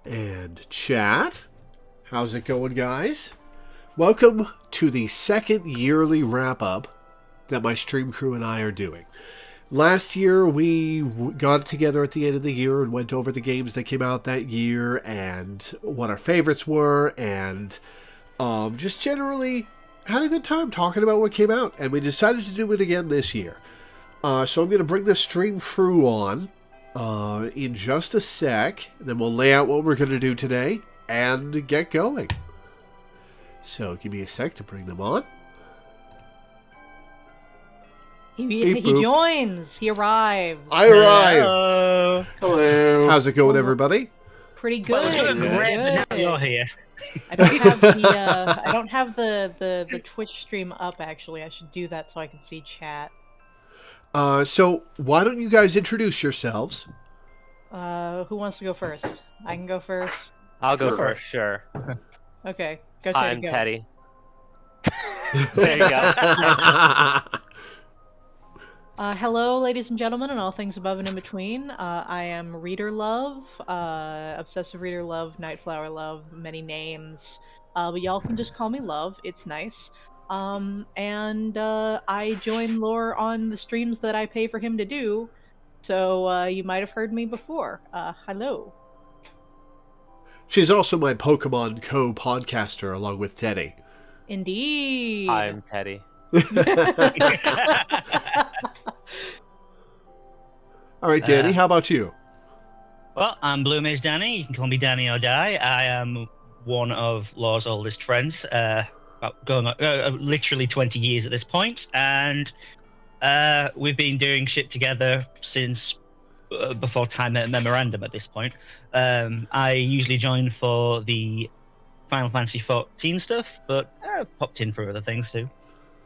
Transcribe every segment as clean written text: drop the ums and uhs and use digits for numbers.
And chat, how's it going, guys? Welcome to the second yearly wrap-up that my stream crew and I are doing. Last year, we got together at the end of the year and went over the games that came out that year and what our favorites were, and just generally had a good time talking about what came out. And we decided to do it again this year. So I'm going to bring the stream crew on in just a sec. Then we'll lay out what we're going to do today and get going. So give me a sec to bring them on. He joins. He arrives. I arrived. Hello. Hello. How's it going, everybody? Pretty good. Well, it's going great, but now you're here. I don't have the Twitch stream up. Actually, I should do that so I can see chat. So why don't you guys introduce yourselves? Who wants to go first? I can go first. I'll go first, sure. Okay, go. Hi, I'm go. Teddy. There you go. Hello, ladies and gentlemen, and all things above and in between. I am Reader Love, Obsessive Reader Love, Nightflower Love, many names. But y'all can just call me Love. It's nice. And I join Lore on the streams that I pay for him to do. So you might have heard me before. Hello. She's also my Pokemon co-podcaster along with Teddy. Indeed. I'm Teddy. All right, Danny, how about you? Well, I'm Blue Mage Danny. You can call me Danny or Die. I am one of Law's oldest friends. Going on literally 20 years at this point, and we've been doing shit together since before Time Memorandum. At this point, I usually join for the Final Fantasy XIV stuff, but I've popped in for other things too.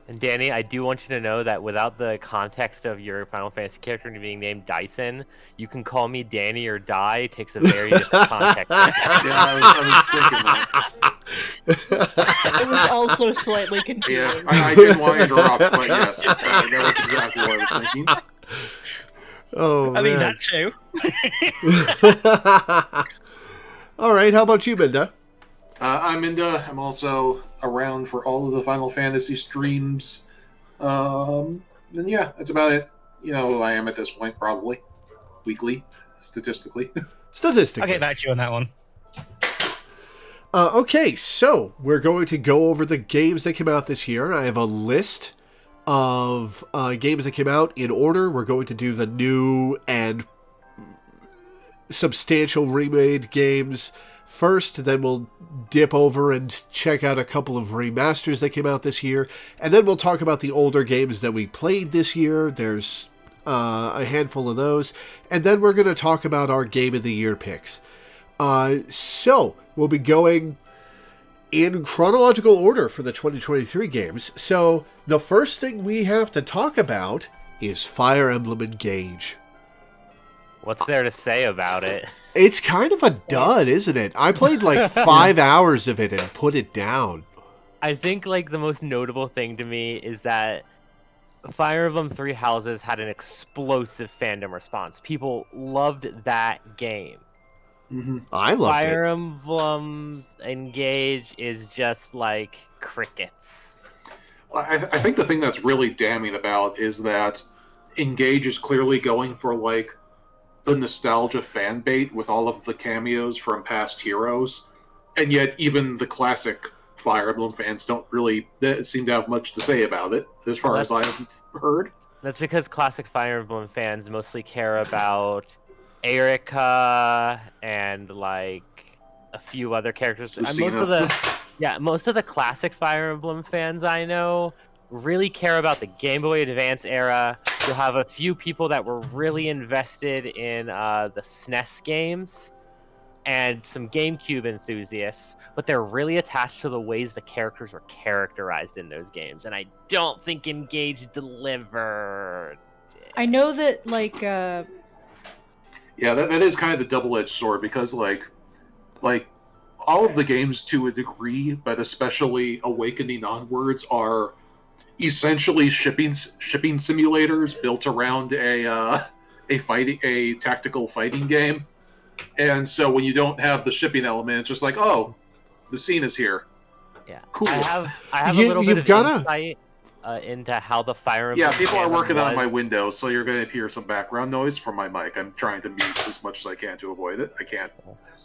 And Danny, I do want you to know that without the context of your Final Fantasy character being named Dyson, you can call me Danny or Die. It takes a very different context. Yeah, I was thinking that. It was also slightly confusing. Yeah, I didn't want to interrupt, but yes, that was exactly what I was thinking. Oh, I mean, man. that too. All right, how about you, Minda? I'm Minda. I'm also around for all of the Final Fantasy streams. And yeah, that's about it. You know who I am at this point, probably. Weekly, statistically. Statistically. I'll get back to you on that one. Okay, so we're going to go over the games that came out this year. I have a list of games that came out in order. We're going to do the new and substantial remade games first, then we'll dip over and check out a couple of remasters that came out this year, and then we'll talk about the older games that we played this year. There's a handful of those, and then we're going to talk about our Game of the Year picks. So, we'll be going in chronological order for the 2023 games. So, the first thing we have to talk about is Fire Emblem Engage. What's there to say about it? It's kind of a dud, isn't it? I played like 5 hours of it and put it down. I think like the most notable thing to me is that Fire Emblem Three Houses had an explosive fandom response. People loved that game. Mm-hmm. I loved Fire it. Emblem Engage is just like crickets. I think the thing that's really damning about is that Engage is clearly going for like the nostalgia fan bait with all of the cameos from past heroes, and yet even the classic Fire Emblem fans don't really seem to have much to say about it, as far as I've heard. That's because classic Fire Emblem fans mostly care about Erika and like a few other characters. Most of the classic Fire Emblem fans I know really care about the Game Boy Advance era. You'll have a few people that were really invested in the SNES games and some GameCube enthusiasts, but they're really attached to the ways the characters are characterized in those games, and I don't think Engage delivered. I know that, like... Yeah, that is kind of the double-edged sword, because, like, all of the games to a degree, but especially Awakening onwards, are essentially shipping simulators built around a tactical fighting game. And so when you don't have the shipping element, it's just like, oh, the scene is here. Yeah, Cool. I have a little bit of insight into how the Fire Emblem. Yeah, people are working on my Windows, so you're going to hear some background noise from my mic. I'm trying to mute as much as I can to avoid it. I can't.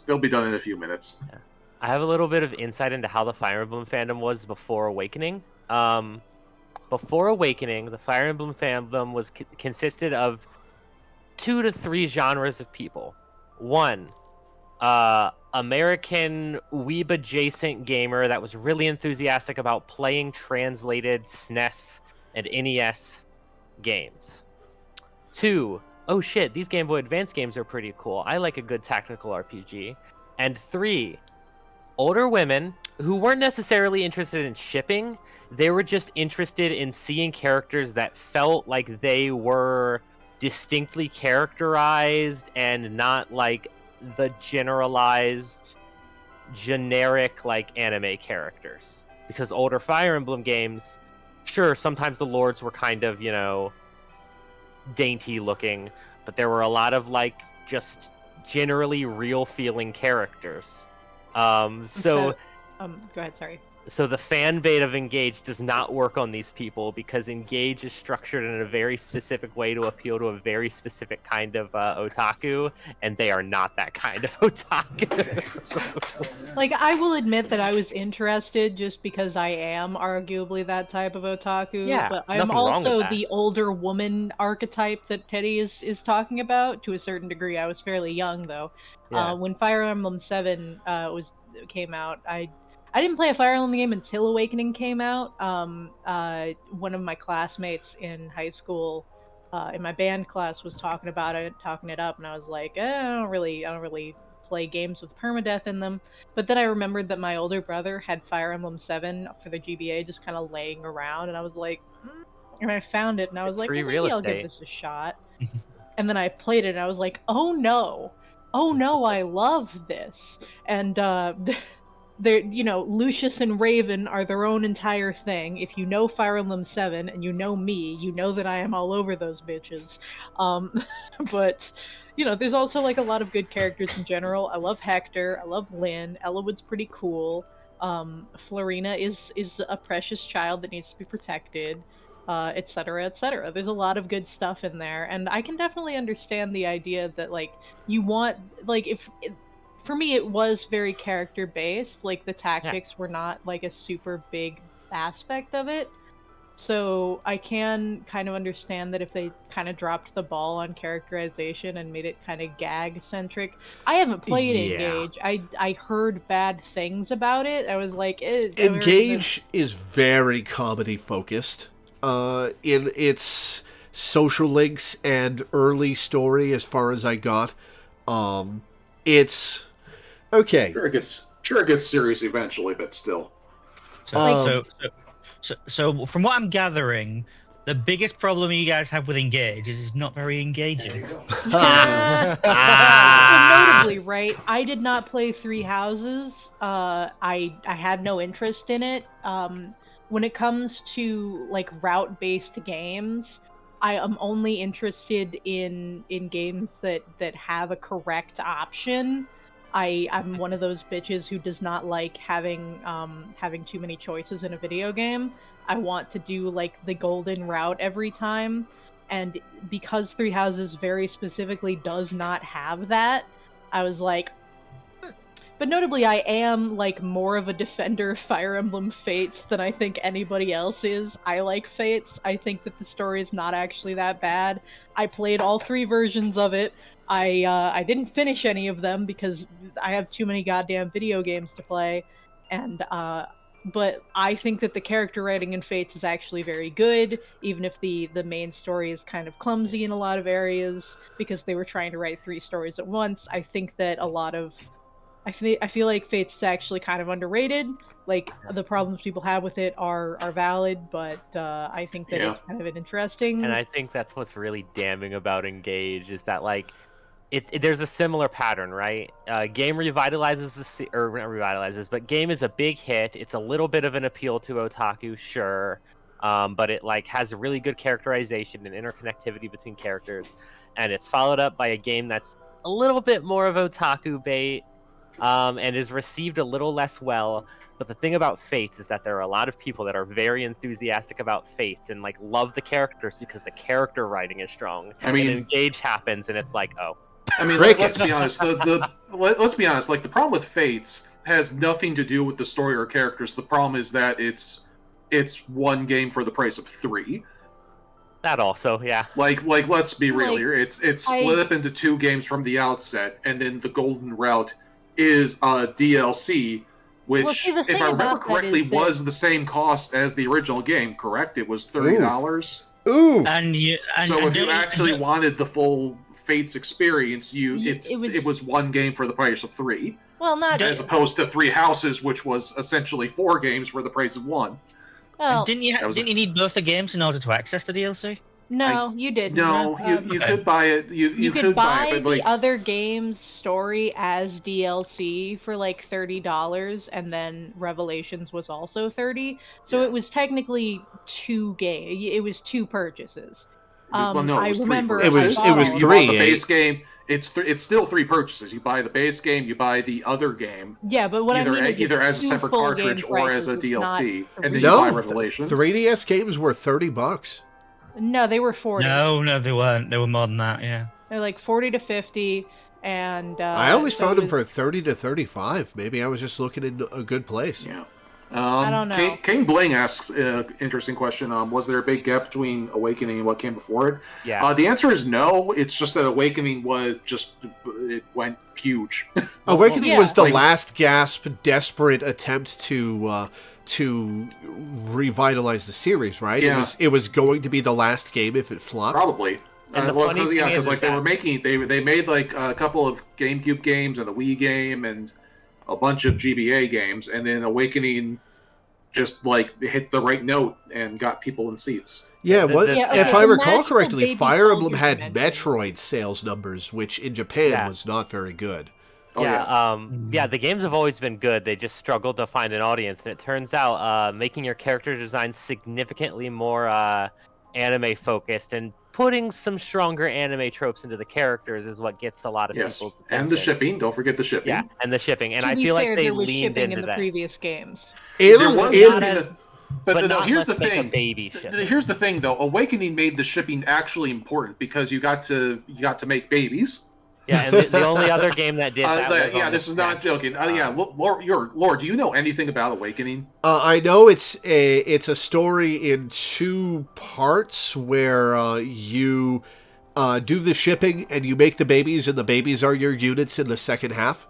They'll be done in a few minutes. Yeah. I have a little bit of insight into how the Fire Emblem fandom was before Awakening. Before Awakening, the Fire Emblem fandom was consisted of 2 to 3 genres of people. One, American weeb-adjacent gamer that was really enthusiastic about playing translated SNES and NES games. 2, oh shit, these Game Boy Advance games are pretty cool. I like a good tactical RPG. And 3, older women who weren't necessarily interested in shipping. They were just interested in seeing characters that felt like they were distinctly characterized and not like the generalized generic like anime characters. Because older Fire Emblem games, sure, sometimes the lords were kind of, dainty looking, but there were a lot of like just generally real feeling characters. Go ahead, sorry. So the fan bait of Engage does not work on these people because Engage is structured in a very specific way to appeal to a very specific kind of otaku, and they are not that kind of otaku. Like, I will admit that I was interested just because I am arguably that type of otaku, yeah, but I am also the older woman archetype that Teddy is talking about, to a certain degree. I was fairly young, though. Yeah. When Fire Emblem 7 came out, I didn't play a Fire Emblem game until Awakening came out. One of my classmates in high school, in my band class, was talking about it, talking it up, and I was like, I don't really play games with permadeath in them. But then I remembered that my older brother had Fire Emblem 7 for the GBA just kind of laying around, and I was like, and I found it, and I was like, well, maybe I'll give this a shot. And then I played it, and I was like, oh no, I love this. And Lucius and Raven are their own entire thing. If you know Fire Emblem 7 and you know me, you know that I am all over those bitches. But, there's also like a lot of good characters in general. I love Hector. I love Lynn. Ellawood's pretty cool. Florina is a precious child that needs to be protected, etc., etc. There's a lot of good stuff in there, and I can definitely understand the idea that, like, you want, like, for me, it was very character-based. Like, the tactics were not, like, a super big aspect of it. So I can kind of understand that if they kind of dropped the ball on characterization and made it kind of gag-centric. I haven't played Engage. I heard bad things about it. I was like... Engage is very comedy-focused. In its social links and early story, as far as I got. It's... Okay. Sure it gets serious eventually, but still. So from what I'm gathering, the biggest problem you guys have with Engage is it's not very engaging. Well, notably, right? I did not play Three Houses. I had no interest in it. When it comes to like route-based games, I am only interested in games that have a correct option. I'm one of those bitches who does not like having too many choices in a video game. I want to do like the golden route every time, and because Three Houses very specifically does not have that, I was like... But notably, I am like more of a defender of Fire Emblem Fates than I think anybody else is. I like Fates. I think that the story is not actually that bad. I played all 3 versions of it. I didn't finish any of them because I have too many goddamn video games to play, and but I think that the character writing in Fates is actually very good, even if the main story is kind of clumsy in a lot of areas because they were trying to write 3 stories at once. I think that a lot of I feel like Fates is actually kind of underrated. Like, the problems people have with it are valid, but I think that it's kind of an interesting... And I think that's what's really damning about Engage, is that, like, there's a similar pattern, right? Game revitalizes or not revitalizes, but game is a big hit. It's a little bit of an appeal to otaku, sure, but it like has a really good characterization and interconnectivity between characters, and it's followed up by a game that's a little bit more of otaku bait, and is received a little less well. But the thing about Fates is that there are a lot of people that are very enthusiastic about Fates and like love the characters because the character writing is strong. I mean, and Engage happens, and it's like, oh. I mean, let's be honest. Let's be honest. Like the problem with Fates has nothing to do with the story or characters. The problem is that it's one game for the price of 3. That also, yeah. Like let's be real here. It's split up into 2 games from the outset, and then the golden route is a DLC, which, if I remember correctly, was the same cost as the original game. Correct? It was $30. Ooh. So if you actually wanted the full Fates experience, it was one game for the price of 3. Well, not as opposed to 3 Houses, which was essentially 4 games for the price of 1. Well, didn't you need both the games in order to access the DLC? No, you didn't. No, you could buy it. You could buy it, but the other game's story as DLC for like $30, and then Revelations was also $30. So it was technically 2 games. It was 2 purchases. Well, no, it was 3 It was 3. You bought the base game. It's still 3 purchases. You buy the base game, you buy the other game. Yeah, but what I mean is either as a separate cartridge or as a DLC, and then you buy Revelations. 3DS games were $30. No, they were 40. No, they weren't. They were more than that. Yeah, they're like 40 to 50, and I always found them for 30 to 35. Maybe I was just looking in a good place. Yeah. I don't know. King Bling asks an interesting question. Was there a big gap between Awakening and what came before it? Yeah. The answer is no. It's just that Awakening it went huge. Awakening was the last gasp, desperate attempt to revitalize the series, right? Yeah. It was going to be the last game if it flopped. Probably. And the funny thing is because they made like a couple of GameCube games and a Wii game and a bunch of GBA games, and then Awakening just like hit the right note and got people in seats. Yeah, if I recall correctly, Fire Emblem had mentioned. Metroid sales numbers, which in Japan was not very good. The games have always been good. They just struggled to find an audience, and it turns out making your character design significantly more anime focused and putting some stronger anime tropes into the characters is what gets a lot of people's attention. And the shipping. Don't forget the shipping. Yeah, and the shipping. And I feel like they leaned into in the that. previous games. But no, here's the thing. Here's the thing, though. Awakening made the shipping actually important because you got to make babies. Yeah, and the only other game that did that. This is not joking. Lord, do you know anything about Awakening? I know it's a story in 2 parts where you do the shipping and you make the babies, and the babies are your units in the second half.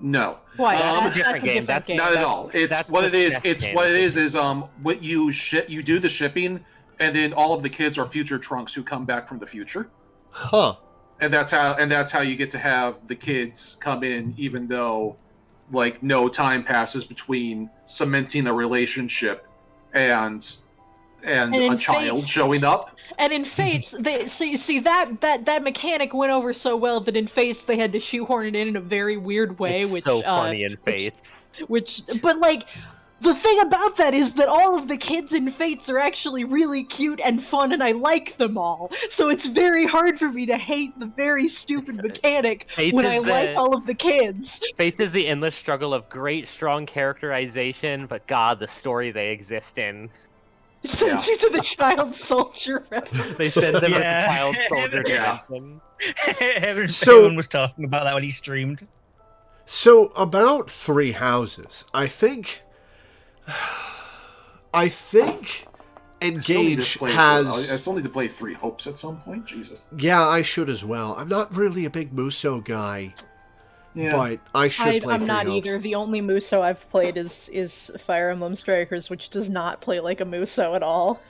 No. Why? That's a different game. That's not at all. It's what it is. It's what it is what you do the shipping, and then all of the kids are future Trunks who come back from the future. Huh. And that's how you get to have the kids come in, even though like no time passes between cementing a relationship and a child showing up. And in Fates, that mechanic went over so well that in Fates they had to shoehorn it in a very weird way. It's so funny in Fates. But like, the thing about that is that all of the kids in Fates are actually really cute and fun, and I like them all. So it's very hard for me to hate the very stupid mechanic when I like all of the kids. Fates is the endless struggle of great, strong characterization, but God, the story they exist in. Send you to the child soldier. They send them to the child soldier dimension. Everyone was talking about that when he streamed. So about 3 Houses, I think Engage has... I still need to play 3 Hopes at some point. Jesus. Yeah, I should as well. I'm not really a big Muso guy. Yeah. But I should play 3 I'm not Hopes. either. The only Muso I've played is Fire Emblem Strikers, which does not play like a Muso at all.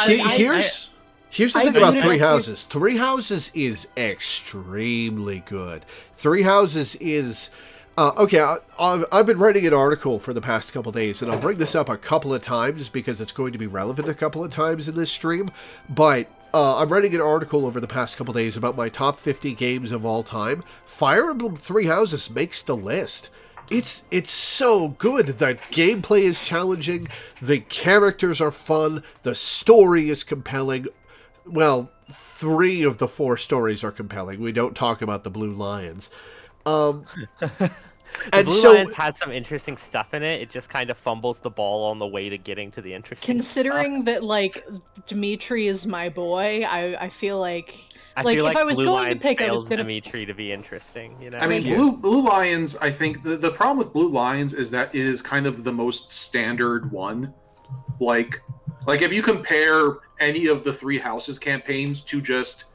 Here's the thing about 3 Houses. 3 Houses is extremely good. 3 Houses is... I've been writing an article for the past couple days, and I'll bring this up a couple of times because it's going to be relevant a couple of times in this stream, but I'm writing an article over the past couple of days about my top 50 games of all time. Fire Emblem 3 Houses makes the list. It's so good. The gameplay is challenging, the characters are fun, the story is compelling. well, 3 of the 4 stories are compelling. We don't talk about the Blue Lions. The And Blue so, Lions had some interesting stuff in it. It just kind of fumbles the ball on the way to getting to the interesting Considering stuff. that, like, Dimitri is my boy, I feel like... I feel like if I was Blue going Lions to pick, I was fails gonna... Dimitri to be interesting, you know? I mean, Yeah. Blue Lions, I think the problem with Blue Lions is that it is kind of the most standard one. Like if you compare any of the Three Houses campaigns to just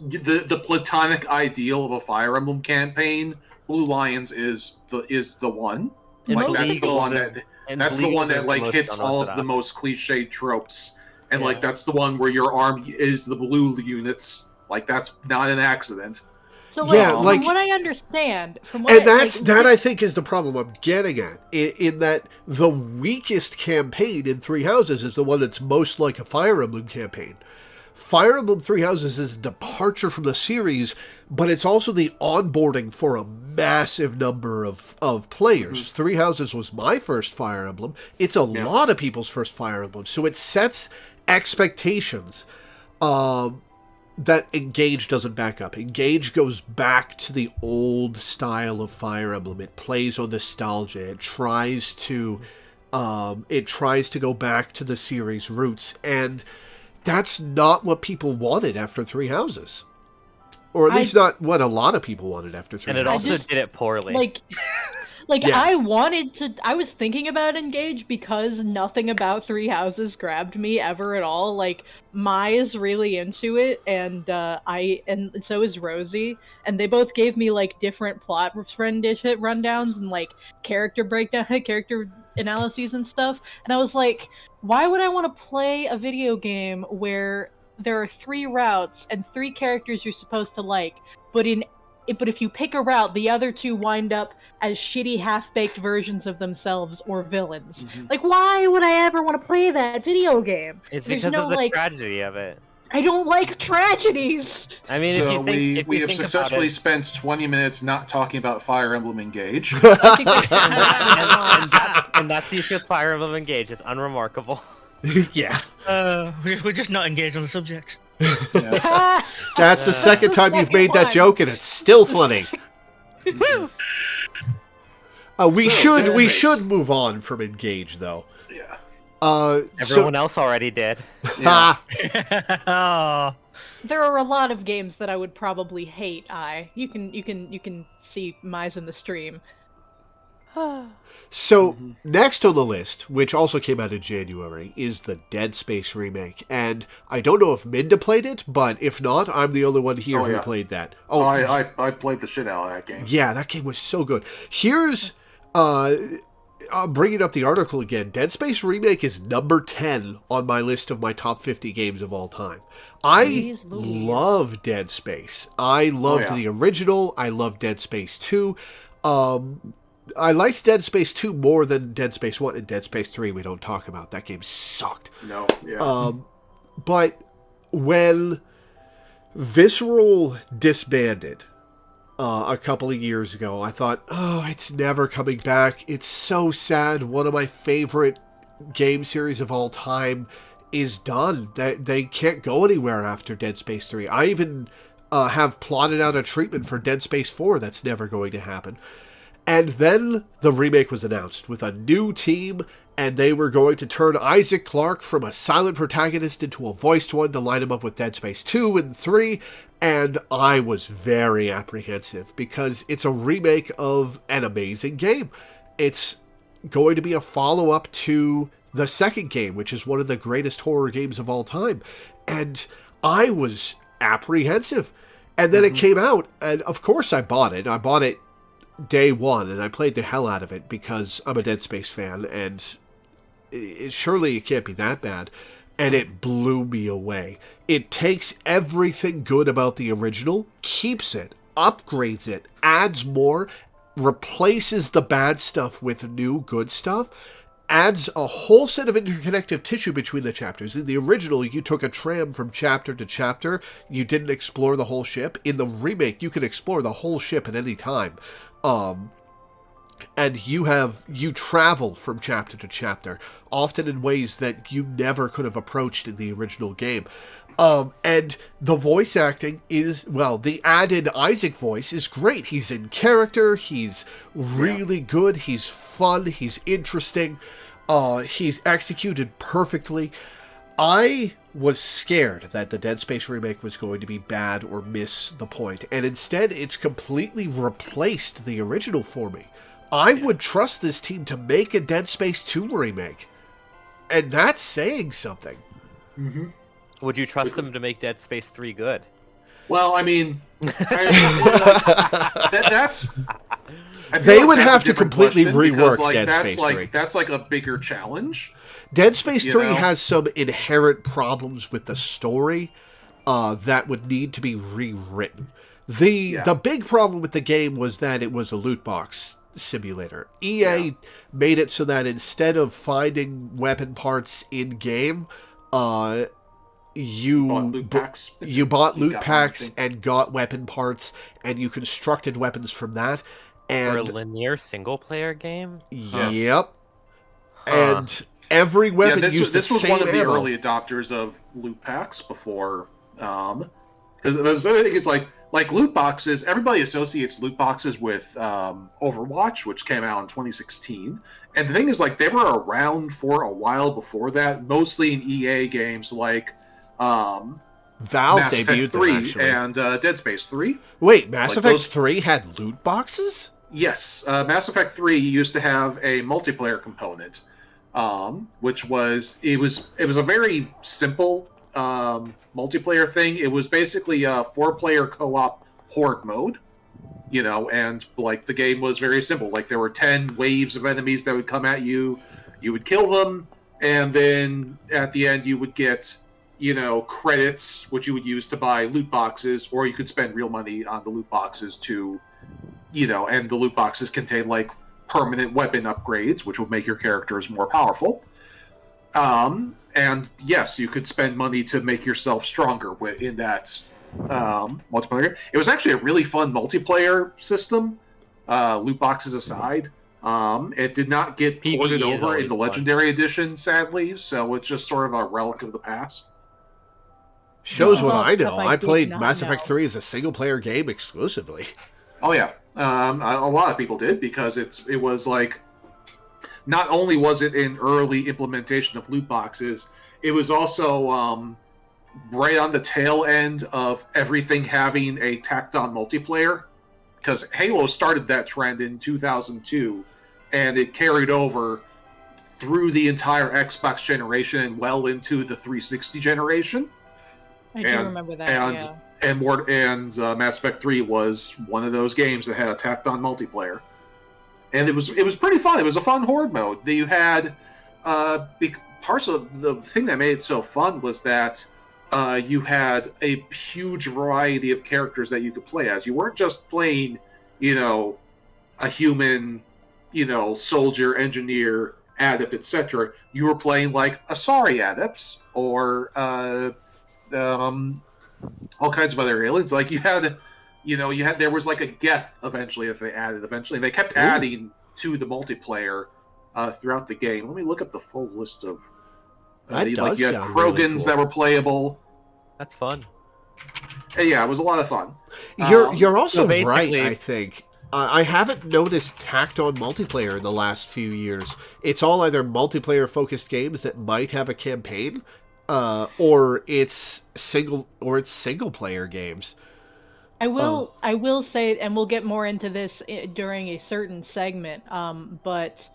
the platonic ideal of a Fire Emblem campaign, Blue Lions is the one. And Like that's the Bleagles one is- that and that's the Bleagles one is that the like most hits all of the unorthodox. most cliched tropes, and like Yeah. that's the one where your arm is the blue units. Like that's not an accident. So, like, Yeah, from like- what I understand, from what and that's like, that I think is the problem I'm getting at, in that the weakest campaign in Three Houses is the one that's most like a Fire Emblem campaign. Fire Emblem Three Houses is a departure from the series, but it's also the onboarding for a massive number of players. Three Houses was my first Fire Emblem. It's a lot of people's first Fire Emblem, so it sets expectations that Engage doesn't back up. Engage goes back to the old style of Fire Emblem. It plays on nostalgia. It tries to go back to the series roots, and that's not what people wanted after Three Houses. Or at least not what a lot of people wanted after Three And it Houses. also did it poorly. Yeah. I was thinking about Engage because nothing about Three Houses grabbed me ever at all. Like, Mai is really into it, and so is Rosie, and they both gave me like different plot rundowns and like character analyses and stuff. And I was like, why would I want to play a video game where there are 3 routes and 3 characters you're supposed to like, but if you pick a route, the other 2 wind up as shitty half-baked versions of themselves or villains. Like, why would I ever want to play that video game? It's There's because no, of the like, tragedy of it. I don't like tragedies! I mean, So if you think, we have think successfully about spent 20 minutes not talking about Fire Emblem Engage. I think that's and that's the issue with Fire Emblem Engage. It's unremarkable. Yeah. We're just not engaged on the subject. That's the second time you've made that joke, and it's still funny. We should move on from Engage, though. Yeah. Everyone else already did. Ha! Oh, There are a lot of games that I would probably hate. You can see Mize in the stream. So, next on the list, which also came out in January, is the Dead Space remake. And I don't know if Minda played it, but if not, I'm the only one here who played that. Oh, I played the shit out of that game. Yeah, that game was so good. Here's, bringing up the article again, Dead Space Remake is number 10 on my list of my top 50 games of all time. I love Dead Space. I loved the original. I loved Dead Space 2. I liked Dead Space 2 more than Dead Space 1, and Dead Space 3 we don't talk about. That game sucked. No, yeah. But when Visceral disbanded a couple of years ago, I thought, oh, it's never coming back. It's so sad. One of my favorite game series of all time is done. They can't go anywhere after Dead Space 3. I even have plotted out a treatment for Dead Space 4 that's never going to happen. And then the remake was announced with a new team, and they were going to turn Isaac Clarke from a silent protagonist into a voiced one to line him up with Dead Space 2 and 3, and I was very apprehensive because it's a remake of an amazing game. It's going to be a follow-up to the second game, which is one of the greatest horror games of all time, and I was apprehensive. And then it came out, and of course I bought it. I bought it day one, and I played the hell out of it because I'm a Dead Space fan, and surely it can't be that bad. And it blew me away. It takes everything good about the original, keeps it, upgrades it, adds more, replaces the bad stuff with new good stuff, adds a whole set of interconnective tissue between the chapters. In the original, you took a tram from chapter to chapter. You didn't explore the whole ship. In the remake, you can explore the whole ship at any time. And you travel from chapter to chapter, often in ways that you never could have approached in the original game. And the voice acting is, well, the added Isaac voice is great. He's in character. He's really good. He's fun. He's interesting. He's executed perfectly. I was scared that the Dead Space remake was going to be bad or miss the point, and instead it's completely replaced the original for me. I would trust this team to make a Dead Space 2 remake, and that's saying something. Mm-hmm. Would you trust them to make Dead Space 3 good? Well, I mean, that's... They would have to completely rework Dead that's Space 3. That's like a bigger challenge. Dead Space 3 has some inherent problems with the story that would need to be rewritten. The big problem with the game was that it was a loot box simulator. EA made it so that instead of finding weapon parts in-game, you bought loot packs and got weapon parts, and you constructed weapons from that. And for a linear single-player game? Yep. And every weapon used the same ammo. This was one of the early adopters of loot packs before, because the other thing is like loot boxes. Everybody associates loot boxes with Overwatch, which came out in 2016, and the thing is like they were around for a while before that, mostly in EA games like Valve Mass debuted Effect 3 them, actually. and Dead Space 3. Wait, Mass Effect 3 had loot boxes? Yes, Mass Effect 3 used to have a multiplayer component, which was a very simple multiplayer thing. It was basically a 4-player co-op horde mode, and like the game was very simple. Like there were 10 waves of enemies that would come at you. You would kill them, and then at the end you would get credits, which you would use to buy loot boxes, or you could spend real money on the loot boxes to and the loot boxes contain like permanent weapon upgrades, which will make your characters more powerful. And yes, you could spend money to make yourself stronger in that multiplayer. It was actually a really fun multiplayer system, loot boxes aside. It did not get ported over in the Legendary Edition, sadly, so it's just sort of a relic of the past. Shows what I know. I played Mass Effect 3 as a single-player game exclusively. Oh yeah, a lot of people did, because it was like, not only was it an early implementation of loot boxes, it was also right on the tail end of everything having a tacked-on multiplayer, because Halo started that trend in 2002, and it carried over through the entire Xbox generation and well into the 360 generation. I do remember that. And Mass Effect 3 was one of those games that had a tacked-on multiplayer, and it was pretty fun. It was a fun horde mode. That you had parts of the thing that made it so fun was that you had a huge variety of characters that you could play as. You weren't just playing, a human, soldier, engineer, adept, etc. You were playing like Asari adepts or all kinds of other aliens. Like you had there was like a Geth eventually that they added and they kept adding to the multiplayer throughout the game. Let me look up the full list of you had Krogans really cool. That were playable. That's fun. Yeah, it was a lot of fun. You're also right, I think. I haven't noticed tacked-on multiplayer in the last few years. It's all either multiplayer-focused games that might have a campaign, or it's single-player games. I will say, and we'll get more into this during a certain segment, but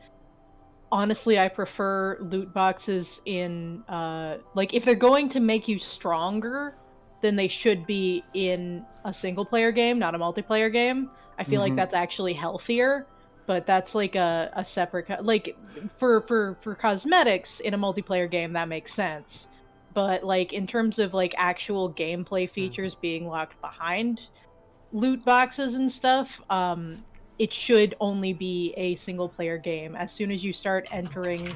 honestly, I prefer loot boxes in, if they're going to make you stronger, then they should be in a single-player game, not a multiplayer game. I feel like that's actually healthier, but that's like a separate, for cosmetics in a multiplayer game, that makes sense. But like in terms of like actual gameplay features being locked behind loot boxes and stuff, it should only be a single player game. As soon as you start entering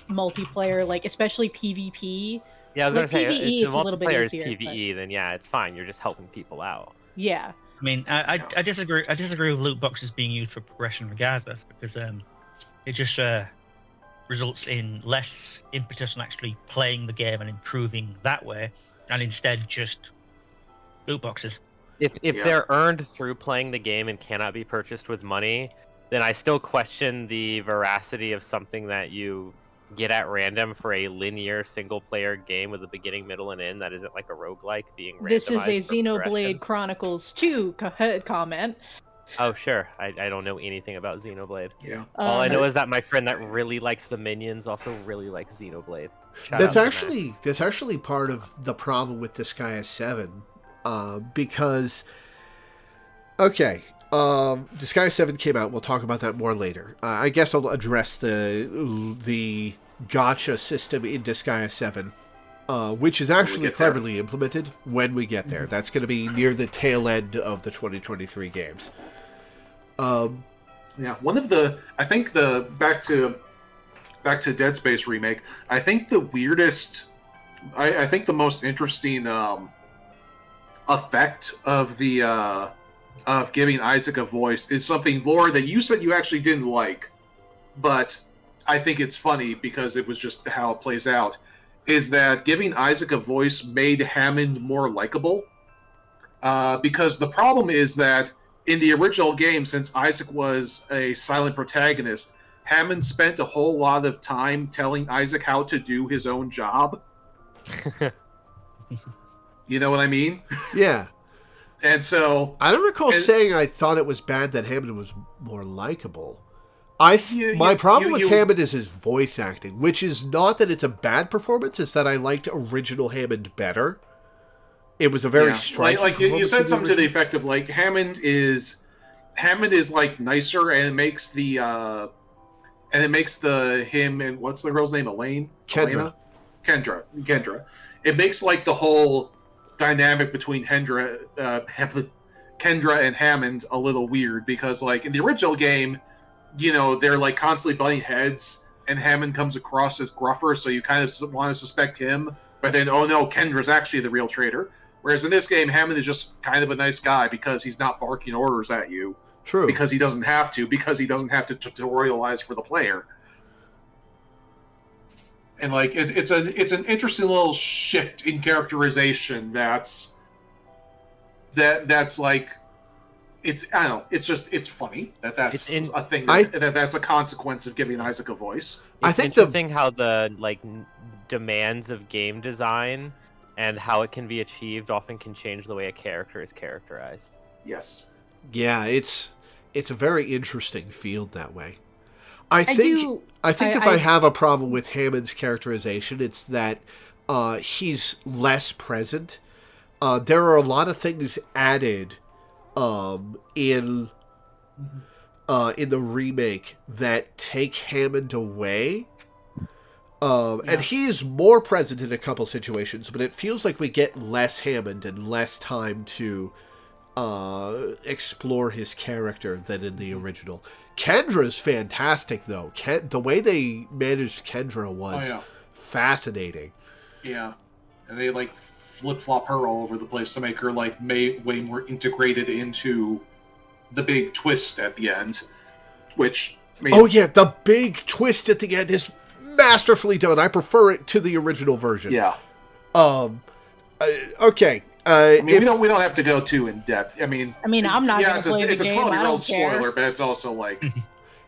multiplayer, like especially PvP. Yeah, I was gonna say PvE, if the multiplayer is easier, PvE, then yeah, it's fine. You're just helping people out. Yeah. I mean, I disagree. I disagree with loot boxes being used for progression, regardless, because it just results in less impetus on actually playing the game and improving that way. and instead just loot boxes. If Yeah. they're earned through playing the game and cannot be purchased with money, then I still question the veracity of something that you get at random for a linear single-player game with a beginning, middle, and end that isn't like a roguelike being randomized. This is a for Xenoblade progression. Chronicles 2 comment. Oh, sure. I don't know anything about Xenoblade. Yeah. All I know is that my friend that really likes the minions also really likes Xenoblade. Shout That's out to actually Max. that's actually part of the problem with Disgaea 7, because Disgaea 7 came out. We'll talk about that more later. I guess I'll address the gacha system in Disgaea 7, which is actually get there. cleverly implemented when we get there. That's going to be near the tail end of the 2023 games. Yeah, one of the I think the back to Dead Space remake. I think the weirdest, I think the most interesting effect of the of giving Isaac a voice is something, Laura, that you said you actually didn't like, but I think it's funny because it was just how it plays out. Is that giving Isaac a voice made Hammond more likable? Because the problem is that in the original game, since Isaac was a silent protagonist, Hammond spent a whole lot of time telling Isaac how to do his own job. You know what I mean? Yeah. And so I don't recall saying I thought it was bad that Hammond was more likable. My problem with Hammond is his voice acting, which is not that it's a bad performance, it's that I liked original Hammond better. It was a very striking like you performance said in something to the original. effect of like Hammond is like nicer, and it makes the him and what's the girl's name, Kendra. Kendra. It makes like the whole dynamic between Kendra and Hammond a little weird, because like in the original game, you know, they're like constantly butting heads, and Hammond comes across as gruffer, so you kind of want to suspect him, but then, oh no, Kendra's actually the real traitor. Whereas in this game, Hammond is just kind of a nice guy because he's not barking orders at you. True. Because he doesn't have to tutorialize for the player. And like it's an interesting little shift in characterization that's like, it's, I don't know, it's funny that's a thing that's a consequence of giving Isaac a voice. It's interesting how the demands of game design and how it can be achieved often can change the way a character is characterized. Yes. Yeah, it's a very interesting field that way. I think if I have a problem with Hammond's characterization, it's that he's less present. There are a lot of things added in the remake that take Hammond away. And he's more present in a couple situations, but it feels like we get less Hammond and less time to explore his character than in the original. Kendra's fantastic, though. The way they managed Kendra was fascinating. Yeah, and they like flip-flop her all over the place to make her like way more integrated into the big twist at the end, which... the big twist at the end is masterfully done. I prefer it to the original version. Yeah. Okay. We don't have to go too in depth. I mean, I'm not going to play the game. It's a 12-year-old spoiler, but it's also like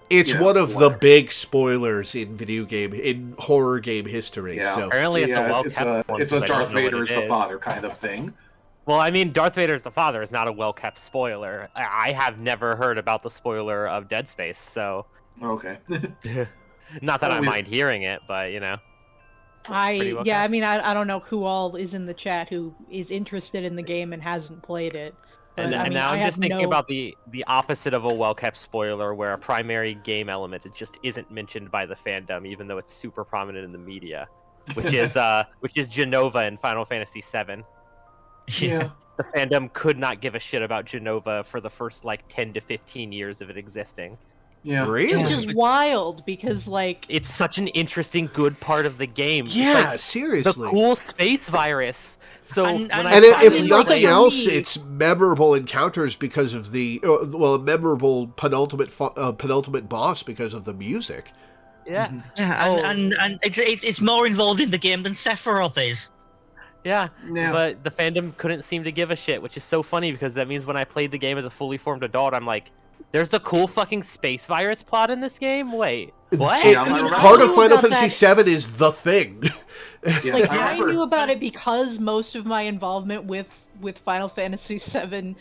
it's one of the big spoilers in horror game history. Yeah. So Apparently, it's a well-kept one. It's a Darth Vader is the father kind of thing. Well, I mean, Darth Vader is the father is not a well-kept spoiler. I have never heard about the spoiler of Dead Space, so okay. Not that I mind hearing it, but you know. I don't know who all is in the chat who is interested in the game and hasn't played it. And now I'm just thinking about the opposite of a well-kept spoiler, where a primary game element just isn't mentioned by the fandom, even though it's super prominent in the media, which is Jenova in Final Fantasy VII. Yeah. The fandom could not give a shit about Jenova for the first 10 to 15 years of it existing. Yeah. Really? Which is wild because it's such an interesting good part of the game. Yeah, it's seriously. The cool space virus. So if nothing else, it's memorable encounters because of the a memorable penultimate boss because of the music. Yeah. Yeah, and it's more involved in the game than Sephiroth is. Yeah, Yeah. but the fandom couldn't seem to give a shit, which is so funny because that means when I played the game as a fully formed adult, I'm like, there's a cool fucking space virus plot in this game? Wait, what? Yeah, I remember- Part of knew Final about Fantasy VII is the thing. Yeah, Like I I remember- knew about it because most of my involvement with Final Fantasy VII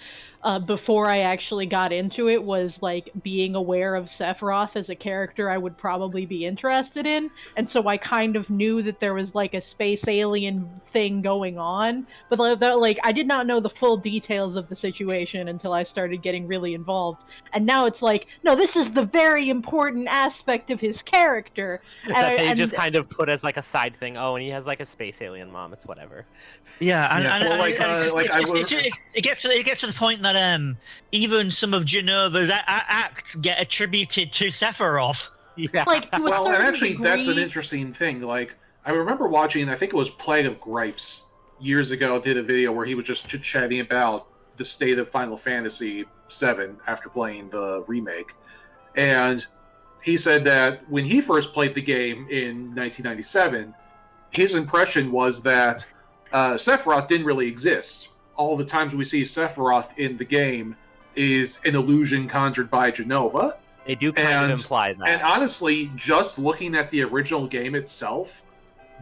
before I actually got into it was like being aware of Sephiroth as a character I would probably be interested in, and so I kind of knew that there was like a space alien thing going on, but like I did not know the full details of the situation until I started getting really involved, and now it's like, no, this is the very important aspect of his character, That they just kind of put as like a side thing. Oh, and he has like a space alien mom. It's whatever. Yeah, and, Yeah, and, well, and like, it's just, like, it's I just- would- it's just- it gets to the point that even some of Genova's acts get attributed to Sephiroth. Yeah. like to a Well, and certain actually, that's an degree- interesting thing. Like, I remember watching, I think it was Plague of Gripes years ago, did a video where he was just chit-chatting about the state of Final Fantasy VII after playing the remake. And he said that when he first played the game in 1997, his impression was that Sephiroth didn't really exist. All the times we see Sephiroth in the game is an illusion conjured by Genova. They do kind of imply that. And honestly, just looking at the original game itself,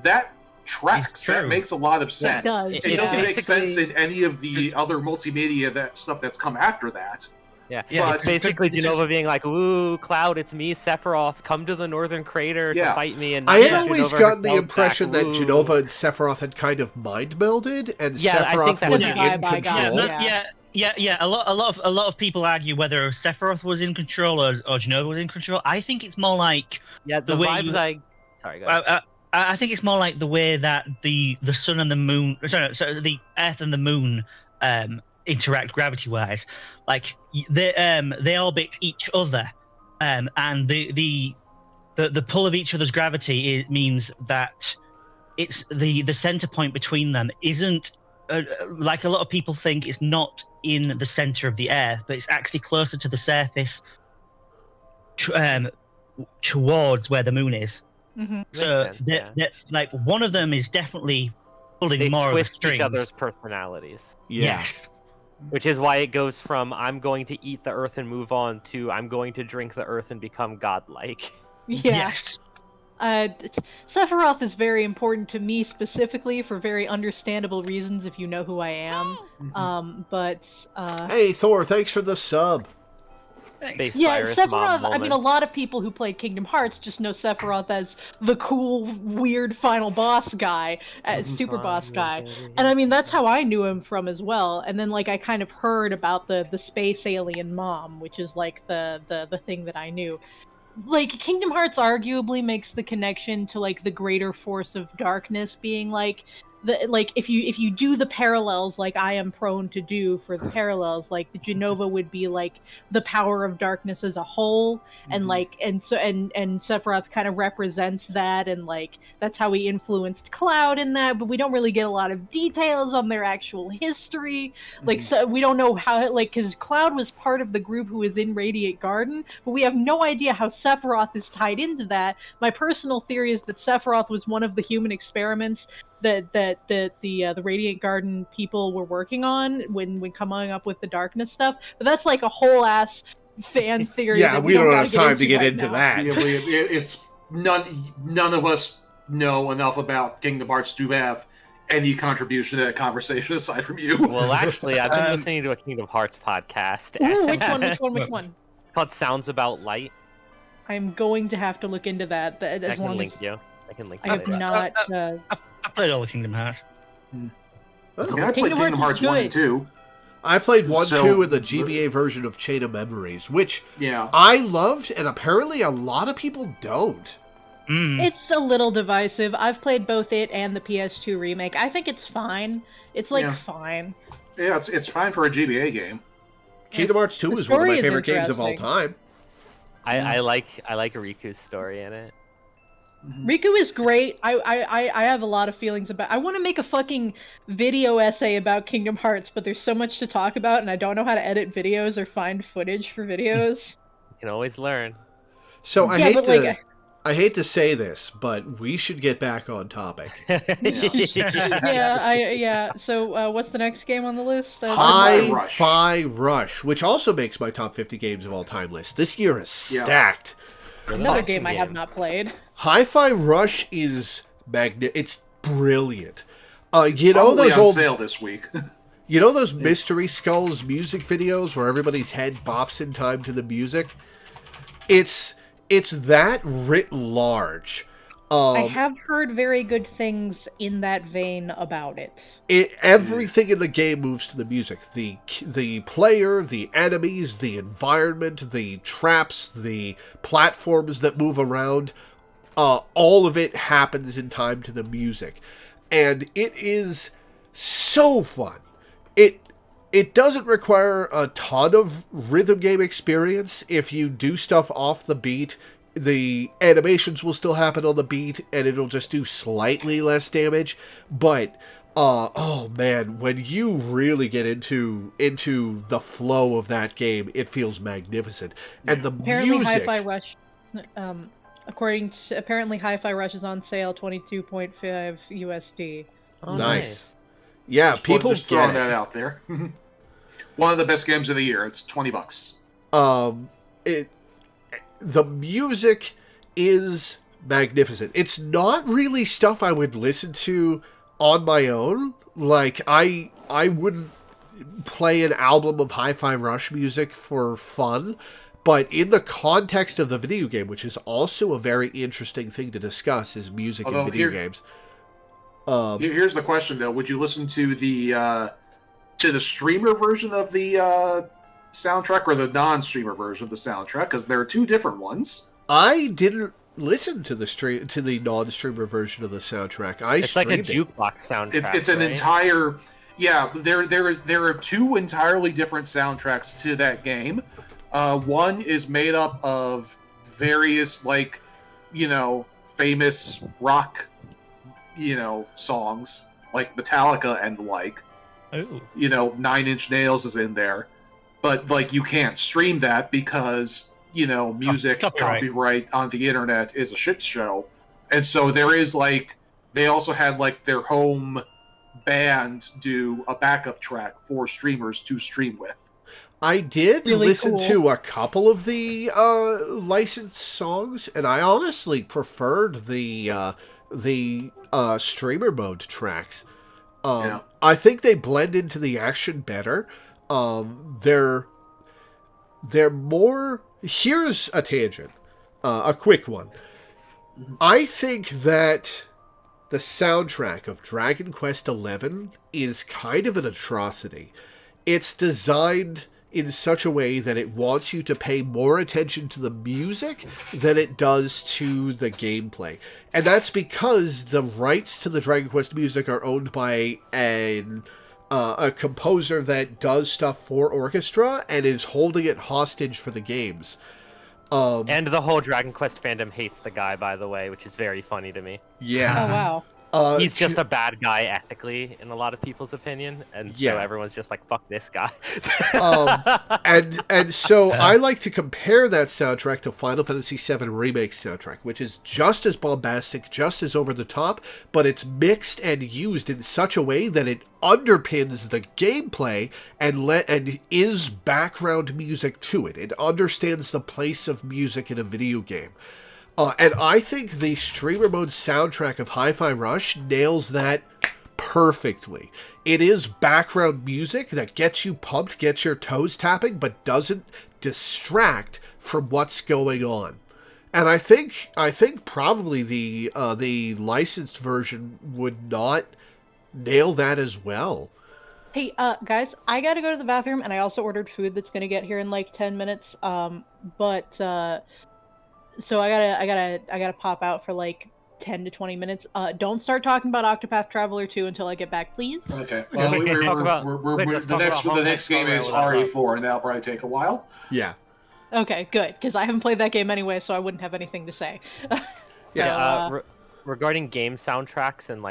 that tracks. true. That makes a lot of sense. does, It yeah. doesn't make Basically- sense in any of the other multimedia stuff that's come after that. Yeah, Yeah, it's basically because- Genova being like, "Ooh, Cloud, it's me, Sephiroth. Come to the Northern Crater Yeah. to fight me." And I had now always Genova gotten the herself impression back. that Ooh. Genova and Sephiroth had kind of mind melded, and Yeah, I think Sephiroth that's was the in vibe I got, control. yeah. A lot of people argue whether Sephiroth was in control or Genova was in control. I think it's more like Yeah, the the way vibes you- Sorry, go ahead. I think it's more like the way that the sun and the moon, sorry, the Earth and the moon interact gravity-wise. Like they orbit each other, and the pull of each other's gravity means that it's the center point between them isn't like a lot of people think it's not in the center of the Earth, but it's actually closer to the surface, towards where the moon is. Mhm. So Makes sense, yeah. like one of them is definitely pulling They more of the twist strings. each other's personalities, Yes. which is why it goes from "I'm going to eat the earth and move on" to "I'm going to drink the earth and become godlike." Yeah. Yes. Sephiroth is very important to me specifically for very understandable reasons if you know who I am. But Hey, Thor, thanks for the sub. Thanks. Space yeah, virus mom Sephiroth, I mean, a moment. lot of people who played Kingdom Hearts just know Sephiroth as the cool, weird final boss guy, super boss guy. And I mean, that's how I knew him from as well. And then, like, I kind of heard about the space alien mom, which is, like, the thing that I knew. Like, Kingdom Hearts arguably makes the connection to, like, the greater force of darkness being, like, if you do the parallels like I am prone to do for the parallels, like the Genova would be like the power of darkness as a whole, and like and Sephiroth kind of represents that, and like that's how he influenced Cloud in that, but we don't really get a lot of details on their actual history. Like, so we don't know how, like, because Cloud was part of the group who was in Radiant Garden, but we have no idea how Sephiroth is tied into that. My personal theory is that Sephiroth was one of the human experiments that the Radiant Garden people were working on when coming up with the darkness stuff. But that's like a whole ass fan theory. Yeah, that we don't gotta have time to get right into now. that. It's none of us know enough about Kingdom Hearts to have any contribution to that conversation aside from you. Well, actually, I've been listening to a Kingdom Hearts podcast. Ooh, which one? Called Sounds About Light. I'm going to have to look into that. I As can long link as you. I can link I you have later. not. I played all the Kingdom Hearts. Oh. Yeah, I played Kingdom Hearts 1 and 2. I played 1, So- 2, and the GBA version of Chain of Memories, which Yeah. I loved, and apparently a lot of people don't. It's a little divisive. I've played both it and the PS2 remake. I think it's fine. It's like Yeah. fine. Yeah, it's fine for a GBA game. Kingdom Hearts 2 The is one of my story is favorite games of all interesting. time. I like Riku's story in it. Riku is great. I have a lot of feelings about. I want to make a fucking video essay about Kingdom Hearts, but there's so much to talk about, and I don't know how to edit videos or find footage for videos. Hmm. You can always learn. So I Yeah, hate but, to like, I hate to say this, but we should get back on topic. Yeah. So, what's the next game on the list? Hi-Fi Rush, which also makes my top 50 games of all time list. This year is stacked. Another game I have not played. Hi-Fi Rush is it's brilliant. You know Probably those on old sale this week. You know those Mystery Skulls music videos where everybody's head bops in time to the music? It's that writ large. I have heard very good things in that vein about it. Everything in the game moves to the music. The player, the enemies, the environment, the traps, the platforms that move around, all of it happens in time to the music. And it is so fun. It doesn't require a ton of rhythm game experience. If you do stuff off the beat, the animations will still happen on the beat, and it'll just do slightly less damage. But, oh man, when you really get into the flow of that game, it feels magnificent. And the apparently music... Hi-Fi Rush, apparently Hi-Fi Rush is on sale, 22.5 USD. Oh, nice. Yeah, people just throwing that out there. One of the best games of the year. It's $20. The music is magnificent. It's not really stuff I would listen to on my own. Like I wouldn't play an album of Hi-Fi Rush music for fun, but in the context of the video game, which is also a very interesting thing to discuss, is music in video games. Here's the question, though: would you listen to the streamer version of the soundtrack or the non-streamer version of the soundtrack? Because there are two different ones. I didn't listen to the non-streamer version of the soundtrack. It's like a jukebox soundtrack. It's an entire. Yeah, there are two entirely different soundtracks to that game. One is made up of various famous rock songs like Metallica and the like. Ooh. 9 Inch Nails is in there, but you can't stream that because music copyright on the internet is a shit show. And so there is they also had their home band do a backup track for streamers to stream with. I did really listen cool. to a couple of the licensed songs, and I honestly preferred the streamer mode tracks. I think they blend into the action better. They're more... Here's a tangent. A quick one. I think that the soundtrack of Dragon Quest XI is kind of an atrocity. It's designed in such a way that it wants you to pay more attention to the music than it does to the gameplay. And that's because the rights to the Dragon Quest music are owned by a composer that does stuff for orchestra and is holding it hostage for the games. And the whole Dragon Quest fandom hates the guy, by the way, which is very funny to me. Yeah. Oh, wow. He's just a bad guy ethically, in a lot of people's opinion, and so everyone's just like, "Fuck this guy." And so I like to compare that soundtrack to Final Fantasy VII Remake soundtrack, which is just as bombastic, just as over the top, but it's mixed and used in such a way that it underpins the gameplay and is background music to it. It understands the place of music in a video game. And I think the streamer mode soundtrack of Hi-Fi Rush nails that perfectly. It is background music that gets you pumped, gets your toes tapping, but doesn't distract from what's going on. And I think probably the licensed version would not nail that as well. Hey, guys, I gotta go to the bathroom, and I also ordered food that's gonna get here in 10 minutes. So I gotta pop out for 10 to 20 minutes. Don't start talking about Octopath Traveler 2 until I get back, please. Okay. Well, the next game is RE4, and that'll probably take a while. Yeah. Okay, good, because I haven't played that game anyway, so I wouldn't have anything to say. Regarding game soundtracks and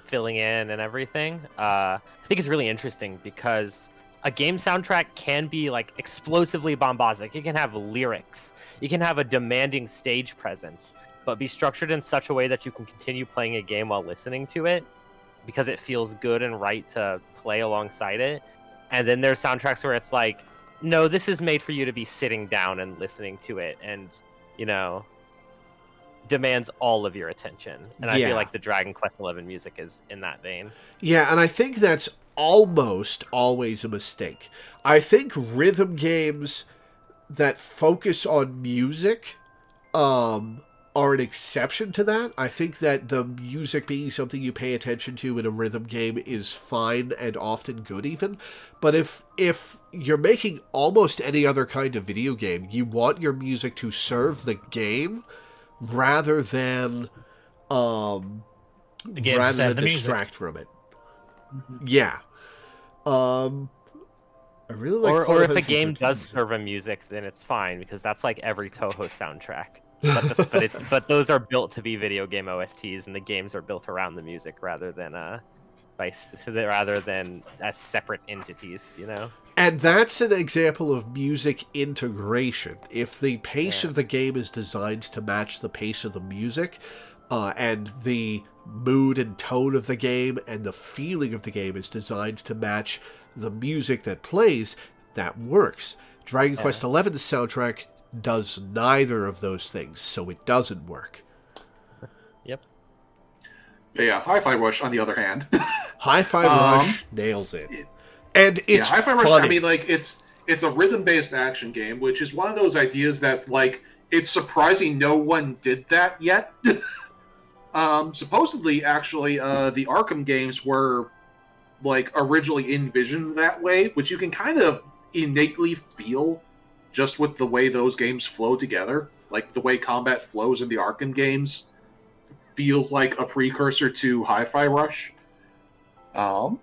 filling in and everything, I think it's really interesting because a game soundtrack can be explosively bombastic. It can have lyrics. You can have a demanding stage presence. but be structured in such a way that you can continue playing a game while listening to it, because it feels good and right to play alongside it. And then there's soundtracks where it's like, no, this is made for you to be sitting down and listening to it, and demands all of your attention. And I feel like the Dragon Quest XI music is in that vein. Yeah, and I think that's almost always a mistake. I think rhythm games that focus on music are an exception to that. I think that the music being something you pay attention to in a rhythm game is fine and often good even. But if you're making almost any other kind of video game, you want your music to serve the game rather than distract from it. Yeah. I really like or if a game does serve a music, then it's fine, because that's like every Toho soundtrack. But those are built to be video game OSTs, and the games are built around the music rather than as separate entities, And that's an example of music integration. If the pace of the game is designed to match the pace of the music, and the mood and tone of the game and the feeling of the game is designed to match the music that plays, that works. Dragon Quest XI's soundtrack does neither of those things, so it doesn't work. Yep. Yeah, Hi-Fi Rush, on the other hand. Hi-Fi Rush nails it. And it's Hi-Fi Rush, funny. I mean, like, it's a rhythm-based action game, which is one of those ideas that, like, it's surprising no one did that yet. Supposedly, actually, the Arkham games were, like, originally envisioned that way, which you can kind of innately feel just with the way those games flow together. Like, the way combat flows in the Arkham games feels like a precursor to Hi-Fi Rush. And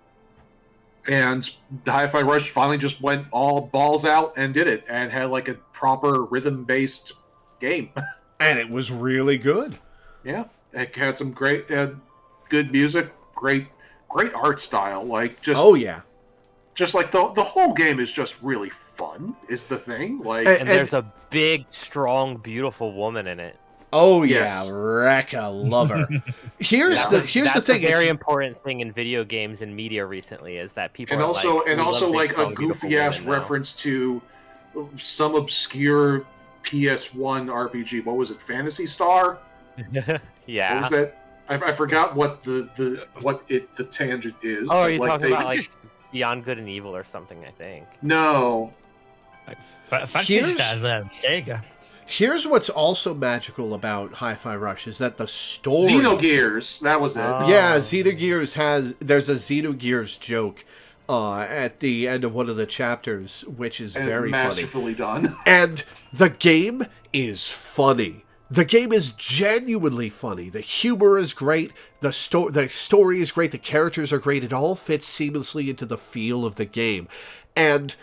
the Hi-Fi Rush finally just went all balls out and did it, and had, like, a proper rhythm-based game. And it was really good. Yeah. It had some great, good music, great art style. Like, just... Oh, yeah. Just, like, the whole game is just really fun, is the thing. Like, and there's a big, strong, beautiful woman in it. Oh, Yes. yeah. Rekka, love her. Here's That's the thing. a very important thing in video games and media recently, is that people and are also, like, and "We also love big, like, a strong, beautiful goofy-ass women now." reference to some obscure PS1 RPG. What was it? Phantasy Star? Yeah. What was that? I forgot what the tangent is. Oh, are but, you like, talking they about, like, just- Beyond Good and Evil or something, I think. No. Fantasy Here's- Stars, Sega. Here's what's also magical about Hi-Fi Rush is that the story... Xenogears. That was it. Yeah, Xenogears there's a Xenogears joke at the end of one of the chapters, which is And very funny. masterfully done. And the game is funny. The game is genuinely funny. The humor is great. The story is great. The characters are great. It all fits seamlessly into the feel of the game. And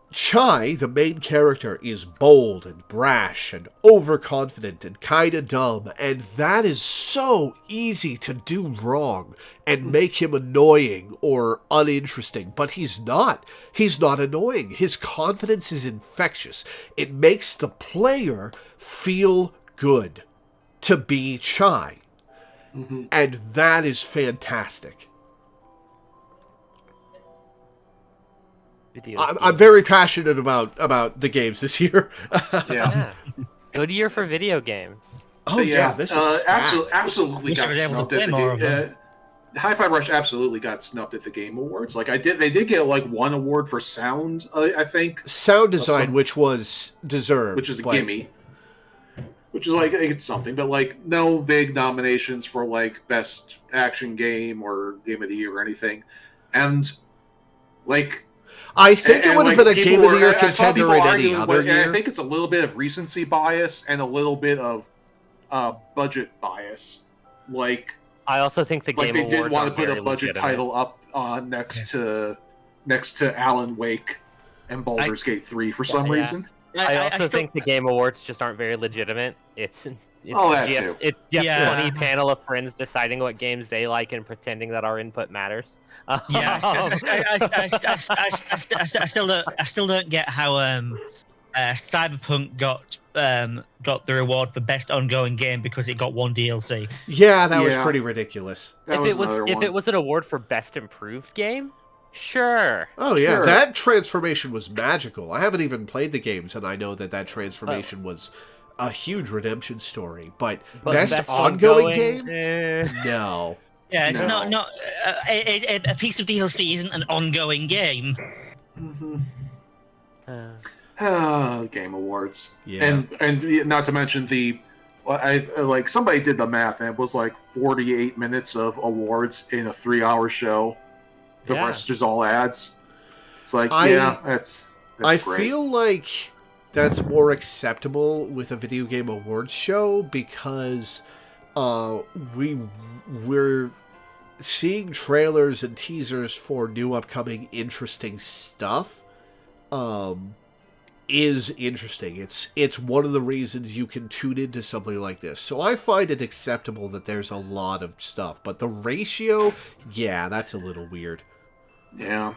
Chai, the main character, is bold and brash and overconfident and kinda dumb, and that is so easy to do wrong and make him annoying or uninteresting, but he's not. He's not annoying. His confidence is infectious. It makes the player feel good to be Chai, and that is fantastic. I'm very passionate about the games this year. Yeah. Good year for video games. Oh yeah, this is absolutely Wish I got was able to snubbed play at the more of game. them. Hi-Fi Rush absolutely got snubbed at the Game Awards. Like, they did get like one award for sound, I think, sound design, which was deserved, which is a but- gimme. Which is like, it's something, but like no big nominations for like best action game or game of the year or anything. And like, I think it would have been a Game of the Year I saw contender people in any arguing, other and I year. think it's a little bit of recency bias and a little bit of budget bias. Like I also think the Game they Awards didn't want are to put very a budget legitimate. title up next to Alan Wake and Baldur's Gate 3 for some Yeah. reason. I also still- think the Game Awards just aren't very legitimate. It's that Jeff's, too. it's Jeff's Yeah. funny panel of friends deciding what games they like and pretending that our input matters. Yeah, I still don't get how Cyberpunk got the reward for best ongoing game because it got one DLC. Yeah, that was pretty ridiculous. If it was an award for best improved game, sure. Oh yeah, Sure. that transformation was magical. I haven't even played the games, and I know that transformation was a huge redemption story. But best ongoing game? No. Yeah, it's No. not a piece of DLC isn't an ongoing game. Game Awards. Yeah. And not to mention somebody did the math, and it was like 48 minutes of awards in a 3-hour show. The rest is all ads. It's like, that's I great. feel like that's more acceptable with a video game awards show because we're seeing trailers and teasers for new upcoming interesting stuff. Is interesting. It's one of the reasons you can tune into something like this. So I find it acceptable that there's a lot of stuff, but the ratio, that's a little weird. Yeah.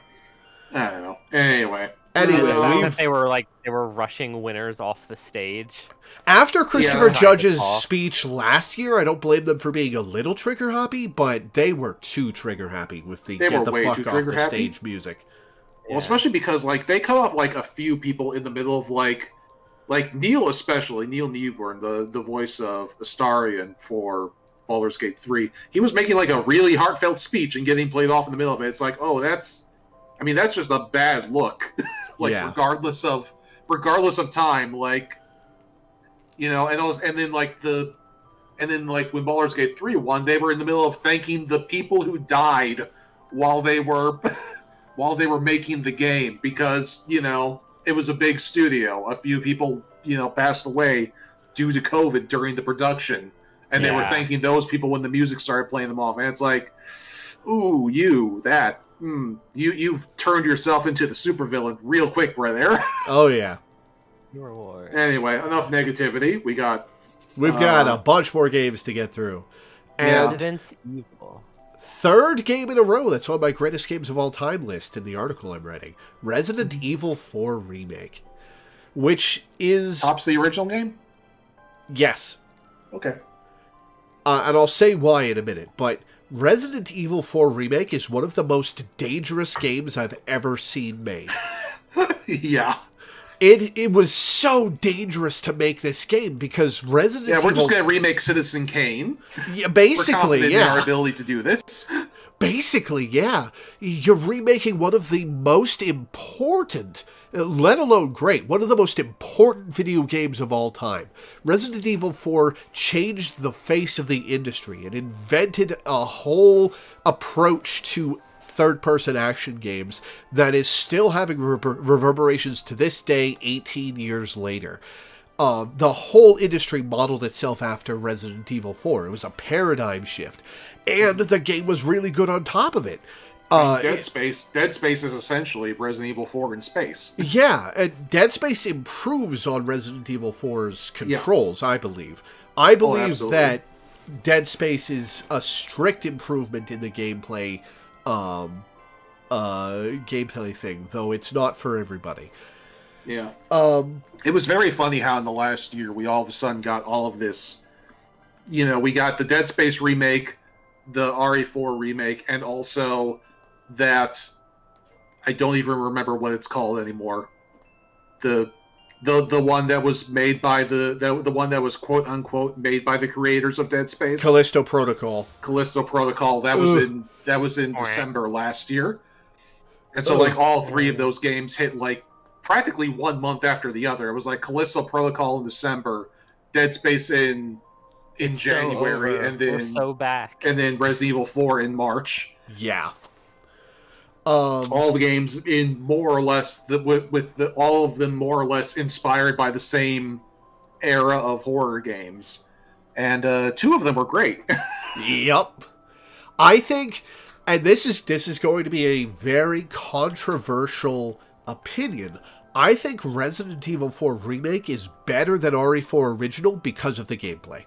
I don't know. Anyway, they were rushing winners off the stage. After Christopher Judge's talk. speech last year, I don't blame them for being a little trigger happy, but they were too trigger happy with the get the fuck off the stage music. Well, especially because they cut off a few people in the middle of like Neil, especially Neil Newburn, the voice of Astarion for Baldur's Gate 3. He was making a really heartfelt speech and getting played off in the middle of it. It's like, oh, that's just a bad look. Regardless of time, and then when Baldur's Gate 3 won, they were in the middle of thanking the people who died while they were making the game because, it was a big studio. A few people, passed away due to COVID during the production. And they were thanking those people when the music started playing them off. And it's like, ooh, you've turned yourself into the supervillain real quick, brother. Oh, yeah. Your award. Anyway, enough negativity. We've got a bunch more games to get through. And Resident Evil. third game in a row that's on my greatest games of all time list in the article I'm writing. Resident Evil 4 Remake. Which is... Tops the original game? Yes. Okay. And I'll say why in a minute, but Resident Evil 4 Remake is one of the most dangerous games I've ever seen made. Yeah. It was so dangerous to make this game because Resident Evil... Yeah, we're just going to remake Citizen Kane. Yeah, basically, we're confident in our ability to do this. Basically, yeah. You're remaking one of the most important, let alone great, one of the most important video games of all time. Resident Evil 4 changed the face of the industry and invented a whole approach to third-person action games that is still having reverberations to this day, 18 years later. The whole industry modeled itself after Resident Evil 4. It was a paradigm shift. And the game was really good on top of it. Dead Space is essentially Resident Evil 4 in space. Yeah, and Dead Space improves on Resident Evil 4's controls, I believe. I believe that Dead Space is a strict improvement in the gameplay thing, though it's not for everybody. Yeah. It was very funny how in the last year we all of a sudden got all of this. We got the Dead Space remake, the RE4 remake, and also that I don't even remember what it's called anymore. The one that was made by the one that was quote unquote made by the creators of Dead Space. Callisto Protocol. That was in December last year. And so all three of those games hit practically 1 month after the other. It was Callisto Protocol in December, Dead Space in January, and then we're so back. And then Resident Evil 4 in March. Yeah. All the games in more or less all of them more or less inspired by the same era of horror games, and two of them were great. Yep. I think, and this is going to be a very controversial opinion. I think Resident Evil 4 Remake is better than RE4 Original because of the gameplay.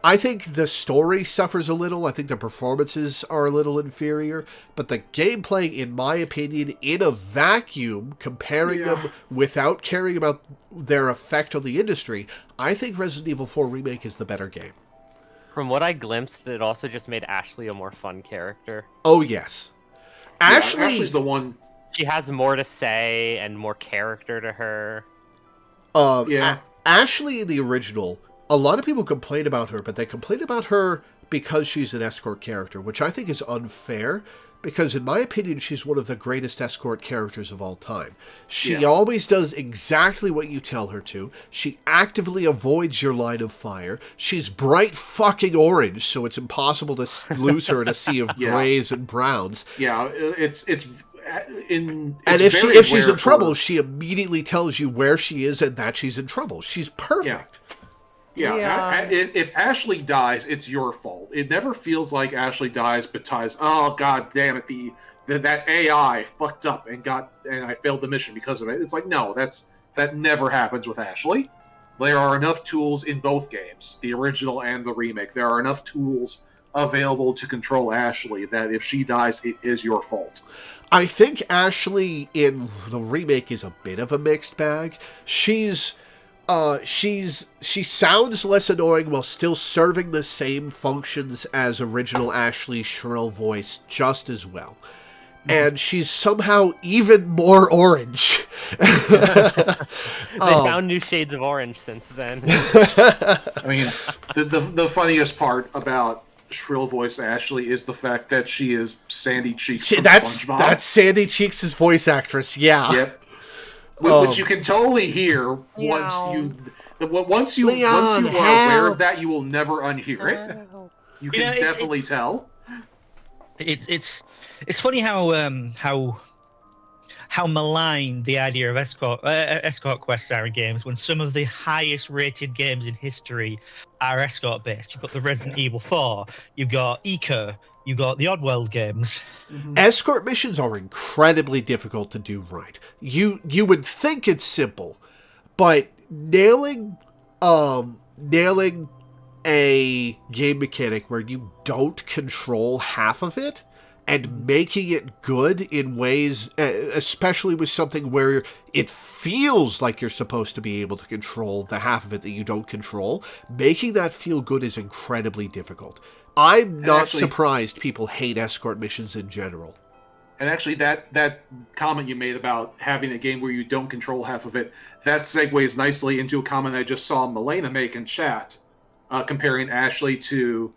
I think the story suffers a little. I think the performances are a little inferior. But the gameplay, in my opinion, in a vacuum, comparing them without caring about their effect on the industry, I think Resident Evil 4 Remake is the better game. From what I glimpsed, it also just made Ashley a more fun character. Oh, yes. Ashley's the one. She has more to say and more character to her. Ashley in the original, a lot of people complain about her, but they complain about her because she's an escort character, which I think is unfair, because in my opinion, she's one of the greatest escort characters of all time. She always does exactly what you tell her to. She actively avoids your line of fire. She's bright fucking orange, so it's impossible to lose her in a sea of grays and browns. Yeah, it's and if she's in trouble, she immediately tells you where she is and that she's in trouble. She's perfect. If Ashley dies, it's your fault. It never feels like Ashley dies because, oh god damn it, that AI fucked up and I failed the mission because of it. It's like, no, that never happens with Ashley. There are enough tools in both games, the original and the remake. There are enough tools available to control Ashley that if she dies, it is your fault. I think Ashley in the remake is a bit of a mixed bag. She sounds less annoying while still serving the same functions as original Ashley's shrill voice just as well. And she's somehow even more orange. They found new shades of orange since then. I mean, the funniest part about shrill voice Ashley is the fact that she is Sandy Cheeks from SpongeBob. That's Sandy Cheeks' voice actress, yeah. Yep. Which you can totally hear once you are aware of that, you will never unhear it. You can definitely tell. It's funny how maligned the idea of escort quests are in games when some of the highest rated games in history are escort based. You've got the Resident Evil 4, you've got Eco, you've got the Oddworld games. Mm-hmm. Escort missions are incredibly difficult to do right. You would think it's simple, but nailing a game mechanic where you don't control half of it and making it good in ways, especially with something where it feels like you're supposed to be able to control the half of it that you don't control, making that feel good is incredibly difficult. I'm not surprised people hate escort missions in general. And actually, that comment you made about having a game where you don't control half of it, that segues nicely into a comment I just saw Milena make in chat, comparing Ashley to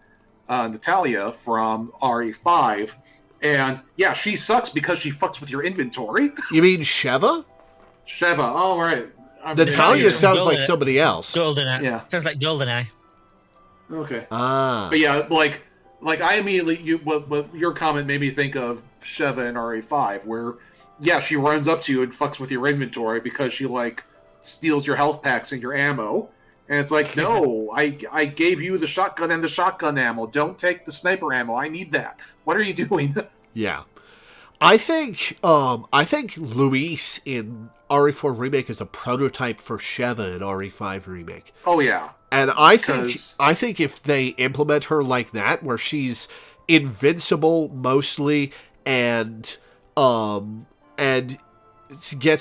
Natalia from RE5. And yeah, she sucks because she fucks with your inventory. You mean Sheva? Sheva, oh right. Natalia sounds like somebody else. GoldenEye. Yeah. Sounds like GoldenEye. Okay. Ah. But yeah, like I immediately, what your comment made me think of Sheva in RE5, where yeah, she runs up to you and fucks with your inventory because she like steals your health packs and your ammo. And it's like, no, I gave you the shotgun and the shotgun ammo. Don't take the sniper ammo. I need that. What are you doing? Yeah. I think Luis in RE4 Remake is a prototype for Sheva in RE5 Remake. Oh yeah. And I think if they implement her like that, where she's invincible mostly and gets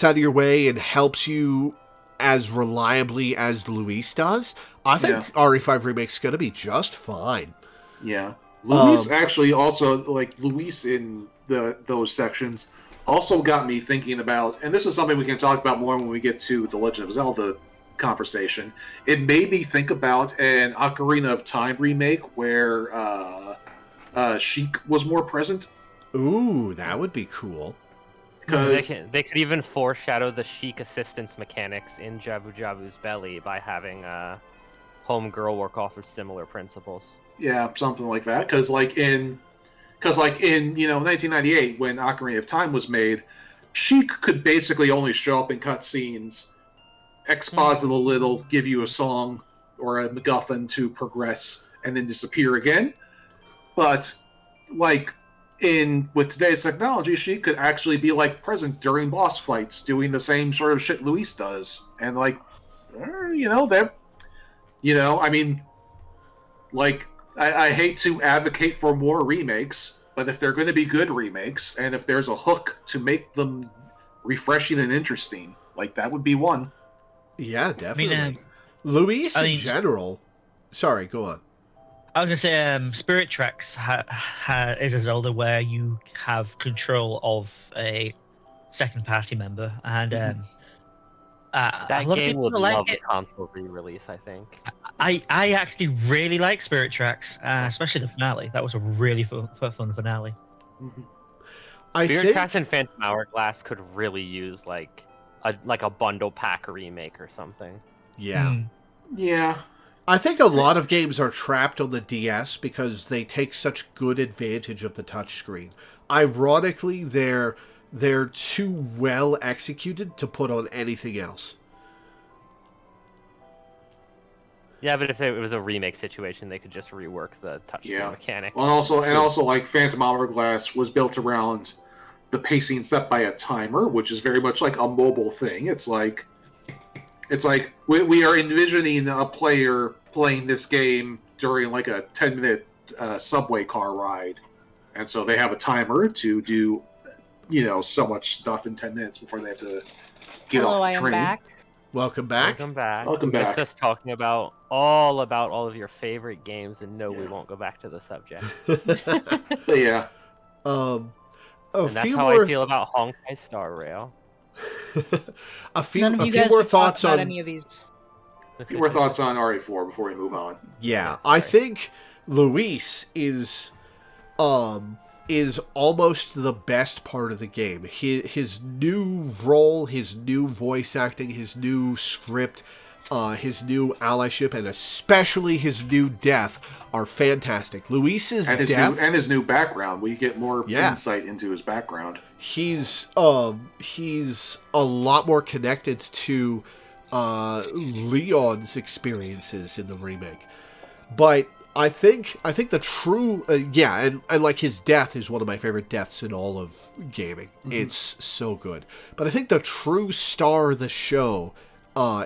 out of your way and helps you as reliably as Luis does, I think RE5 Remake's going to be just fine. Yeah. Luis actually also, like, Luis in those sections also got me thinking about, and this is something we can talk about more when we get to the Legend of Zelda conversation. It made me think about an Ocarina of Time remake where Sheik was more present. Ooh, that would be cool. They could even foreshadow the Sheik assistance mechanics in Jabu Jabu's belly by having Homegirl work off of similar principles. Yeah, something like that. Because in 1998 when Ocarina of Time was made, Sheik could basically only show up in cutscenes, exposit a little, give you a song or a MacGuffin to progress, and then disappear again. But with today's technology, she could actually be present during boss fights, doing the same sort of shit Luis does, and like, I hate to advocate for more remakes, but if they're going to be good remakes, and if there's a hook to make them refreshing and interesting, like, that would be one. Yeah, definitely. Luis, in general... Sorry, go on. I was going to say, Spirit Tracks is a Zelda where you have control of a second party member, and that game would love a console re-release, I think. I actually really like Spirit Tracks, especially the finale. That was a really fun finale. Mm-hmm. Spirit Tracks and Phantom Hourglass could really use like a bundle pack remake or something. Yeah. Yeah. I think a lot of games are trapped on the DS because they take such good advantage of the touchscreen. Ironically, they're too well executed to put on anything else. Yeah, but if it was a remake situation, they could just rework the touchscreen mechanic. Well, also, like Phantom Hourglass was built around the pacing set by a timer, which is very much like a mobile thing. It's like we are envisioning a player playing this game during like a 10-minute subway car ride, and so they have a timer to do, so much stuff in 10 minutes before they have to get off the train. I am back. Welcome back. Welcome back. Just talking about all of your favorite games, and we won't go back to the subject. Yeah. And that's how I feel about Honkai Star Rail. a few more thoughts on any of these. A few more thoughts on RE4 before we move on. Yeah, I think Luis is almost the best part of the game. His new role, his new voice acting, his new script, his new allyship, and especially his new death are fantastic. Luis's death and his new background. We get more insight into his background. He's a lot more connected to Leon's experiences in the remake, but I think the true and like his death is one of my favorite deaths in all of gaming. Mm-hmm. It's so good, but I think the true star of the show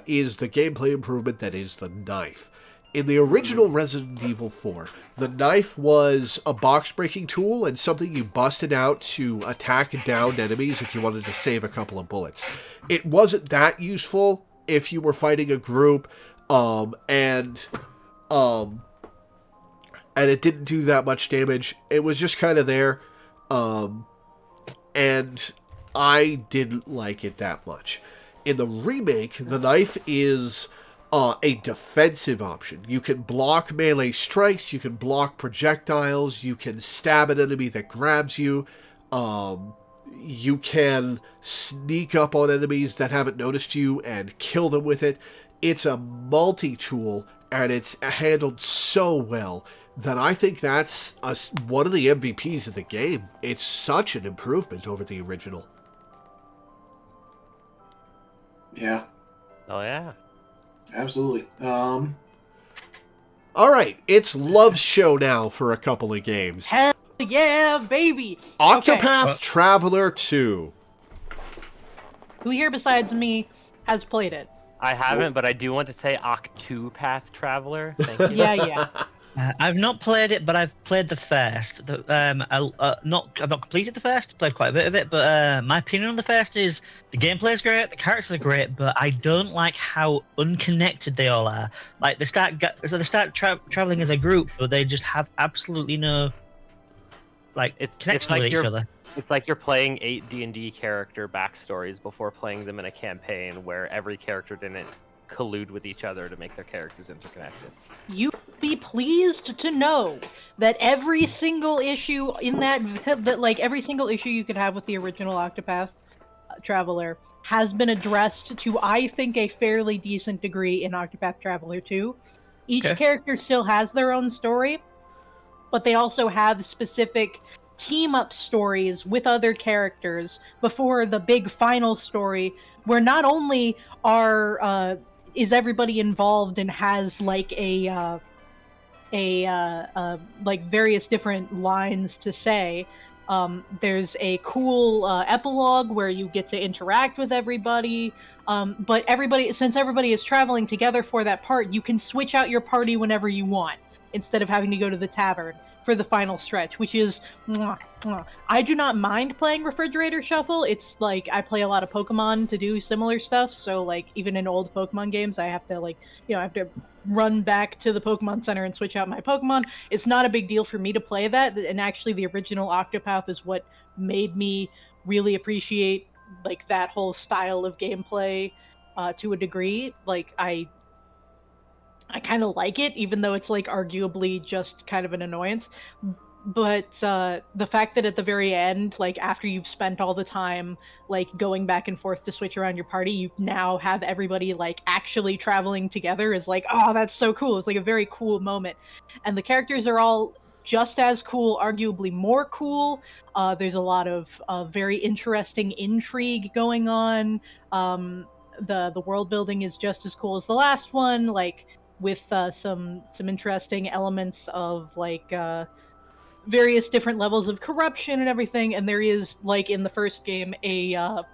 is the gameplay improvement that is the knife. In the original Resident Evil 4, the knife was a box-breaking tool and something you busted out to attack downed enemies if you wanted to save a couple of bullets. It wasn't that useful if you were fighting a group, and it didn't do that much damage. It was just kind of there, and I didn't like it that much. In the remake, the knife is a defensive option. You can block melee strikes, you can block projectiles, you can stab an enemy that grabs you, you can sneak up on enemies that haven't noticed you and kill them with it. It's a multi-tool, and it's handled so well that I think that's one of the MVPs of the game. It's such an improvement over the original. Yeah. Oh, yeah. Absolutely. All right, it's Love's show now for a couple of games. Hell yeah, baby! Octopath Traveler 2. Who here besides me has played it? I haven't, but I do want to say Octopath Traveler. Thank you. Yeah. I've not played it, but I've played the first. I've not completed the first. Played quite a bit of it, but my opinion on the first is the gameplay is great, the characters are great, but I don't like how unconnected they all are. Like they start traveling as a group, but they just have absolutely no connection with each other. It's like you're playing 8 D&D character backstories before playing them in a campaign where every character didn't collude with each other to make their characters interconnected. You'd be pleased to know that every single issue in that every single issue you could have with the original Octopath Traveler has been addressed to, I think, a fairly decent degree in Octopath Traveler 2. Each character still has their own story, but they also have specific team-up stories with other characters before the big final story, where not only is everybody involved and has various different lines to say. There's a cool epilogue where you get to interact with everybody. But since everybody is traveling together for that part, you can switch out your party whenever you want. instead of having to go to the tavern for the final stretch, which is mwah, mwah. I do not mind playing Refrigerator Shuffle. It's like I play a lot of Pokemon to do similar stuff, so like even in old Pokemon games, I have to I have to run back to the Pokemon Center and switch out my Pokemon. It's not a big deal for me to play that, and actually the original Octopath is what made me really appreciate like that whole style of gameplay to a degree. Like I kind of like it, even though it's like arguably just kind of an annoyance. But the fact that at the very end, like after you've spent all the time like going back and forth to switch around your party, you now have everybody like actually traveling together is like, oh, that's so cool. It's like a very cool moment. And the characters are all just as cool, arguably more cool. There's a lot of very interesting intrigue going on. The world building is just as cool as the last one. Like with some interesting elements of like various different levels of corruption and everything. And there is like in the first game a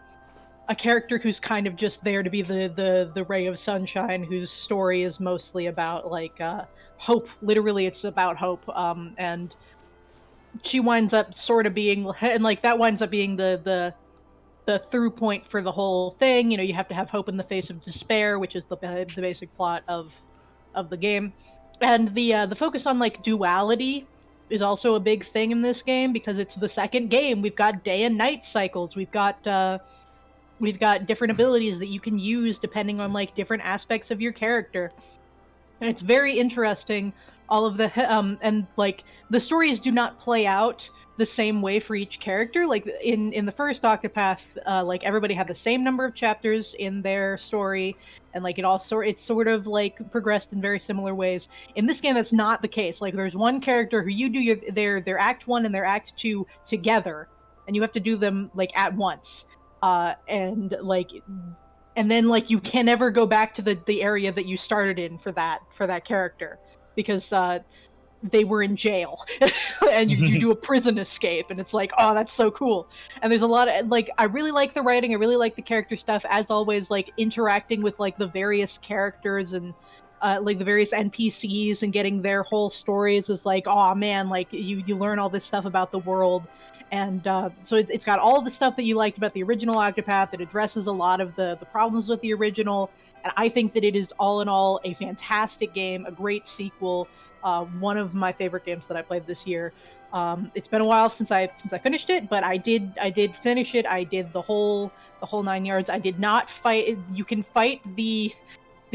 character who's kind of just there to be the ray of sunshine, whose story is mostly about like hope. Literally, it's about hope. And she winds up sort of being, and like that winds up being the through point for the whole thing. You know, you have to have hope in the face of despair, which is the basic plot of the game. And the focus on like duality is also a big thing in this game because it's the second game. We've got day and night cycles. We've got different abilities that you can use depending on like different aspects of your character. And it's very interesting. All of the and like the stories do not play out the same way for each character. Like in the first Octopath, like everybody had the same number of chapters in their story, and like it's sort of like progressed in very similar ways. In this game, that's not the case. Like there's one character who you do their Act 1 and their Act 2 together, and you have to do them like at once. And then like you can never go back to the area that you started in for that character because they were in jail and you do a prison escape, and it's like, oh, that's so cool. And there's a lot of like, I really like the writing, I really like the character stuff, as always, like interacting with like the various characters and like the various NPCs and getting their whole stories is like, oh man, like you learn all this stuff about the world. And so it's got all the stuff that you liked about the original Octopath. It addresses a lot of the problems with the original, and I think that it is all in all a fantastic game, a great sequel. One of my favorite games that I played this year. It's been a while since I finished it, but I did finish it. I did the whole 9 yards. I did not fight. You can fight the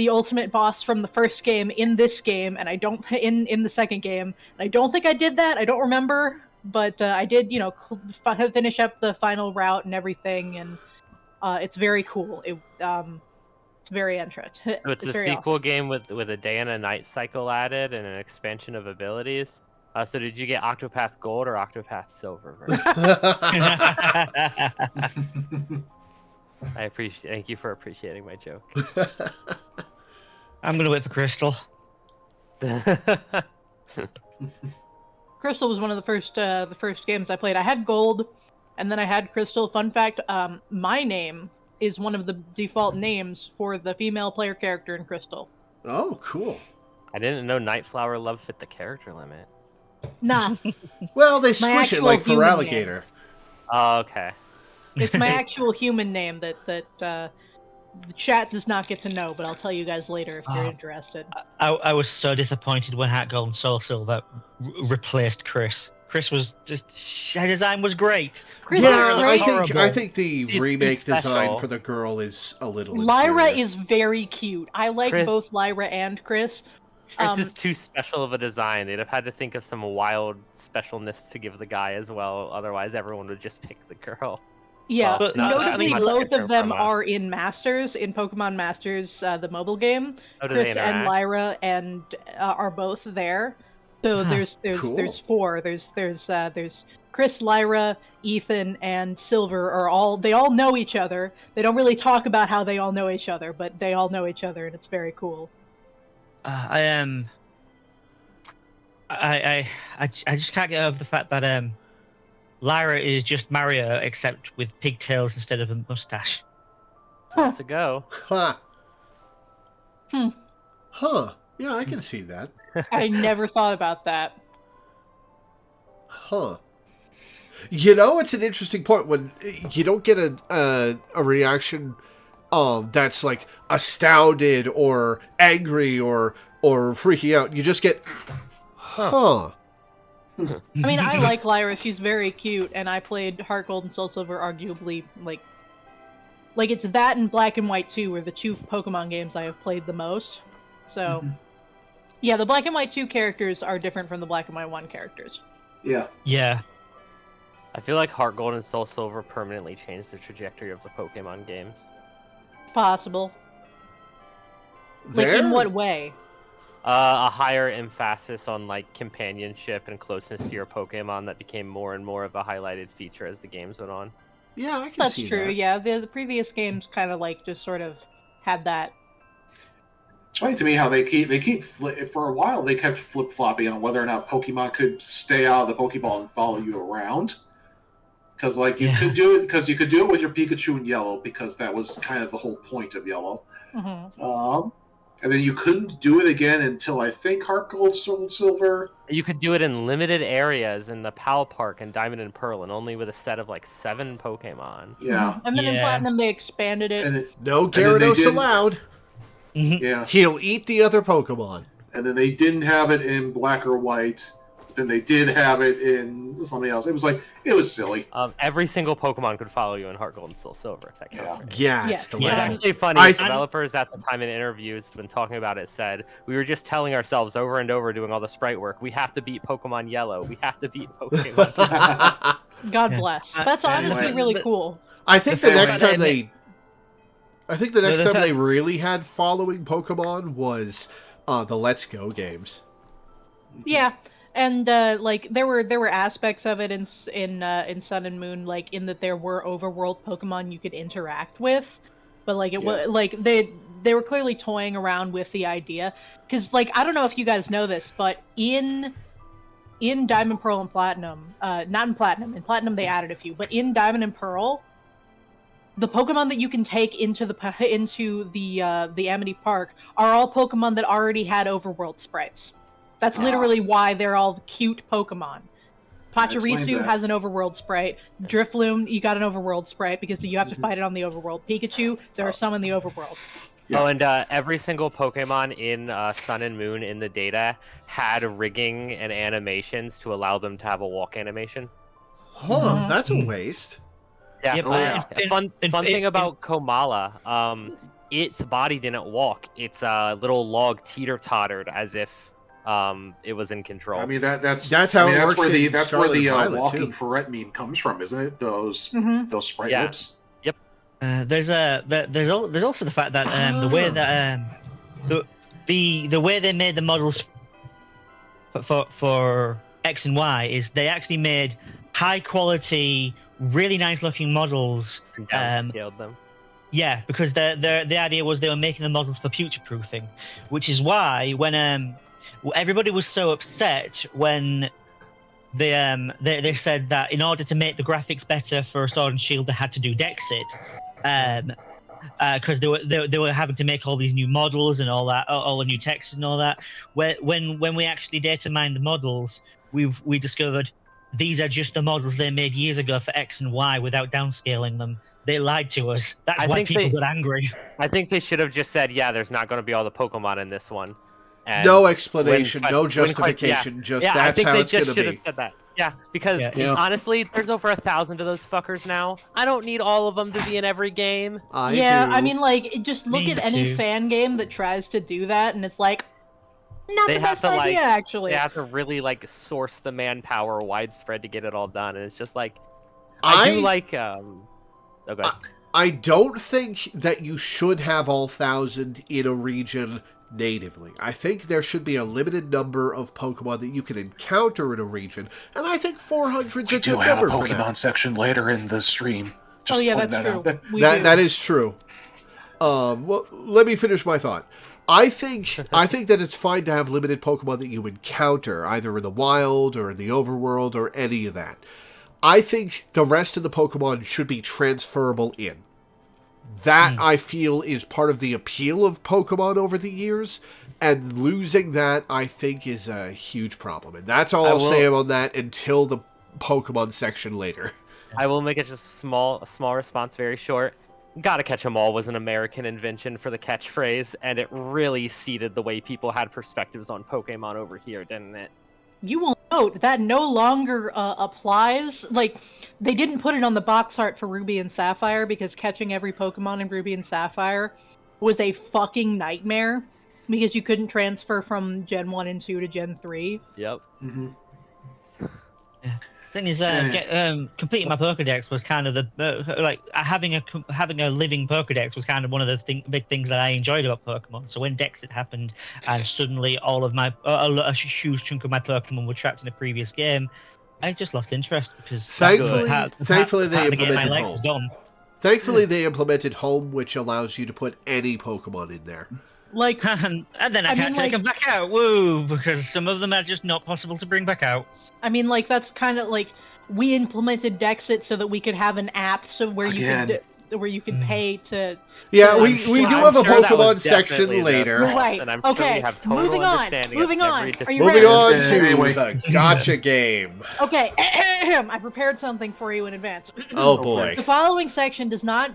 ultimate boss from the first game in this game, and I don't in the second game. I don't think I did that. I don't remember, but I did. You know, finish up the final route and everything, and it's very cool. It's very interesting. So it's a sequel awesome game with a day and a night cycle added and an expansion of abilities. So did you get Octopath Gold or Octopath Silver version? Thank you for appreciating my joke. I'm gonna wait for Crystal. Crystal was one of the first games I played. I had Gold, and then I had Crystal. Fun fact: my name is one of the default names for the female player character in Crystal. Oh, cool. I didn't know Nightflower Love fit the character limit. Nah. Well, they squish it like for alligator. Oh, okay. It's my actual human name that the chat does not get to know, but I'll tell you guys later if you're interested. I was so disappointed when Hat Gold and Soul Silver replaced Chris. Chris was just, her design was great. Chris I think the remake design for the girl is a little Lyra inferior. is very cute. I like both Lyra and Chris. Chris is too special of a design. They'd have had to think of some wild specialness to give the guy as well. Otherwise, everyone would just pick the girl. Yeah, but notably, both of them are in Masters, in Pokemon Masters, the mobile game. Chris and Lyra are both there. So there's four. There's Chris, Lyra, Ethan, and Silver they all know each other. They don't really talk about how they all know each other, but they all know each other, and it's very cool. I just can't get over the fact that Lyra is just Mario except with pigtails instead of a mustache. Let's go. Huh. Yeah, I can see that. I never thought about that. Huh. You know, it's an interesting point when you don't get a reaction that's like astounded or angry or freaking out. You just get, huh. I mean, I like Lyra. She's very cute, and I played Heart Gold and Soul Silver arguably, like it's that and Black and White 2 were the two Pokemon games I have played the most. So, yeah, the Black and White 2 characters are different from the Black and White 1 characters. Yeah. Yeah. I feel like Heart Gold and Soul Silver permanently changed the trajectory of the Pokemon games. Possible. Like, in what way? A higher emphasis on like companionship and closeness to your Pokemon that became more and more of a highlighted feature as the games went on. Yeah, I can That's see true. that. Yeah, the previous games kind of like just sort of had that. It's funny to me how they keep for a while they kept flip flopping on whether or not Pokemon could stay out of the Pokeball and follow you around. Because like you could do it with your Pikachu in Yellow because that was kind of the whole point of Yellow. Mm-hmm. And then you couldn't do it again until I think Heart Gold, Soul Silver. You could do it in limited areas in the PAL Park and Diamond and Pearl, and only with a set of like 7 Pokemon. Yeah. And then in Platinum they expanded it. No Gyarados allowed. Yeah. He'll eat the other Pokemon. And then they didn't have it in Black or White. Then they did have it in something else. It was silly. Every single Pokemon could follow you in Heart Gold and Soul Silver, if that counts. Right? Yeah, it's It's actually funny. Developers at the time in interviews when talking about it said, we were just telling ourselves over and over doing all the sprite work, we have to beat Pokemon Yellow. We have to beat Pokemon. God bless. That's honestly really cool. I think the next time they really had following Pokemon was the Let's Go games. Yeah. And like there were aspects of it in Sun and Moon, like in that there were overworld Pokemon you could interact with, but like it was like they were clearly toying around with the idea, because like I don't know if you guys know this, but in Diamond, Pearl, and Platinum, not in Platinum they added a few, but in Diamond and Pearl, the Pokemon that you can take into the Amity Park are all Pokemon that already had overworld sprites. That's literally why they're all cute Pokemon. Pachirisu has an overworld sprite. Drifloon, you got an overworld sprite because you have to fight it on the overworld. Pikachu, there are some in the overworld. Oh, and every single Pokemon in Sun and Moon in the data had rigging and animations to allow them to have a walk animation. Huh, that's a waste. Yeah, fun thing about Komala, its body didn't walk. Its little log teeter-tottered as if it was in control. I mean that's how it works. That's where the walking ferret meme comes from, isn't it? Those sprite lips. Yep. There's also the fact that the way that the way they made the models for X and Y is they actually made high quality, really nice looking models. Downscaled them. Yeah, because the idea was they were making the models for future proofing, which is why when everybody was so upset when they said that in order to make the graphics better for Sword and Shield they had to do Dexit, because they were having to make all these new models and all that, all the new textures and all that. When we actually data mined the models, we discovered these are just the models they made years ago for X and Y without downscaling them. They lied to us. That's why people got angry. I think they should have just said, yeah, there's not going to be all the Pokemon in this one. And no explanation, no justification, that's how it's going to be. Have said that. Yeah, because honestly, there's over 1,000 of those fuckers now. I don't need all of them to be in every game. I mean, like, just look at any fan game that tries to do that, and it's like, not the best idea, actually. They have to really, like, source the manpower widespread to get it all done, and it's just like, I do like, okay. I don't think that you should have all 1,000 in a region natively. I think there should be a limited number of Pokemon that you can encounter in a region, and I think 400's a good number for that. We do have a Pokemon section later in the stream. Just that's true. That is true. Well, let me finish my thought. I think that it's fine to have limited Pokemon that you encounter, either in the wild or in the overworld or any of that. I think the rest of the Pokemon should be transferable in. That, I feel, is part of the appeal of Pokemon over the years, And losing that, I think, is a huge problem. And that's all I'll say on that until the Pokemon section later. I will make it just a small response, very short. Gotta catch 'em all was an American invention for the catchphrase, and it really seeded the way people had perspectives on Pokemon over here, didn't it? You will note that no longer applies. Like, they didn't put it on the box art for Ruby and Sapphire because catching every Pokemon in Ruby and Sapphire was a fucking nightmare because you couldn't transfer from Gen 1 and 2 to Gen 3. Yep. Mm-hmm. Thing is, completing my Pokedex was kind of the having a living Pokedex was kind of one of the big things that I enjoyed about Pokemon. So when Dexit happened, and suddenly all of my a huge chunk of my Pokemon were trapped in a previous game, I just lost interest because thankfully they implemented my Home. done. Thankfully they implemented Home, which allows you to put any Pokemon in there. Like, and then I can't take them back out. Woo! Because some of them are just not possible to bring back out. I mean, like, that's kind of like we implemented Dexit so that we could have an app where you could pay to. Yeah, we do have a Pokemon section later. You're right. And I'm sure we have total moving on. understanding Moving of on. every Are you Moving ready? on to Anyway. the gotcha game. Okay, I prepared something for you in advance. Oh boy. The following section does not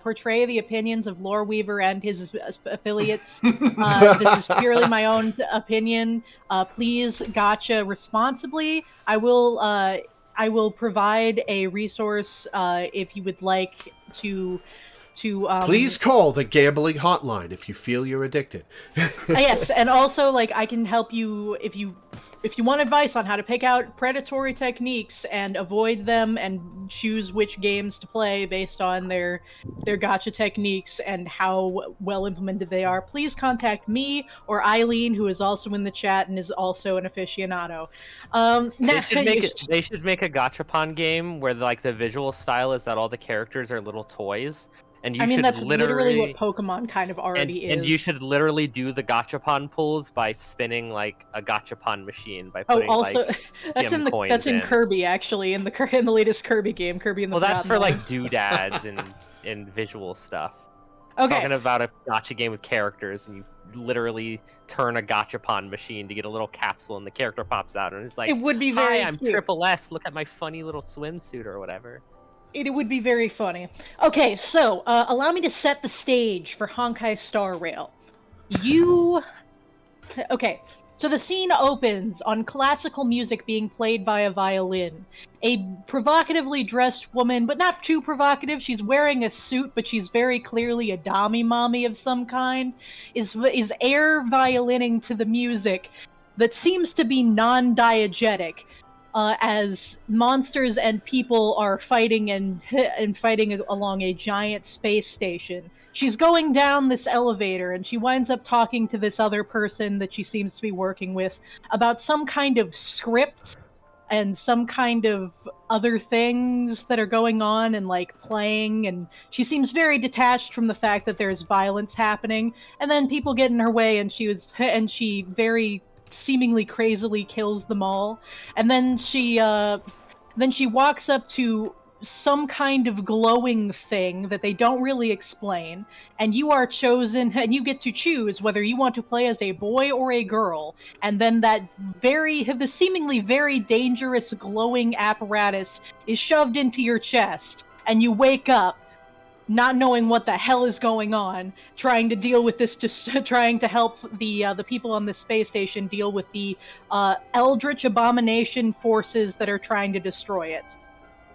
portray the opinions of Lore Weaver and his affiliates. This is purely my own opinion. Please gotcha responsibly. I will provide a resource if you would like to. Please call the gambling hotline if you feel you're addicted. Yes, and also like I can help you if you want advice on how to pick out predatory techniques and avoid them and choose which games to play based on their gotcha techniques and how well implemented they are, please contact me or Eileen, who is also in the chat and is also an aficionado. They should make a gachapon game where like the visual style is that all the characters are little toys. And that's literally what Pokemon kind of already is. And you should literally do the gachapon pulls by spinning like a gachapon machine by putting coins that's in Kirby actually in the latest Kirby game, Kirby and the that's for Forgotten like Land. doodads and visual stuff. Okay. Talking about a gacha game with characters, and you literally turn a gachapon machine to get a little capsule, and the character pops out, and it's like, it would be very "Hi, I'm cute. Triple S. Look at my funny little swimsuit or whatever." It would be very funny. Okay, so allow me to set the stage for Honkai Star Rail. Okay, so the scene opens on classical music being played by a violin. A provocatively dressed woman, but not too provocative, she's wearing a suit, but she's very clearly a dami mommy of some kind, is air violining to the music that seems to be non-diegetic. As monsters and people are fighting and fighting along a giant space station. She's going down this elevator and she winds up talking to this other person that she seems to be working with about some kind of script and some kind of other things that are going on and like playing, and she seems very detached from the fact that there's violence happening, and then people get in her way and she very seemingly crazily kills them all, and then she walks up to some kind of glowing thing that they don't really explain, and you are chosen, and you get to choose whether you want to play as a boy or a girl, and then the seemingly very dangerous glowing apparatus is shoved into your chest, and you wake up not knowing what the hell is going on, trying to deal with this, trying to help the people on the space station deal with the eldritch abomination forces that are trying to destroy it.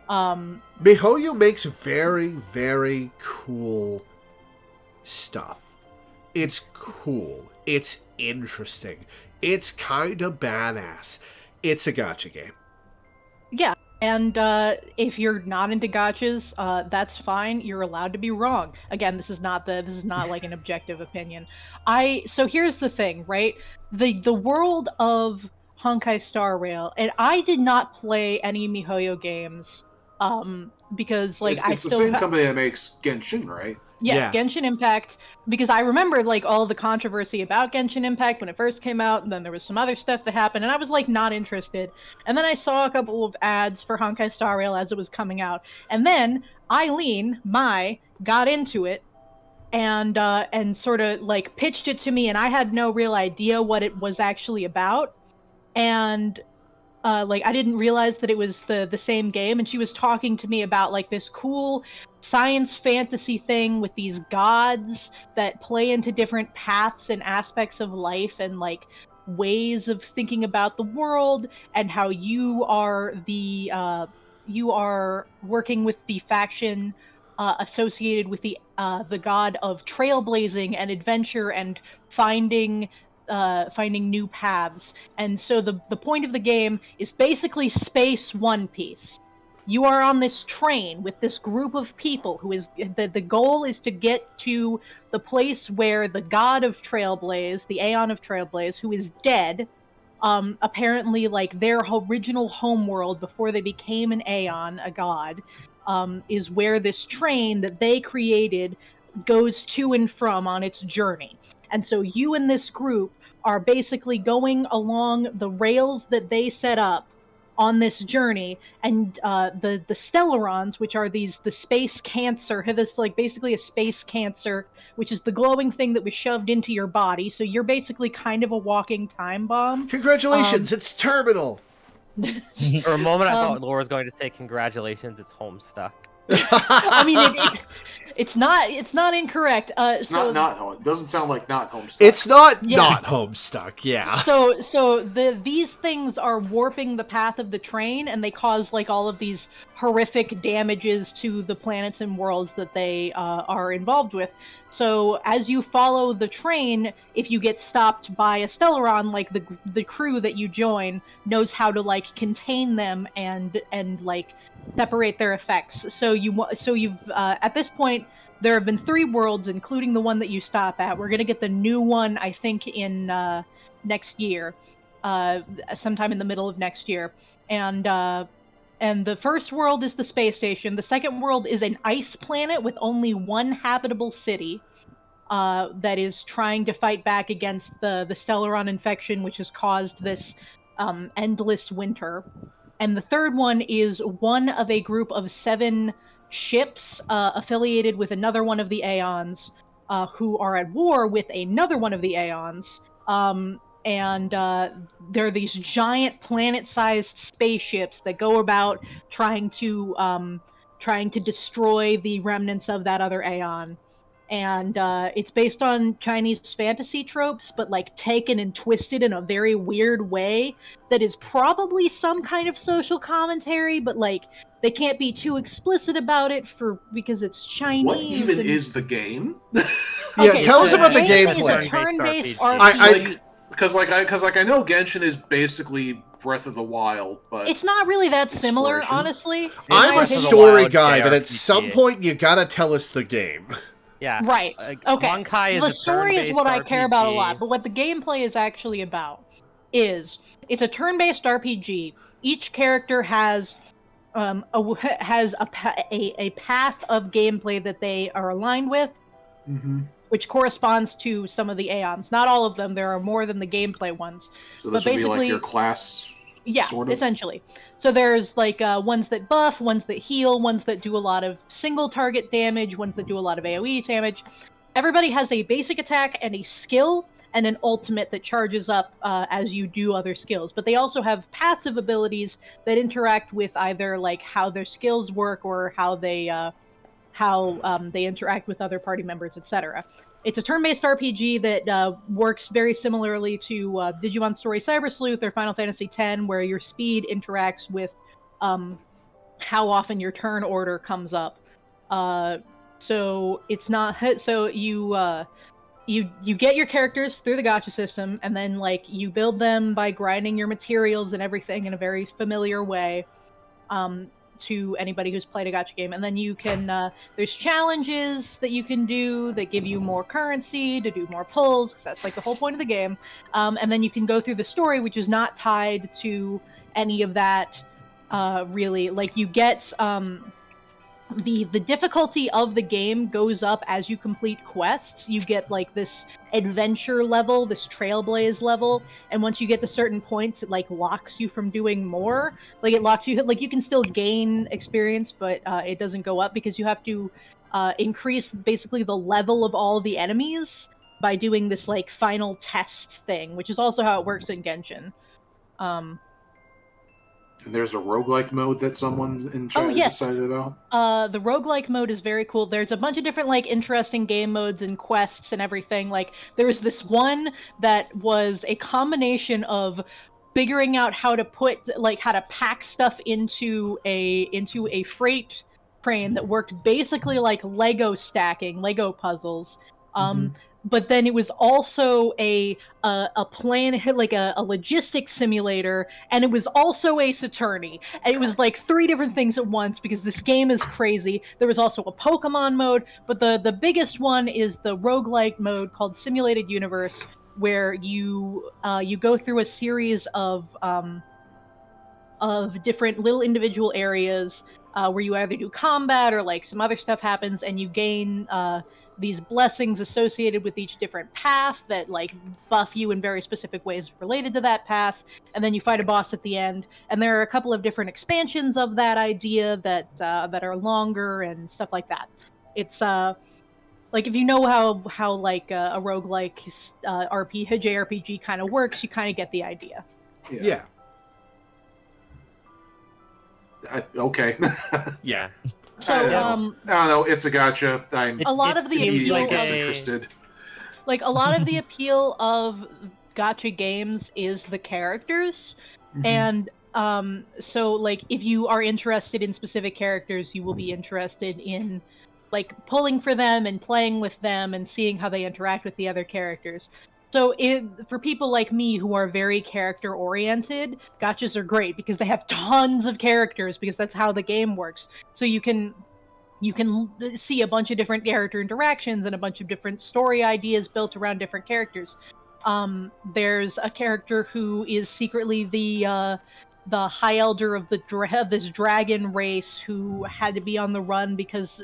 MiHoYo makes very, very cool stuff. It's cool. It's interesting. It's kind of badass. It's a gacha game. Yeah. And if you're not into gachas, that's fine. You're allowed to be wrong. Again, this is not like an objective opinion. So here's the thing, right? The world of Honkai Star Rail, and I did not play any MiHoYo games, because like it's the same company that makes Genshin, right? Yeah, Genshin Impact, because I remember like all the controversy about Genshin Impact when it first came out, and then there was some other stuff that happened, and I was like not interested. And then I saw a couple of ads for Honkai Star Rail as it was coming out, and then Eileen, got into it, and sort of like pitched it to me, and I had no real idea what it was actually about, and like I didn't realize that it was the same game, and she was talking to me about like this cool science fantasy thing with these gods that play into different paths and aspects of life and like ways of thinking about the world, and how you are working with the faction associated with the god of trailblazing and adventure and finding finding new paths. And so the point of the game is basically space One Piece. You are on this train with this group of people who is the goal is to get to the place where the god of Trailblaze, the Aeon of Trailblaze, who is dead, apparently like their original homeworld before they became an Aeon, a god, is where this train that they created goes to and from on its journey. And so you and this group are basically going along the rails that they set up on this journey, and the Stellarons, which are the space cancer, have this like basically a space cancer, which is the glowing thing that was shoved into your body. So you're basically kind of a walking time bomb. Congratulations, it's terminal. For a moment, I thought Laura was going to say, "Congratulations, it's Homestuck." I mean, it's not incorrect. It's not home. It doesn't sound like not Homestuck. It's not Homestuck. Yeah. So these things are warping the path of the train, and they cause like all of these horrific damages to the planets and worlds that they are involved with. So as you follow the train, if you get stopped by a Stellaron, like the crew that you join knows how to like contain them and like separate their effects. So you've at this point there have been 3 worlds, including the one that you stop at. We're gonna get the new one, I think, in next year, sometime in the middle of next year. And the first world is the space station. The second world is an ice planet with only one habitable city that is trying to fight back against the Stellaron infection, which has caused this endless winter. And the third one is one of a group of 7 ships affiliated with another one of the Aeons, who are at war with another one of the Aeons. And they're these giant planet-sized spaceships that go about trying to destroy the remnants of that other Aeon. And it's based on Chinese fantasy tropes, but like taken and twisted in a very weird way that is probably some kind of social commentary, but like they can't be too explicit about it because it's Chinese. What even is the game? Yeah, tell us about the gameplay. gameplay. It's a turn-based RPG. Because I know Genshin is basically Breath of the Wild, but it's not really that similar, honestly. I'm a story guy, but at some point you gotta tell us the game. Yeah. Right. Okay. Honkai is the story is what RPG. I care about a lot, but what the gameplay is actually about is it's a turn-based RPG. Each character has a path of gameplay that they are aligned with, which corresponds to some of the Aeons. Not all of them. There are more than the gameplay ones. So this would be like your class. Yeah, sort of? Essentially. So there's like ones that buff, ones that heal, ones that do a lot of single target damage, ones that do a lot of AoE damage. Everybody has a basic attack and a skill and an ultimate that charges up as you do other skills. But they also have passive abilities that interact with either like how their skills work or how they interact with other party members, etc. It's a turn-based RPG that works very similarly to Digimon Story Cyber Sleuth or Final Fantasy X, where your speed interacts with how often your turn order comes up. So it's not so you get your characters through the gacha system, and then like you build them by grinding your materials and everything in a very familiar way. To anybody who's played a gacha game, and then you can there's challenges that you can do that give you more currency to do more pulls, because that's like the whole point of the game. And then you can go through the story, which is not tied to any of that really. Like you get the difficulty of the game goes up as you complete quests. You get like this adventure level, this trailblaze level, and once you get to certain points, it like locks you from doing more. Like it locks you, like you can still gain experience, but it doesn't go up because you have to increase basically the level of all the enemies by doing this like final test thing, which is also how it works in Genshin. And there's a roguelike mode that someone in chat is excited about. The roguelike mode is very cool. There's a bunch of different like interesting game modes and quests and everything. Like there was this one that was a combination of figuring out how to pack stuff into a freight train that worked basically like Lego stacking, Lego puzzles. But then it was also a plan, like a logistics simulator, and it was also Ace Attorney. And it was like 3 different things at once because this game is crazy. There was also a Pokemon mode, but the biggest one is the roguelike mode called Simulated Universe, where you go through a series of different little individual areas where you either do combat or like some other stuff happens, and you gain these blessings associated with each different path that like buff you in very specific ways related to that path, and then you fight a boss at the end. And there are a couple of different expansions of that idea that are longer and stuff like that. It's like if you know how like a roguelike JRPG kind of works, you kind of get the idea. Yeah. Okay. Yeah. So I don't know. It's a gotcha. I'm a lot of the immediately appeal disinterested. like a lot of the appeal of gacha games is the characters, and so like if you are interested in specific characters, you will be interested in like pulling for them and playing with them and seeing how they interact with the other characters. So for people like me who are very character oriented, gachas are great because they have tons of characters, because that's how the game works. So you can see a bunch of different character interactions and a bunch of different story ideas built around different characters. There's a character who is secretly the High Elder of this dragon race who had to be on the run because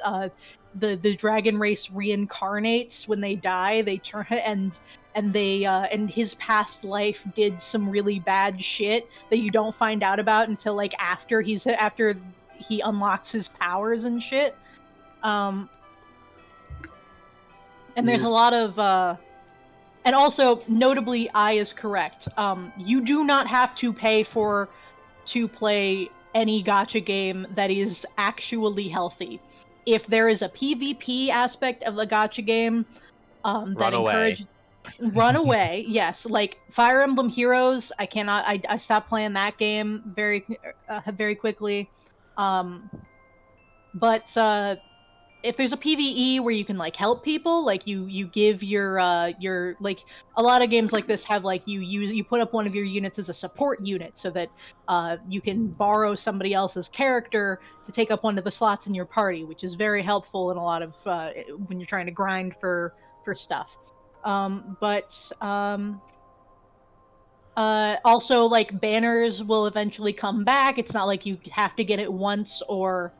the dragon race reincarnates when they die. They turn and his past life did some really bad shit that you don't find out about until like after he unlocks his powers and shit. And there's a lot of and also notably I is correct. You do not have to pay to play any gacha game that is actually healthy. If there is a PvP aspect of the gacha game that encourages run away, yes. Like Fire Emblem Heroes, I stopped playing that game very quickly. But if there's a PvE where you can like help people, like you give your like a lot of games like this have like you put up one of your units as a support unit so that you can borrow somebody else's character to take up one of the slots in your party, which is very helpful in a lot of when you're trying to grind for stuff. Also like banners will eventually come back. It's not like you have to get it once or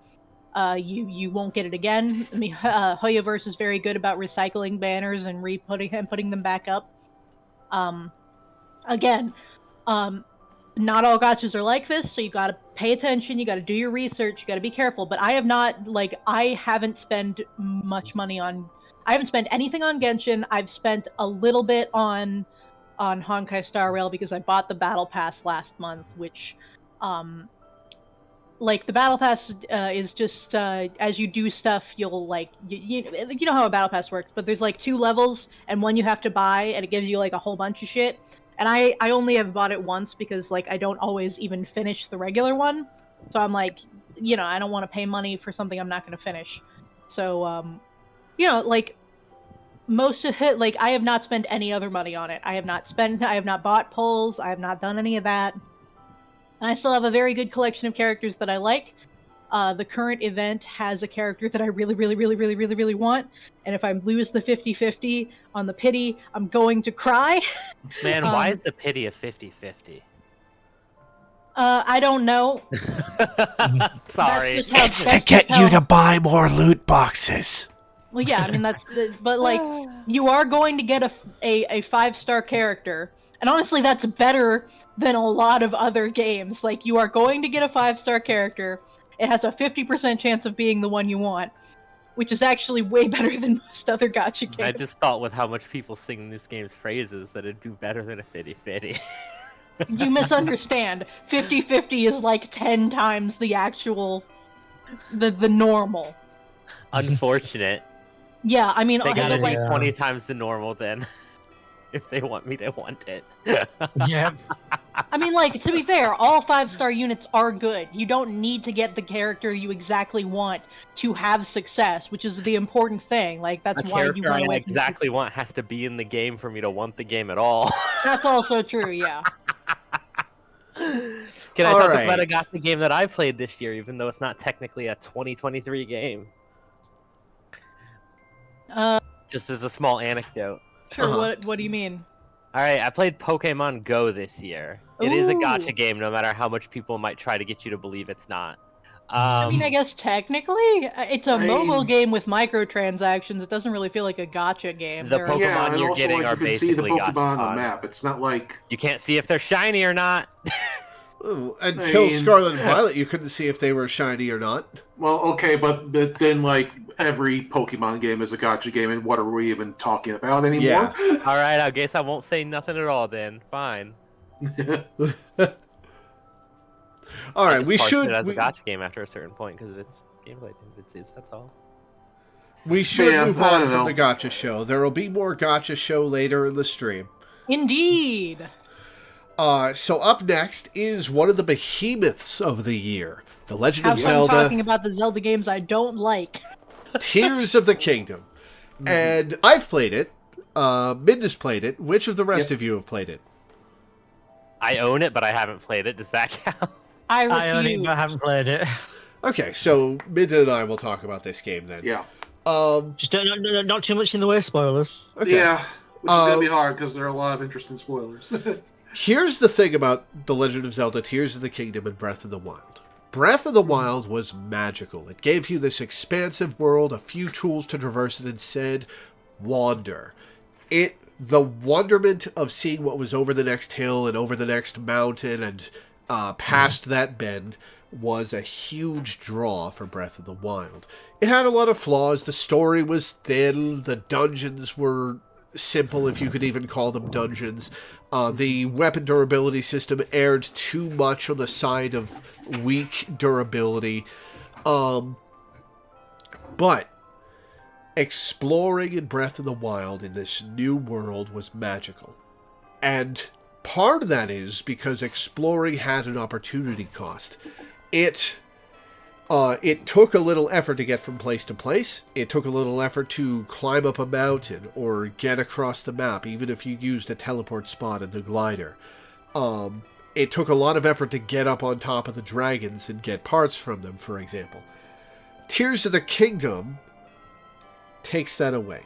you won't get it again. I mean, Hoyoverse is very good about recycling banners and putting them back up. Again, not all gachas are like this, so you gotta pay attention, you gotta do your research, you gotta be careful. But I haven't spent anything on Genshin. I've spent a little bit on Honkai Star Rail because I bought the Battle Pass last month, which like the Battle Pass is just as you do stuff, you'll like you know how a Battle Pass works, but there's like 2 levels and one you have to buy, and it gives you like a whole bunch of shit. And I only have bought it once because like I don't always even finish the regular one, so I'm like, you know, I don't want to pay money for something I'm not going to finish. So you know, like most of it, like I have not spent any other money on it. I have not bought pulls. I have not done any of that. And I still have a very good collection of characters that I like. The current event has a character that I really, really, really, really, really, really want. And if I lose the 50-50 on the pity, I'm going to cry. Man, why is the pity a 50-50? I don't know. Sorry. It's to get you to buy more loot boxes. Well, yeah, I mean, but like, you are going to get a 5-star character. And honestly, that's better than a lot of other games. Like, you are going to get a 5-star character. It has a 50% chance of being the one you want. which is actually way better than most other gacha games. I just thought with how much people sing this game's phrases that it'd do better than a 50-50. You misunderstand. 50-50 is like 10 times the actual... the normal. Unfortunate. Yeah, I mean... They gotta like, do 20 times the normal then. If they want me to want it. Yeah. I mean, like, to be fair, all 5-star units are good. You don't need to get the character you exactly want to have success, which is the important thing. Like, that's A why you character want to I exactly want has to be in the game for me to want the game at all. That's also true, yeah. Can I All talk right. about a gacha game that I played this year, even though it's not technically a 2023 game? Just as a small anecdote. Sure, what do you mean? Alright, I played Pokemon Go this year. It is a Ooh. gacha game, no matter how much people might try to get you to believe it's not. I mean, I guess technically, it's a mobile game with microtransactions. It doesn't really feel like a gacha game. The There are- Pokemon Yeah, and you're also getting like are you can see the basically Pokemon on the gachapon. map. It's not like You can't see if they're shiny or not. Ooh, until I mean- Scarlet and Violet, you couldn't see if they were shiny or not. well, okay, but then like every Pokemon game is a gotcha game, and what are we even talking about anymore? Alright, I guess I won't say nothing at all then. Fine. All I right, just we parsed should it as we, a gacha game after a certain point because of its gameplay tendencies. That's all. we should Yeah, move I on don't from know. the gotcha show. There will be more gotcha show later in the stream. Indeed. So up next is one of the behemoths of the year, The Legend Have of fun Zelda: talking about the Zelda games I don't like. Tears of the Kingdom. And I've played it. Minda's played it. Which of the rest of you have played it? I own it, but I haven't played it. Does that count? I I own it, refuse. but I haven't played it. Okay, so Minda and I will talk about this game then. Yeah, Just don't, not too much in the way of spoilers. Okay. yeah, which is gonna be hard because there are a lot of interesting spoilers. Here's the thing about The Legend of Zelda: Tears of the Kingdom and Breath of the Wild. Breath of the Wild was magical. It gave you this expansive world, a few tools to traverse it, and said, wander. The wonderment of seeing what was over the next hill and over the next mountain and past that bend was a huge draw for Breath of the Wild. It had a lot of flaws. The story was thin. The dungeons were simple, if you could even call them dungeons. The weapon durability system erred too much on the side of weak durability. But exploring in Breath of the Wild in this new world was magical. And part of that is because exploring had an opportunity cost. It took a little effort to get from place to place. It took a little effort to climb up a mountain or get across the map, even if you used a teleport spot in the glider. It took a lot of effort to get up on top of the dragons and get parts from them, for example. Tears of the Kingdom takes that away.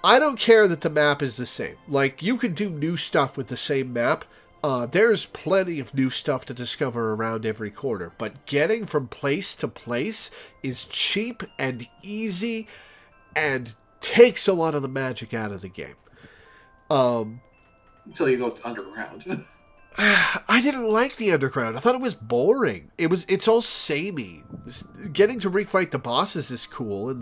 I don't care that the map is the same. Like, you could do new stuff with the same map. There's plenty of new stuff to discover around every corner, but getting from place to place is cheap and easy and takes a lot of the magic out of the game. Until you go to underground. I didn't like the underground. I thought it was boring. It's all samey. Getting to refight the bosses is cool, and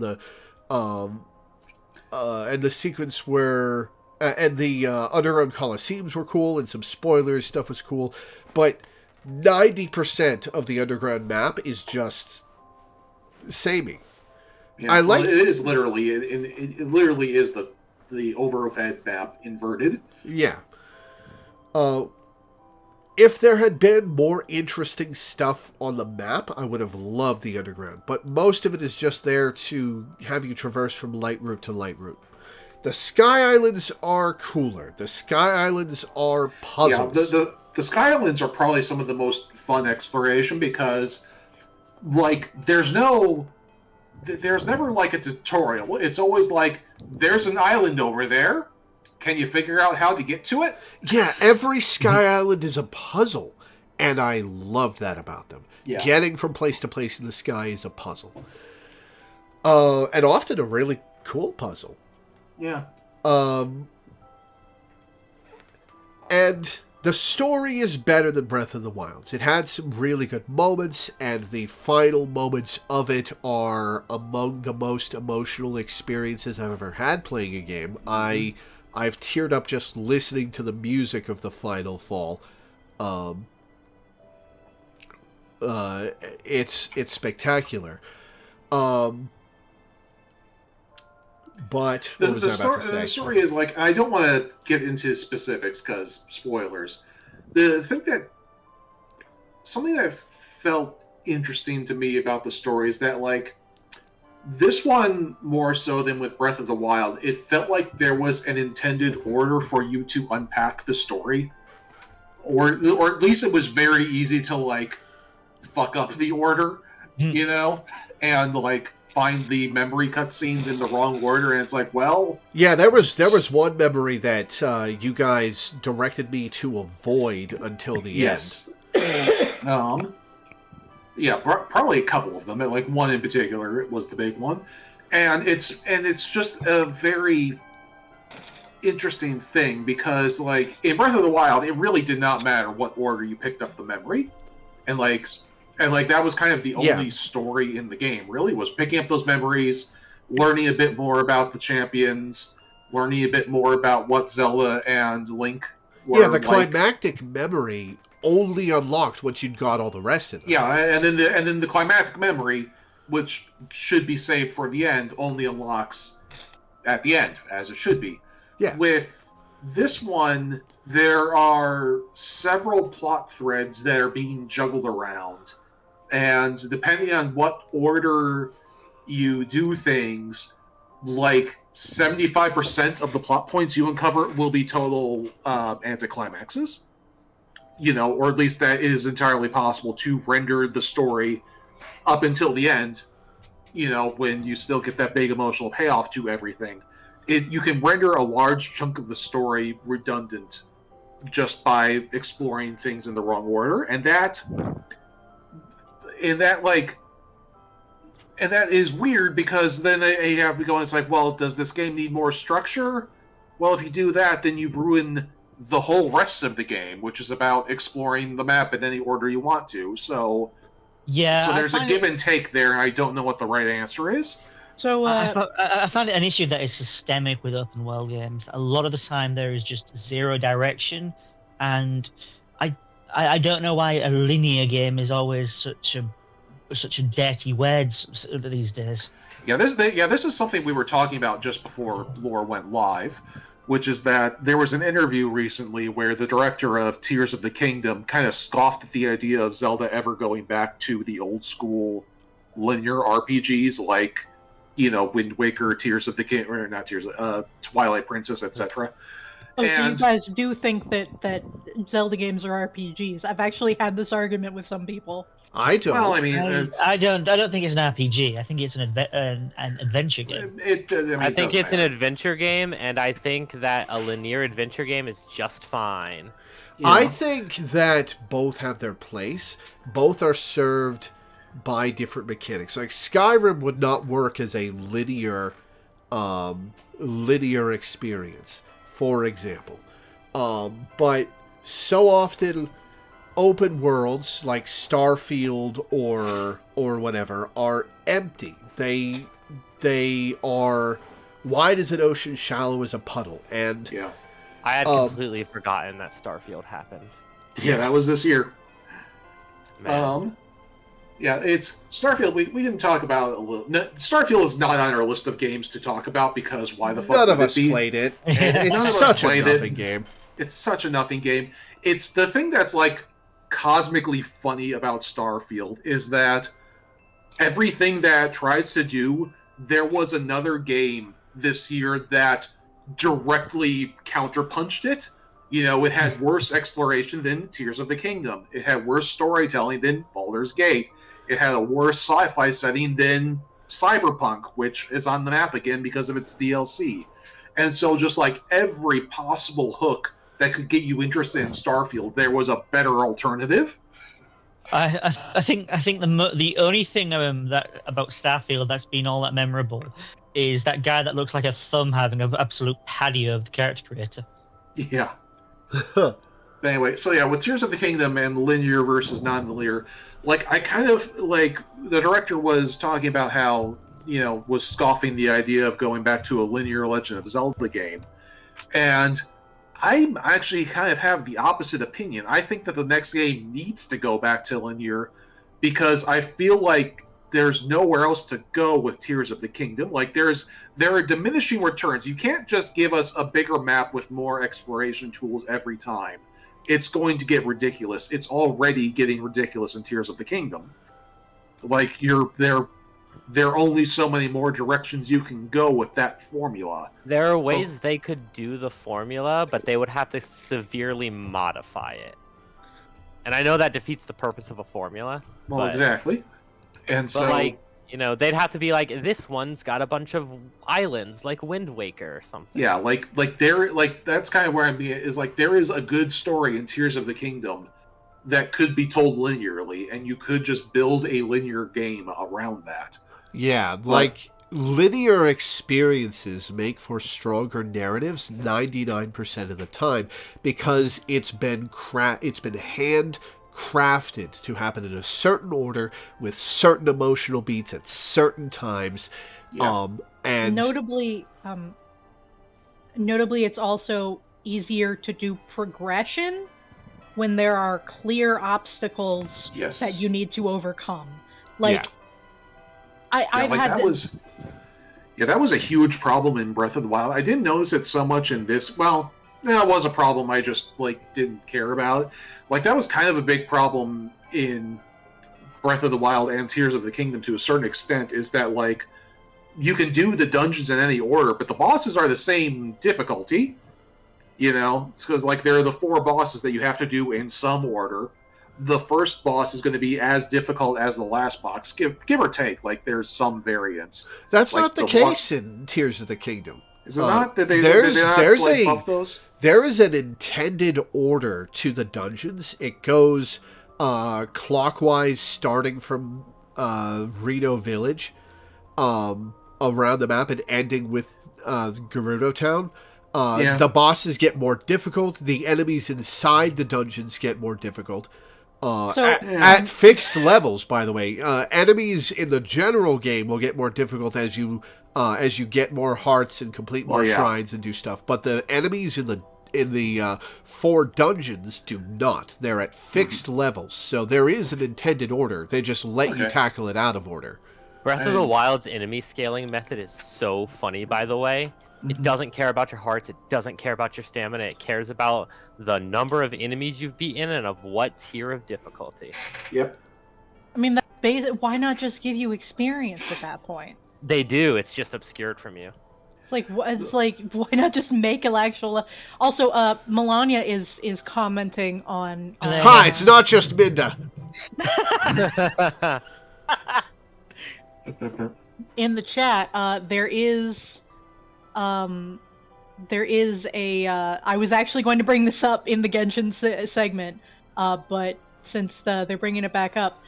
the sequence where and the underground coliseums were cool, and some spoilers stuff was cool, but 90% of the underground map is just samey. Yeah, I like- it is literally it literally is the overhead map inverted. Yeah. If there had been more interesting stuff on the map, I would have loved the underground. But most of it is just there to have you traverse from light route to light route. The Sky Islands are cooler. The Sky Islands are puzzles. Yeah, the Sky Islands are probably some of the most fun exploration because, like, there's never like a tutorial. It's always like, there's an island over there. Can you figure out how to get to it? Yeah, every Sky Island is a puzzle, and I loved that about them. Yeah. Getting from place to place in the sky is a puzzle. And often a really cool puzzle. Yeah. And The story is better than Breath of the Wild. It had some really good moments, and the final moments of it are among the most emotional experiences I've ever had playing a game. I've teared up just listening to the music of the final fall. It's spectacular. But what was I about to say? The story is like, I don't want to get into specifics because spoilers. Something that felt interesting to me about the story is that, like, this one more so than with Breath of the Wild, it felt like there was an intended order for you to unpack the story, or at least it was very easy to like fuck up the order, you know, and like find the memory cutscenes in the wrong order, and it's like, well, yeah, there was one memory that you guys directed me to avoid until the end. Yeah, probably a couple of them. Like one in particular was the big one, and it's just a very interesting thing because, like, in Breath of the Wild, it really did not matter what order you picked up the memory, and that was kind of the only story in the game, really, was picking up those memories, learning a bit more about the champions, learning a bit more about what Zelda and Link were. Yeah, the climactic memory only unlocked once you'd got all the rest of them. Yeah, and then the climactic memory, which should be saved for the end, only unlocks at the end, as it should be. Yeah. With this one, there are several plot threads that are being juggled around. And depending on what order you do things, like 75% of the plot points you uncover will be total anticlimaxes. You know, or at least that is entirely possible to render the story up until the end, you know, when you still get that big emotional payoff to everything. You can render a large chunk of the story redundant just by exploring things in the wrong order, and that is weird because then they have to go and it's like, well, does this game need more structure? Well, if you do that, then you ruin the whole rest of the game, which is about exploring the map in any order you want to. So there's a give and take there, and I don't know what the right answer is. So I find it an issue that is systemic with open world games. A lot of the time there is just zero direction, and I don't know why a linear game is always such a dirty word these days. This is something we were talking about just before Lore went live, which is that there was an interview recently where the director of Tears of the Kingdom kind of scoffed at the idea of Zelda ever going back to the old school linear RPGs like, you know, Wind Waker, Tears of the King, or not Tears, Twilight Princess, etc. So you guys do think that Zelda games are RPGs? I've actually had this argument with some people. I don't. Well, I mean, I don't think it's an RPG. I think it's an adventure game. I think it's an adventure game, and I think that a linear adventure game is just fine. I think that both have their place. Both are served by different mechanics. Like Skyrim would not work as a linear experience, for example. But so often open worlds like Starfield or whatever are empty. They are wide as an ocean, shallow as a puddle. And I had completely forgotten that Starfield happened. Yeah, that was this year. It's Starfield. We didn't talk about it a little. No, Starfield is not on our list of games to talk about because why the fuck? None of us played it. It's such a nothing game. It's such a nothing game. It's the thing that's like cosmically funny about Starfield is that everything that tries to do, there was another game this year that directly counterpunched it. You know, it had worse exploration than Tears of the Kingdom. It had worse storytelling than Baldur's Gate. It had a worse sci-fi setting than Cyberpunk, which is on the map again because of its DLC. And so just like every possible hook that could get you interested in Starfield, there was a better alternative. I think the only thing that about Starfield that's been all that memorable is that guy that looks like a thumb having an absolute patio of the character creator. Yeah. But anyway, so yeah, with Tears of the Kingdom and linear versus non-linear, like I kind of like the director was talking about how was scoffing the idea of going back to a linear Legend of Zelda game, and I actually kind of have the opposite opinion. I think that the next game needs to go back to linear because I feel like there's nowhere else to go with Tears of the Kingdom. Like there are diminishing returns. You can't just give us a bigger map with more exploration tools every time. It's going to get ridiculous. It's already getting ridiculous in Tears of the Kingdom. Like there are only so many more directions you can go with that formula. There are ways they could do the formula, but they would have to severely modify it. And I know that defeats the purpose of a formula. Well, exactly. And so, like, they'd have to be like, this one's got a bunch of islands, like Wind Waker or something. Yeah, like that's kind of where I'm being, is like there is a good story in Tears of the Kingdom that could be told linearly, and you could just build a linear game around that. Yeah, like linear experiences make for stronger narratives 99% of the time because it's been hand crafted to happen in a certain order with certain emotional beats at certain times. Yeah. And notably it's also easier to do progression when there are clear obstacles that you need to overcome. Like that was a huge problem in Breath of the Wild. I didn't notice it so much in this. Well, it was a problem. I just didn't care about it. Like that was kind of a big problem in Breath of the Wild and Tears of the Kingdom to a certain extent. Is that you can do the dungeons in any order, but the bosses are the same difficulty. It's because there are the 4 bosses that you have to do in some order. The first boss is going to be as difficult as the last boss, give or take. There's some variance. That's not the case in Tears of the Kingdom. Is it not? Did they buff those? There is an intended order to the dungeons. It goes clockwise, starting from Reno Village, around the map and ending with Gerudo Town. The bosses get more difficult. The enemies inside the dungeons get more difficult. At fixed levels, by the way. Enemies in the general game will get more difficult as you get more hearts and complete more shrines and do stuff. But the enemies in the 4 dungeons do not. They're at fixed levels. So there is an intended order. They just let you tackle it out of order. Breath of the Wild's enemy scaling method is so funny, by the way. It doesn't care about your hearts. It doesn't care about your stamina. It cares about the number of enemies you've beaten and of what tier of difficulty. Yep. I mean, that's basic. Why not just give you experience at that point? They do. It's just obscured from you. It's why not just make an actual? Also, Melania is commenting on. Hi, it's not just Minda. In the chat, there is a. I was actually going to bring this up in the Genshin segment, but since they're bringing it back up,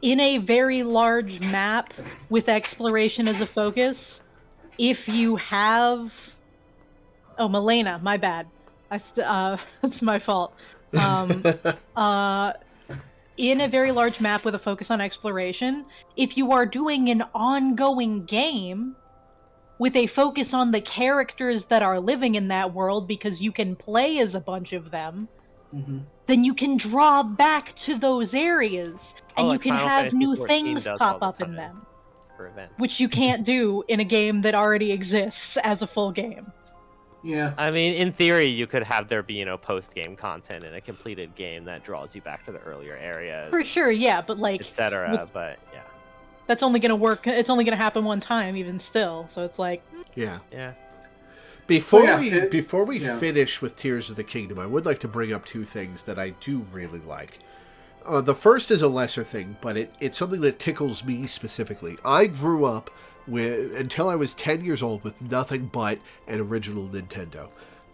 in a very large map with exploration as a focus, if you have... Oh, Milena, my bad. That's my fault. In a very large map with a focus on exploration, if you are doing an ongoing game with a focus on the characters that are living in that world, because you can play as a bunch of them, then you can draw back to those areas, and you can have new things pop up in them, which you can't do in a game that already exists as a full game. Yeah. I mean, in theory, you could have there be, post-game content in a completed game that draws you back to the earlier areas. For sure, yeah, but etc. But yeah, that's only gonna work. It's only gonna happen one time, even still. So it's yeah. Before we finish with Tears of the Kingdom, I would like to bring up 2 things that I do really like. The first is a lesser thing, but it's something that tickles me specifically. I grew up until I was 10 years old with nothing but an original Nintendo.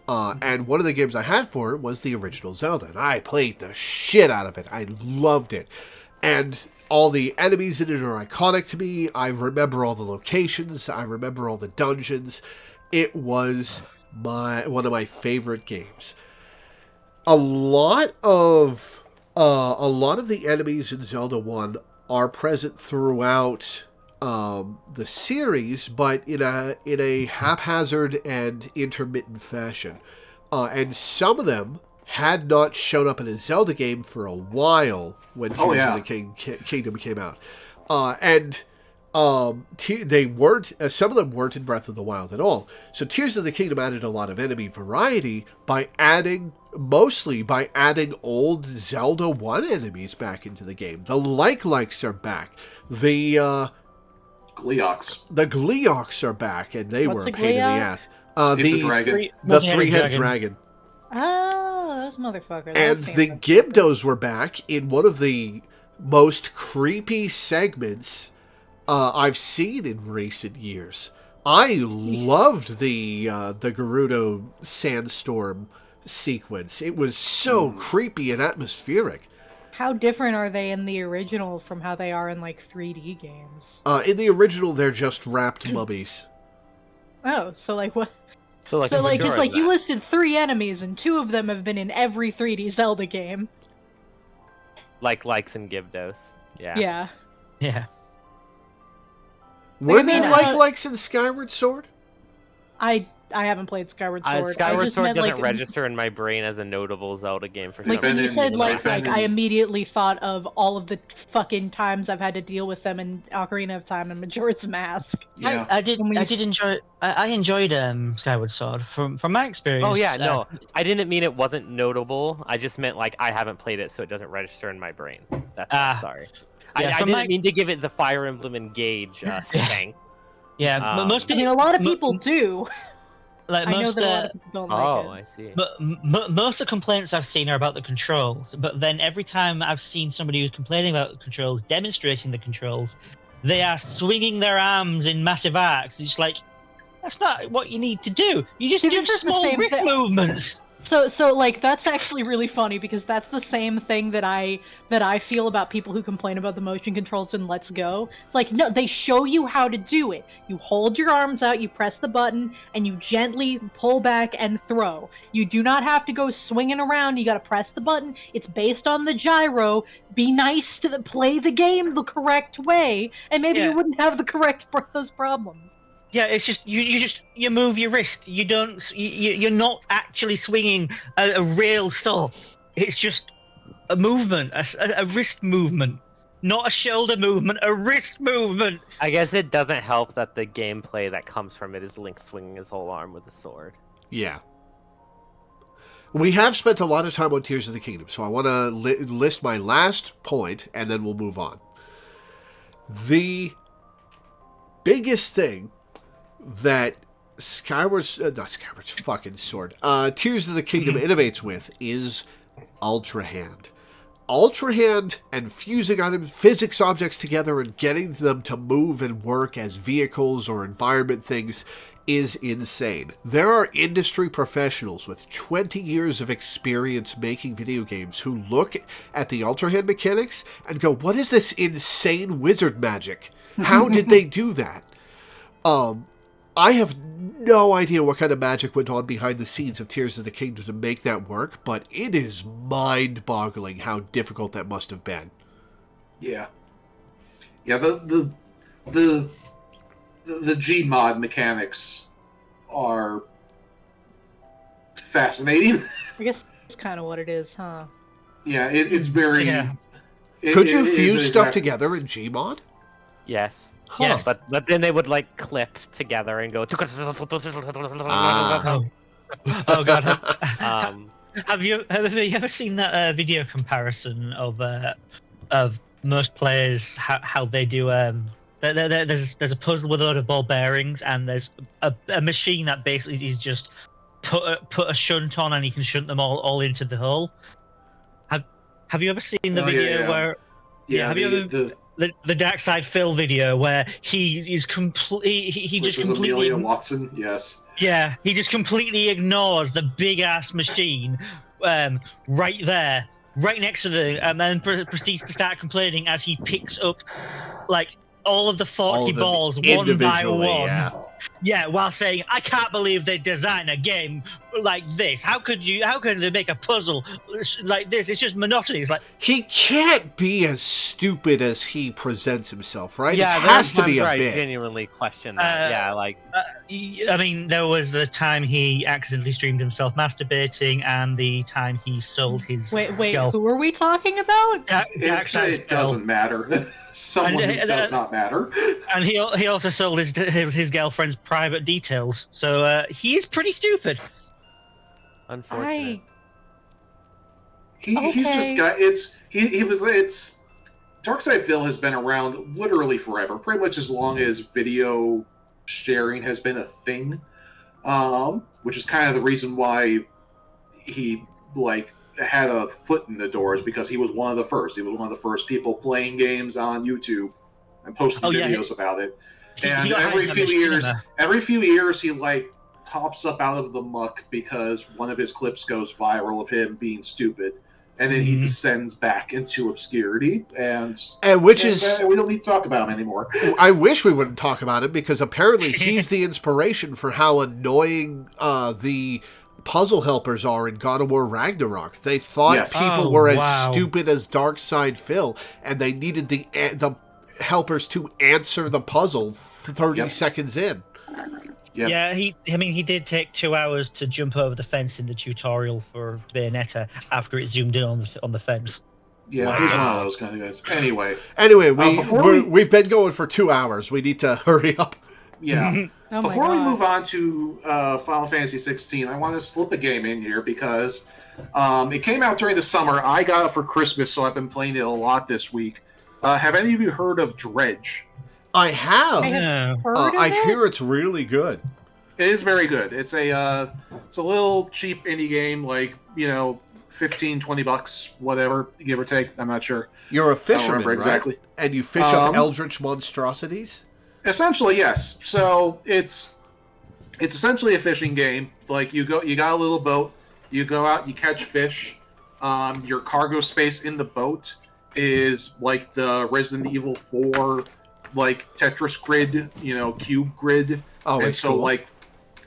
And one of the games I had for it was the original Zelda, and I played the shit out of it. I loved it. And all the enemies in it are iconic to me. I remember all the locations. I remember all the dungeons. It was one of my favorite games. a lot of the enemies in Zelda 1 are present throughout the series, but in a haphazard and intermittent fashion. And some of them had not shown up in a Zelda game for a while when Tears of the Kingdom came out. They weren't. Some of them weren't in Breath of the Wild at all. So Tears of the Kingdom added a lot of enemy variety mostly by adding old Zelda 1 enemies back into the game. The likes are back. The Gleeoks. The Gleeoks are back, and they were a pain in the ass. It's a dragon. The three-headed dragon. Oh, those motherfuckers. And the Gibdos were back in one of the most creepy segments I've seen in recent years. I loved the Gerudo sandstorm sequence. It was so creepy and atmospheric. How different are they in the original from how they are in, like, 3D games? In the original, they're just wrapped mummies. Oh, so, like, what? So, like, it's like you listed 3 enemies, and 2 of them have been in every 3D Zelda game. Likes and Gibdos. Yeah. Yeah. Yeah. Were there likes in Skyward Sword? I haven't played Skyward Sword. Skyward Sword doesn't register in my brain as a notable Zelda game for some reason. Like, when you said I immediately thought of all of the fucking times I've had to deal with them in Ocarina of Time and Majora's Mask. Yeah. I did enjoy. I enjoyed Skyward Sword from my experience. Oh yeah, no, I didn't mean it wasn't notable. I just meant like I haven't played it, so it doesn't register in my brain. That's sorry. Yeah, I didn't mean to give it the Fire Emblem Engage stank. Yeah, but most people. I mean, a lot of people do. Like I know that a lot of people don't like it. I see. But most of the complaints I've seen are about the controls. But then every time I've seen somebody who's complaining about the controls, demonstrating the controls, they are swinging their arms in massive arcs. It's like, that's not what you need to do. You just do small wrist movements. So like that's actually really funny because that's the same thing that I feel about people who complain about the motion controls in Let's Go. It's like, no, they show you how to do it. You hold your arms out, you press the button, and you gently pull back and throw. You do not have to go swinging around. You got to press the button. It's based on the gyro. Be nice to play the game the correct way, and maybe you wouldn't have those problems. Yeah, it's just you move your wrist. You don't. You're not actually swinging a real stuff. It's just a movement, a wrist movement, not a shoulder movement, a wrist movement. I guess it doesn't help that the gameplay that comes from it is Link swinging his whole arm with a sword. Yeah. We have spent a lot of time on Tears of the Kingdom, so I want to list my last point, and then we'll move on. The biggest thing that Tears of the Kingdom innovates with is Ultra Hand. Ultra Hand and fusing on physics objects together and getting them to move and work as vehicles or environment things is insane. There are industry professionals with 20 years of experience making video games who look at the Ultra Hand mechanics and go, what is this insane wizard magic? How did they do that? I have no idea what kind of magic went on behind the scenes of Tears of the Kingdom to make that work, but it is mind-boggling how difficult that must have been. Yeah. Yeah, the Gmod mechanics are fascinating. I guess that's kind of what it is, huh? Yeah, it's very... Yeah. Could you fuse stuff together in Gmod? Yes. Huh. Yes. But then they would like clip together and go. Oh god. Have you ever seen that video comparison of most players how they do? There's a puzzle with a load of ball bearings, and there's a machine that basically is just put a shunt on, and you can shunt them all into the hole. Have you ever seen the video where? Yeah. Have you ever? The Dark Side Phil video where he is completely he Which just was completely Amelia Watson, yes. Yeah, he just completely ignores the big ass machine right there, right next to the, and then proceeds to start complaining as he picks up like all of the 40 balls one by one. Yeah. Yeah, while saying, "I can't believe they designed a game like this. How could they make a puzzle like this? It's just monotony." It's like, He can't be as stupid as he presents himself, right? Yeah, it there are has to be times a where I bit. genuinely question that. Yeah, like I mean, there was the time he accidentally streamed himself masturbating, and the time he sold his Wait, girl. who are we talking about? It doesn't matter. Someone who does not matter. And he also sold his girlfriend's private details. So he's pretty stupid. unfortunate. He's just got it's Darkside Phil has been around literally forever, pretty much as long as video sharing has been a thing. Which is kind of the reason why he had a foot in the doors, because he was one of the first. He was one of the first people playing games on YouTube and posting videos about it. And every few years he pops up out of the muck because one of his clips goes viral of him being stupid, and then he descends back into obscurity, and we don't need to talk about him anymore. I wish we wouldn't talk about him, because apparently he's the inspiration for how annoying the puzzle helpers are in God of War Ragnarok. They thought people were as stupid as Darkside Phil, and they needed the helpers to answer the puzzle 30 seconds in. Yep. Yeah, he did take 2 hours to jump over the fence in the tutorial for Bayonetta after it zoomed in on the fence. Yeah, he's one of those kind of guys. Anyway, we've been going for 2 hours. We need to hurry up. Yeah. Before we move on to Final Fantasy 16, I want to slip a game in here because it came out during the summer. I got it for Christmas, so I've been playing it a lot this week. Have any of you heard of Dredge? I have. I hear it's really good. It is very good. It's a little cheap indie game, $15, $20, whatever, give or take. I'm not sure. You're a fisherman, right? Exactly. And you fish up eldritch monstrosities? Essentially, yes. So it's essentially a fishing game. You got a little boat. You go out, you catch fish. Your cargo space in the boat is like the Resident Evil 4 Tetris grid, cube grid. Oh, and so cool.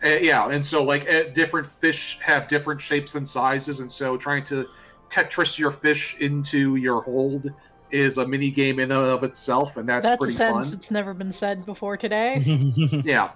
and so different fish have different shapes and sizes, and so trying to Tetris your fish into your hold is a mini game in and of itself, and that's pretty fun. It's never been said before today. Yeah.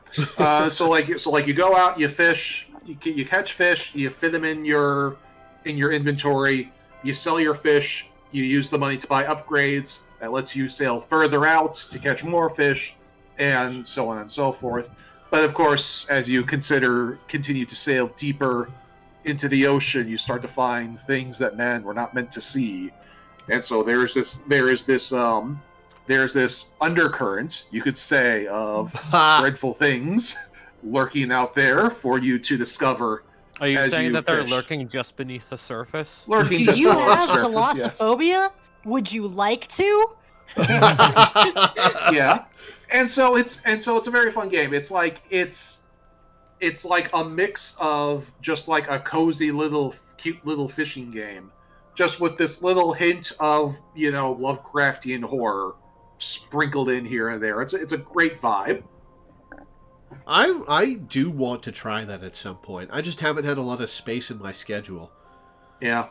So you go out, you fish, you catch fish, you fit them in your inventory, you sell your fish, you use the money to buy upgrades that lets you sail further out to catch more fish, and so on and so forth. But of course, as you continue to sail deeper into the ocean, you start to find things that men were not meant to see. And so there is this undercurrent, you could say, of dreadful things lurking out there for you to discover. Are you saying that they're lurking just beneath the surface? Lurking Do just you beneath the have surface, thalassophobia? yes. Would you like to? Yeah. And so it's a very fun game. It's like a mix of just like a cozy cute little fishing game, just with this little hint of, Lovecraftian horror sprinkled in here and there. It's a great vibe. I do want to try that at some point. I just haven't had a lot of space in my schedule. Yeah.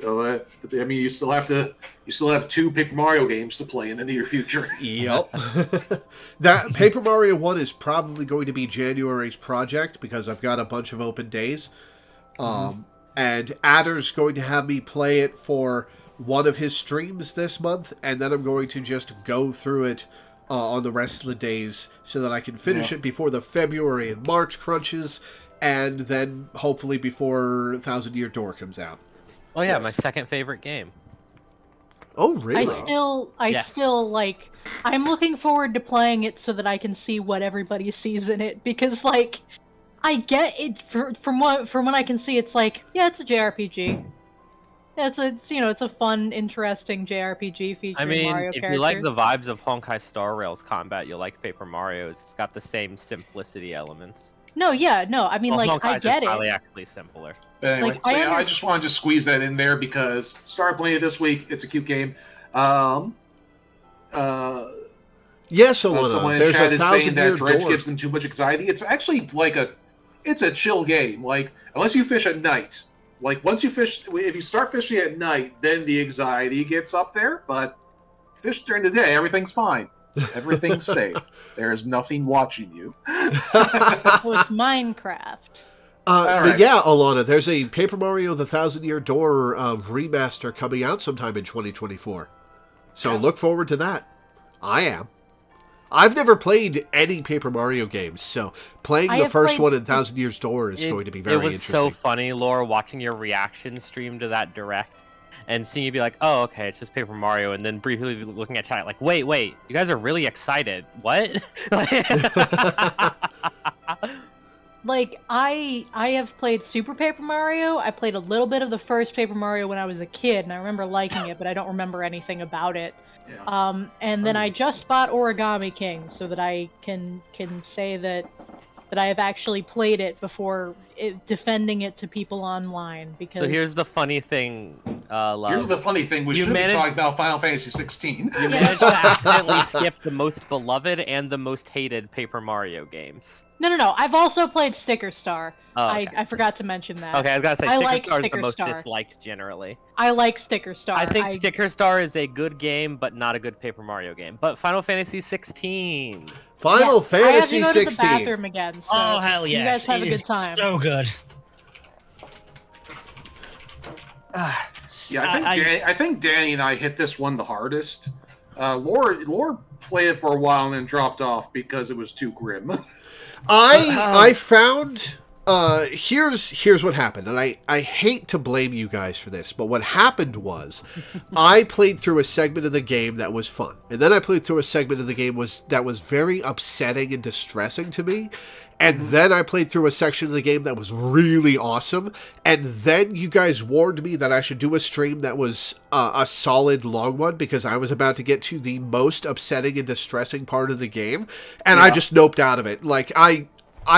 I mean, you still have 2 Paper Mario games to play in the near future. Yep. That Paper Mario 1 is probably going to be January's project because I've got a bunch of open days. And Adder's going to have me play it for one of his streams this month, and then I'm going to just go through it on the rest of the days so that I can finish it before the February and March crunches, and then hopefully before Thousand Year Door comes out. Oh yeah, my second favorite game. Oh really? I still I'm looking forward to playing it so that I can see what everybody sees in it, because I get it from what I can see. It's it's a JRPG. It's a fun, interesting JRPG featuring Mario characters. If you like the vibes of Honkai Star Rail's combat, you'll like Paper Mario's. It's got the same simplicity elements. No. I mean, I get it. Probably actually simpler. But anyway, I just wanted to squeeze that in there because started playing it this week. It's a cute game. Yes, Alana. Someone in There's chat a is saying 1,000-year that dredge door. gives them too much anxiety. It's actually it's a chill game. Like, unless you fish at night. Like, once you fish, if you start fishing at night, then the anxiety gets up there. But fish during the day, everything's fine. Everything's safe. There is nothing watching you. Oh, it's Minecraft. But right. yeah, Alana, there's a Paper Mario: The 1,000-Year Door remaster coming out sometime in 2024. So look forward to that. I am. I've never played any Paper Mario games, so playing the first one in 1,000 Years Door is going to be very interesting. It was so funny, Laura, watching your reaction stream to that direct and seeing you be like, oh, okay, it's just Paper Mario, and then briefly looking at chat like, wait, you guys are really excited. What? Like, I have played Super Paper Mario. I played a little bit of the first Paper Mario when I was a kid, and I remember liking it, but I don't remember anything about it. Yeah. And then I just bought Origami King so that I can say that I have actually played it before defending it to people online. Because So here's the funny thing, Love. Here's the funny thing. We should be talking about Final Fantasy 16. You managed to accidentally skip the most beloved and the most hated Paper Mario games. No. I've also played Sticker Star. Oh, okay. I forgot to mention that. Okay, I was gonna say I Sticker like Star is the Sticker most Star. disliked generally. I like Sticker Star. I think Sticker Star is a good game, but not a good Paper Mario game. But Final Fantasy 16. Final Fantasy I have to go to the 16. bathroom again. So Oh hell yes! You guys have It a is good time. So good. Yeah, I think Danny and I hit this one the hardest. Laura played it for a while and then dropped off because it was too grim. I found here's what happened, and I hate to blame you guys for this, but what happened was I played through a segment of the game that was fun, and then I played through a segment of the game that was very upsetting and distressing to me, and then I played through a section of the game that was really awesome, and then you guys warned me that I should do a stream that was a solid long one because I was about to get to the most upsetting and distressing part of the game, and I just noped out of it. Like I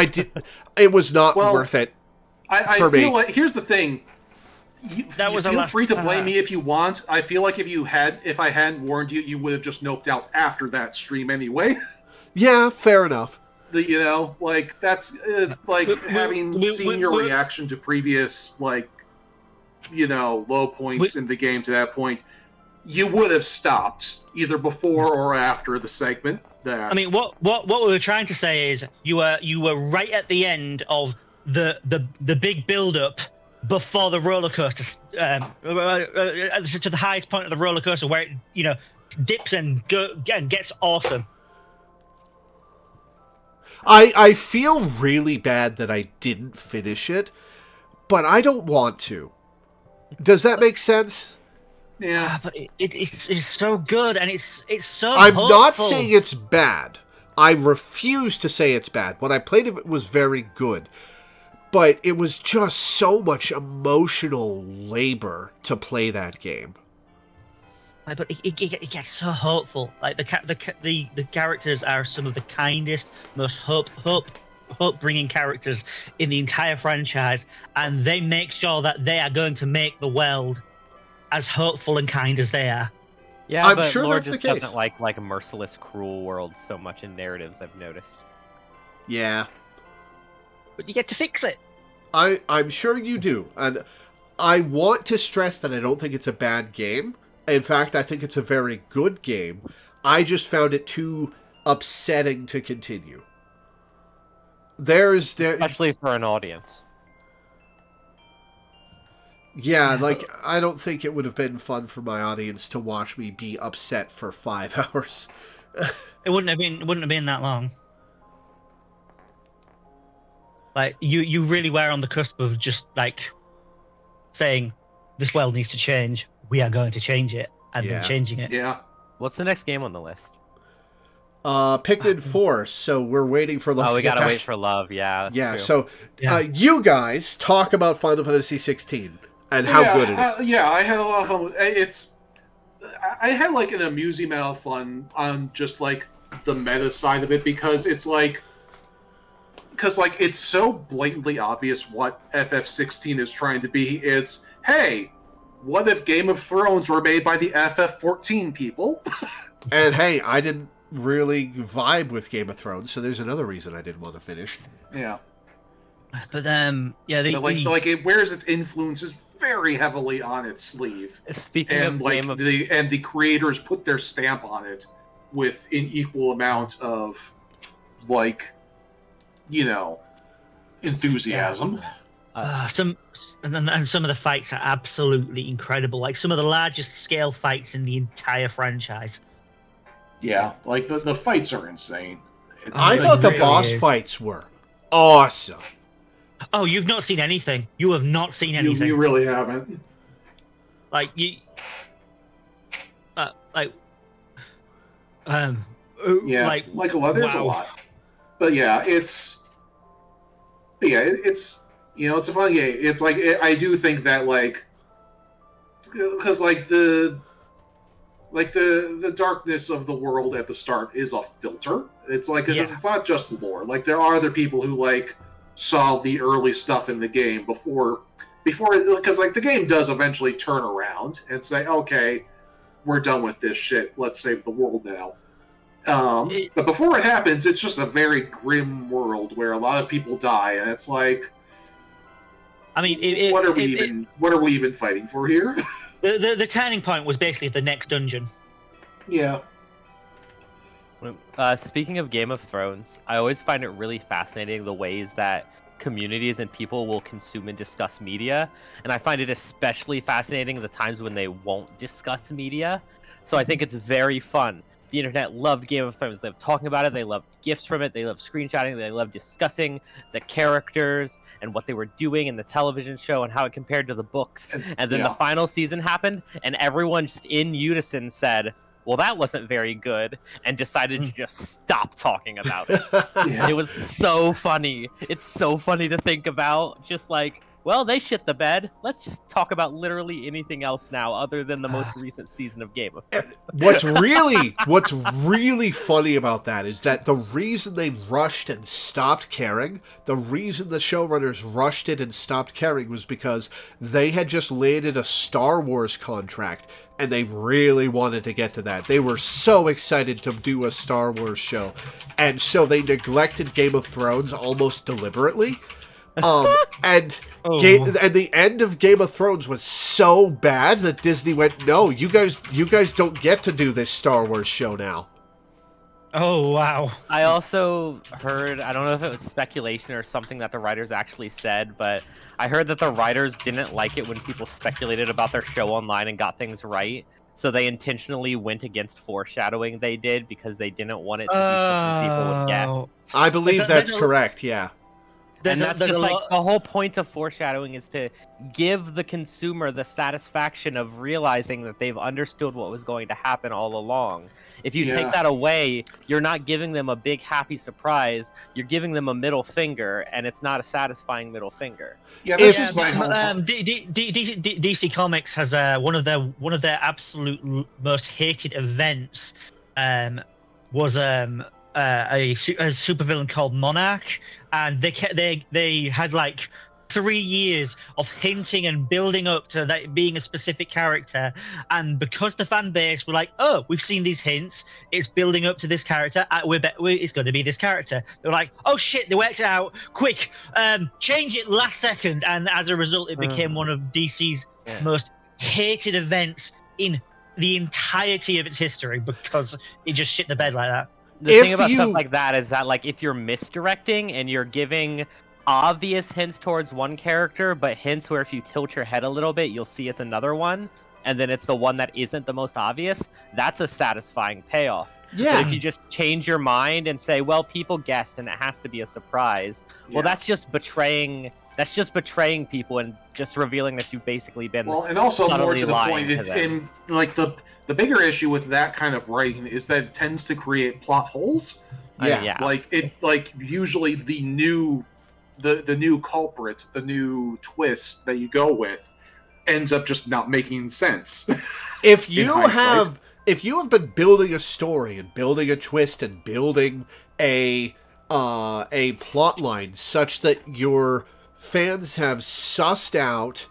did, it was not worth it. I for feel me. like here's the thing. That was feel free to blame me if you want. I feel like if I hadn't warned you, you would have just noped out after that stream anyway. Yeah, fair enough. That's like having seen your reaction to previous low points in the game to that point. You would have stopped either before or after the segment. I mean, what we were trying to say is you were right at the end of the big build up before the roller coaster to the highest point of the roller coaster where it dips and gets awesome. I feel really bad that I didn't finish it, but I don't want to. Does that make sense? Yeah, but it's so good and it's so. I'm hopeful. not saying it's bad. I refuse to say it's bad. What I played of it was very good, but it was just so much emotional labor to play that game. But it gets so hopeful. Like the characters are some of the kindest, most hope-bringing characters in the entire franchise, and they make sure that they are going to make the world as hopeful and kind as they are. Yeah, I'm but sure Lord that's the just case. doesn't like a merciless, cruel world so much in narratives. I've noticed. Yeah, But you get to fix it. I'm sure you do, and I want to stress that I don't think it's a bad game. In fact, I think it's a very good game. I just found it too upsetting to continue. Especially for an audience. Yeah, I don't think it would have been fun for my audience to watch me be upset for 5 hours. It wouldn't have been that long. Like you really were on the cusp of just like saying this world needs to change. We are going to change it, and then changing it. Yeah. What's the next game on the list? Pikmin 4, so we're waiting for Love. Oh, we gotta wait for Love. Yeah. That's true. So you guys talk about Final Fantasy 16 and how good it is. I had a lot of fun with it. I had like an amusing amount of fun on just like the meta side of it because it's so blatantly obvious what FF16 is trying to be. It's, hey, what if Game of Thrones were made by the FF14 people? And hey, I didn't really vibe with Game of Thrones, so there's another reason I didn't want to finish. Yeah. But yeah, it wears its influences very heavily on its sleeve. Speaking And of Game of the creators put their stamp on it with an equal amount of enthusiasm. And some of the fights are absolutely incredible. Like some of the largest scale fights in the entire franchise. Yeah, like the fights are insane. I thought the boss fights were awesome. Oh, you've not seen anything. You have not seen anything. You really haven't. Like you, yeah, like a lot. There's a lot, but yeah, it's it's a fun game. It's like I do think that because the darkness of the world at the start is a filter. It's it's not just lore. Like there are other people who saw the early stuff in the game before because the game does eventually turn around and say, okay, we're done with this shit. Let's save the world now. But before it happens, it's just a very grim world where a lot of people die, and it's like, I mean, what are we even fighting for here? The turning point was basically the next dungeon. Yeah. Speaking of Game of Thrones, I always find it really fascinating the ways that communities and people will consume and discuss media, and I find it especially fascinating the times when they won't discuss media. So I think it's very fun. The internet loved Game of Thrones. They loved talking about it. They loved GIFs from it. They loved screenshotting. They loved discussing the characters and what they were doing in the television show and how it compared to the books. And then the final season happened, and everyone just in unison said, well, that wasn't very good, and decided to just stop talking about it. It was so funny. It's so funny to think about. Just well, they shit the bed. Let's just talk about literally anything else now other than the most recent season of Game of Thrones. What's really funny about that is that the reason they rushed and stopped caring, the reason the showrunners rushed it and stopped caring was because they had just landed a Star Wars contract and they really wanted to get to that. They were so excited to do a Star Wars show, and so they neglected Game of Thrones almost deliberately. And the end of Game of Thrones was so bad that Disney went, no, you guys don't get to do this Star Wars show now. Oh, wow. I also heard, I don't know if it was speculation or something that the writers actually said, but I heard that the writers didn't like it when people speculated about their show online and got things right. So they intentionally went against foreshadowing they did because they didn't want it to be something people would guess. I believe that's correct, yeah. And that's just the whole point of foreshadowing is to give the consumer the satisfaction of realizing that they've understood what was going to happen all along. If you take that away, you're not giving them a big happy surprise. You're giving them a middle finger, and it's not a satisfying middle finger. Yeah, this is my whole DC Comics has one of their absolute most hated events was a supervillain called Monarch, and they had 3 years of hinting and building up to that being a specific character, and because the fan base were like, oh, we've seen these hints, it's building up to this character, it's going to be this character. They're like, oh shit, they worked it out, quick, change it last second, and as a result it became one of DC's most hated events in the entirety of its history because it just shit the bed like that. The thing about stuff like that is that if you're misdirecting and you're giving obvious hints towards one character, but hints where if you tilt your head a little bit, you'll see it's another one, and then it's the one that isn't the most obvious, that's a satisfying payoff. Yeah. But if you just change your mind and say, well, people guessed and it has to be a surprise, well, that's just betraying people and just revealing that you've basically been and also more to the point, the bigger issue with that kind of writing is that it tends to create plot holes. Usually the new culprit, the new twist that you go with, ends up just not making sense. If you have been building a story and building a twist and building a plot line such that your fans have sussed out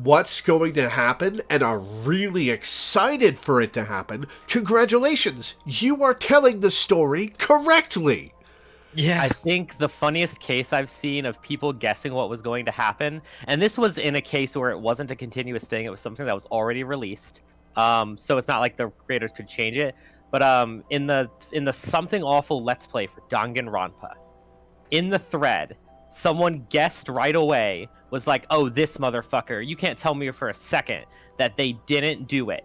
what's going to happen and are really excited for it to happen, congratulations, you are telling the story correctly. Yeah. I think the funniest case I've seen of people guessing what was going to happen, and this was in a case where it wasn't a continuous thing, it was something that was already released. So it's not like the creators could change it. But in the Something Awful Let's Play for Danganronpa, in the thread, someone guessed right away, was like, oh, this motherfucker, you can't tell me for a second that they didn't do it.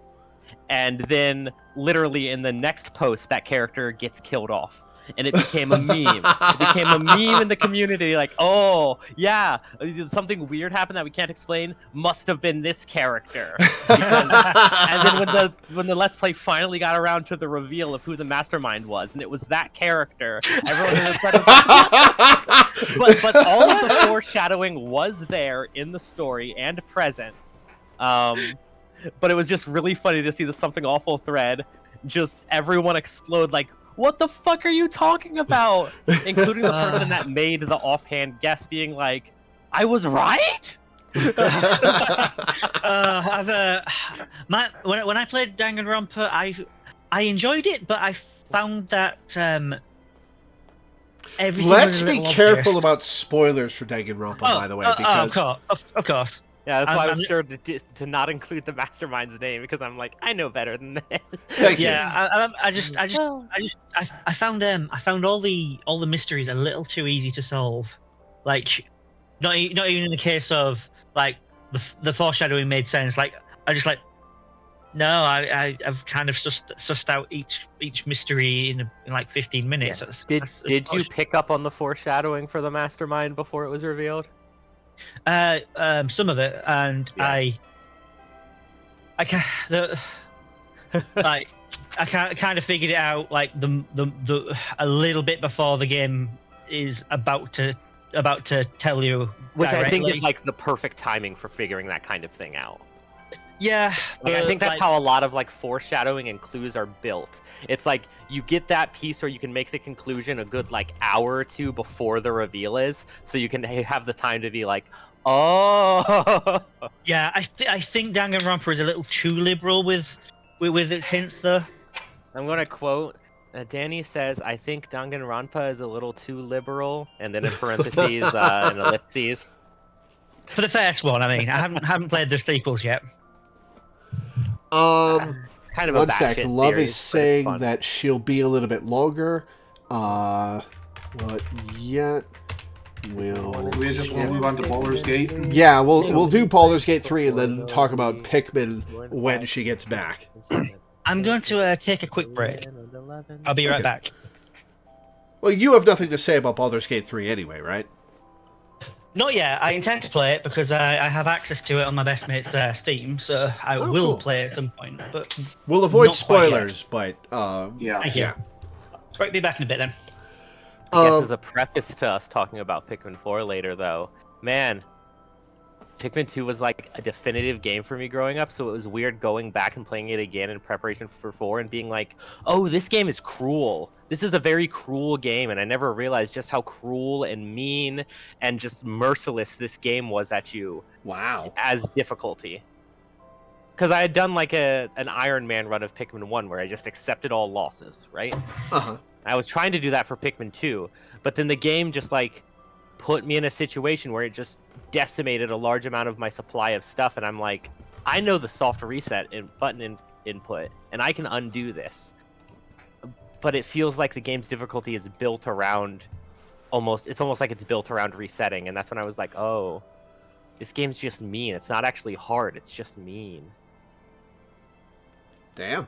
And then literally in the next post, that character gets killed off. And it became a meme. It became a meme in the community, like, oh, yeah, something weird happened that we can't explain. Must have been this character. And then when the Let's Play finally got around to the reveal of who the mastermind was, and it was that character, everyone in the but all of the foreshadowing was there in the story and present. But it was just really funny to see the Something Awful thread, just everyone explode like, what the fuck are you talking about? Including the person that made the offhand guess being like, I was right? When I played Danganronpa, I enjoyed it, but I found that everything Let's was a be little careful obvious. about spoilers for Danganronpa, by the way, because of course. Yeah, that's why I I'm- was sure to not include the mastermind's name, because I'm like, I know better than that. Thank you. Yeah, I found all the mysteries a little too easy to solve. Like, not even in the case of like the foreshadowing made sense. Like, I just like, no, I've kind of sussed out each mystery in like 15 minutes. Yeah. Did you pick up on the foreshadowing for the mastermind before it was revealed? Some of it, and Yeah. I kind of figured it out like the a little bit before the game is about to tell you, Which I think directly. is like the perfect timing for figuring that kind of thing out. Yeah, Like, I think that's like, how a lot of like foreshadowing and clues are built. It's like you get that piece where you can make the conclusion a good like hour or two before the reveal is, so you can have the time to be like, oh. Yeah, I think Danganronpa is a little too liberal with its hints, though. I'm gonna quote. Danny says, "I think Danganronpa is a little too liberal," and then in parentheses, and ellipses. For the first one, I mean, I haven't played the sequels yet. Um, Kind of a one sec. batshit Love series, is but it's saying fun. that she'll be a little bit longer. But yet we'll. We just want to move on to Baldur's Gate. Yeah, we'll do Baldur's Gate 3 and then talk about Pikmin when she gets back. I'm going to take a quick break. I'll be right Okay. back. Well, you have nothing to say about Baldur's Gate 3 anyway, right? Not yet. I intend to play it because I have access to it on my best mate's Steam, so I Oh, will cool. play it at some point. But We'll avoid Not quite yet. spoilers, but Yeah. thank you. yeah. Right, be back in a bit then. I guess Um, as a preface to us talking about Pikmin 4 later, though, man, Pikmin 2 was like a definitive game for me growing up, so it was weird going back and playing it again in preparation for 4 and being like, oh, this game is cruel. This is a very cruel game, and I never realized just how cruel and mean and just merciless this game was at you wow. as difficulty. Because I had done like an Iron Man run of Pikmin 1 where I just accepted all losses, right? Uh-huh. I was trying to do that for Pikmin 2, but then the game just like put me in a situation where it just decimated a large amount of my supply of stuff, and I'm like, I know the soft reset button input, and I can undo this. But it feels like the game's difficulty is built around it's almost like it's built around resetting, and that's when I was like, oh, this game's just mean. It's not actually hard, it's just mean. Damn.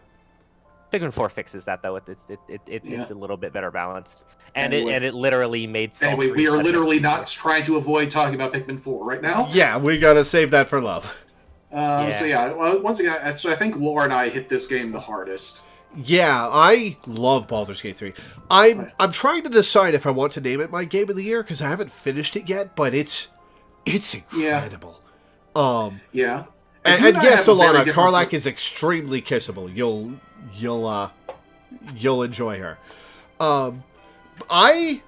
Pikmin 4 fixes that though. It's Yeah. a little bit better balanced, and Anyway. it literally made. Anyway, we are literally not trying to avoid talking about Pikmin 4 right now. Yeah, we gotta save that for love. So yeah, well, once again, so I think Laura and I hit this game the hardest. Yeah, I love Baldur's Gate 3. I'm trying to decide if I want to name it my game of the year because I haven't finished it yet, but it's incredible. Yeah. And you and I yes, have a very Solana, different- Karlak is extremely kissable. You'll enjoy her. I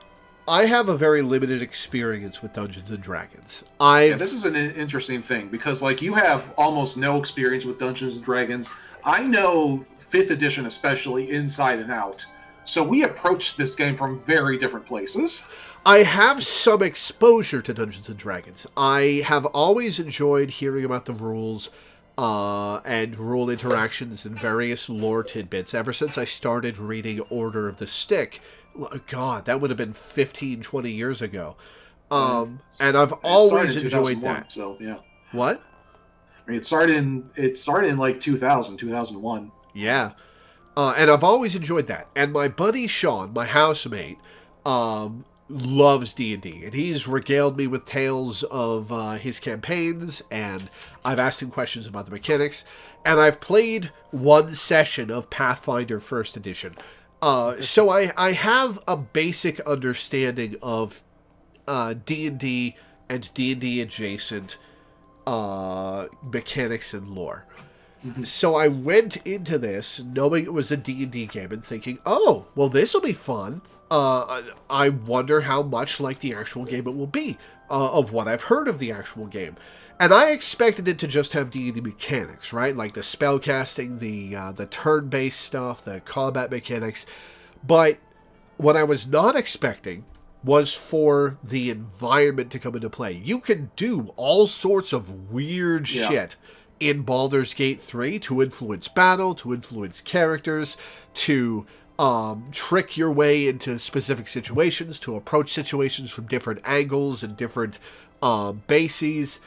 I have a very limited experience with Dungeons and Dragons. This is an interesting thing because, like, you have almost no experience with Dungeons and Dragons. I know 5th edition, especially inside and out. So we approach this game from very different places. I have some exposure to Dungeons and Dragons. I have always enjoyed hearing about the rules and rule interactions and various lore tidbits ever since I started reading Order of the Stick. God, that would have been 15, 20 years ago. And I've always enjoyed that. So, yeah. What? I mean, it started in like 2000, 2001. Yeah. And I've always enjoyed that. And my buddy Sean, my housemate, loves D&D. And he's regaled me with tales of his campaigns, and I've asked him questions about the mechanics. And I've played one session of Pathfinder 1st Edition. So I have a basic understanding of D&D and D&D adjacent mechanics and lore. Mm-hmm. So I went into this knowing it was a D&D game and thinking, oh, well, this will be fun. I wonder how much like the actual game it will be of what I've heard of the actual game. And I expected it to just have D&D mechanics, right? Like the spellcasting, the turn-based stuff, the combat mechanics. But what I was not expecting was for the environment to come into play. You can do all sorts of weird shit in Baldur's Gate 3 to influence battle, to influence characters, to trick your way into specific situations, to approach situations from different angles and different bases.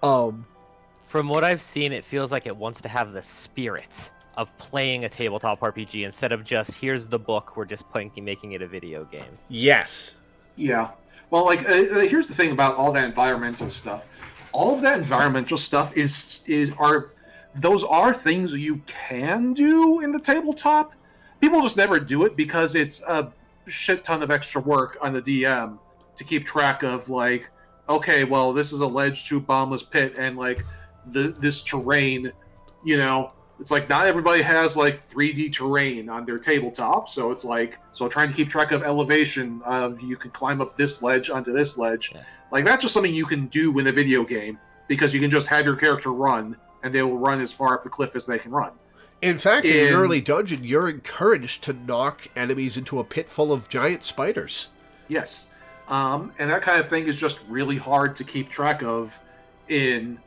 From what I've seen, it feels like it wants to have the spirit of playing a tabletop RPG instead of just, here's the book, we're just making it a video game. Yes. Yeah. Well, like, here's the thing about all that environmental stuff. All of that environmental stuff those are things you can do in the tabletop. People just never do it because it's a shit ton of extra work on the DM to keep track of, like, okay, well, this is a ledge to a bottomless pit, and, like, this terrain, you know, it's like not everybody has, like, 3D terrain on their tabletop, so it's like, so trying to keep track of elevation of you can climb up this ledge onto this ledge. Yeah. Like, that's just something you can do in a video game, because you can just have your character run, and they will run as far up the cliff as they can run. In fact, in an early dungeon, you're encouraged to knock enemies into a pit full of giant spiders. Yes. And that kind of thing is just really hard to keep track of in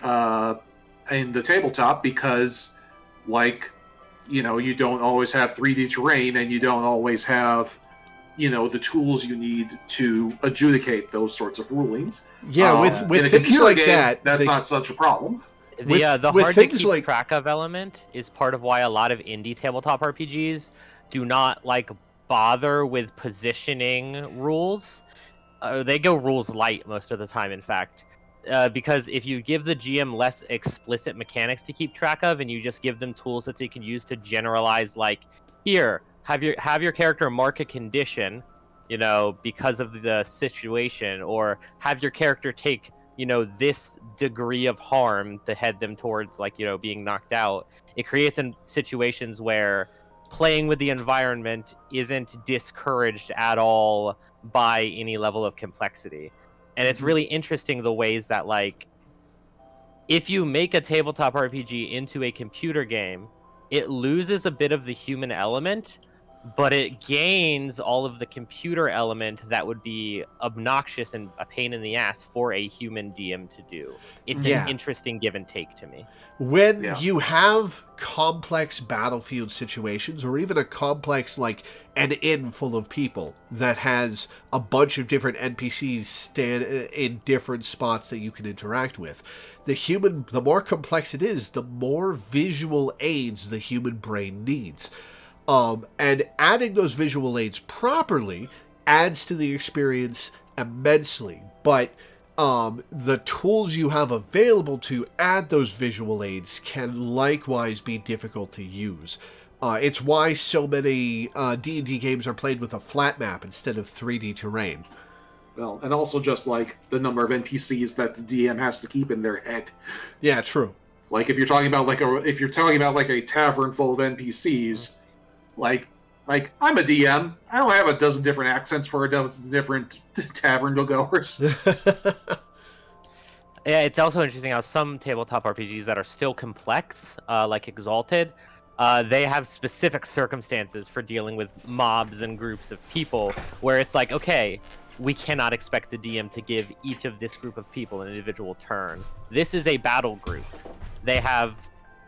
the tabletop because, like, you know, you don't always have 3D terrain and you don't always have, you know, the tools you need to adjudicate those sorts of rulings. Yeah, with things like game, that's not such a problem. The hard to keep track of element is part of why a lot of indie tabletop RPGs do not, like, bother with positioning rules. They go rules light most of the time, in fact. Because if you give the GM less explicit mechanics to keep track of, and you just give them tools that they can use to generalize, like, here, have your character mark a condition, you know, because of the situation, or have your character take, you know, this degree of harm to head them towards, like, you know, being knocked out. It creates in situations where playing with the environment isn't discouraged at all by any level of complexity. And it's really interesting the ways that, like, if you make a tabletop RPG into a computer game, it loses a bit of the human element, but it gains all of the computer element that would be obnoxious and a pain in the ass for a human DM to do. It's an interesting give and take to me. When you have complex battlefield situations, or even a complex, like, an inn full of people that has a bunch of different NPCs stand in different spots that you can interact with, the more complex it is, the more visual aids the human brain needs. And adding those visual aids properly adds to the experience immensely. But the tools you have available to add those visual aids can likewise be difficult to use. It's why so many D&D games are played with a flat map instead of 3D terrain. Well, and also just, like, the number of NPCs that the DM has to keep in their head. Yeah, true. Like, if you're talking about like a tavern full of NPCs, like, Like, I'm a DM. I don't have a dozen different accents for a dozen different tavern goers. Yeah, it's also interesting how some tabletop RPGs that are still complex, like Exalted, they have specific circumstances for dealing with mobs and groups of people, where it's like, okay, we cannot expect the DM to give each of this group of people an individual turn. This is a battle group. They have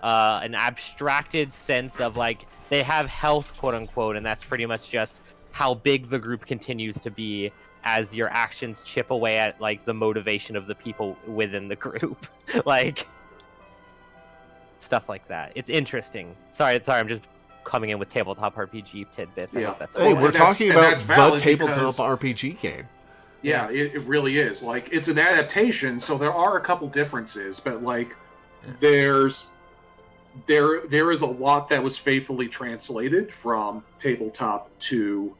an abstracted sense of, like, they have health, quote unquote, and that's pretty much just how big the group continues to be as your actions chip away at, like, the motivation of the people within the group. Like, stuff like that. It's interesting. Sorry, I'm just coming in with tabletop RPG tidbits. I hope that's Hey, okay. we're talking about the tabletop because, RPG game. Yeah, it really is. Like, it's an adaptation, so there are a couple differences, but, like, there is a lot that was faithfully translated from tabletop to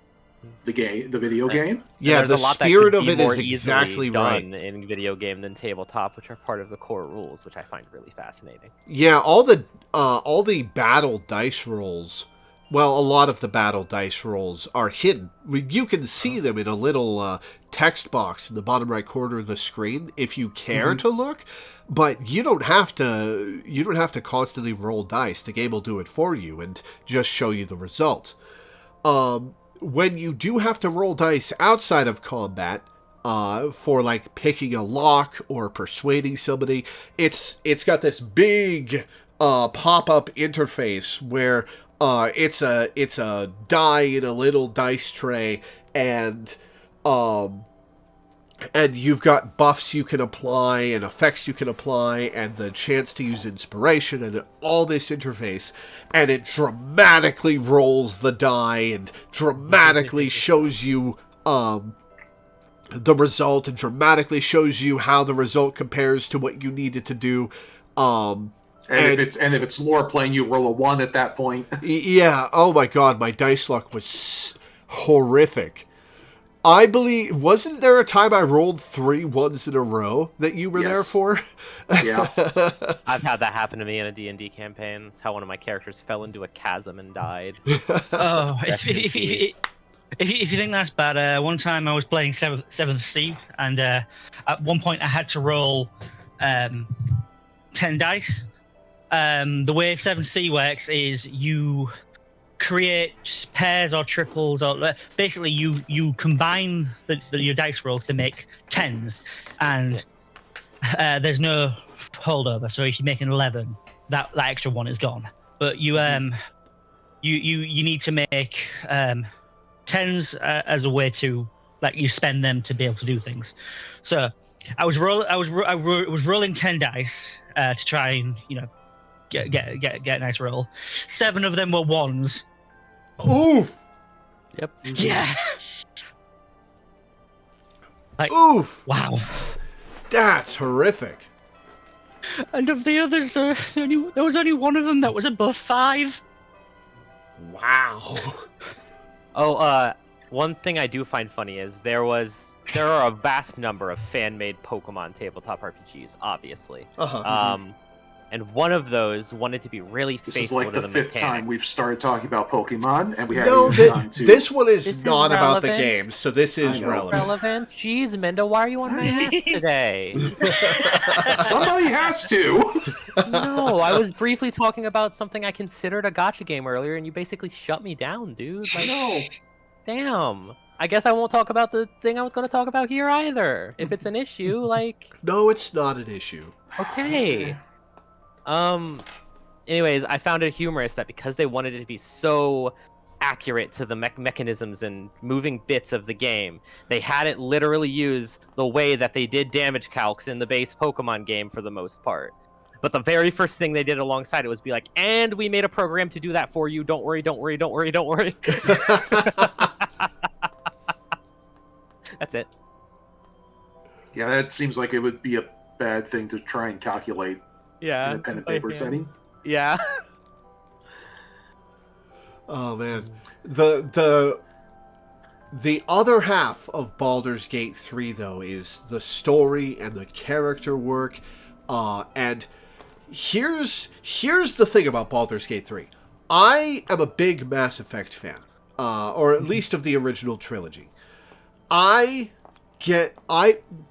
the video game. Yeah, the spirit of it is exactly right. In video game than tabletop, which are part of the core rules, which I find really fascinating. Yeah, all the battle dice rolls. Well, a lot of the battle dice rolls are hidden. You can see them in a little text box in the bottom right corner of the screen if you care to look. But you don't have to. You don't have to constantly roll dice. The game will do it for you and just show you the result. When you do have to roll dice outside of combat, for like picking a lock or persuading somebody, it's got this big pop-up interface where it's a die in a little dice tray, and you've got buffs you can apply and effects you can apply and the chance to use inspiration and all this interface, and it dramatically rolls the die and dramatically shows you the result and dramatically shows you how the result compares to what you needed to do. And if it's lore playing, you roll a 1 at that point. Yeah. Oh my god, my dice luck was horrific. I believe, wasn't there a time I rolled 3 1s in a row that you were there for? Yeah. I've had that happen to me in a D&D campaign. That's how one of my characters fell into a chasm and died. Oh, if you think that's bad, one time I was playing 7th Sea, and at one point I had to roll 10 dice. The way 7th Sea works is you create pairs or triples, or basically you combine your dice rolls to make 10s, and there's no holdover. So if you make an 11, that extra 1 is gone. But you need to make 10s as a way to, like, you spend them to be able to do things. So I was rolling 10 dice to try and, you know, get a nice roll. 7 of them were 1s. Oof. Yep. Yeah. Like, oof. Wow. That's horrific. And of the others, there was only one of them that was above 5. Wow. Oh, one thing I do find funny is there are a vast number of fan-made Pokemon tabletop RPGs, obviously. And one of those wanted to be really faithful to the mechanics. This is like the 5th time we've started talking about Pokemon, and we haven't even gone to... This one is not about the game, so this is relevant. Jeez, Minda, why are you on my ass today? Somebody has to! No, I was briefly talking about something I considered a gacha game earlier, and you basically shut me down, dude. Like, no. Damn. I guess I won't talk about the thing I was going to talk about here either. If it's an issue, like... No, it's not an issue. Okay. Anyways, I found it humorous that because they wanted it to be so accurate to the mechanisms and moving bits of the game, they had it literally use the way that they did damage calcs in the base Pokemon game for the most part. But the very first thing they did alongside it was be like, and we made a program to do that for you. Don't worry, don't worry, don't worry, don't worry. That's it. Yeah, that seems like it would be a bad thing to try and calculate. Yeah. In a pen and paper setting. Yeah. Oh man, the other half of Baldur's Gate 3 though is the story and the character work, and here's the thing about Baldur's Gate 3. I am a big Mass Effect fan. or at least of the original trilogy.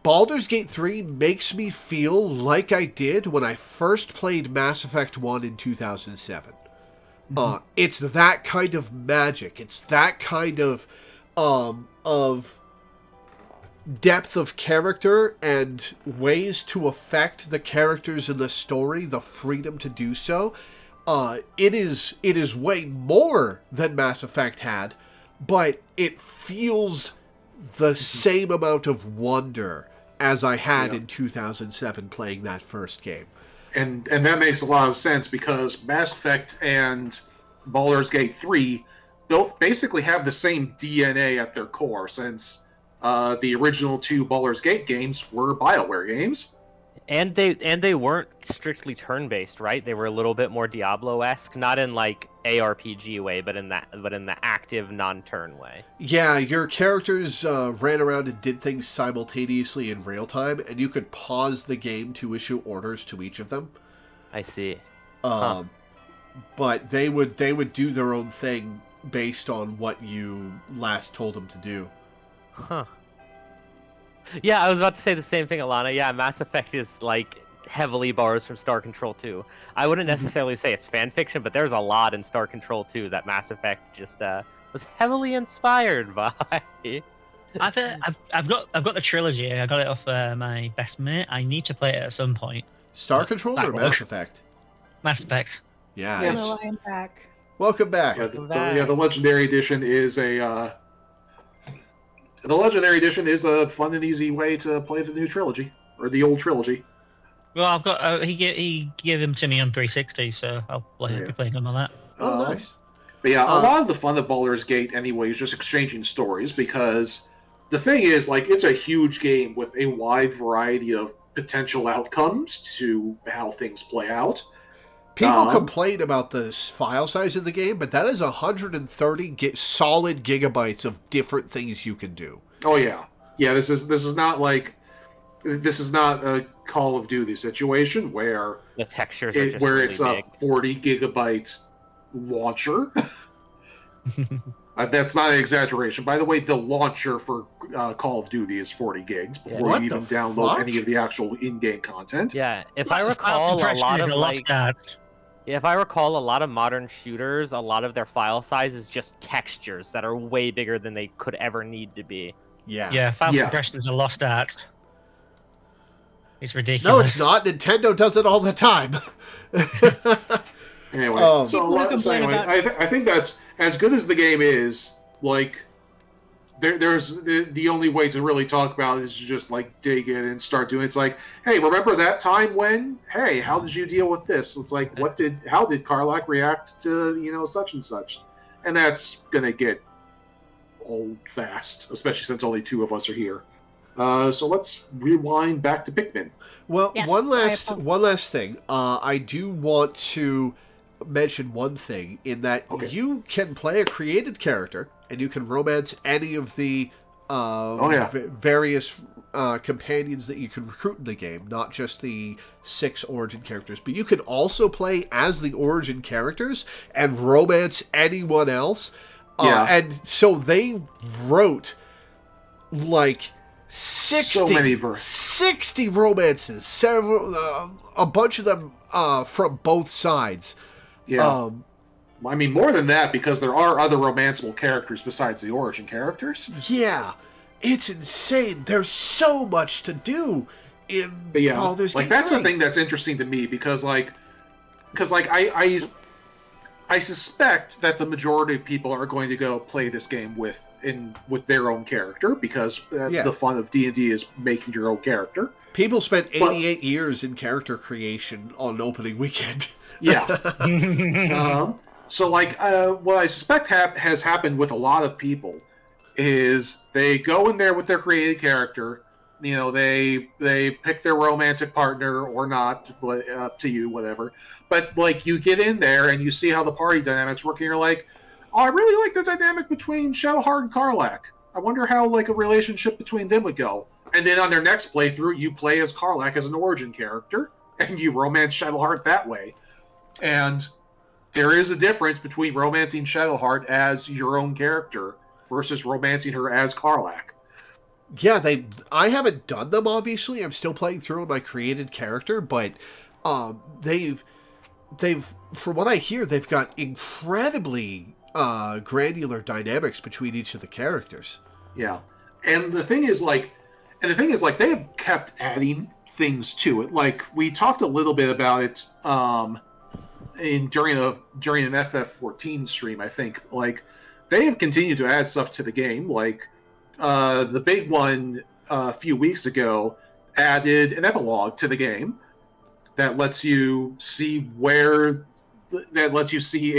Baldur's Gate 3 makes me feel like I did when I first played Mass Effect 1 in 2007. It's that kind of magic. It's that kind of depth of character and ways to affect the characters in the story, the freedom to do so. It is way more than Mass Effect had, but it feels the same amount of wonder as I had in 2007 playing that first game. And that makes a lot of sense because Mass Effect and Baldur's Gate 3 both basically have the same DNA at their core, since the original two Baldur's Gate games were BioWare games. And they weren't strictly turn-based, right? They were a little bit more Diablo-esque, not in like ARPG way, but in the active non-turn way. Yeah, your characters ran around and did things simultaneously in real time, and you could pause the game to issue orders to each of them. I see. But they would do their own thing based on what you last told them to do. Huh. Yeah, I was about to say the same thing, Alana. Yeah, Mass Effect is like heavily borrows from Star Control 2. I wouldn't necessarily say it's fan fiction, but there's a lot in Star Control 2 that Mass Effect just was heavily inspired by. I've got the trilogy. I got it off my best mate. I need to play it at some point. Star Control or Mass Effect? Mass Effect. Yeah. Hello, I am back. Welcome back. Yeah, the Legendary Edition is a fun and easy way to play the new trilogy or the old trilogy. Well, I've got he gave him to me on 360, so I'll be playing him on that. Oh, nice. But yeah, a lot of the fun of Baldur's Gate anyway is just exchanging stories, because the thing is, like, it's a huge game with a wide variety of potential outcomes to how things play out. People complain about the file size of the game, but that is 130 solid gigabytes of different things you can do. Oh yeah, yeah. This is not a Call of Duty situation where the textures are just really it's big. a 40 gigabyte launcher. That's not an exaggeration. By the way, the launcher for Call of Duty is 40 gigs before you even download any of the actual in-game content. Yeah, if I recall, if I recall, a lot of modern shooters, a lot of their file size is just textures that are way bigger than they could ever need to be. Yeah, file compression is a lost art. It's ridiculous. No, it's not. Nintendo does it all the time. Anyway, I think that's as good as the game is. Like, there's the only way to really talk about it is to just like dig in and start doing it. It's like, hey, remember that time when? Hey, how did you deal with this? It's like, how did Karlach react to such and such? And that's gonna get old fast, especially since only two of us are here. So let's rewind back to Pikmin. Well, yes, one last thing. I do want to mention one thing in that you can play a created character and you can romance any of the various companions that you can recruit in the game, not just the 6 origin characters, but you can also play as the origin characters and romance anyone else. And so they wrote like 60 romances, several, a bunch of them from both sides. Yeah. I mean, more than that, because there are other romanceable characters besides the origin characters. Yeah. It's insane. There's so much to do in Baldur's Gate 3. That's the thing that's interesting to me, because I suspect that the majority of people are going to go play this game with their own character, because the fun of D&D is making your own character. People spent 88 years in character creation on opening weekend. Yeah. So, what I suspect has happened with a lot of people is they go in there with their created character. They pick their romantic partner or not, up to you, whatever. But you get in there and you see how the party dynamics work, and you're like, oh, I really like the dynamic between Shadowheart and Karlach. I wonder how a relationship between them would go. And then on their next playthrough, you play as Karlach as an origin character, and you romance Shadowheart that way. And there is a difference between romancing Shadowheart as your own character versus romancing her as Karlach. Yeah, I haven't done them, obviously. I'm still playing through my created character, but they've from what I hear, they've got incredibly granular dynamics between each of the characters. Yeah. And the thing is like they have kept adding things to it. Like we talked a little bit about it during an FF14 stream, I think. Like they have continued to add stuff to the game. Like the big one a few weeks ago added an epilogue to the game that lets you see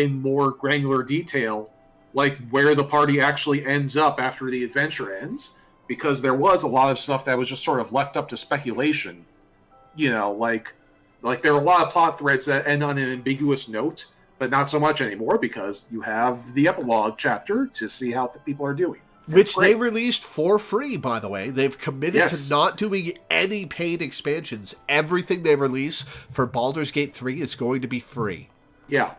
in more granular detail like where the party actually ends up after the adventure ends, because there was a lot of stuff that was just sort of left up to speculation. You know, like there are a lot of plot threads that end on an ambiguous note, but not so much anymore because you have the epilogue chapter to see how the people are doing. Which they released for free, by the way. They've committed Yes. to not doing any paid expansions. Everything they release for Baldur's Gate 3 is going to be free. Yeah.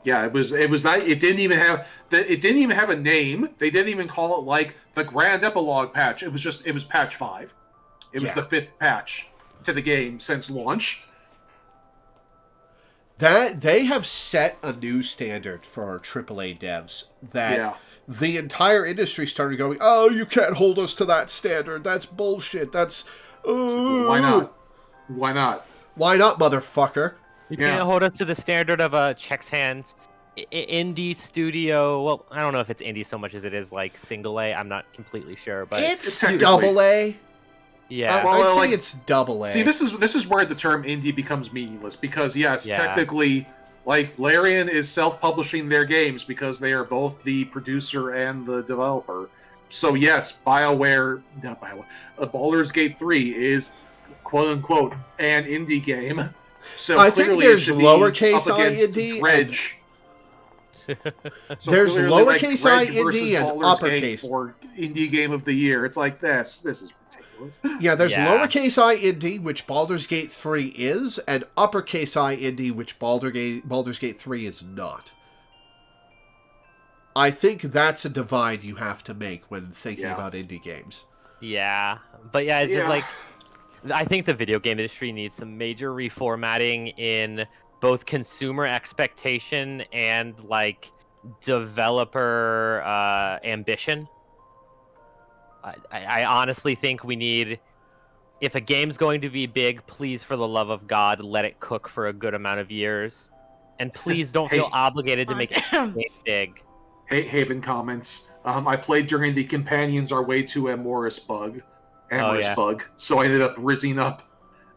Yeah, it was not. It didn't even have a name. They didn't even call it like the Grand Epilogue patch. It was patch 5. It was the 5th patch to the game since launch. That they have set a new standard for AAA devs that the entire industry started going, "Oh, you can't hold us to that standard. That's bullshit. That's Why not? Why not? Why not, motherfucker?" You can't hold us to the standard of a checks hands indie studio. Well, I don't know if it's indie so much as it is like single A. I'm not completely sure, but it's technically double A. Yeah, I'd say it's double A. See, this is where the term indie becomes meaningless because technically, like Larian is self-publishing their games because they are both the producer and the developer. So yes, Baldur's Gate 3 is quote unquote an indie game. So I think there's lowercase I indie. Dredge. So there's lowercase I Dredge versus indie and Baldur's uppercase Gate for indie game of the year. It's like this is ridiculous. Yeah, there's lowercase I indie, which Baldur's Gate 3 is, and uppercase I indie, which Baldur's Gate 3 is not. I think that's a divide you have to make when thinking about indie games. Yeah, but it's just like, I think the video game industry needs some major reformatting in both consumer expectation and like developer ambition. I honestly think we need, if a game's going to be big, please, for the love of God, let it cook for a good amount of years. And please don't feel obligated to make it big. Hey, Haven comments. I played during the Companions Are Way Too Amorous bug. Bug. So I ended up rizzing up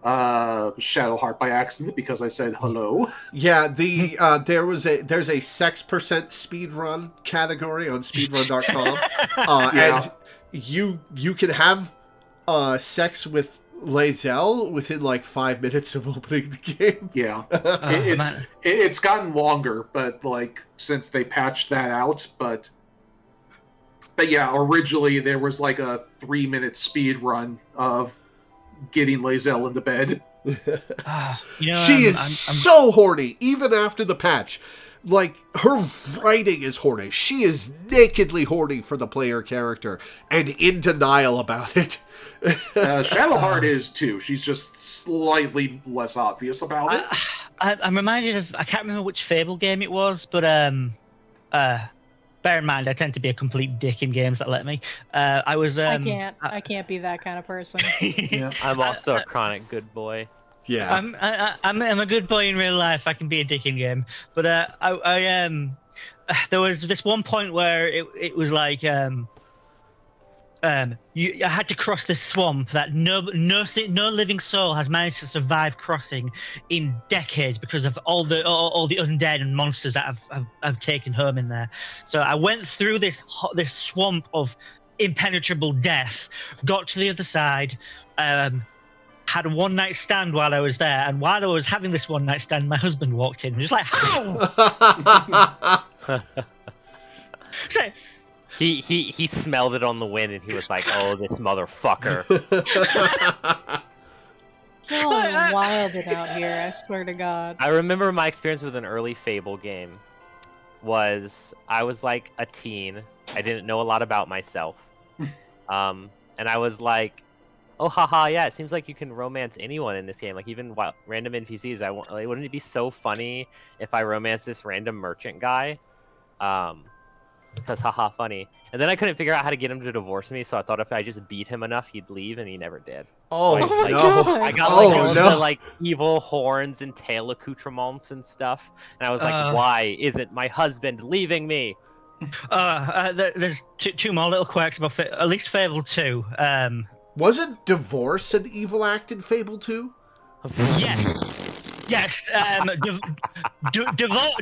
Shadowheart by accident because I said hello. Yeah, there's a sex percent speedrun category on speedrun.com. And you can have sex with Lae'zel within like 5 minutes of opening the game. Yeah. It's gotten longer, but like since they patched that out, but yeah, originally there was like a 3-minute speed run of getting Lae'zel into bed. She is so horny, even after the patch. Like, her writing is horny. She is nakedly horny for the player character, and in denial about it. Shadowheart is too. She's just slightly less obvious about it. I'm reminded of, I can't remember which Fable game it was, but bear in mind, I tend to be a complete dick in games that let me. I can't be that kind of person. I'm also a chronic good boy. Yeah, I'm a good boy in real life. I can be a dick in game, but there was this one point where it was like I had to cross this swamp that no living soul has managed to survive crossing in decades because of all the undead and monsters that have taken home in there. So I went through this swamp of impenetrable death, got to the other side, had a one-night stand while I was there, and while I was having this one-night stand, my husband walked in and was like, "How?" So, He smelled it on the wind and he was like, "Oh, this motherfucker." wilding out here. I swear to God. I remember my experience with an early Fable game was I was like a teen. I didn't know a lot about myself. And I was like, oh, haha, yeah, it seems like you can romance anyone in this game, like even random NPCs. Wouldn't it be so funny if I romance this random merchant guy? Because haha, funny. And then I couldn't figure out how to get him to divorce me, so I thought if I just beat him enough, he'd leave, and he never did. Oh, So my no. God. I got Oh, all no. the like evil horns and tail accoutrements and stuff, and I was like, why isn't my husband leaving me? There's two more little quirks about at least Fable 2. Wasn't divorce an evil act in Fable 2? Yes.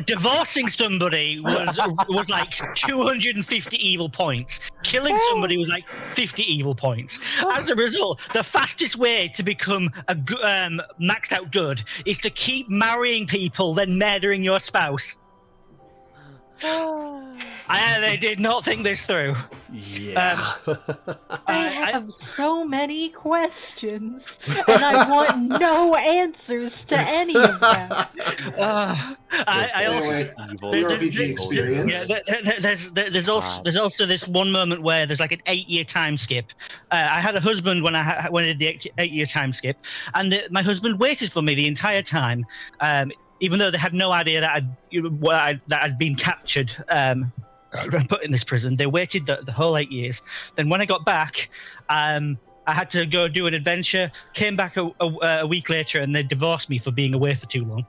Divorcing somebody was like 250 evil points. Killing somebody was like 50 evil points. As a result, the fastest way to become a maxed out good is to keep marrying people, then murdering your spouse. They did not think this through. Yeah. I have so many questions, and I want no answers to any of them. I also Anyway, RPG experience. There's also this one moment where there's like an 8-year time skip. I had a husband when I did the 8-year time skip, and my husband waited for me the entire time, even though they had no idea that I'd been captured. Put in this prison. They waited the whole 8 years. Then when I got back, I had to go do an adventure. Came back a week later, and they divorced me for being away for too long.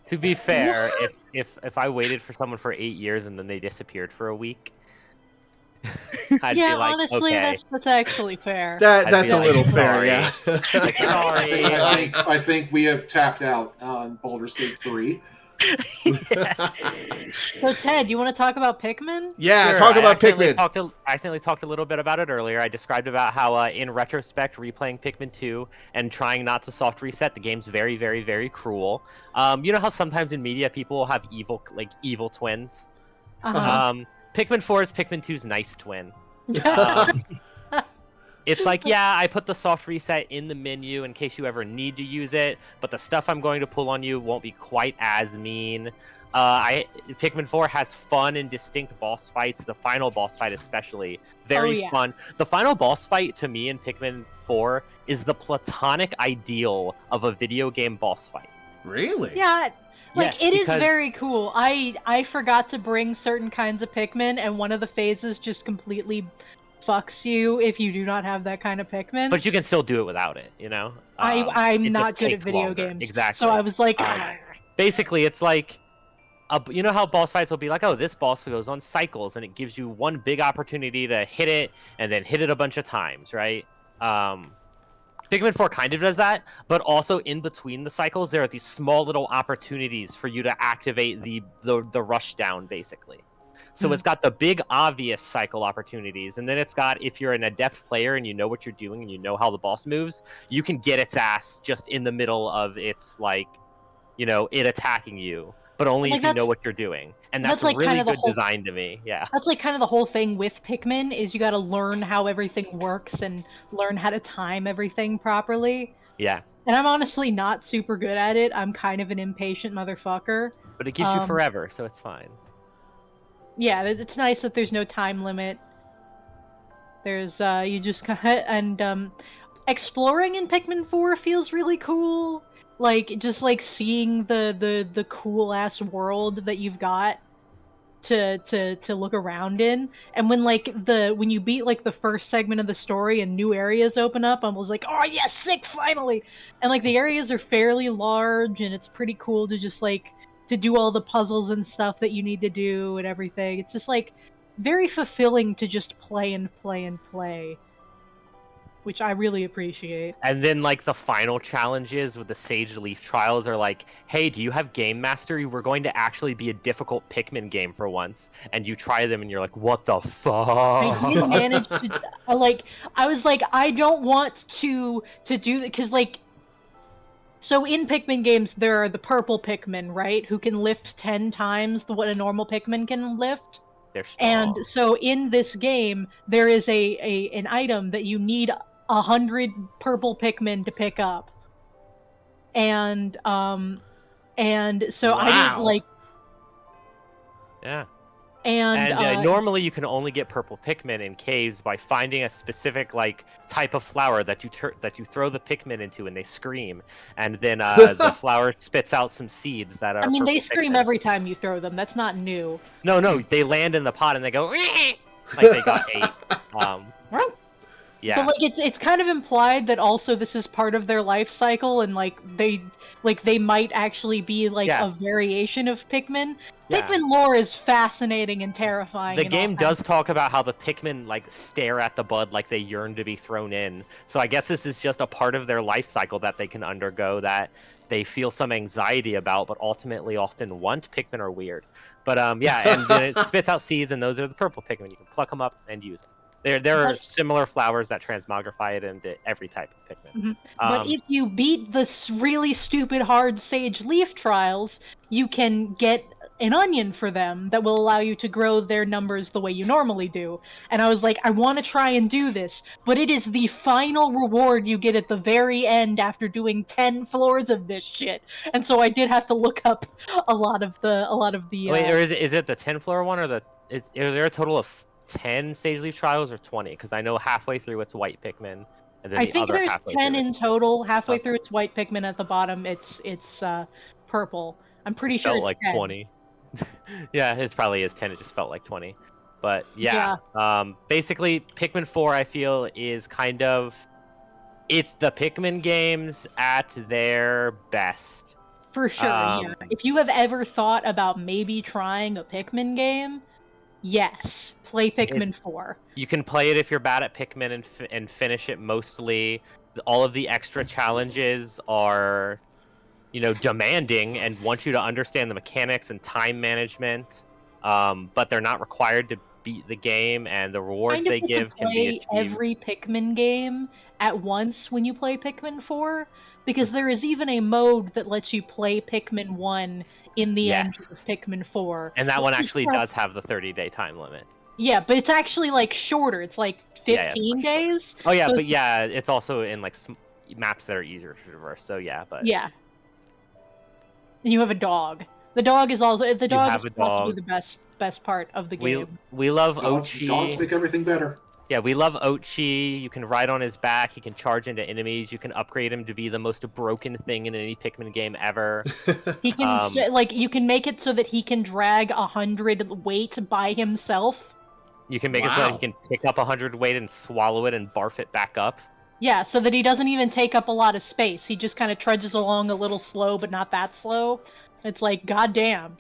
To be fair, if I waited for someone for 8 years and then they disappeared for a week, I'd be like, honestly, okay. that's actually fair. That's a like, little sorry. fair, yeah. Sorry. I think we have tapped out on Baldur's Gate 3. So Ted, you want to talk about Pikmin? Yeah, Sure, talk about I Pikmin. accidentally talked a little bit about it earlier. I described about how, in retrospect, replaying Pikmin 2 and trying not to soft reset, the game's very, very, very cruel. You know how sometimes in media people will have evil twins? Pikmin 4 is Pikmin 2's nice twin. It's like, yeah, I put the soft reset in the menu in case you ever need to use it, but the stuff I'm going to pull on you won't be quite as mean. Pikmin 4 has fun and distinct boss fights, the final boss fight especially. Very fun. The final boss fight, to me, in Pikmin 4 is the platonic ideal of a video game boss fight. Really? Yeah. Yes, it is very cool. I forgot to bring certain kinds of Pikmin, and one of the phases just completely fucks you if you do not have that kind of Pikmin. But you can still do it without it, you know? I'm not good at video games. Exactly. So I was like... basically, it's like... you know how boss fights will be like, oh, this boss goes on cycles, and it gives you one big opportunity to hit it, and then hit it a bunch of times, right? Pikmin 4 kind of does that, but also in between the cycles, there are these small little opportunities for you to activate the rush down, basically. So it's got the big obvious cycle opportunities, and then it's got, if you're an adept player and you know what you're doing and you know how the boss moves, you can get its ass just in the middle of its, like, you know, it attacking you, but only if you know what you're doing. And that's like really good design to me. Yeah. That's like kind of the whole thing with Pikmin, is you got to learn how everything works and learn how to time everything properly. Yeah. And I'm honestly not super good at it. I'm kind of an impatient motherfucker. But it gives you forever, so it's fine. Yeah, it's nice that there's no time limit. There's, you just kind of, and, exploring in Pikmin 4 feels really cool. Like, just, like, seeing the cool-ass world that you've got to look around in. And when, like, when you beat, like, the first segment of the story and new areas open up, I was like, oh, yes, sick, finally! And, like, the areas are fairly large, and it's pretty cool to just, like, to do all the puzzles and stuff that you need to do and everything. It's just, like, very fulfilling to just play and play and play, which I really appreciate. And then, like, the final challenges with the Sage Leaf Trials are like, hey, do you have Game Mastery? We're going to actually be a difficult Pikmin game for once. And you try them and you're like, what the fuck? I didn't manage to, I was like, I don't want to do that, because, like, so in Pikmin games, there are the purple Pikmin, right? Who can lift 10 times what a normal Pikmin can lift. They're strong. And so in this game, there is an item that you need 100 purple Pikmin to pick up. And so I didn't Wow. Yeah. and Normally you can only get purple Pikmin in caves by finding a specific type of flower that you throw the Pikmin into and they scream, and then the flower spits out some seeds that are. I mean, they purple scream Pikmin. every time you throw them. That's not new. No, they land in the pot and they go like they got ate. Yeah. But it's kind of implied that also this is part of their life cycle, and they might actually be a variation of Pikmin. Yeah. Pikmin lore is fascinating and terrifying. The game does talk about how the Pikmin stare at the bud like they yearn to be thrown in. So I guess this is just a part of their life cycle that they can undergo that they feel some anxiety about, but ultimately often want. Pikmin are weird. But yeah, and then it spits out seeds, and those are the purple Pikmin. You can pluck them up and use them. There are similar flowers that transmogrify it into every type of Pikmin. Mm-hmm. But if you beat the really stupid hard Sage Leaf trials, you can get an onion for them that will allow you to grow their numbers the way you normally do. And I was like, I want to try and do this, but it is the final reward you get at the very end after doing 10 floors of this shit. And so I did have to look up a lot of the. Wait, or is it the 10 floor one, or is there a total of 10 Sage Leaf trials or 20? Because I know halfway through it's white Pikmin, and then I think there's 10 in total. Halfway through it's white Pikmin. At the bottom it's purple. I'm pretty sure it's like 10. 20. Yeah, it probably is 10. It just felt like 20. But yeah. Basically Pikmin 4 I feel is kind of, it's the Pikmin games at their best. For sure. Yeah. If you have ever thought about maybe trying a Pikmin game, yes, play Pikmin 4. You can play it if you're bad at Pikmin and finish it mostly. All of the extra challenges are, demanding and want you to understand the mechanics and time management, but they're not required to beat the game, and the rewards they give can be achieved. Every Pikmin game at once when you play Pikmin 4, because there is even a mode that lets you play Pikmin 1 in the end of Pikmin 4. And that one actually does have the 30-day time limit. Yeah, but it's actually shorter. It's 15 days. Oh yeah, so but it's also in maps that are easier to traverse. So yeah, but yeah. And you have a dog. The dog is possibly the best part of the game. We love Ochi. Dogs make everything better. Yeah, we love Ochi. You can ride on his back. He can charge into enemies. You can upgrade him to be the most broken thing in any Pikmin game ever. He can you can make it so that he can drag 100 weight by himself. You can make it so that he can pick up 100 weight and swallow it and barf it back up. Yeah, so that he doesn't even take up a lot of space. He just kind of trudges along a little slow, but not that slow. It's goddamn.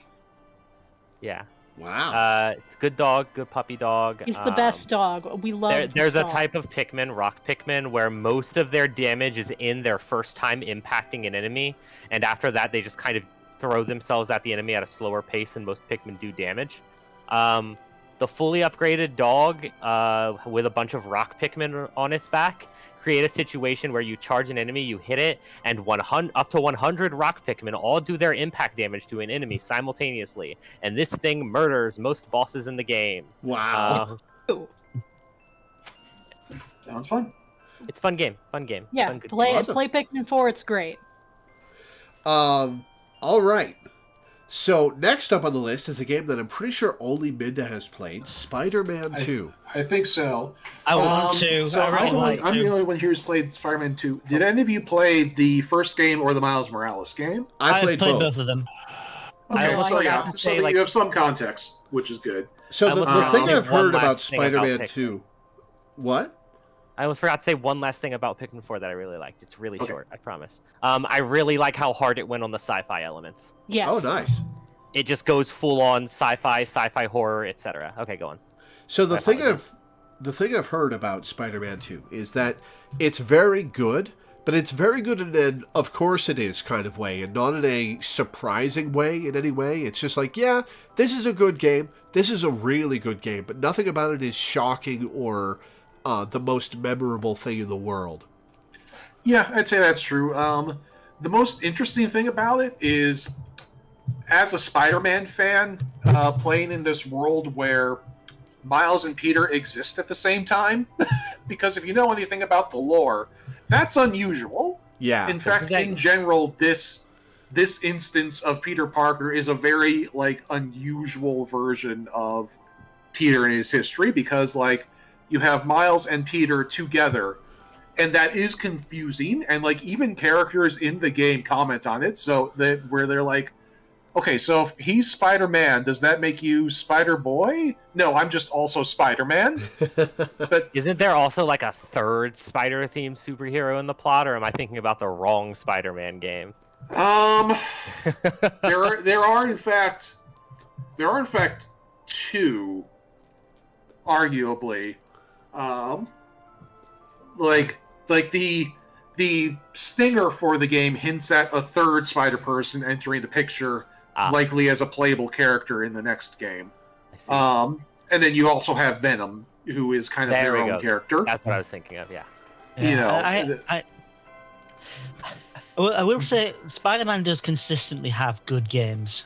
Yeah. Wow. It's a good dog, good puppy dog. He's the best dog. We love There's a type of Pikmin, rock Pikmin, where most of their damage is in their first time impacting an enemy, and after that they just kind of throw themselves at the enemy at a slower pace than most Pikmin do damage. The fully upgraded dog with a bunch of rock Pikmin on its back create a situation where you charge an enemy, you hit it, and up to 100 rock Pikmin all do their impact damage to an enemy simultaneously. And this thing murders most bosses in the game. Wow. Sounds fun. It's a fun game. Yeah, play Pikmin 4, it's great. All right. So next up on the list is a game that I'm pretty sure only Minda has played, Spider-Man 2. I think so. I want to. So I'm the only one here who's played Spider-Man 2. Did any of you play the first game or the Miles Morales game? I played both of them. Okay, so you have some context, which is good. So the thing I've heard about Spider-Man 2... What? I almost forgot to say one last thing about Pikmin 4 that I really liked. It's really short, I promise. I really like how hard it went on the sci-fi elements. Yeah. Oh, nice. It just goes full-on sci-fi horror, etc. Okay, go on. So the thing I've heard about Spider-Man 2 is that it's very good, but it's very good in an of course it is kind of way, and not in a surprising way in any way. It's just this is a good game. This is a really good game, but nothing about it is shocking or the most memorable thing in the world. Yeah, I'd say that's true. The most interesting thing about it is, as a Spider-Man fan, playing in this world where Miles and Peter exist at the same time, because if you know anything about the lore, that's unusual. Yeah. In fact, in general, this instance of Peter Parker is a very unusual version of Peter and his history, because you have Miles and Peter together, and that is confusing, and even characters in the game comment on it, so that where they're like, okay, so if he's Spider-Man, does that make you Spider-Boy? No, I'm just also Spider-Man. But isn't there also a third Spider-themed superhero in the plot, or am I thinking about the wrong Spider-Man game? There are in fact two, arguably. The stinger for the game hints at a third Spider-Person entering the picture, likely as a playable character in the next game. And then you also have Venom, who is kind of their own character. That's what I was thinking of. Yeah. I will say Spider-Man does consistently have good games.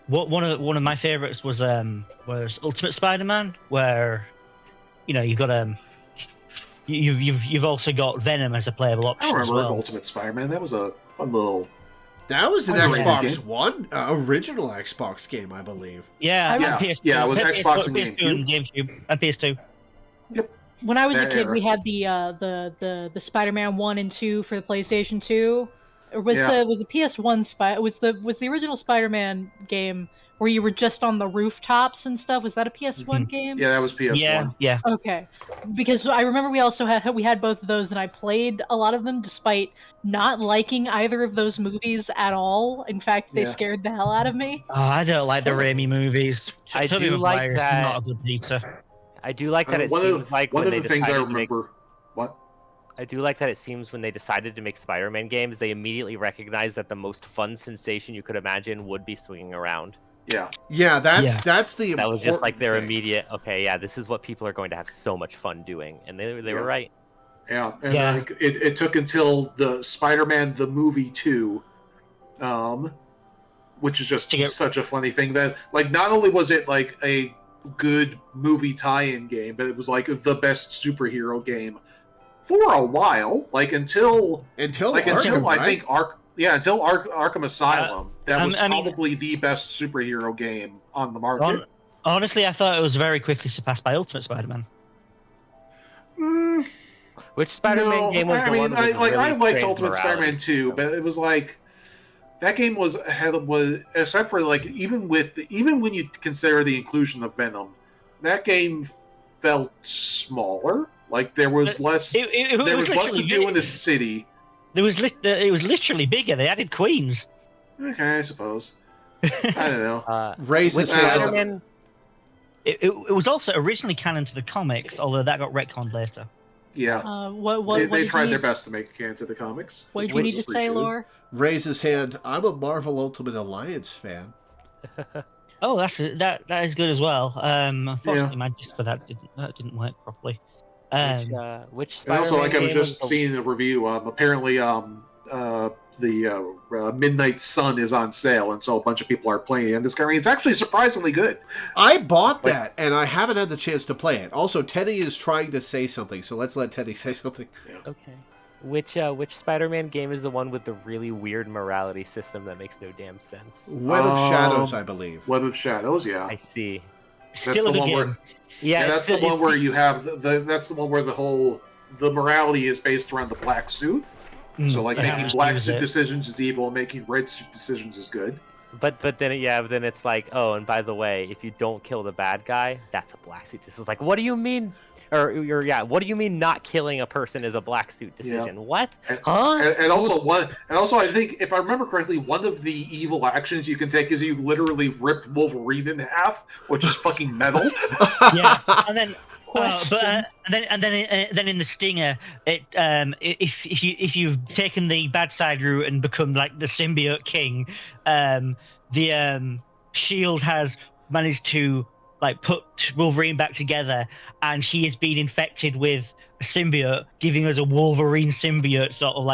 One of my favorites was Ultimate Spider-Man, where you've got you've also got Venom as a playable option. I remember as well. Ultimate Spider-Man. That was a fun little. That was an Xbox One original Xbox game, I believe. Yeah, PS2, it was Xbox and GameCube and PS2. Yep. When I was a kid, we had the Spider-Man 1 and 2 for the PlayStation 2. Or was the PS1 was the original Spider-Man game where you were just on the rooftops and stuff? Was that a PS1 game? Yeah, that was PS1. Yeah. Okay, because I remember we had both of those, and I played a lot of them despite not liking either of those movies at all. In fact, they scared the hell out of me. Oh, I don't like the Raimi movies. I do like that. Not a good Peter. I do like that. One of the things I remember. What? I do like that it seems when they decided to make Spider-Man games, they immediately recognized that the most fun sensation you could imagine would be swinging around. Yeah, that's the That was just their thing. immediate, this is what people are going to have so much fun doing. And they were right. Yeah, and it took until the Spider-Man the movie 2, which is just such a funny thing that not only was it a good movie tie-in game, but it was the best superhero game for a while, until Arkham, I think until Arkham Asylum. That was probably the best superhero game on the market. Honestly, I thought it was very quickly surpassed by Ultimate Spider-Man. Which Spider-Man game was the one? I liked Ultimate Spider-Man 2, but it was that game was except for even when you consider the inclusion of Venom, that game felt smaller. There was less. There was less to do in the city. It was literally bigger. They added Queens. Okay, I suppose. I don't know. Raises Spider-Man. It was also originally canon to the comics, although that got retconned later. Yeah. They tried their best to make it canon to the comics. What did you need to say, Lore? Raise his hand. I'm a Marvel Ultimate Alliance fan. Oh, that is good as well. Unfortunately, my disc for that didn't work properly. Which and also, Spider-Man I was just seeing a review. Apparently, the Midnight Sun is on sale, and so a bunch of people are playing it. And it's actually surprisingly good. I bought that, and I haven't had the chance to play it. Also, Teddy is trying to say something, so let's let Teddy say something. Yeah. Okay. Which Spider-Man game is the one with the really weird morality system that makes no damn sense? Web of Shadows, I believe. Web of Shadows, yeah. I see. Still a good game. That's the one where you have that's the one where the morality is based around the black suit. So making black suit decisions is evil, and making red suit decisions is good. But then it's and by the way, if you don't kill the bad guy, that's a black suit decision. It's what do you mean? What do you mean not killing a person is a black suit decision? Yeah. What? And also I think if I remember correctly, one of the evil actions you can take is you literally rip Wolverine in half, which is fucking metal. Yeah, and then. And then in the Stinger, if you've taken the bad side route and become the symbiote king, the Shield has managed to put Wolverine back together, and he has been infected with a symbiote, giving us a Wolverine symbiote sort of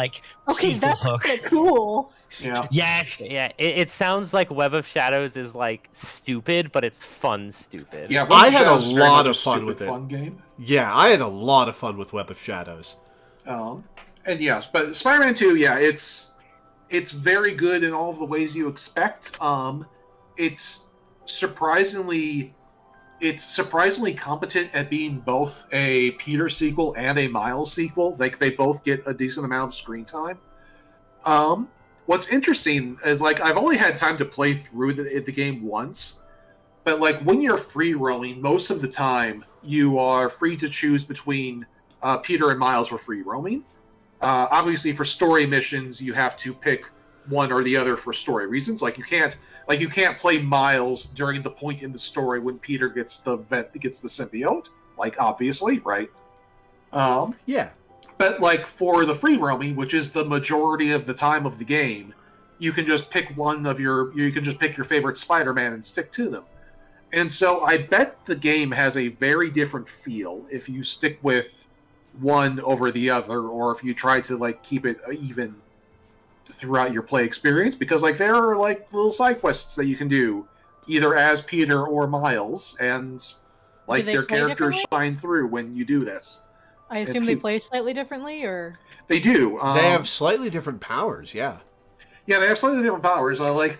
Okay, that's hook. kind of cool. Yeah. Yes. Yeah, it sounds like Web of Shadows is like stupid, but it's fun stupid. Yeah, I Web of had a Shadows is very lot much of fun stupid with it. fun game. Yeah, I had a lot of fun with Web of Shadows. And yes, but Spider-Man 2, yeah, it's very good in all of the ways you expect. It's surprisingly competent at being both a Peter sequel and a Miles sequel. Like they both get a decent amount of screen time. What's interesting is like I've only had time to play through the game once, but like when you're free roaming, most of the time you are free to choose between Peter and Miles for free roaming. Obviously, for story missions, you have to pick one or the other for story reasons. Like you can't play Miles during the point in the story when Peter gets the symbiote. Like obviously, right? Yeah. But like for the free roaming, which is the majority of the time of the game, you can just pick your favorite Spider-Man and stick to them. And so I bet the game has a very different feel if you stick with one over the other, or if you try to like keep it even throughout your play experience, because like there are like little side quests that you can do either as Peter or Miles, and like their characters shine through when you do this. I assume they play slightly differently, or they do. They have slightly different powers. Yeah. Yeah, they have slightly different powers. Like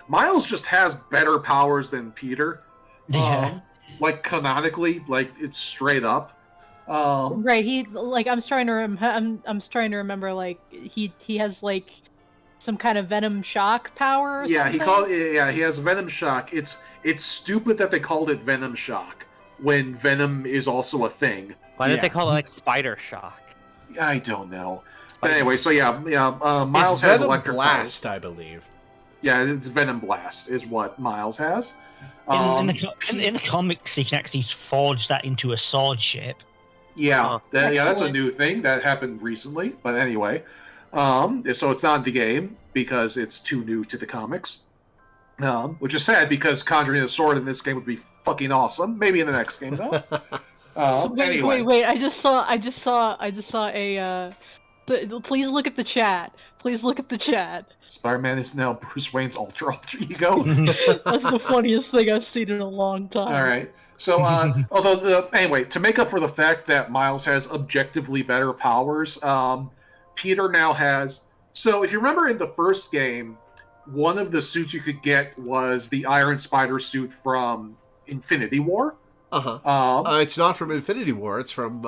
Miles just has better powers than Peter. Yeah. Like canonically, like it's straight up. Right. He like I'm trying to remember. Like he has like some kind of venom shock power. Or yeah, something? he has venom shock. It's stupid that they called it venom shock when venom is also a thing. Why didn't they call it like spider shock? I don't know. But anyway, so Miles has Venom electric Blast, powers. I believe. Yeah, it's Venom Blast is what Miles has. In the comics, he can actually forge that into a sword shape. Yeah, that's a new thing that happened recently. But anyway, so it's not in the game because it's too new to the comics. Which is sad because conjuring a sword in this game would be fucking awesome. Maybe in the next game though. Wait! I just saw a. Please look at the chat. Please look at the chat. Spider-Man is now Bruce Wayne's alter ego. That's the funniest thing I've seen in a long time. All right. So, anyway, to make up for the fact that Miles has objectively better powers, Peter now has. So, if you remember in the first game, one of the suits you could get was the Iron Spider suit from Infinity War. It's not from Infinity War. It's from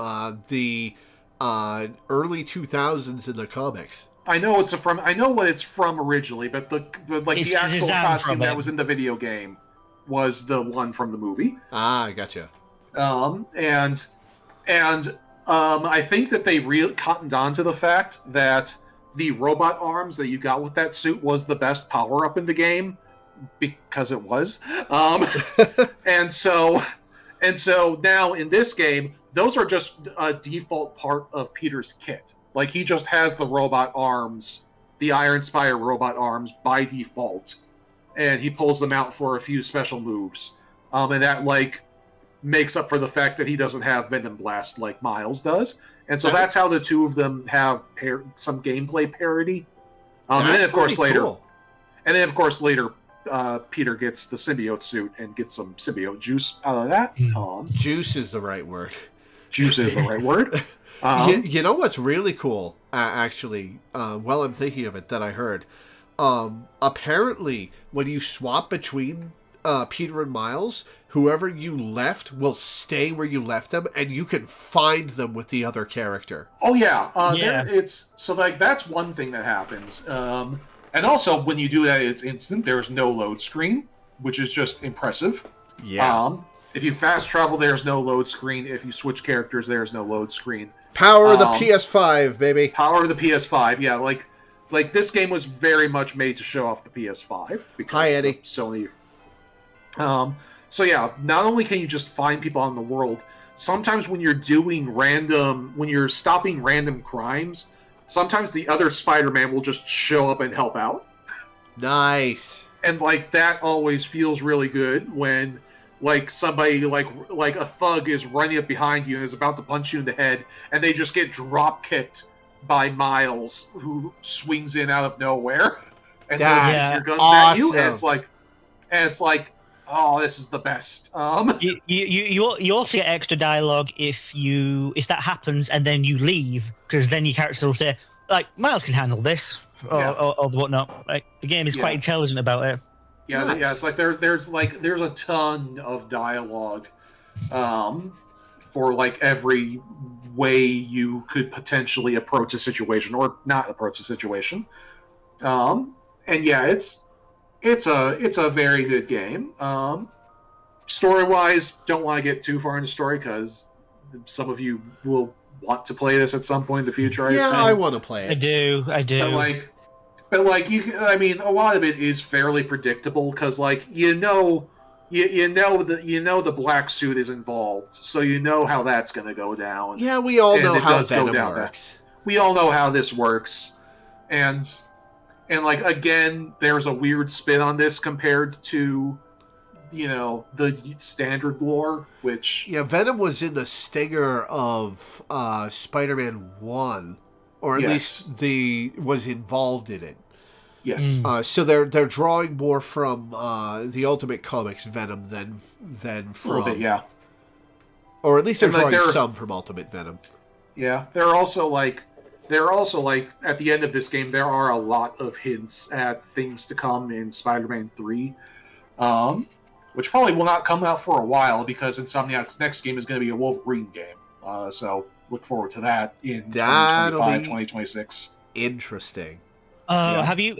the early 2000s in the comics. I know what it's from originally, but the actual costume that was in the video game was the one from the movie. Ah, I gotcha. And I think that they really cottoned on to the fact that the robot arms that you got with that suit was the best power up in the game because it was. And so now in this game, those are just a default part of Peter's kit. Like he just has the robot arms, the Iron Spider robot arms by default, and he pulls them out for a few special moves. And that like makes up for the fact that he doesn't have Venom Blast like Miles does. And so that's how the two of them have some gameplay parity. And then of course later, Peter gets the symbiote suit and gets some symbiote juice out of that. Juice is the right word. Juice is the right word. You know what's really cool, actually, while I'm thinking of it, that I heard? Apparently, when you swap between Peter and Miles, whoever you left will stay where you left them, and you can find them with the other character. Oh, yeah. That's one thing that happens. And also, when you do that, it's instant. There's no load screen, which is just impressive. Yeah. If you fast travel, there's no load screen. If you switch characters, there's no load screen. Power of the PS5, baby. Power of the PS5, yeah. Like this game was very much made to show off the PS5. Hi, Eddie. Sony. So yeah, not only can you just find people on the world, sometimes when you're stopping random crimes, sometimes the other Spider-Man will just show up and help out. Nice. And like that always feels really good when like somebody like a thug is running up behind you and is about to punch you in the head, and they just get drop kicked by Miles, who swings in out of nowhere and That's those laser guns at you, and it's like, oh, this is the best. You also get extra dialogue if that happens and then you leave, because then your character will say like Miles can handle this or whatnot. Like the game is quite intelligent about it. Yeah, Nice. yeah. It's like there's a ton of dialogue, for like every way you could potentially approach a situation or not approach a situation. And yeah, it's a very good game. Story wise, don't want to get too far into story because some of you will want to play this at some point in the future. I want to play it. I do. But a lot of it is fairly predictable because, like, you know the black suit is involved, so you know how that's going to go down. Yeah, we all know how Venom works. We all know how this works, and like again, there's a weird spin on this compared to, the standard lore, which Venom was in the stinger of Spider-Man 1, or at least was involved in it. Yes. So they're drawing more from the Ultimate Comics Venom than from, a little bit, yeah. Or at least they're drawing some from Ultimate Venom. Yeah, they're also like at the end of this game, there are a lot of hints at things to come in Spider-Man 3, which probably will not come out for a while because Insomniac's next game is going to be a Wolverine game. So look forward to that in 2025, 2026. Interesting. Have you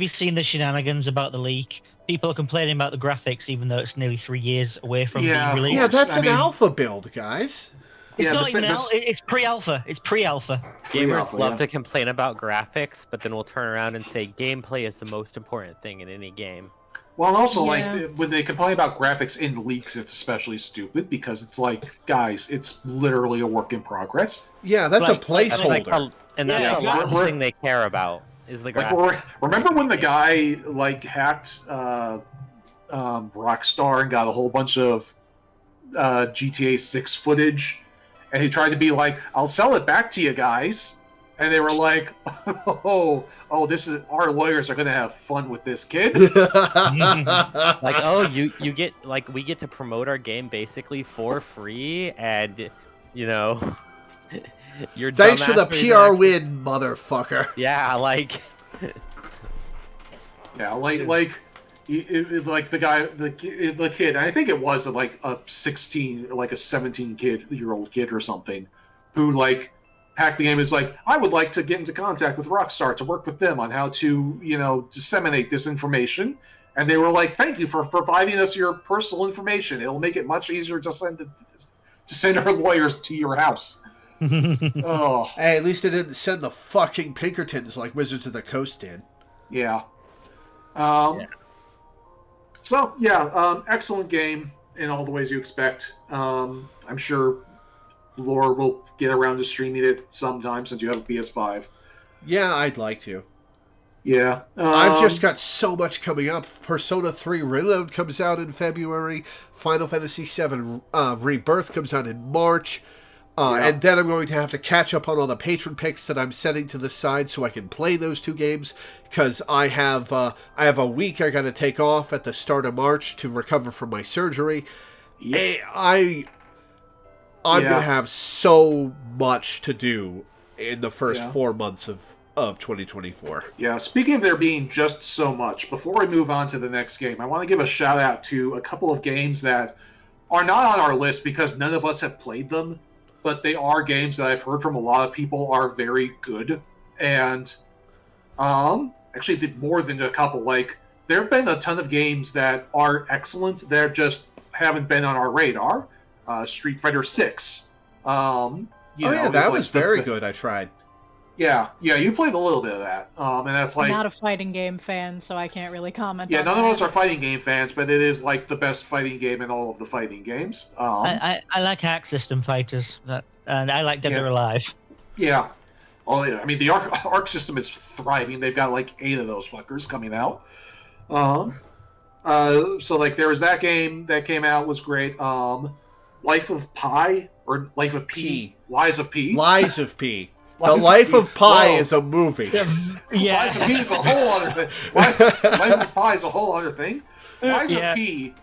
seen the shenanigans about the leak? People are complaining about the graphics, even though it's nearly 3 years away from being released. Yeah, that's an alpha build, guys. It's not even it's pre-alpha. It's pre-alpha. Gamers love to complain about graphics, but then we'll turn around and say gameplay is the most important thing in any game. Well, also, like, when they complain about graphics in leaks, it's especially stupid because it's like, guys, it's literally a work in progress. Yeah, that's a placeholder. That's the last thing they care about is the graphics. Remember when the guy, like, hacked Rockstar and got a whole bunch of GTA 6 footage, and he tried to be like, I'll sell it back to you guys. And they were like, oh, this is, our lawyers are going to have fun with this kid. Like, oh, you get, like, we get to promote our game basically for free, and, you're thanks for the PR win, motherfucker. Yeah, like. Yeah, like the guy, the kid. I think it was like a 17-year-old kid or something, who like hacked the game. Is like, I would like to get into contact with Rockstar to work with them on how to disseminate this information. And they were like, thank you for providing us your personal information. It'll make it much easier to send our lawyers to your house. Oh, hey, at least they didn't send the fucking Pinkertons like Wizards of the Coast did. Yeah. So, excellent game in all the ways you expect. I'm sure Lore will get around to streaming it sometime since you have a PS5. Yeah, I'd like to. Yeah. I've just got so much coming up. Persona 3 Reload comes out in February. Final Fantasy VII Rebirth comes out in March. And then I'm going to have to catch up on all the patron picks that I'm setting to the side so I can play those two games, because I have a week I got to take off at the start of March to recover from my surgery. Yeah. I'm going to have so much to do in the first 4 months of 2024. Yeah, speaking of there being just so much, before we move on to the next game, I want to give a shout out to a couple of games that are not on our list because none of us have played them. But they are games that I've heard from a lot of people are very good. And actually more than a couple. Like, there have been a ton of games that are excellent that just haven't been on our radar. Street Fighter 6. That was very good. I tried. Yeah, you played a little bit of that. And that's like... I'm not a fighting game fan, so I can't really comment on none that. of us are fighting game fans, but it is like the best fighting game in all of the fighting games. I like Arc System fighters, and I like Dead or Alive. Yeah. Oh, yeah. I mean, the Arc System is thriving. They've got like 8 of those fuckers coming out. So like there was that game that came out, was great. Life of Pi or Life of P. Lies of P. Lies of P. The Life of Pi is a movie. Lies of P is a whole other thing. Life of Pi is a whole other thing. Lies of P,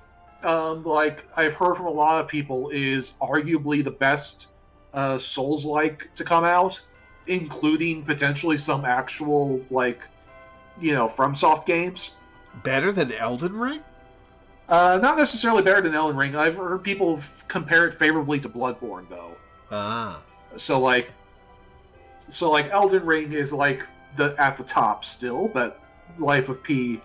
like I've heard from a lot of people, is arguably the best Souls-like to come out, including potentially some actual, like, FromSoft games. Better than Elden Ring? Not necessarily better than Elden Ring. I've heard people compare it favorably to Bloodborne, though. Ah. So Elden Ring is like at the top still, but Lies of P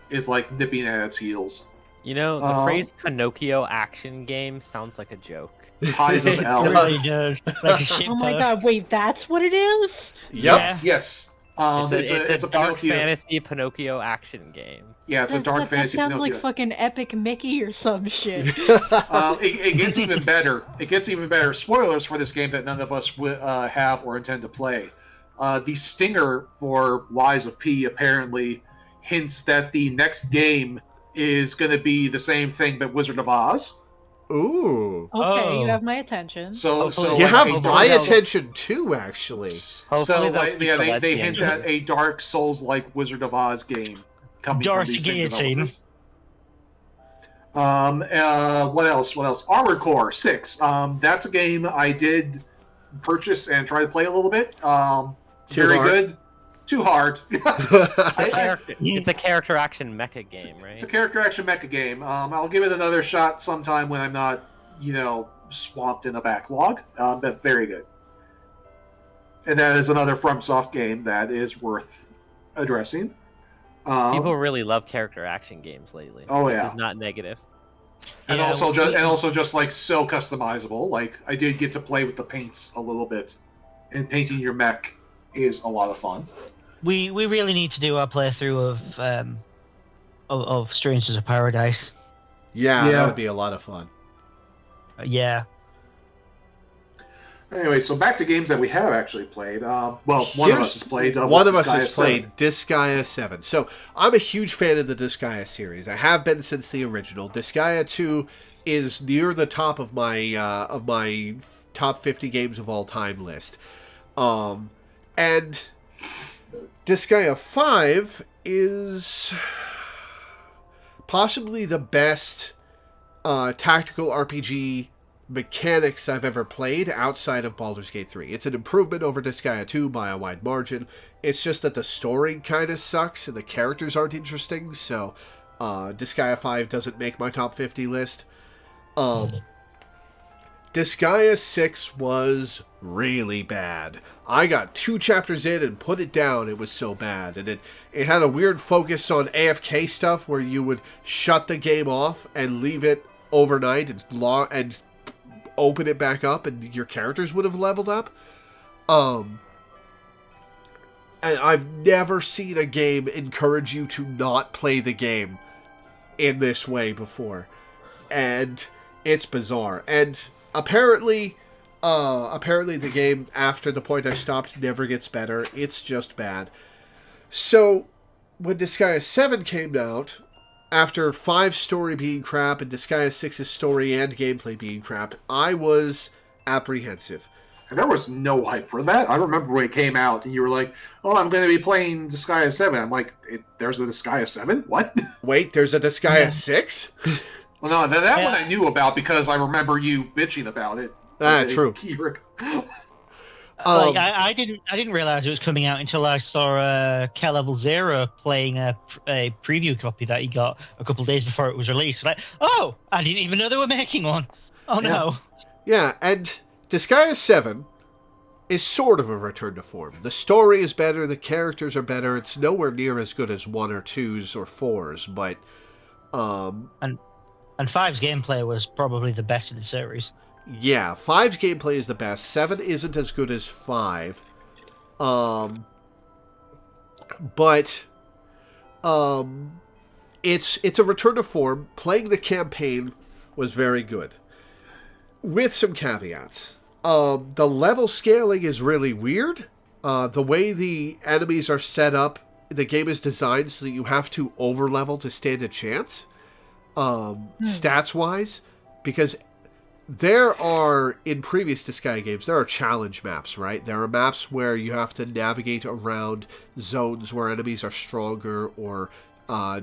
is like nipping at its heels. The phrase Pinocchio action game sounds like a joke. Pies of L. It really does. Like a shit Oh my post. god, wait, that's what it is? Yep. Yes. It's a dark Pinocchio. fantasy Pinocchio action game. Yeah, it's a dark fantasy That sounds Pinocchio. like fucking Epic Mickey or some shit. It gets even better. It gets even better. Spoilers for this game that none of us have or intend to play. The stinger for Lies of P apparently hints that the next game is going to be the same thing but Wizard of Oz. Ooh. Okay, you have my attention. So You like, have a my dark- attention too, actually. Hopefully So they'll like, keep yeah, the they lesbian hint in at it. a Dark Souls-like Wizard of Oz game coming Darth from these same Guillotine. developers. What else? Armored Core 6. That's a game I did purchase and try to play a little bit. Very hard? good. Too hard. It's a character action mecha game, right? It's a character action mecha game. I'll give it another shot sometime when I'm not, swamped in a backlog. But very good. And that is another FromSoft game that is worth addressing. People really love character action games lately. Oh, yeah. This is not negative. And Yeah, also just like so customizable. Like I did get to play with the paints a little bit, and painting your mech is a lot of fun. We really need to do our playthrough of Strangers of Paradise. Yeah, that would be a lot of fun. Yeah. Anyway, so back to games that we have actually played. One of us has played. One of us has Disgaea played Disgaea 7. So I'm a huge fan of the Disgaea series. I have been since the original. Disgaea 2 is near the top of my top 50 games of all time list. And Disgaea 5 is possibly the best tactical RPG mechanics I've ever played outside of Baldur's Gate 3. It's an improvement over Disgaea 2 by a wide margin. It's just that the story kind of sucks and the characters aren't interesting, so Disgaea 5 doesn't make my top 50 list. Disgaea 6 was really bad. I got 2 chapters in and put it down. It was so bad. And it had a weird focus on AFK stuff where you would shut the game off and leave it overnight and open it back up and your characters would have leveled up. And I've never seen a game encourage you to not play the game in this way before. And it's bizarre. And apparently the game, after the point I stopped, never gets better. It's just bad. So, when Disgaea 7 came out, after 5's story being crap and Disgaea 6's story and gameplay being crap, I was apprehensive. And there was no hype for that. I remember when it came out and you were like, oh, I'm going to be playing Disgaea 7. I'm like, there's a Disgaea 7? What? Wait, there's a Disgaea 6? Well, no, that one I knew about because I remember you bitching about it. True. I didn't realize it was coming out until I saw K Level Zero playing a preview copy that he got a couple of days before it was released. Like, oh, I didn't even know they were making one. Oh no. Yeah, and Disgaea 7 is sort of a return to form. The story is better, the characters are better. It's nowhere near as good as 1 or 2's or 4's, but and 5's gameplay was probably the best in the series. Yeah, 5's gameplay is the best. 7 isn't as good as 5. But it's a return to form. Playing the campaign was very good. With some caveats. The level scaling is really weird. The way the enemies are set up, the game is designed so that you have to overlevel to stand a chance. Stats-wise. Because there are, in previous Disgaea games, there are challenge maps, right? There are maps where you have to navigate around zones where enemies are stronger, or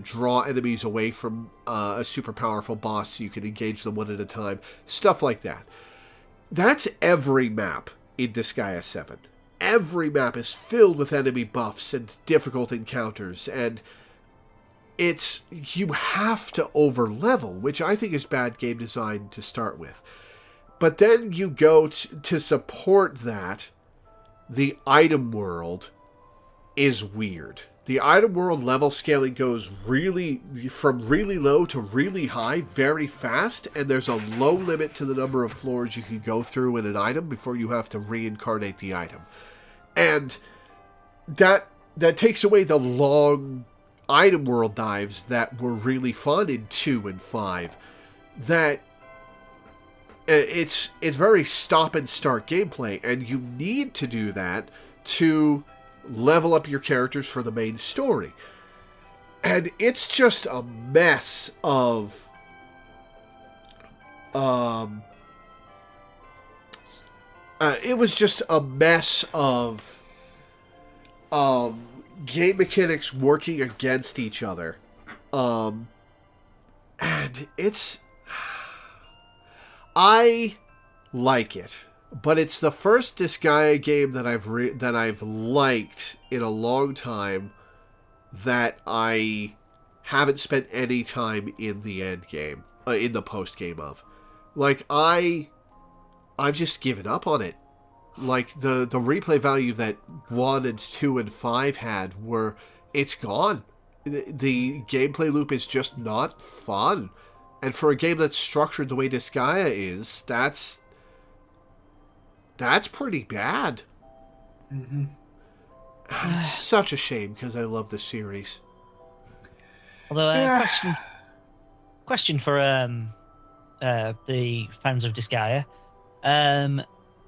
draw enemies away from a super powerful boss so you can engage them one at a time. Stuff like that. That's every map in Disgaea 7. Every map is filled with enemy buffs and difficult encounters, and you have to over-level, which I think is bad game design to start with. But then you go to support that, the item world is weird. The item world level scaling goes from really low to really high very fast, and there's a low limit to the number of floors you can go through in an item before you have to reincarnate the item. And that takes away the long item world dives that were really fun in 2 and 5. That it's very stop and start gameplay, and you need to do that to level up your characters for the main story. And it's just a mess of it was just a mess of game mechanics working against each other. And it's... I like it, but it's the first Disgaea game that I've liked in a long time that I haven't spent any time in the end game, in the post game of. Like, I've just given up on it. Like, the replay value that 1 and 2 and 5 had it's gone. The gameplay loop is just not fun. And for a game that's structured the way Disgaea is, that's pretty bad. Mm-hmm. It's such a shame, because I love the series. Although, question for the fans of Disgaea.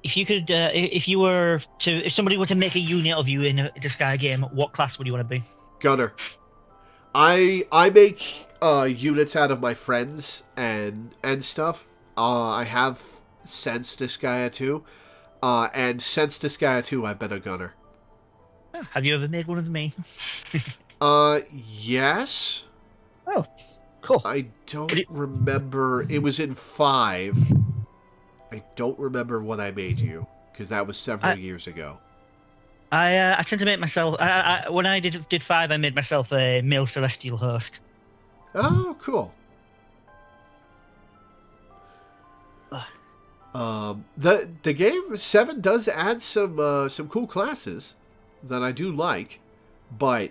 If you could, if somebody were to make a unit of you in a Disgaea game, what class would you want to be? Gunner. I make units out of my friends and stuff. I have since Disgaea 2. And since Disgaea 2, I've been a gunner. Have you ever made one of me? Yes. Oh, cool. I don't remember. It was in 5. I don't remember what I made you, because that was several years ago. I tend to make myself... when I did 5, I made myself a male celestial host. Oh, cool. The game 7 does add some cool classes that I do like, but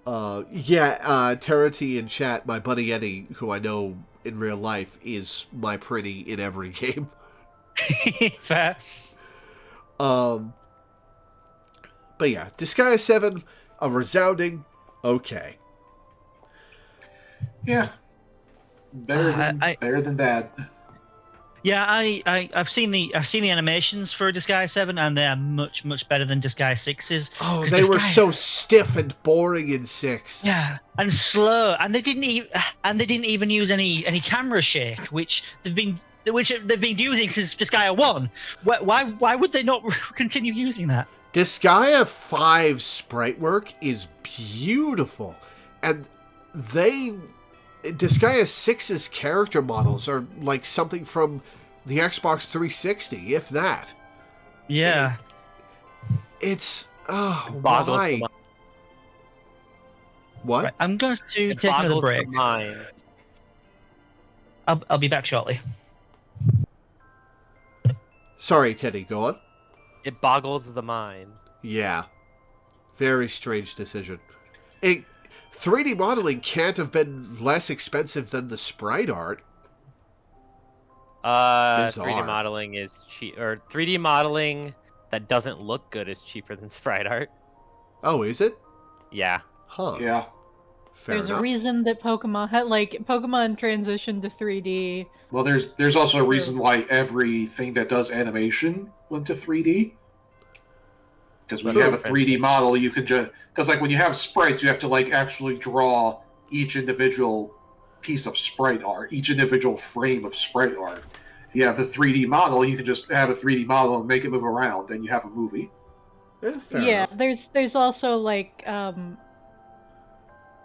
Terity in chat, my buddy Eddie, who I know in real life, is my pretty in every game. Fair. But yeah, Disgaea 7, a resounding okay. Yeah. Better than bad. Yeah, I've seen the animations for Disgaea 7, and they are much better than Disgaea 6's. Oh, they were so stiff and boring in 6. Yeah, and slow, and they didn't even use any camera shake, which they've been using since Disgaea 1. Why would they not continue using that? Disgaea 5's sprite work is beautiful, and Disgaea 6's character models are like something from the Xbox 360, if that. Yeah. It's... Oh, why? What? Right, I'm going to take another break. I'll be back shortly. Sorry, Teddy, go on. It boggles the mind. Yeah. Very strange decision. 3D modeling can't have been less expensive than the sprite art. 3D modeling is cheap, or 3D modeling that doesn't look good is cheaper than sprite art. Oh, is it? Yeah. Huh. Yeah. There's a reason that Pokemon transitioned to 3D. Well, there's also a reason why everything that does animation went to 3D. Because when you have a 3D model, you can just... Because, like, when you have sprites, you have to, like, actually draw each individual piece of sprite art, each individual frame of sprite art. you have the 3D model, you can just have a 3D model and make it move around, and you have a movie. Fair yeah, enough. there's also like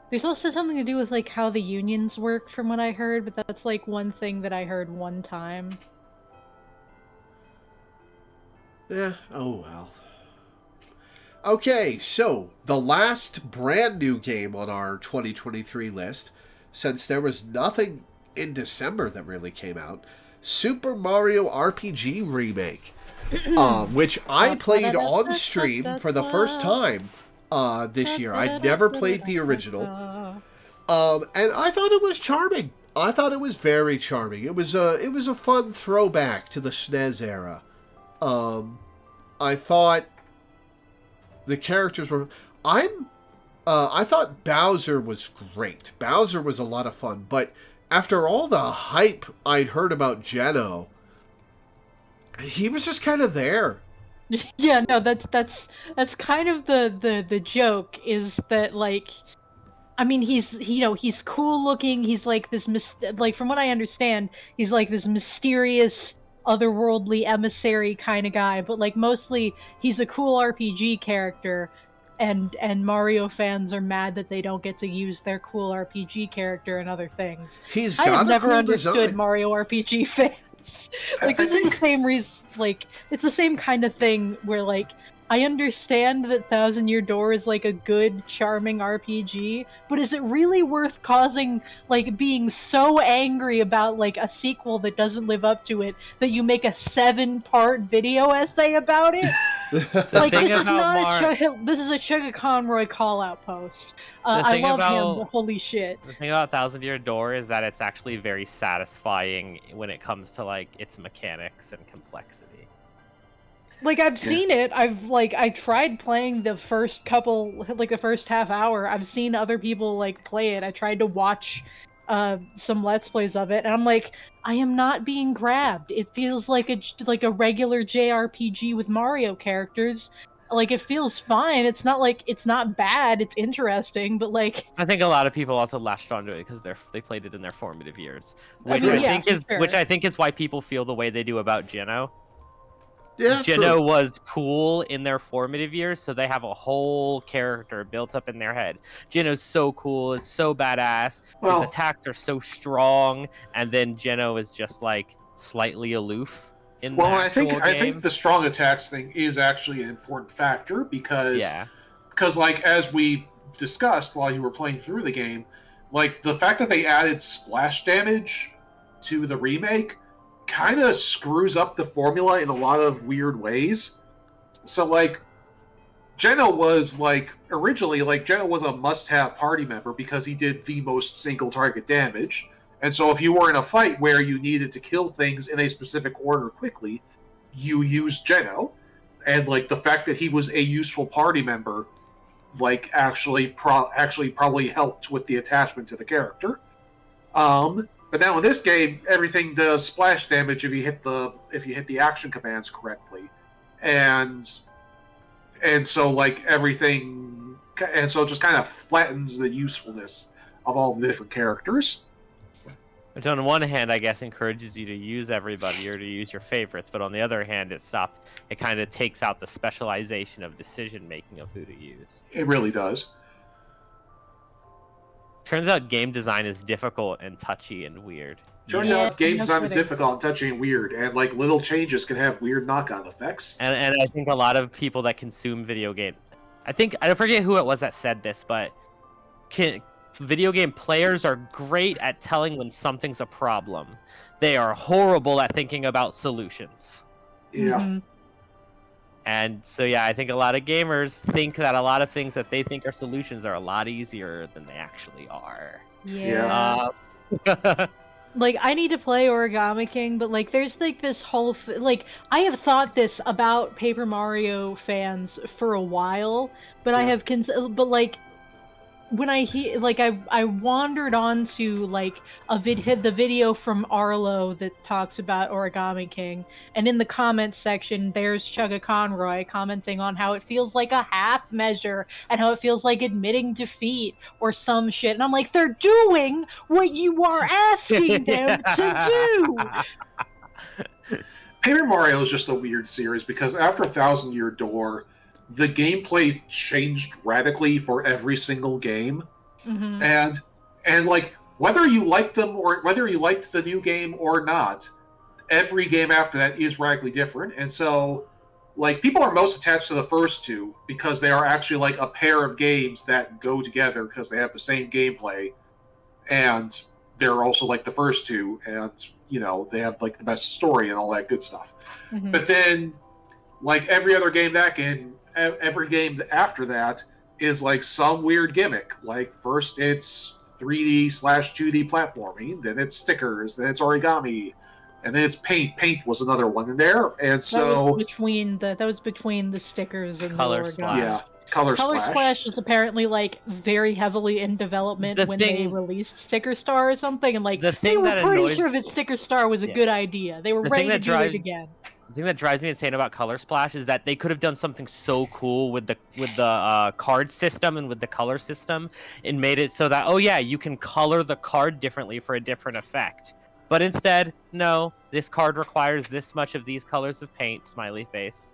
there's also something to do with like how the unions work from what I heard, but that's like one thing that I heard one time. Yeah, oh well. Okay, so the last brand new game on our 2023 list, since there was nothing in December that really came out, Super Mario RPG Remake, which I played on stream for the first time this year. I'd never played the original, and I thought it was charming. I thought it was very charming. It was a fun throwback to the SNES era. I thought the characters were. I thought Bowser was great. Bowser was a lot of fun, but after all the hype I'd heard about Geno, he was just kind of there. Yeah, no, that's kind of the joke is that like, I mean, he's cool looking. He's like this like from what I understand, he's like this mysterious otherworldly emissary kind of guy, but like mostly he's a cool RPG character, and Mario fans are mad that they don't get to use their cool RPG character and other things. He's I got have a never cool understood design. Mario RPG fans. Like this is the same reason. Like it's the same kind of thing where like I understand that Thousand Year Door is like a good, charming RPG, but is it really worth causing, like, being so angry about, like, a sequel that doesn't live up to it that you make a 7-part video essay about it? Like, this is not this is a Sugar Conroy call-out post. I love him, but holy shit. The thing about Thousand Year Door is that it's actually very satisfying when it comes to, like, its mechanics and complexity. Like, I've seen it. I tried playing the first couple, like, the first half hour. I've seen other people, like, play it. I tried to watch some Let's Plays of it, and I'm like, I am not being grabbed. It feels like a regular JRPG with Mario characters. Like, it feels fine. It's not, like, it's not bad. It's interesting, but, like... I think a lot of people also latched onto it because they played it in their formative years. Which I think is why people feel the way they do about Geno. Yeah, Geno was cool in their formative years, so they have a whole character built up in their head. Geno's so cool, is so badass, his attacks are so strong, and then Geno is just like slightly aloof in the actual game. I think the strong attacks thing is actually an important factor because like as we discussed while you were playing through the game, like the fact that they added splash damage to the remake kind of screws up the formula in a lot of weird ways. So, like, Geno was, like, originally, like, Geno was a must-have party member because he did the most single-target damage. And so if you were in a fight where you needed to kill things in a specific order quickly, you used Geno. And, like, the fact that he was a useful party member, like, actually probably helped with the attachment to the character. But now in this game, everything does splash damage if you hit the action commands correctly, and so like everything, and so it just kind of flattens the usefulness of all the different characters. Which on one hand, I guess, encourages you to use everybody or to use your favorites, but on the other hand, it kind of takes out the specialization of decision making of who to use. It really does. Turns out game design is difficult and touchy and weird. Turns out game design is difficult and touchy and weird, and like little changes can have weird knock-on effects. And I think a lot of people that consume video game, I forget who it was that said this, but video game players are great at telling when something's a problem. They are horrible at thinking about solutions. Yeah. Mm-hmm. And so, yeah, I think a lot of gamers think that a lot of things that they think are solutions are a lot easier than they actually are. Yeah. Like, I need to play Origami King, but, like, there's, like, this whole... like, I have thought this about Paper Mario fans for a while, but I have... but, like, when I wandered onto like the video from Arlo that talks about Origami King, and in the comments section there's Chugga Conroy commenting on how it feels like a half measure and how it feels like admitting defeat or some shit, and I'm like, they're doing what you are asking them to do. Paper Mario is just a weird series because after Thousand Year Door, the gameplay changed radically for every single game, and like whether you liked them or whether you liked the new game or not, every game after that is radically different, and so like people are most attached to the first two because they are actually like a pair of games that go together because they have the same gameplay, and they're also like the first two, and they have like the best story and all that good stuff. But then, like every other game every game after that is like some weird gimmick. Like first it's 3D/2D platforming, then it's stickers, then it's origami, and then it's paint. Paint was another one in there, and so that was between the stickers and Color the origami. Splash. Yeah, Color Splash was apparently like very heavily in development they released Sticker Star or something, and like they were pretty sure that Sticker Star was a good idea. They were ready to do it again. The thing that drives me insane about Color Splash is that they could have done something so cool with the card system and with the color system, and made it so that you can color the card differently for a different effect. But instead, no, this card requires this much of these colors of paint. Smiley face.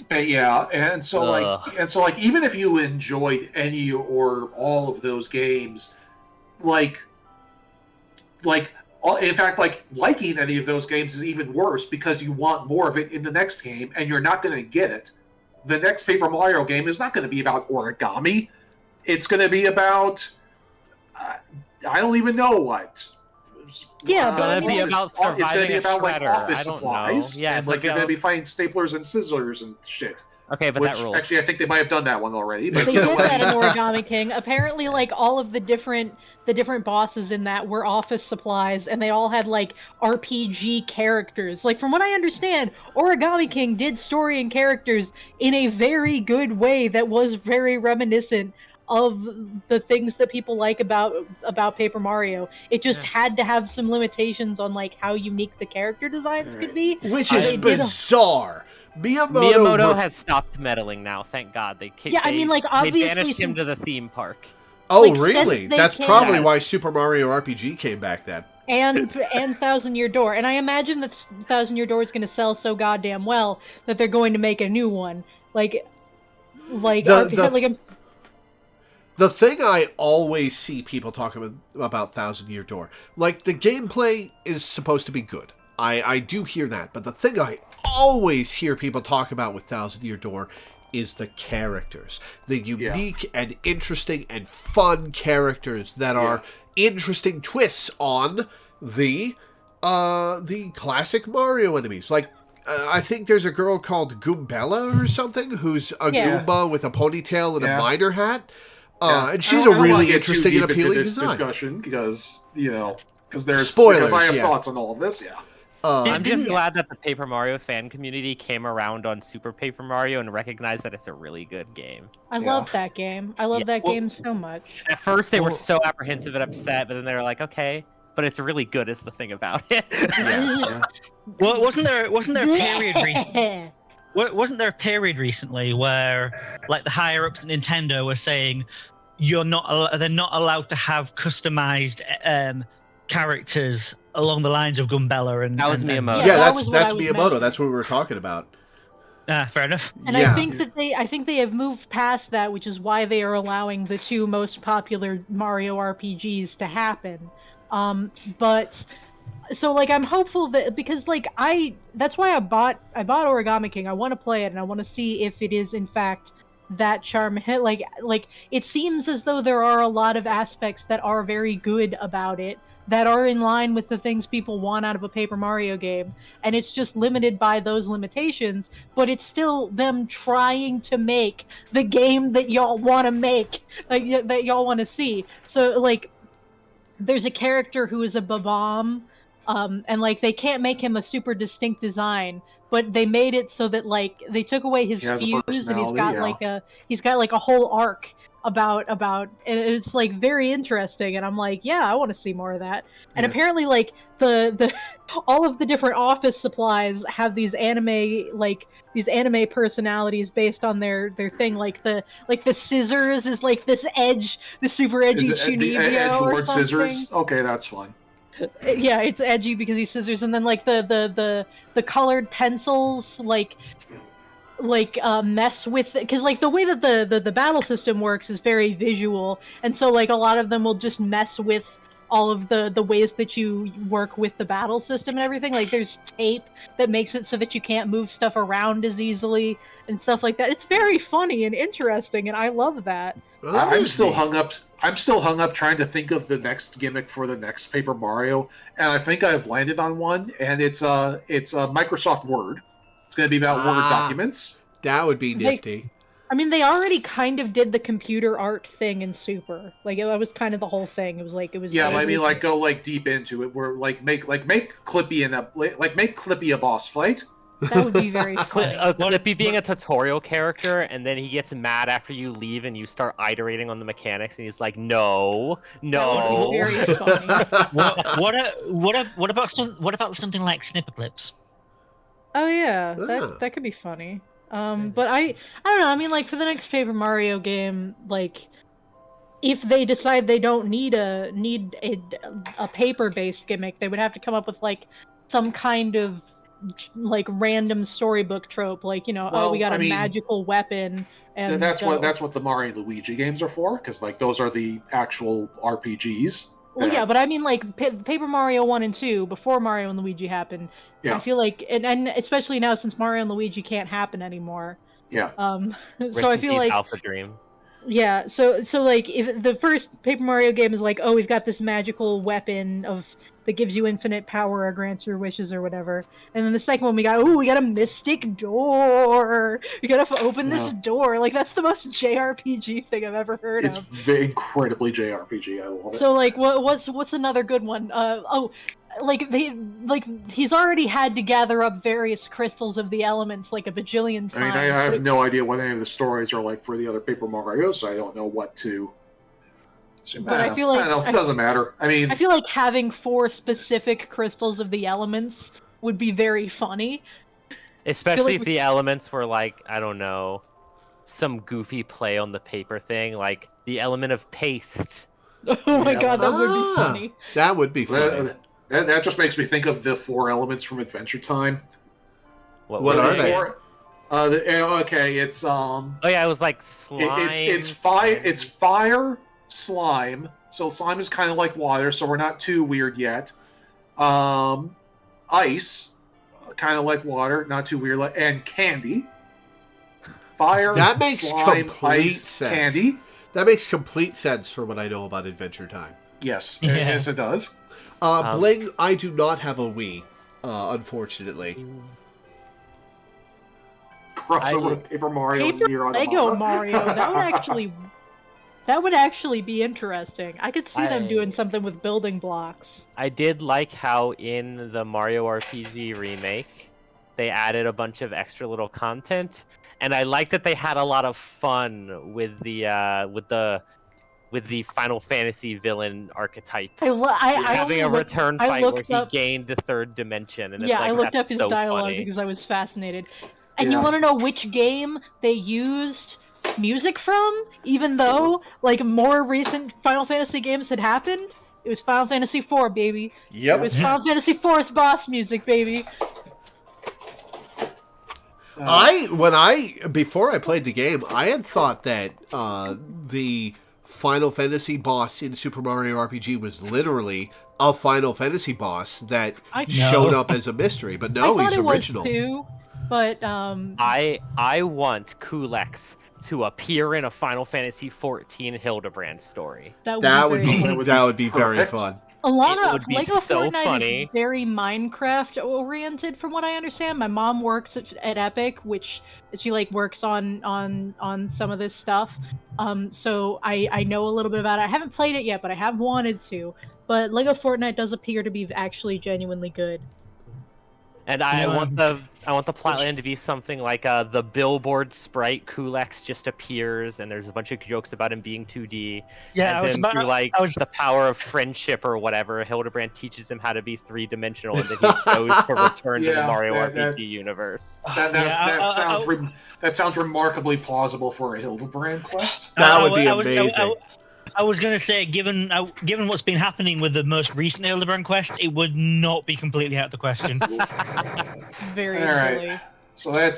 Yeah, and so like even if you enjoyed any or all of those games, in fact, like liking any of those games is even worse because you want more of it in the next game, and you're not going to get it. The next Paper Mario game is not going to be about origami. It's going to be about I don't even know what. Yeah, but it's going to be about surviving it's going to be about like shredder. office supplies. Yeah, and like you're going to be finding staplers and scissors and shit. Okay, but that rules. Actually, I think they might have done that one already. But they did that in Origami King. Apparently, like all of the different bosses in that were office supplies, and they all had like RPG characters. Like from what I understand, Origami King did story and characters in a very good way that was very reminiscent of the things that people like about Paper Mario. It just had to have some limitations on like how unique the character designs could be, which is bizarre. Miyamoto has stopped meddling now. Thank God. Obviously they banished him to the theme park. Oh, really? That's probably why Super Mario RPG came back then. And Thousand Year Door, and I imagine that Thousand Year Door is going to sell so goddamn well that they're going to make a new one. The thing I always see people talking about Thousand Year Door, like the gameplay is supposed to be good. I do hear that, but the thing I always hear people talk about with Thousand Year Door is the characters. The unique and interesting and fun characters that are interesting twists on the classic Mario enemies. Like, I think there's a girl called Goombella or something who's a Goomba with a ponytail and a miner hat. And she's a really interesting and appealing design. Discussion because there's spoilers. Because I have thoughts on all of this. Yeah. I'm just glad that the Paper Mario fan community came around on Super Paper Mario and recognized that it's a really good game. I love that game. I love that game so much. At first, they were so apprehensive and upset, but then they were like, "Okay, but it's really good." Is the thing about it? Well, wasn't there a period recently? Wasn't there a period recently where, like, the higher ups at Nintendo were saying they're not allowed to have customized characters along the lines of Goombella and... That was Miyamoto. Yeah, that's Miyamoto. That's what we were talking about. Fair enough. And I think they have moved past that, which is why they are allowing the two most popular Mario RPGs to happen. But so like I'm hopeful that because like that's why I bought Origami King. I want to play it and I want to see if it is in fact that charm. Like it seems as though there are a lot of aspects that are very good about it, that are in line with the things people want out of a Paper Mario game, and it's just limited by those limitations, but it's still them trying to make the game that y'all want to make, like that y'all want to see. So like there's a character who is a Babam, and like they can't make him a super distinct design, but they made it so that like they took away his fuse and he's got like a whole arc about and it's like very interesting, and I'm like, yeah, I want to see more of that. And apparently like the all of the different office supplies have these anime personalities based on their thing. Like the scissors is like this super edgy Chunibyo Edge or Lord something. Scissors. Okay, that's fun. Yeah, it's edgy because he scissors, and then like the colored pencils mess with, because like the way that the battle system works is very visual, and so like a lot of them will just mess with all of the ways that you work with the battle system and everything. Like there's tape that makes it so that you can't move stuff around as easily and stuff like that. It's very funny and interesting, and I love that. Well, that I'm is still neat. hung up. I'm still hung up trying to think of the next gimmick for the next Paper Mario, and I think I've landed on one. And it's Microsoft Word. It's going to be about Word documents. That would be nifty. I mean, they already kind of did the computer art thing in Super. Like that was kind of the whole thing. It was. Yeah, I mean, like go like deep into it. Where make Clippy a boss fight. That would be very funny. Clippy being a tutorial character, and then he gets mad after you leave, and you start iterating on the mechanics, and he's like, "No." That would be very funny. What about something like snipper clips? Oh yeah, that could be funny. But I don't know. I mean, like for the next Paper Mario game, like if they decide they don't need a paper-based gimmick, they would have to come up with like some kind of like random storybook trope, like Well, we got I a mean, magical weapon, and that's what the Mario and Luigi games are for, because like those are the actual RPGs. Well, yeah, but I mean, like Paper Mario 1 and 2, before Mario and Luigi happened. Yeah. I feel like, and especially now since Mario and Luigi can't happen anymore. Yeah. So I feel like Alpha Dream. Yeah, so like if the first Paper Mario game is like, oh, we've got this magical weapon that gives you infinite power or grants your wishes or whatever, and then the second one we got a mystic door. We gotta open this door. Like that's the most JRPG thing I've ever heard It's of. very incredibly JRPG. I love it. So like, what's another good one? He's already had to gather up various crystals of the elements like a bajillion times. I mean, I have no idea what any of the stories are like for the other Paper Marios, so I don't know what to. But I feel like it doesn't matter. I mean, I feel like having 4 specific crystals of the elements would be very funny. Especially if the elements were like, I don't know, some goofy play on the paper thing, like the element of paste. Oh my god, that would be funny. That would be funny. That just makes me think of the 4 elements from Adventure Time. What are they? Okay, it's Oh yeah, it was like slime. It's fire. It's fire, slime. So slime is kind of like water, so we're not too weird yet. Ice, kind of like water, not too weird. And candy. Fire. That makes slime, complete ice, sense. Candy. That makes complete sense for what I know about Adventure Time. Yes, Yeah. yes, it does. Bling, I do not have a Wii, unfortunately. Crossover with Paper Mario and Nier Lego Automata. Mario. That would actually be interesting. I could see them doing something with building blocks. I did like how in the Mario RPG remake, they added a bunch of extra little content, and I liked that they had a lot of fun with the Final Fantasy villain archetype. Having a return fight where he gained the 3rd dimension, and I looked up his dialogue because I was fascinated. And you want to know which game they used music from, even though like more recent Final Fantasy games had happened? It was Final Fantasy IV, baby. Yep. It was Final Fantasy IV's boss music, baby. Before I played the game, I had thought that the Final Fantasy boss in Super Mario RPG was literally a Final Fantasy boss that showed up as a mystery, but no, he's original. Was too, but I want Kulex to appear in a Final Fantasy XIV Hildebrand story. That would be very fun. A lot of would be Lego so Fortnite funny. is very Minecraft oriented, from what I understand. My mom works at Epic, which she like works on some of this stuff. So I know a little bit about it. I haven't played it yet, but I have wanted to. But Lego Fortnite does appear to be actually genuinely good. And I want the plotline to be something like the billboard sprite Kulex just appears, and there's a bunch of jokes about him being 2D. Yeah, and then through the power of friendship or whatever, Hildebrand teaches him how to be 3-dimensional, and then he goes to return to the Mario RPG universe. That sounds remarkably plausible for a Hildebrand quest. That would be amazing. I was going to say, given what's been happening with the most recent Hildebrand quest, it would not be completely out of the question. Very All right. silly.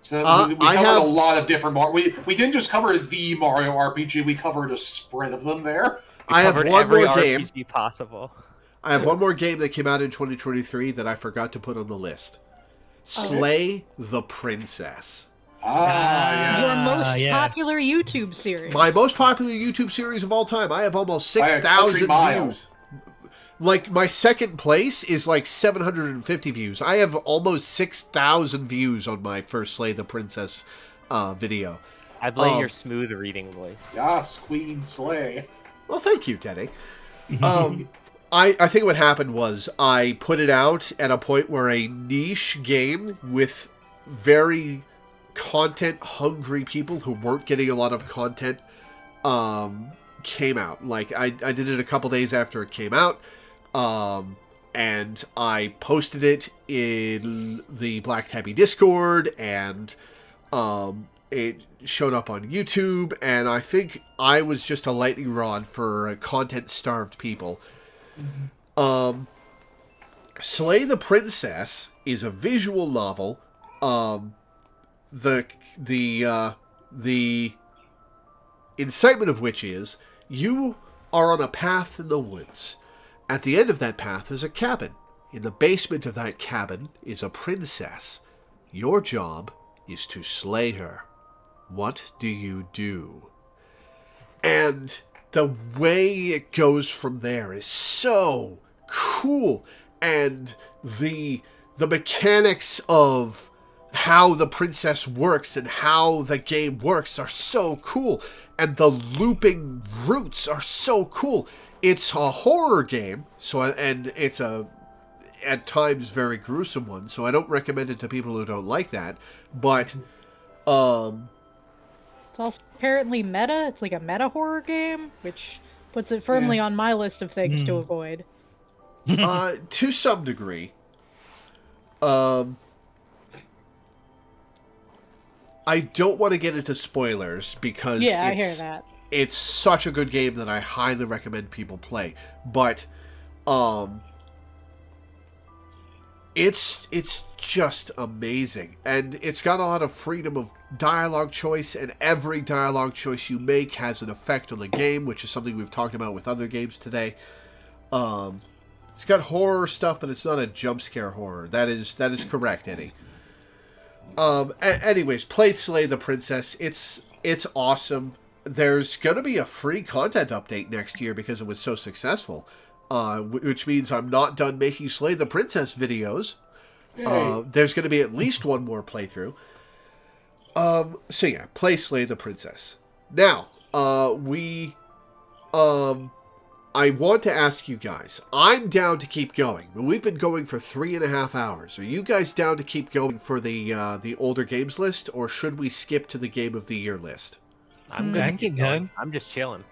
So we I covered have- a lot of different we didn't just cover the Mario RPG, we covered a spread of them there. I have Covered one every more game. RPG possible. I have one more game that came out in 2023 that I forgot to put on the list. Slay the Princess. Your most yeah. popular YouTube series. My most popular YouTube series of all time. I have almost By a country 6,000 mile. views. Like, my second place is like 750 views. I have almost 6,000 views on my first Slay the Princess video. I blame your smooth reading voice. Yes, Queen Slay. Well, thank you, Teddy. I think what happened was I put it out at a point where a niche game with very content-hungry people who weren't getting a lot of content came out. Like, I did it a couple days after it came out, and I posted it in the Black Tabby Discord, and it showed up on YouTube, and I think I was just a lightning rod for content-starved people. Slay the Princess is a visual novel. The incitement of which is you are on a path in the woods. At the end of that path is a cabin. In the basement of that cabin is a princess. Your job is to slay her. What do you do? And the way it goes from there is so cool. And the mechanics of how the princess works and how the game works are so cool. And the looping routes are so cool. It's a horror game, and it's a at times very gruesome one, so I don't recommend it to people who don't like that. But It's also apparently meta. It's like a meta horror game, which puts it firmly on my list of things to avoid. To some degree. I don't want to get into spoilers because I hear that. It's such a good game that I highly recommend people play. But it's just amazing, and it's got a lot of freedom of dialogue choice, and every dialogue choice you make has an effect on the game, which is something we've talked about with other games today. It's got horror stuff, but it's not a jump scare horror. That is correct, Eddie. Anyways, play Slay the Princess. It's awesome. There's going to be a free content update next year because it was so successful, which means I'm not done making Slay the Princess videos. There's going to be at least one more playthrough. So yeah, play Slay the Princess. Now, I want to ask you guys, I'm down to keep going, but we've been going for 3.5 hours. Are you guys down to keep going for the older games list, or should we skip to the Game of the Year list? I'm good. I to keep keep going. I'm just chilling.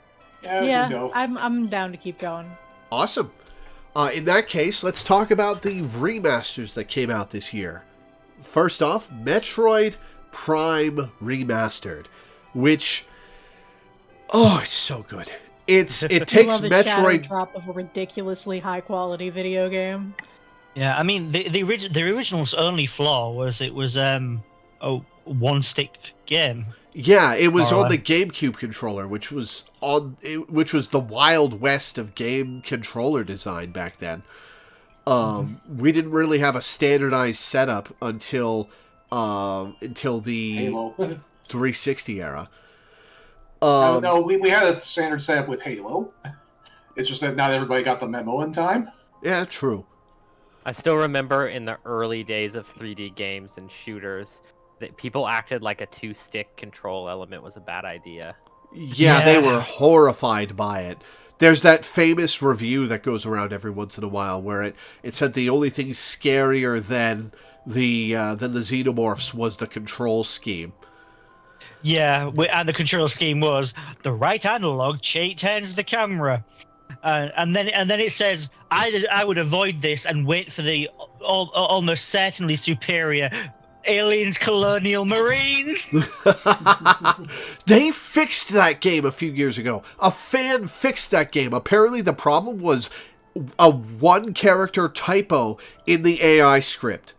Yeah, we can go. I'm down to keep going. Awesome. In that case, let's talk about the remasters that came out this year. First off, Metroid Prime Remastered, which, it's so good. It takes love a Metroid. shadow drop of a ridiculously high quality video game. Yeah, I mean the original's only flaw was it was a one stick game. Yeah, it was More or on the less. GameCube controller, which was the Wild West of game controller design back then. We didn't really have a standardized setup until the Halo. 360 era. No, we had a standard setup with Halo. It's just that not everybody got the memo in time. Yeah, true. I still remember in the early days of 3D games and shooters that people acted like a two-stick control element was a bad idea. Yeah, they Yeah. were horrified by it. There's that famous review that goes around every once in a while where it said the only thing scarier than the xenomorphs was the control scheme. Yeah, and the control scheme was the right analog turns the camera, and then it says I would avoid this and wait for the almost certainly superior Aliens, colonial marines. They fixed that game a few years ago. A fan fixed that game. Apparently the problem was a one character typo in the AI script.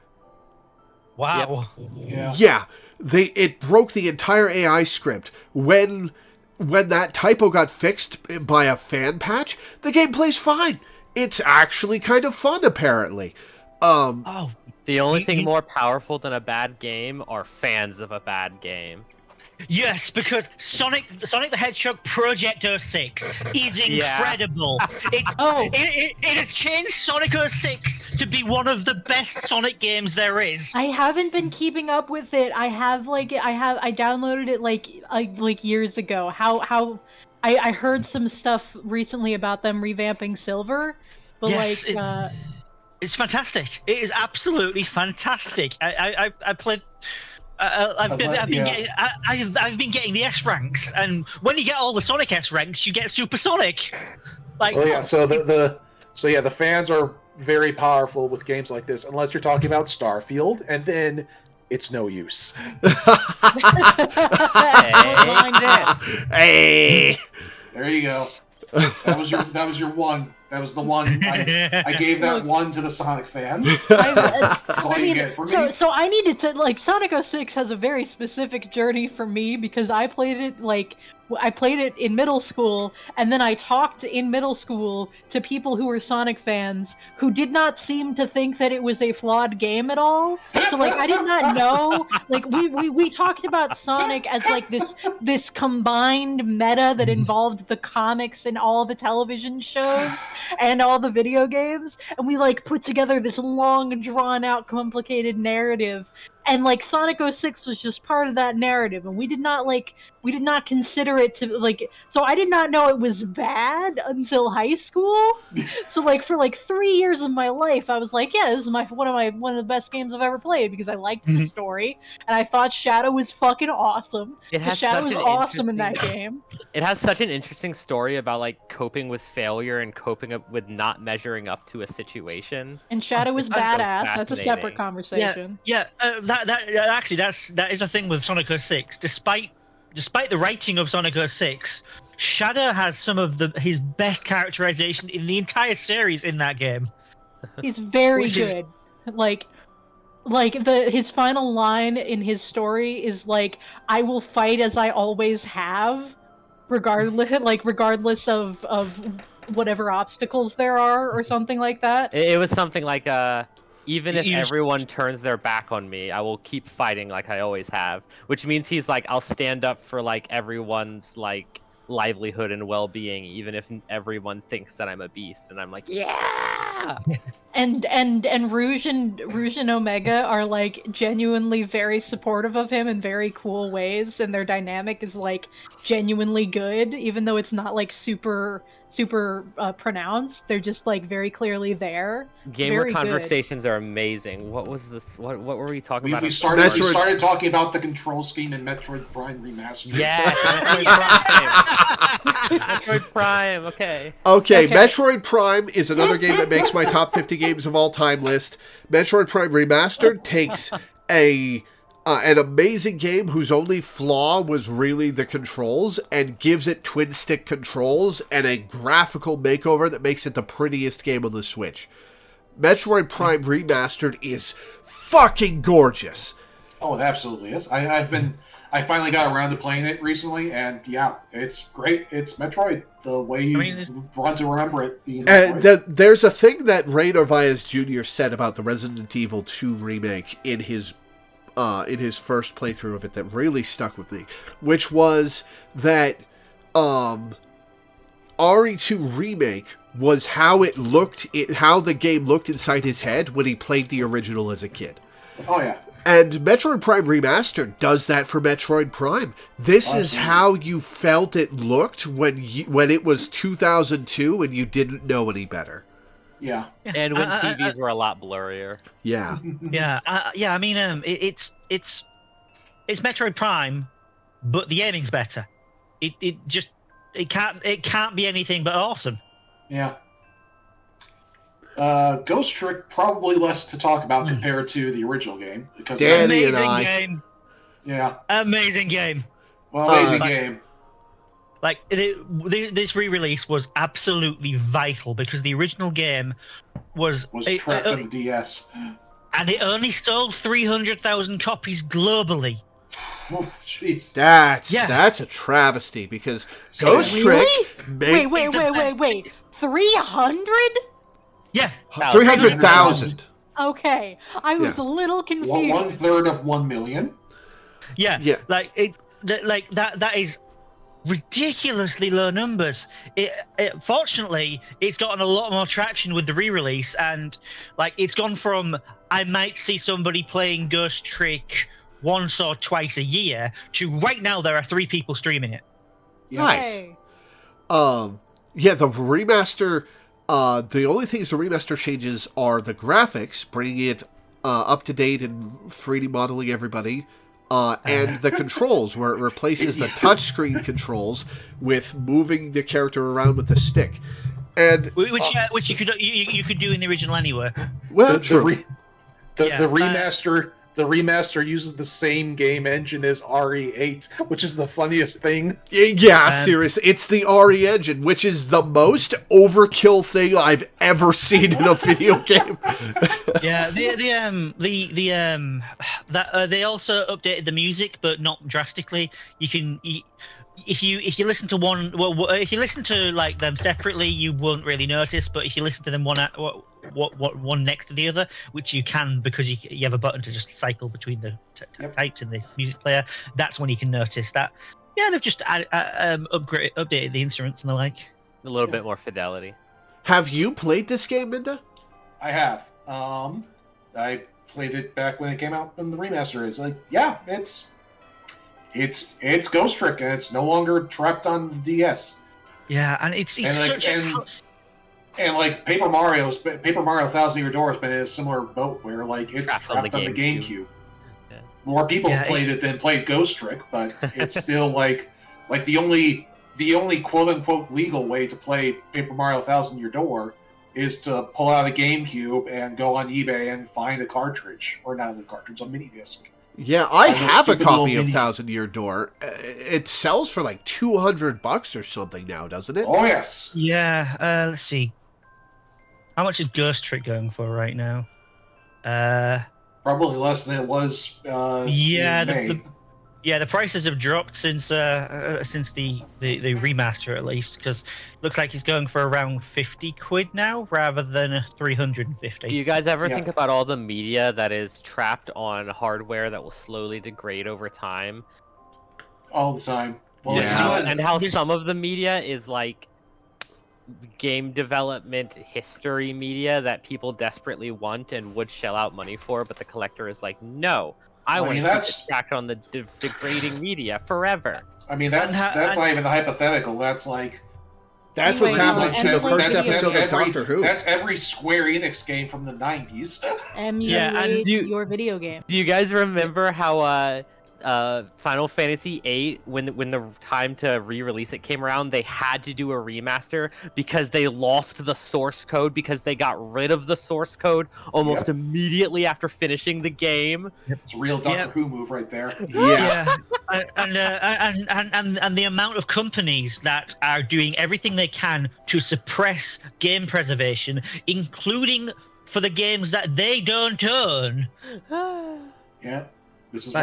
Wow. Yeah, it broke the entire AI script. When that typo got fixed by a fan patch, the game plays fine. It's actually kind of fun, apparently. Oh, The only thing more powerful than a bad game are fans of a bad game. yes, because Sonic the Hedgehog Project 06 is incredible. It has changed Sonic 06 to be one of the best Sonic games there is. I haven't been keeping up with it. I downloaded it like years ago. I heard some stuff recently about them revamping Silver, but Yes, it's fantastic. It is absolutely fantastic. I played. I've been getting the S ranks, and when you get all the Sonic S ranks, you get Super Sonic. Like, Oh yeah, so the fans are very powerful with games like this, unless you're talking about Starfield, and then it's no use. Hey! There you go. That was your one. That was the one. I gave that one to the Sonic fans. That's all you get from me. So I needed to, like, Sonic 06 has a very specific journey for me because I played it in middle school, and then I talked in middle school to people who were Sonic fans who did not seem to think that it was a flawed game at all. So, like, I did not know. Like, we talked about Sonic as, like, this combined meta that involved the comics and all the television shows and all the video games, and we, like, put together this long, drawn-out, complicated narrative. And, like, Sonic 06 was just part of that narrative, and we did not consider it to, like, so I did not know it was bad until high school. So, like, for, like, 3 years of my life, I was like, yeah, this is one of the best games I've ever played, because I liked the story, and I thought Shadow was fucking awesome. Shadow was awesome in that game. It has such an interesting story about, like, coping with failure and coping up with not measuring up to a situation. And Shadow is badass. That's a separate fascinating. conversation. That is the thing with Sonic 06. Despite the writing of Sonic 06, Shadow has some of his best characterization in the entire series in that game. He's very good. His final line in his story is like, "I will fight as I always have, regardless of whatever obstacles there are," or something like that. It was something like, even if everyone turns their back on me, I will keep fighting like I always have. Which means he's like, I'll stand up for, like, everyone's, like, livelihood and well-being, even if everyone thinks that I'm a beast. And I'm like, yeah! And Rouge and Omega are, like, genuinely very supportive of him in very cool ways, and their dynamic is, like, genuinely good, even though it's not, like, super pronounced. They're just, like, very clearly there. Gamer very conversations are amazing. What was this? What were we talking about? We started talking about the control scheme in Metroid Prime Remastered. Yeah, Metroid Prime. Okay, Metroid Prime is another game that makes my top 50 games of all time list. Metroid Prime Remastered takes an amazing game whose only flaw was really the controls, and gives it twin stick controls and a graphical makeover that makes it the prettiest game on the Switch. Metroid Prime Remastered is fucking gorgeous. Oh, it absolutely is. I finally got around to playing it recently, and yeah, it's great. It's Metroid the way you want to remember it being. There's a thing that Ray Narvaez Jr. said about the Resident Evil 2 remake in his first playthrough of it that really stuck with me, which was that RE2 Remake was how it looked, how the game looked inside his head when he played the original as a kid. Oh yeah. And Metroid Prime Remastered does that for Metroid Prime. This is how you felt it looked when it was 2002 and you didn't know any better. Yeah. And when TVs were a lot blurrier. Yeah. I mean, it's Metroid Prime, but the aiming's better. It can't be anything but awesome. Yeah. Ghost Trick, probably less to talk about compared to the original game. Because Danny and Amazing I. game. Yeah. Amazing game. Well, amazing game. Like, this re-release was absolutely vital because the original game was trapped on the DS. And it only sold 300,000 copies globally. Oh, jeez. That's a travesty because Ghost Trick. Wait. 300? Yeah. 300,000. Okay, I was a little confused. 1/3 of 1 million. Yeah. Like that is ridiculously low numbers. Fortunately, it's gotten a lot more traction with the re-release, and like it's gone from I might see somebody playing Ghost Trick once or twice a year to right now there are 3 people streaming it. Nice. The remaster. The only things the remaster changes are the graphics, bringing it up to date and 3D modeling everybody. And the controls, where it replaces the touchscreen controls with moving the character around with the stick, and which you could do in the original anyway. Well, The remaster uses the same game engine as RE8, which is the funniest thing. Yeah, seriously, it's the RE engine, which is the most overkill thing I've ever seen in a video game. Yeah, they also updated the music, but not drastically. If you listen to if you listen to like them separately, you won't really notice. But if you listen to them one next to the other, which you can because you have a button to just cycle between the types in the music player, that's when you can notice that. Yeah, they've just updated the instruments and the like. A little bit more fidelity. Have you played this game, Minda? I have. I played it back when it came out in the remaster. It's like, yeah, it's Ghost Trick, and it's no longer trapped on the DS. Yeah, and it's and like Paper Mario 1,000 Year Door has been in a similar boat where like it's trapped on the GameCube. Yeah. More people have played it than played Ghost Trick, but it's still like the only quote unquote legal way to play Paper Mario 1,000 Year Door is to pull out a GameCube and go on eBay and find a cartridge, or not a cartridge, a mini disc. Yeah, I have a copy of 1,000 Year Door. It sells for like $200 or something now, doesn't it? Oh yes. Yeah. Let's see. How much is Ghost Trick going for right now? Probably less than it was. The prices have dropped since the remaster, at least, because it looks like it's going for around 50 quid now rather than 350. Do you guys ever think about all the media that is trapped on hardware that will slowly degrade over time? All the time. Well, and how some of the media is like game development history media that people desperately want and would shell out money for, but the collector is like, no. I want to keep it tracked on the degrading media forever. I mean, that's not even hypothetical. That's like... That's what's happening to the first episode of Doctor Who. That's every Square Enix game from the 90s. Emulate your video game. Do you guys remember how Final Fantasy VIII, when the time to re-release it came around, they had to do a remaster because they lost the source code because they got rid of the source code almost immediately after finishing the game. It's a real Doctor Who move right there. And the amount of companies that are doing everything they can to suppress game preservation, including for the games that they don't own. Yeah. This is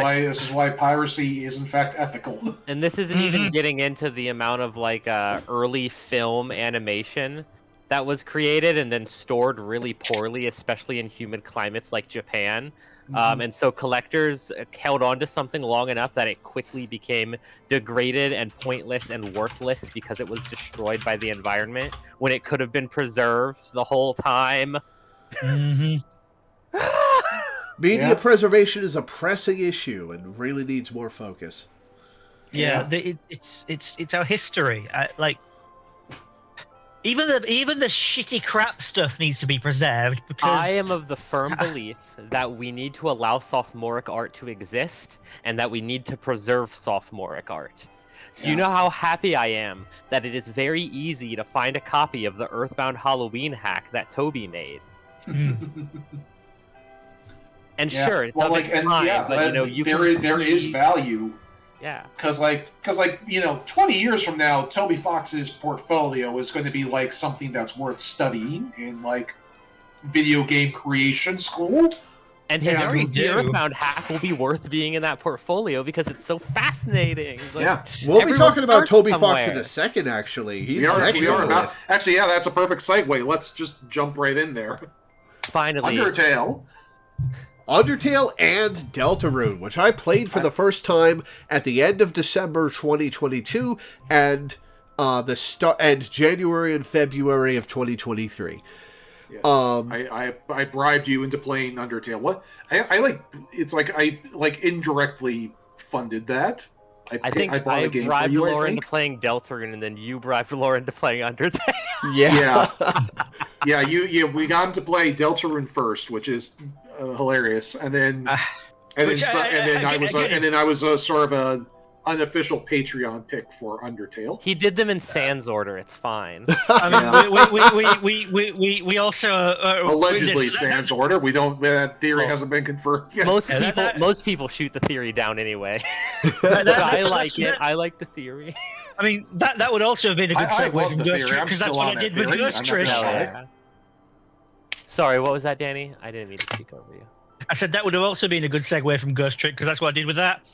why piracy is in fact ethical. And this isn't even getting into the amount of like early film animation that was created and then stored really poorly, especially in humid climates like Japan. And so collectors held on to something long enough that it quickly became degraded and pointless and worthless because it was destroyed by the environment when it could have been preserved the whole time. Media preservation is a pressing issue and really needs more focus. It's our history. Even the shitty crap stuff needs to be preserved because I am of the firm belief that we need to allow sophomoric art to exist and that we need to preserve sophomoric art. Do you know how happy I am that it is very easy to find a copy of the Earthbound Halloween hack that Toby made? And sure, it's of its time, but you know, there is value. Yeah. Because 20 years from now, Toby Fox's portfolio is going to be like something that's worth studying in like video game creation school. And his Earthbound hack will be worth being in that portfolio because it's so fascinating. Like, we'll be talking about Toby Fox in a second. Actually, he's next on the list. Actually, yeah, that's a perfect segue. Let's just jump right in there. Finally, Undertale and Deltarune, which I played for the first time at the end of December 2022 and January and February of 2023. Yeah. I bribed you into playing Undertale. What I indirectly funded that. I think I bribed Laura into playing Deltarune, and then you bribed Laura into playing Undertale. Yeah. We got him to play Deltarune first, which is hilarious, and then I was a sort of a unofficial Patreon pick for Undertale. He did them in sans order. It's fine. We also allegedly sans order. We don't. That theory hasn't been confirmed yet. Most people shoot the theory down anyway. I like it. I like the theory. I mean, that would also have been a good segue from Ghost Trick, because that's what I did with Ghost Trick. Sorry, what was that, Danny? I didn't mean to speak over you. I said that would have also been a good segue from Ghost Trick, because that's what I did with that.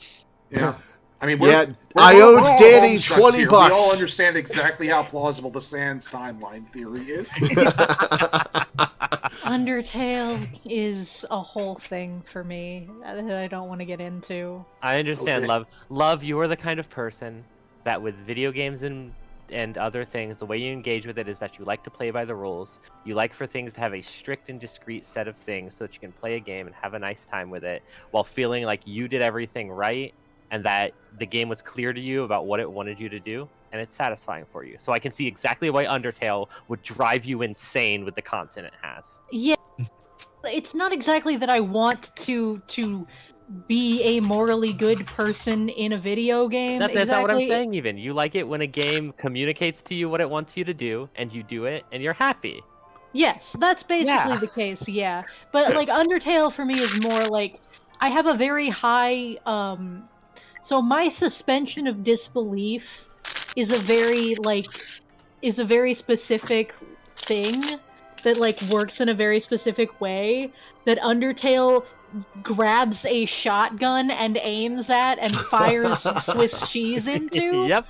Yeah. I mean, I owed Danny $20. We all understand exactly how plausible the Sans timeline theory is. Undertale is a whole thing for me that I don't want to get into. I understand, okay. Love, you are the kind of person that with video games and other things, the way you engage with it is that you like to play by the rules. You like for things to have a strict and discrete set of things so that you can play a game and have a nice time with it while feeling like you did everything right and that the game was clear to you about what it wanted you to do, and it's satisfying for you. So I can see exactly why Undertale would drive you insane with the content it has. Yeah, it's not exactly that I want to be a morally good person in a video game. That's not what I'm saying even. You like it when a game communicates to you what it wants you to do, and you do it, and you're happy. Yes, that's basically the case, yeah. But, like, Undertale for me is more like, I have a very high, so my suspension of disbelief is a very specific thing that, like, works in a very specific way that Undertale grabs a shotgun and aims at and fires Swiss cheese into. Yep.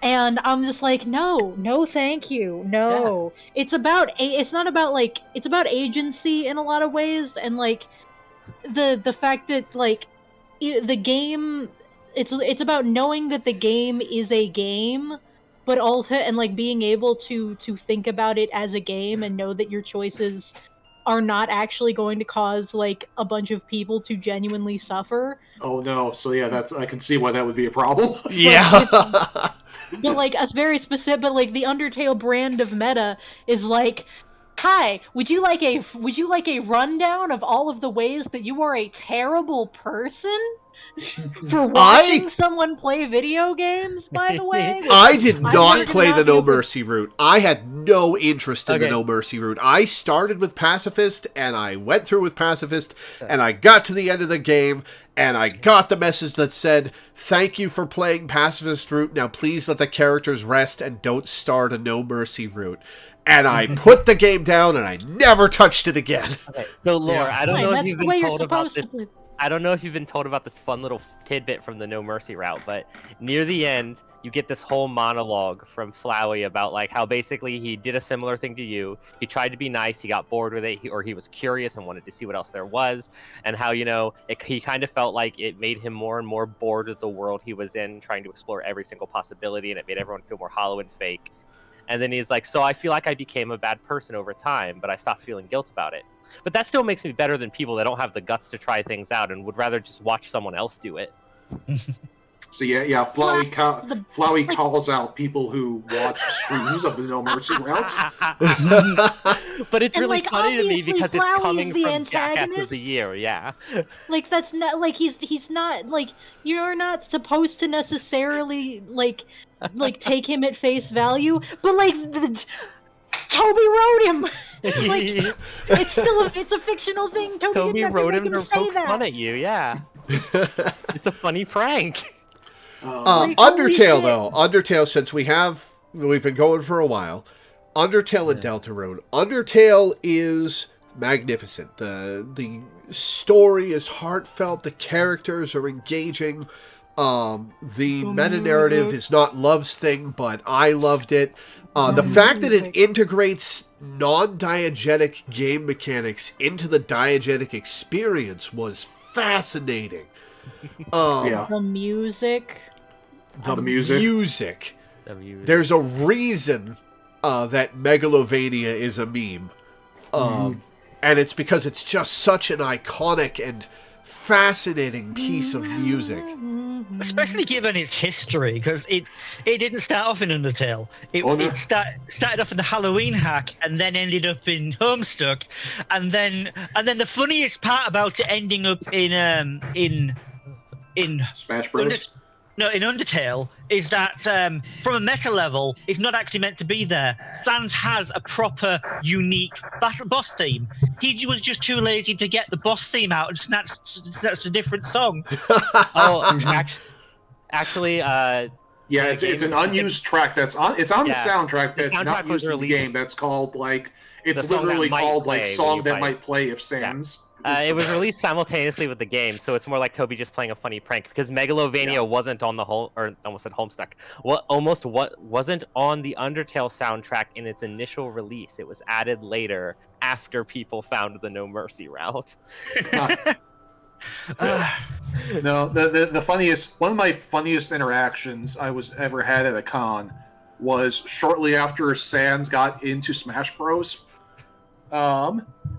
And I'm just like, no, thank you, no. Yeah. It's about agency in a lot of ways, and like the fact that like the game, it's about knowing that the game is a game, but also and like being able to think about it as a game and know that your choices are not actually going to cause like a bunch of people to genuinely suffer. Oh no! So yeah, I can see why that would be a problem. Yeah. But like a very specific, but like the Undertale brand of meta is like, hi, would you like a rundown of all of the ways that you are a terrible person? For watching someone play video games, by the way? I did not play the No Mercy route. I had no interest in the No Mercy route. I started with Pacifist, and I went through with Pacifist, and I got to the end of the game, and I got the message that said, thank you for playing Pacifist route, now please let the characters rest and don't start a No Mercy route. And I put the game down, and I never touched it again. Okay, so Laura, I don't know if you've been told about this. I don't know if you've been told about this fun little tidbit from the No Mercy route, but near the end, you get this whole monologue from Flowey about like how basically he did a similar thing to you. He tried to be nice, he got bored with it, or he was curious and wanted to see what else there was, and how, you know, he kind of felt like it made him more and more bored with the world he was in, trying to explore every single possibility, and it made everyone feel more hollow and fake. And then he's like, so I feel like I became a bad person over time, but I stopped feeling guilt about it. But that still makes me better than people that don't have the guts to try things out and would rather just watch someone else do it. So yeah, Flowey calls out people who watch streams of the No Mercy route. But it's And, really like, funny to me obviously because it's Flowey coming is the from Jackass of antagonist. the Year, yeah. Like, that's not, like, he's not, like, you're not supposed to necessarily, like take him at face value, but, like, Toby wrote him! Like, it's a fictional thing. Toby didn't wrote have him to to make him say poke that. fun at you, yeah. It's a funny prank. Like, holy Undertale, shit. though. Undertale, since we've been going for a while. Undertale and Deltarune. Undertale is magnificent. The story is heartfelt. The characters are engaging. The meta narrative is not Love's thing, but I loved it. The fact that it integrates non-diegetic game mechanics into the diegetic experience was fascinating. The music. The music. music. There's a reason that Megalovania is a meme. And it's because it's just such an iconic and fascinating piece of music. Especially given its history, because it didn't start off in Undertale. It started off in the Halloween hack and then ended up in Homestuck, and then the funniest part about it ending up in Smash Bros. In Undertale is that from a meta level, it's not actually meant to be there. Sans has a proper, unique boss theme. He was just too lazy to get the boss theme out and snatched a different song. Actually, yeah, it's an unused track that's on. It's on the soundtrack, but it's not used in the game. That's called it's literally called song that might play if Sans. It was released simultaneously with the game, so it's more like Toby just playing a funny prank because Megalovania wasn't on the almost said Homestuck. Wasn't on the Undertale soundtrack in its initial release. It was added later after people found the No Mercy route. No, one of my funniest interactions I was ever had at a con was shortly after Sans got into Smash Bros.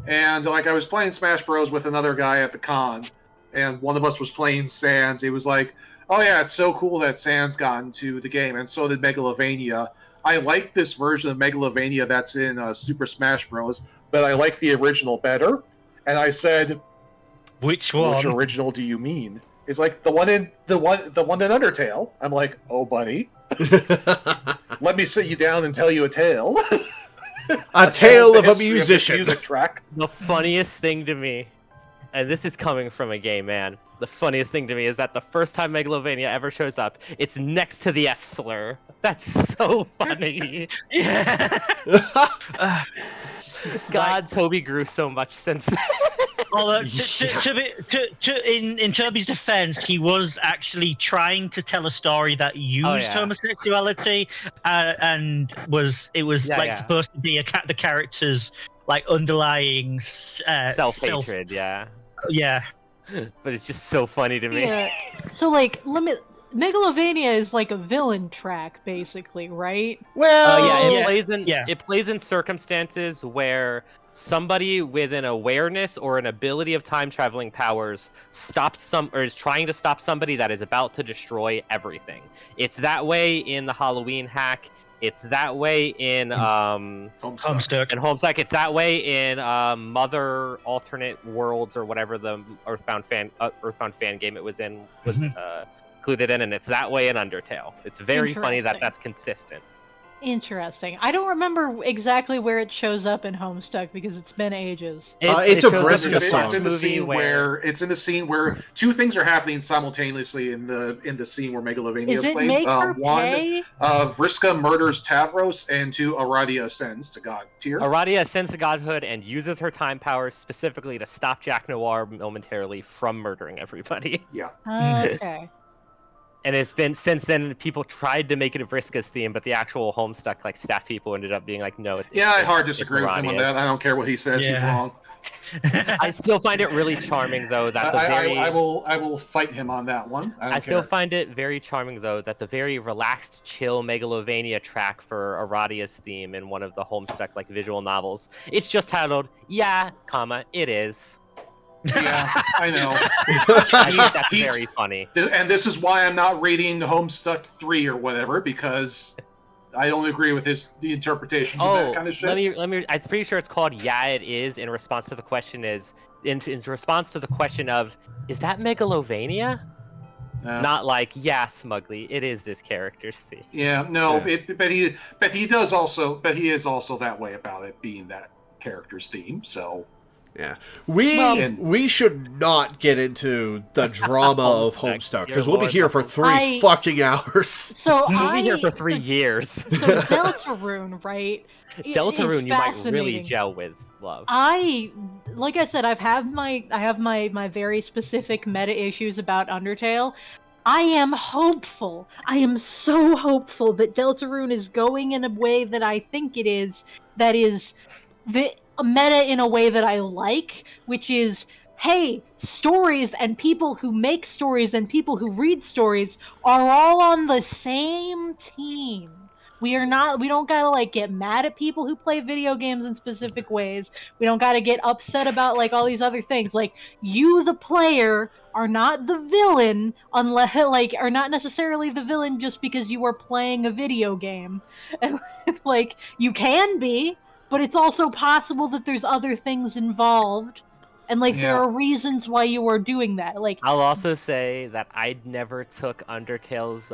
And I was playing Smash Bros with another guy at the con, and one of us was playing Sans. He was like, "Oh yeah, it's so cool that Sans got into the game, and so did Megalovania. I like this version of Megalovania that's in Super Smash Bros, but I like the original better." And I said, "Which one? Which original do you mean?" He's like, the one in Undertale. I'm like, "Oh, buddy, let me sit you down and tell you a tale." A tale of a musician. Music track. The funniest thing to me, and this is coming from a gay man, the funniest thing to me is that the first time Megalovania ever shows up, it's next to the F slur. That's so funny. God, Toby grew so much since then. Although, in Toby's defense, he was actually trying to tell a story that used homosexuality, and was supposed to be the character's underlying self-hatred. Yeah. But it's just so funny to me. Yeah. So Megalovania is like a villain track, basically, right? Well, it plays in circumstances where somebody with an awareness or an ability of time traveling powers is trying to stop somebody that is about to destroy everything. It's that way in the Halloween hack. It's that way in Homestuck. And Homestuck. It's that way in Mother Alternate Worlds or whatever the Earthbound fan game it was in was included in, and it's that way in Undertale. It's very funny that that's consistent. Interesting. I don't remember exactly where it shows up in Homestuck because it's been ages. It's a Vriska song. It's in the scene where two things are happening simultaneously in the scene where Megalovania plays. One, Vriska murders Tavros, and two, Aradia ascends to God tier. Aradia ascends to godhood and uses her time powers specifically to stop Jack Noir momentarily from murdering everybody. Yeah. Okay. And it's been since then people tried to make it a Vriska's theme, but the actual Homestuck staff people ended up being like, no. I hard disagree with him on that. I don't care what he says. He's wrong. I still find it really charming though that I will fight him on that one. I still find it very charming though that the very relaxed, chill Megalovania track for Aradia's theme in one of the Homestuck visual novels, it's just titled "Yeah, it is." Yeah, I know. I think that's He's- very funny. And this is why I'm not reading Homestuck 3 or whatever, because I don't agree with the interpretations of that kind of shit. let me. I'm pretty sure it's called "Yeah, It Is." In response to the question in response to the question of, is that Megalovania? Not like, yeah, smugly. It is this character's theme. Yeah, no, Yeah. but he is also that way about it being that character's theme. So Yeah, Well- we should not get into the drama of Homestuck because we'll be here for I- fucking hours. So We'll be here for 3 years. So Deltarune, right? Deltarune, you might really fascinating. gel with, love. Like I said, I have my very specific meta issues about Undertale. I am hopeful. I am so hopeful that Deltarune is going in a way that I think it is. That is the meta in a way that I like, which is, hey, stories and people who make stories and people who read stories are all on the same team. We don't gotta like get mad at people who play video games in specific ways. We don't gotta get upset about like all these other things. Like, you, the player, are not the villain unless are not necessarily the villain just because you are playing a video game. And like, you can be, but it's also possible that there's other things involved. And like, there are reasons why you are doing that. Like, I'll also say that I never took Undertale's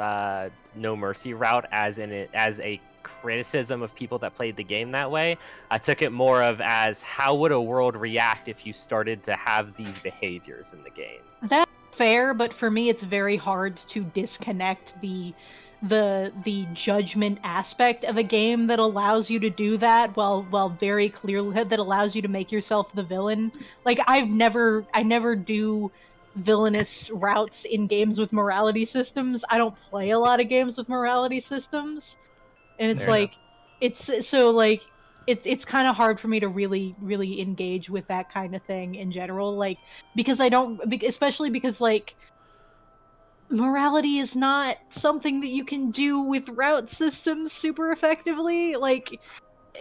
No Mercy route as a criticism of people that played the game that way. I took it more of as, how would a world react if you started to have these behaviors in the game? that's fair, but for me it's very hard to disconnect the judgment aspect of a game that allows you to do that while very clearly that allows you to make yourself the villain. Like, I never do villainous routes in games with morality systems. I don't play a lot of games with morality systems. And it's Fair like it's so like it's kind of hard for me to really engage with that kind of thing in general, like, because I don't, especially because like morality is not something that you can do with route systems super effectively. Like,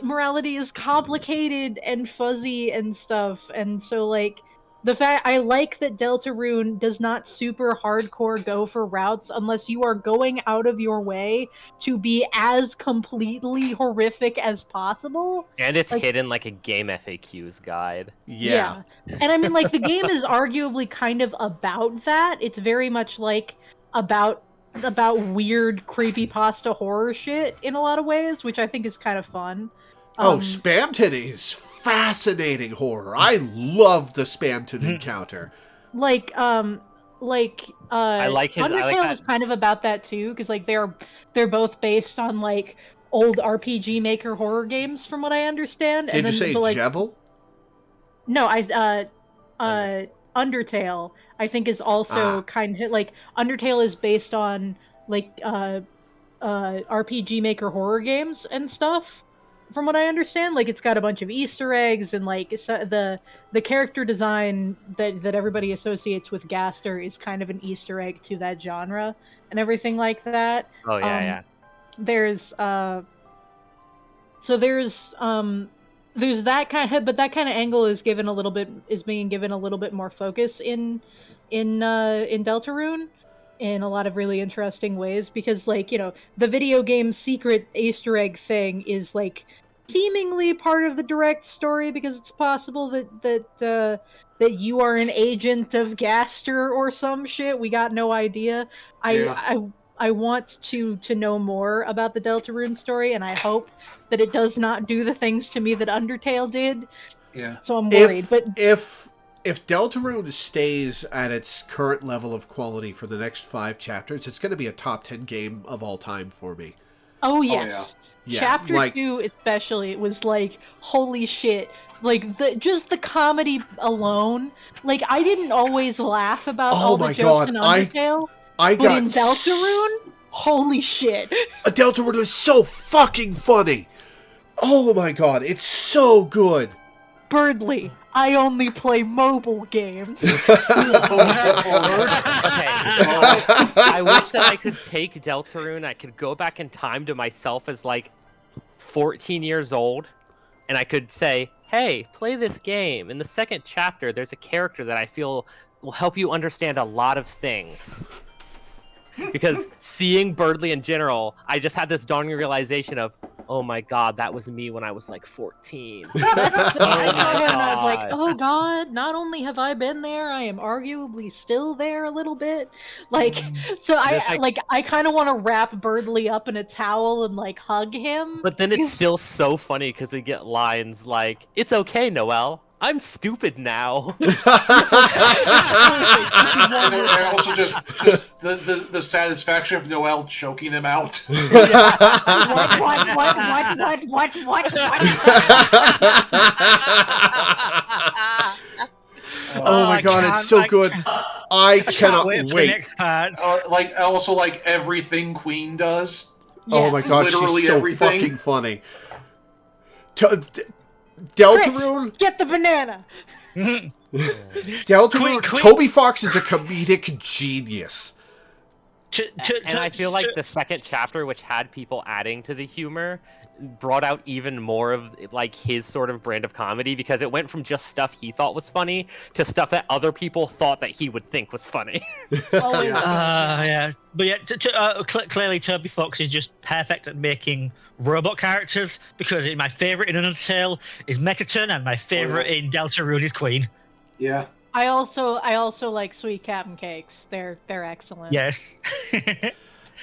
morality is complicated and fuzzy and stuff, and so like the fact I like that Deltarune does not super hardcore go for routes unless you are going out of your way to be as completely horrific as possible. And it's Like, hidden like a game FAQs guide. Yeah. And I mean, like, the game is arguably kind of about that. It's very much like about weird creepypasta horror shit in a lot of ways, which I think is kind of fun. Spamton is fascinating horror. I love the Spamton encounter. I like like his. Undertale I like is kind of about that too, because like they're both based on like old RPG Maker horror games, from what I understand. Did and you then, say but, like, Jevil? No, Undertale I think is also kind of like, Undertale is based on like RPG Maker horror games and stuff. From what I understand, like, it's got a bunch of Easter eggs, and like the character design that everybody associates with Gaster is kind of an Easter egg to that genre and everything like that. Oh yeah. There's that kind of, but that kind of angle is being given a little bit more focus in Deltarune in a lot of really interesting ways, because like, you know, the video game secret Easter egg thing is like seemingly part of the direct story, because it's possible that you are an agent of Gaster or some shit. We got no idea. I want to know more about the Deltarune story, and I hope that it does not do the things to me that Undertale did. Yeah. So I'm worried. But if Deltarune stays at its current level of quality for the next 5 chapters, it's going to be a top 10 game of all time for me. oh yes. yeah. Yeah, Chapter like- 2 especially, it was like, holy shit. Like, just the comedy alone. Like, I didn't always laugh about all the jokes in Undertale. I But got in Deltarune, holy shit. Deltarune is so fucking funny. Oh my god, it's so good. Birdly, I only play mobile games. I wish that I could take Deltarune. I could go back in time to myself as like 14 years old, and I could say, hey, play this game. In the second chapter, there's a character that I feel will help you understand a lot of things. Because seeing Birdly in general, I just had this dawning realization of, oh my god, that was me when I was like 14. I saw him and I was like, oh god, not only have I been there, I am arguably still there a little bit. Like, so I kind of want to wrap Birdly up in a towel and like hug him. But then it's still so funny because we get lines like, it's okay, Noelle. I'm stupid now. And also just the satisfaction of Noelle choking him out. What? Oh my god, it's so good. I cannot wait for the wait. next part. Like everything Queen does. Oh my god, Literally she's so everything. fucking funny. Deltarune? Chris, get the banana. Deltarune? Queen- Toby Fox is a comedic genius. And I feel like the second chapter, which had people adding to the humor, brought out even more of like his sort of brand of comedy, because it went from just stuff he thought was funny to stuff that other people thought that he would think was funny. Yeah, but yeah, clearly Toby Fox is just perfect at making robot characters, because my favorite in Undertale is Metaton, and my favorite in Deltarune is Queen. Yeah. I also like Sweet Cap'n Cakes. They're excellent. Yes.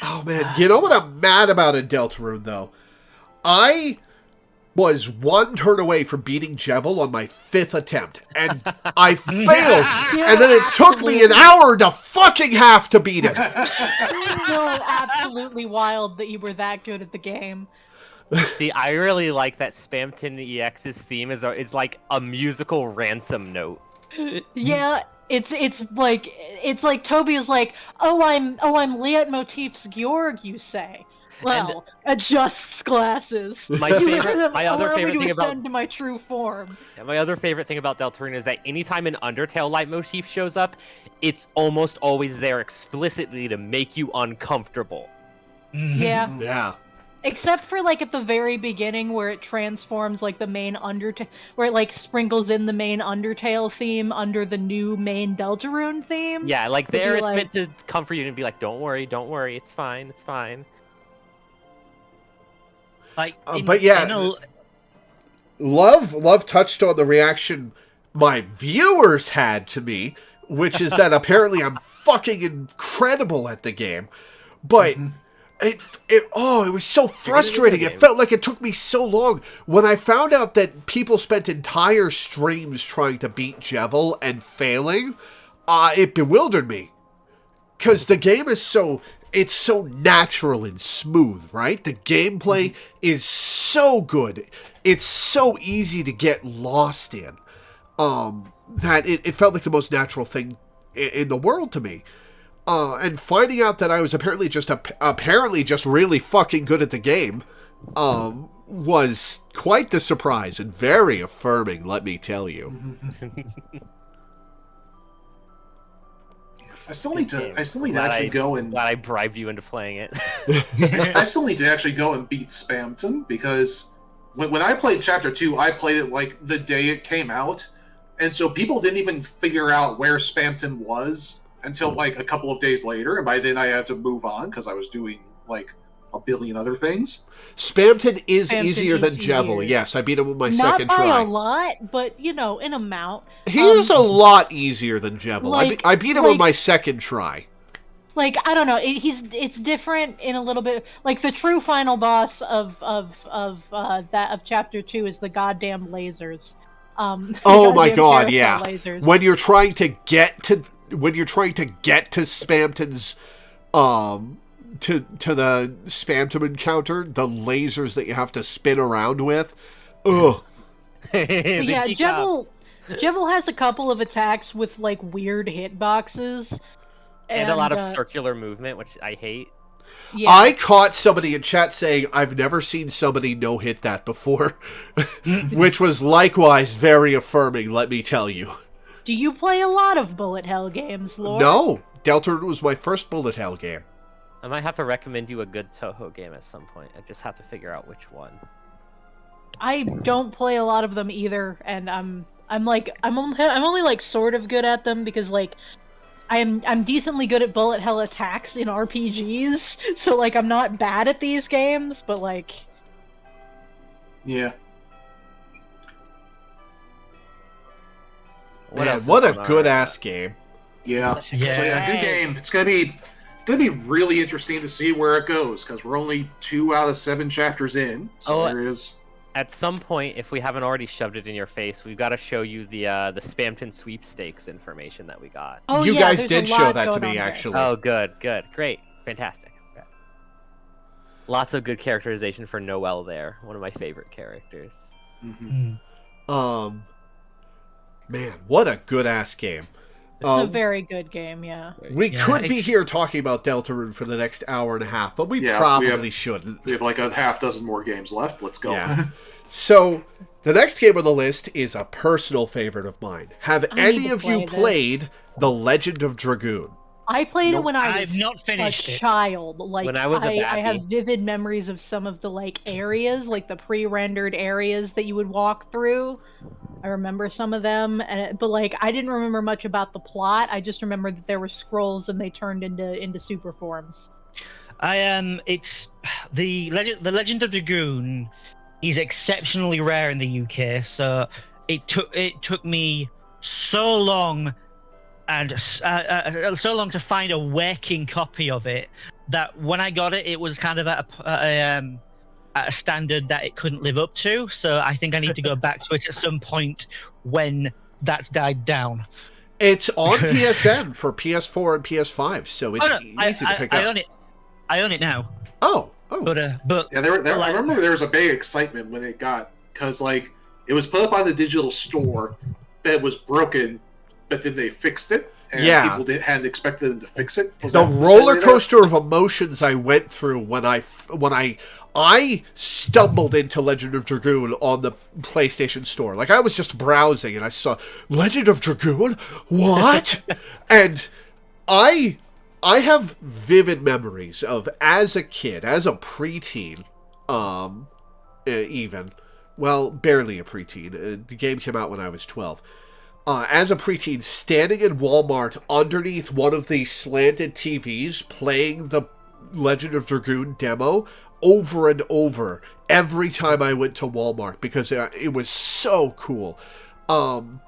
Oh man, you know what I'm mad about in Deltarune though? I was one turn away from beating Jevil on my 5th attempt, and I failed, and then it took me an hour and a fucking half to beat it. It's so absolutely wild that you were that good at the game. See, I really like that Spamton EX's theme is like a musical ransom note. Yeah, it's like Toby is like, oh I'm Leitmotif's Georg, you say. Well, adjusts glasses. My other favorite thing about to my true form. my other favorite thing about Deltarune is that anytime an Undertale leitmotif shows up, it's almost always there explicitly to make you uncomfortable. Yeah. Yeah. Except for like at the very beginning where it transforms like the main Undertale, where it like sprinkles in the main Undertale theme under the new main Deltarune theme. Yeah, like there it's like... meant to comfort you and be like, don't worry, it's fine, it's fine. Like, but yeah, Love touched on the reaction my viewers had to me, which is that apparently I'm fucking incredible at the game. But it was so frustrating. It felt like it took me so long. When I found out that people spent entire streams trying to beat Jevil and failing, it bewildered me. Because the game is it's so natural and smooth, right? The gameplay is so good. It's so easy to get lost in. That it felt like the most natural thing in the world to me. And finding out that I was apparently just really fucking good at the game, was quite the surprise and very affirming, let me tell you. I still need to actually go and... Glad I bribed you into playing it. I still need to actually go and beat Spamton, because when I played Chapter 2, I played it like the day it came out, and so people didn't even figure out where Spamton was until like a couple of days later, and by then I had to move on because I was doing like a billion other things. Spamton is easier than Jevil. Yes, I beat him with my second try. Not by a lot, but in amount. He is a lot easier than Jevil. Like, I beat him with my second try. Like, I don't know, it's different in a little bit. Like the true final boss of Chapter 2 is the goddamn lasers. Oh my god, yeah. Lasers. When you're trying to get to Spamton's to the Spamton encounter, the lasers that you have to spin around with. Ugh. Yeah, Jevil has a couple of attacks with like weird hitboxes. And a lot of circular movement, which I hate. Yeah. I caught somebody in chat saying, I've never seen somebody no-hit that before. Which was likewise very affirming, let me tell you. Do you play a lot of bullet hell games, Lord? No. Deltarune was my first bullet hell game. I might have to recommend you a good Toho game at some point. I just have to figure out which one. I don't play a lot of them either, and I'm only like sort of good at them because like I'm decently good at bullet hell attacks in RPGs, so like I'm not bad at these games, but like Yeah. What a good ass game. Yeah. Such a So good yeah, good game. game. It's gonna be really interesting to see where it goes because we're only 2 out of 7 chapters in. So there is. At some point, if we haven't already shoved it in your face, we've got to show you the Spamton sweepstakes information that we got. oh You yeah, guys there's did a show lot that to going on me, there. actually. Oh, good, great, fantastic. Okay. Lots of good characterization for Noelle there. One of my favorite characters. Man, what a good ass game. It's a very good game, yeah. We Yeah, could be it's- here talking about Deltarune for the next hour and a half, but we Yeah, probably shouldn't. We have like a half dozen more games left. Let's go. Yeah. So, the next game on the list is a personal favorite of mine. Have I need any to of you play this. played The Legend of Dragoon? I played it Nope. when I I've was not finished a it. child. Like When I was a I have babby. vivid memories of some of the like areas, like the pre-rendered areas that you would walk through. I remember some of them, but like I didn't remember much about the plot. I just remember that there were scrolls and they turned into super forms. It's the Legend of Dragoon is exceptionally rare in the UK, so it took me so long so long to find a working copy of it that when I got it, it was kind of at a standard that it couldn't live up to. So I think I need to go back to it at some point when that's died down. It's on PSN for PS4 and PS5, so it's easy to pick I up. own it. I own it now. Oh. But Yeah, I remember there was a big excitement when it got because like it was put up on the digital store, it was broken, but then they fixed it, and Yeah. people hadn't expected them to fix it. Was The that roller same coaster of emotions I went through when I stumbled into Legend of Dragoon on the PlayStation Store. Like, I was just browsing and I saw Legend of Dragoon? What? And I have vivid memories of as a kid, as a preteen, even, well, barely a preteen. The game came out when I was 12. As a preteen, standing in Walmart underneath one of the slanted TVs, playing the Legend of Dragoon demo over and over every time I went to Walmart because it was so cool. And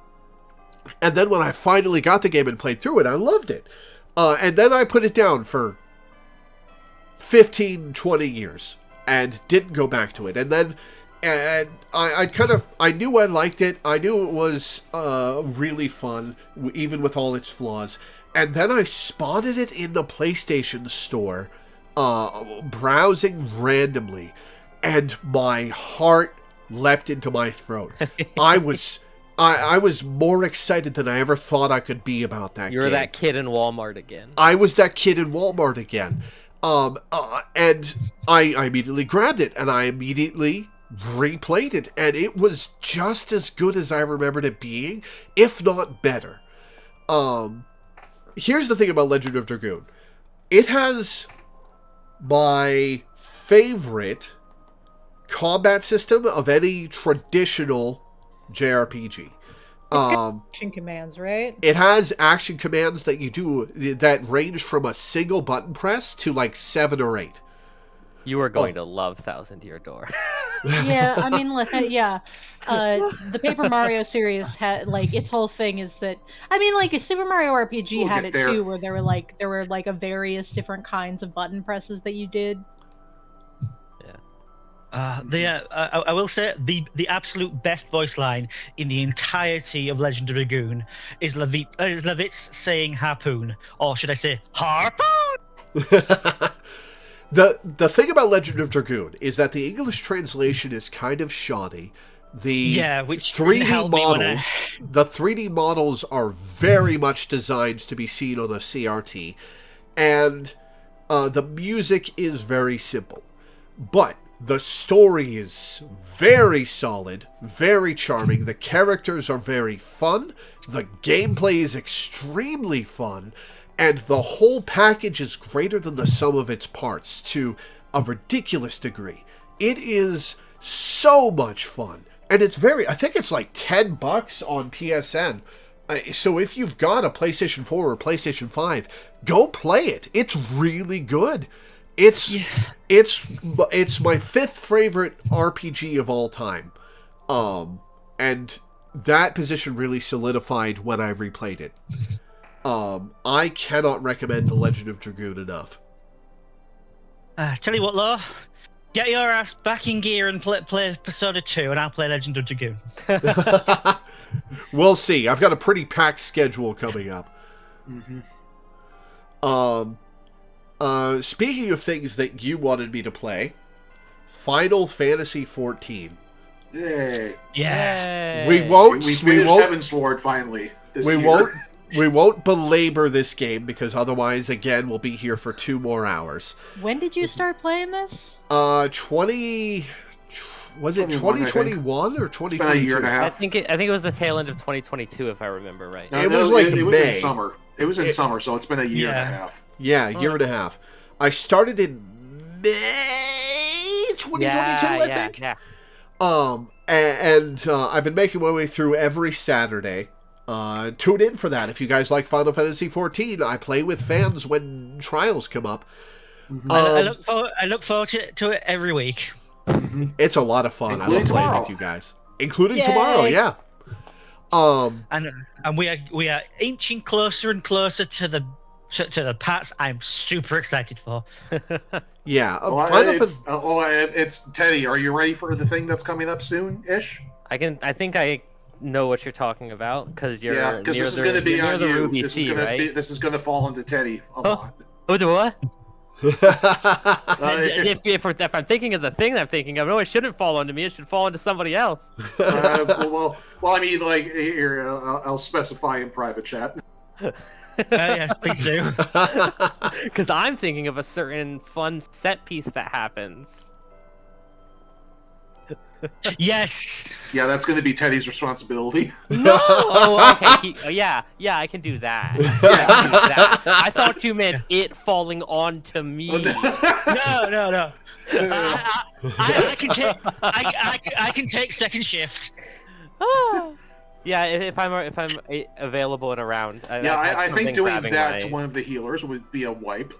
then when I finally got the game and played through it, I loved it. And then I put it down for 15, 20 years and didn't go back to it. And then I knew I liked it. I knew it was really fun, even with all its flaws. And then I spotted it in the PlayStation Store, browsing randomly, and my heart leapt into my throat. I was more excited than I ever thought I could be about that game. You're that kid in Walmart again. I was that kid in Walmart again. And I immediately grabbed it, and I immediately replayed it, and it was just as good as I remembered it being, if not better. Here's the thing about Legend of Dragoon. It has my favorite combat system of any traditional JRPG. Action commands, right? It has action commands that you do that range from a single button press to like 7 or 8. You are going to love Thousand Year Door. Yeah, I mean, yeah. The Paper Mario series had like its whole thing is that I mean, like a Super Mario RPG We'll had get it there. too, where there were like a various different kinds of button presses that you did. I will say the absolute best voice line in the entirety of Legend of Dragoon is Levitz saying harpoon, or should I say harpoon? The thing about Legend of Dragoon is that the English translation is kind of shoddy. Which 3D helped me when models, the 3D models are very much designed to be seen on a CRT, and the music is very simple, but the story is very solid, very charming. The characters are very fun. The gameplay is extremely fun. And the whole package is greater than the sum of its parts to a ridiculous degree. It is So much fun. And it's I think it's like $10 on PSN. So if you've got a PlayStation 4 or PlayStation 5, go play it. It's really good. It's my 5th favorite RPG of all time. And that position really solidified when I replayed it. I cannot recommend The Legend of Dragoon enough. Tell you what, Law. Get your ass back in gear and play Persona 2, and I'll play Legend of Dragoon. We'll see. I've got a pretty packed schedule coming up. Speaking of things that you wanted me to play, Final Fantasy 14. Yay! Yeah. We won't. We finished Heavensward finally this year. We won't belabor this game because otherwise, again, we'll be here for 2 more hours. When did you start playing this? Was it 2021 or 2022? It's been a year and a half. I think it was the tail end of 2022, if I remember right. It was like it was May. in summer. It was in summer, so it's been a year and a half. Yeah, year and a half. I started in May 2022, I think. Yeah. And I've been making my way through every Saturday. Tune in for that. If you guys like Final Fantasy 14, I play with fans when trials come up. I look forward to it every week. It's a lot of fun. Including I love playing tomorrow. with you guys, including Yay! tomorrow. Yeah. And we are inching closer and closer to the parts I'm super excited for. Yeah. It's Teddy. Are you ready for the thing that's coming up soon-ish? I think I know what you're talking about because you're because near this is going to be on the you. Ruby This Sea, is going right? to be. This is going to fall into Teddy a lot. Oh, the what? Um, If I'm thinking of the thing I'm thinking of, no, it shouldn't fall onto me. It should fall into somebody else. Well, I mean, like here, I'll specify in private chat. Yes, please do. Because I'm thinking of a certain fun set piece that happens. Yes. Yeah, that's going to be Teddy's responsibility. No. Oh, okay. Yeah, I can do that. Yeah, I can do that. I thought you meant it falling onto me. No. I can take second shift. Yeah, if I'm available and around. I think doing that to one of the healers would be a wipe.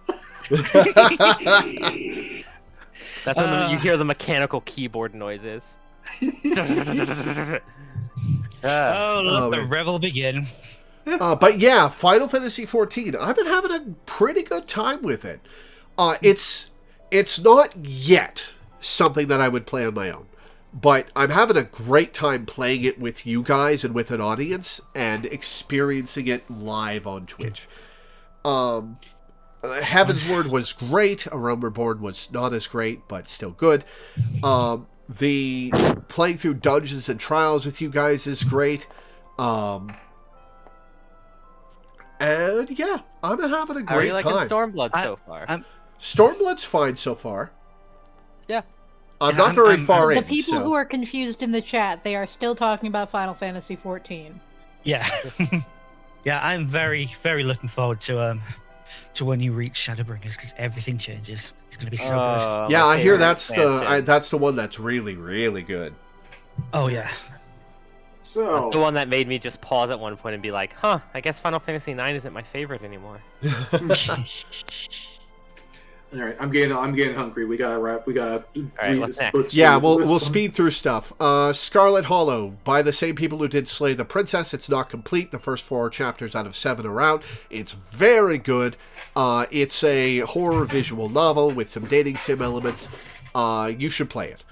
That's when you hear the mechanical keyboard noises. Let the revel begin. But yeah, Final Fantasy 14. I've been having a pretty good time with it. It's not yet something that I would play on my own, but I'm having a great time playing it with you guys and with an audience and experiencing it live on Twitch. Heavensward was great. A Realm Reborn was not as great, but still good. The playing through dungeons and trials with you guys is great. And yeah, I've been having a great time. How are you liking Stormblood so far? Stormblood's fine so far. Yeah. I'm not very far in. The people so. who are confused in the chat, they are still talking about Final Fantasy 14. Yeah. Yeah, I'm very, very looking forward to when you reach Shadowbringers because everything changes. It's going to be so good. Yeah, I hear that's the one that's really, really good. Oh yeah. So that's the one that made me just pause at one point and be like, "Huh, I guess Final Fantasy 9 isn't my favorite anymore." All right, I'm getting hungry. We gotta wrap. We gotta. All right, what's next? Yeah, we'll speed through stuff. Scarlet Hollow, by the same people who did Slay the Princess. It's not complete. The first 4 chapters out of 7 are out. It's very good. It's a horror visual novel with some dating sim elements. You should play it.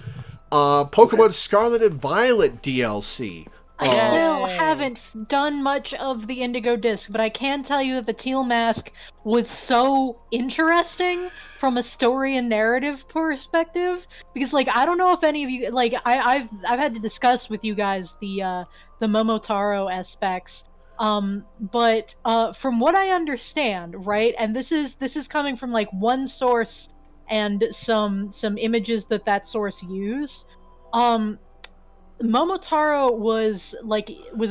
Pokemon Scarlet and Violet DLC. I still haven't done much of the Indigo Disc, but I can tell you that the Teal Mask was so interesting from a story and narrative perspective. Because, like, I don't know if any of you, like, I've had to discuss with you guys the Momotaro aspects. But from what I understand, right, and this is coming from like one source and some images that source used. Momotaro was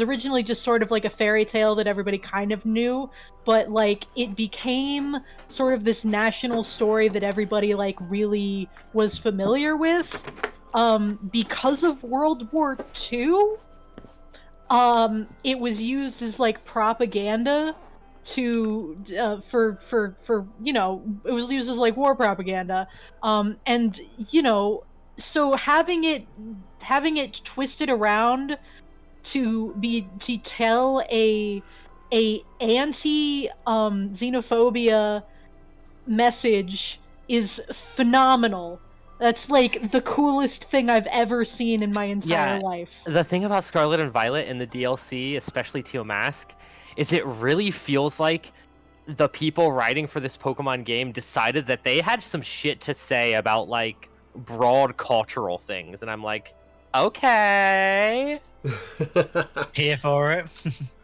originally just sort of like a fairy tale that everybody kind of knew, but like it became sort of this national story that everybody like really was familiar with. because of World War II, it was used as like propaganda to for you know, it was used as like war propaganda, and you know, so having it twisted around to tell a anti xenophobia message is phenomenal. That's like the coolest thing I've ever seen in my entire life. The thing about Scarlet and Violet in the DLC, especially Teal Mask, is it really feels like the people writing for this Pokemon game decided that they had some shit to say about like broad cultural things, and I'm like, okay, Here for it.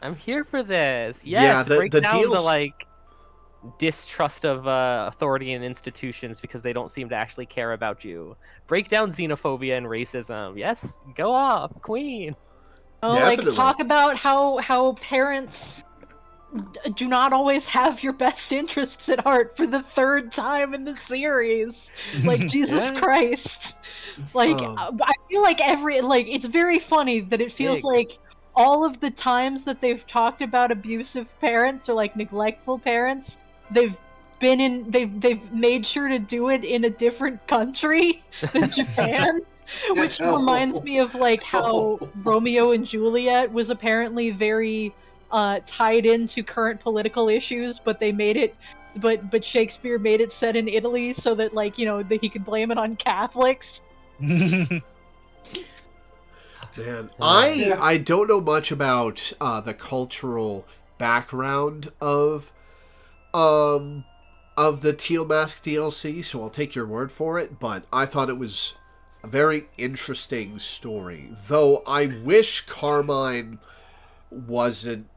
I'm here for this. Yeah, Yes, the break down the deals- like distrust of authority and institutions because they don't seem to actually care about you. Break down xenophobia and racism. Yes, go off, Queen. Oh, Definitely. like talk about how parents do not always have your best interests at heart for the third time in the series. Like Jesus Yeah. Christ. Like I feel like it's very funny that it feels Big. like all of the times that they've talked about abusive parents or like neglectful parents, they've made sure to do it in a different country than Japan. Which reminds me of like how Romeo and Juliet was apparently very tied into current political issues, but they made it but Shakespeare made it set in Italy so that like, you know, that he could blame it on Catholics. Man, I don't know much about the cultural background of the Teal Mask DLC, so I'll take your word for it, but I thought it was a very interesting story. Though I wish Carmine wasn't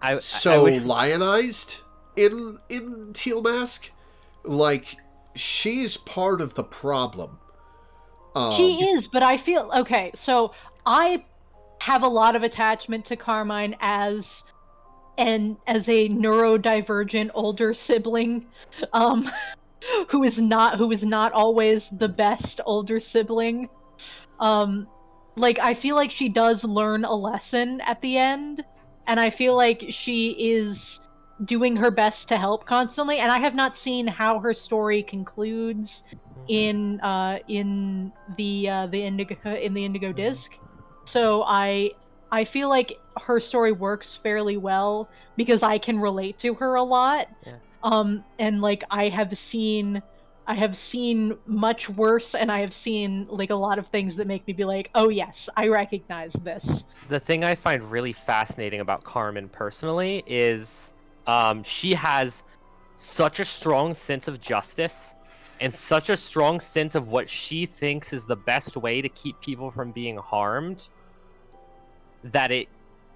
I wish- lionized in Teal Mask. Like, she's part of the problem. She is, but I feel okay. So I have a lot of attachment to Carmine as a neurodivergent older sibling, who is not always the best older sibling. Like I feel like she does learn a lesson at the end, and I feel like she is doing her best to help constantly. And I have not seen how her story concludes in the Indigo disc. So I feel like her story works fairly well because I can relate to her a lot. Yeah. And like I have seen much worse, and I have seen like a lot of things that make me be like, oh yes, I recognize this. The thing I find really fascinating about Carmen personally is she has such a strong sense of justice and such a strong sense of what she thinks is the best way to keep people from being harmed that it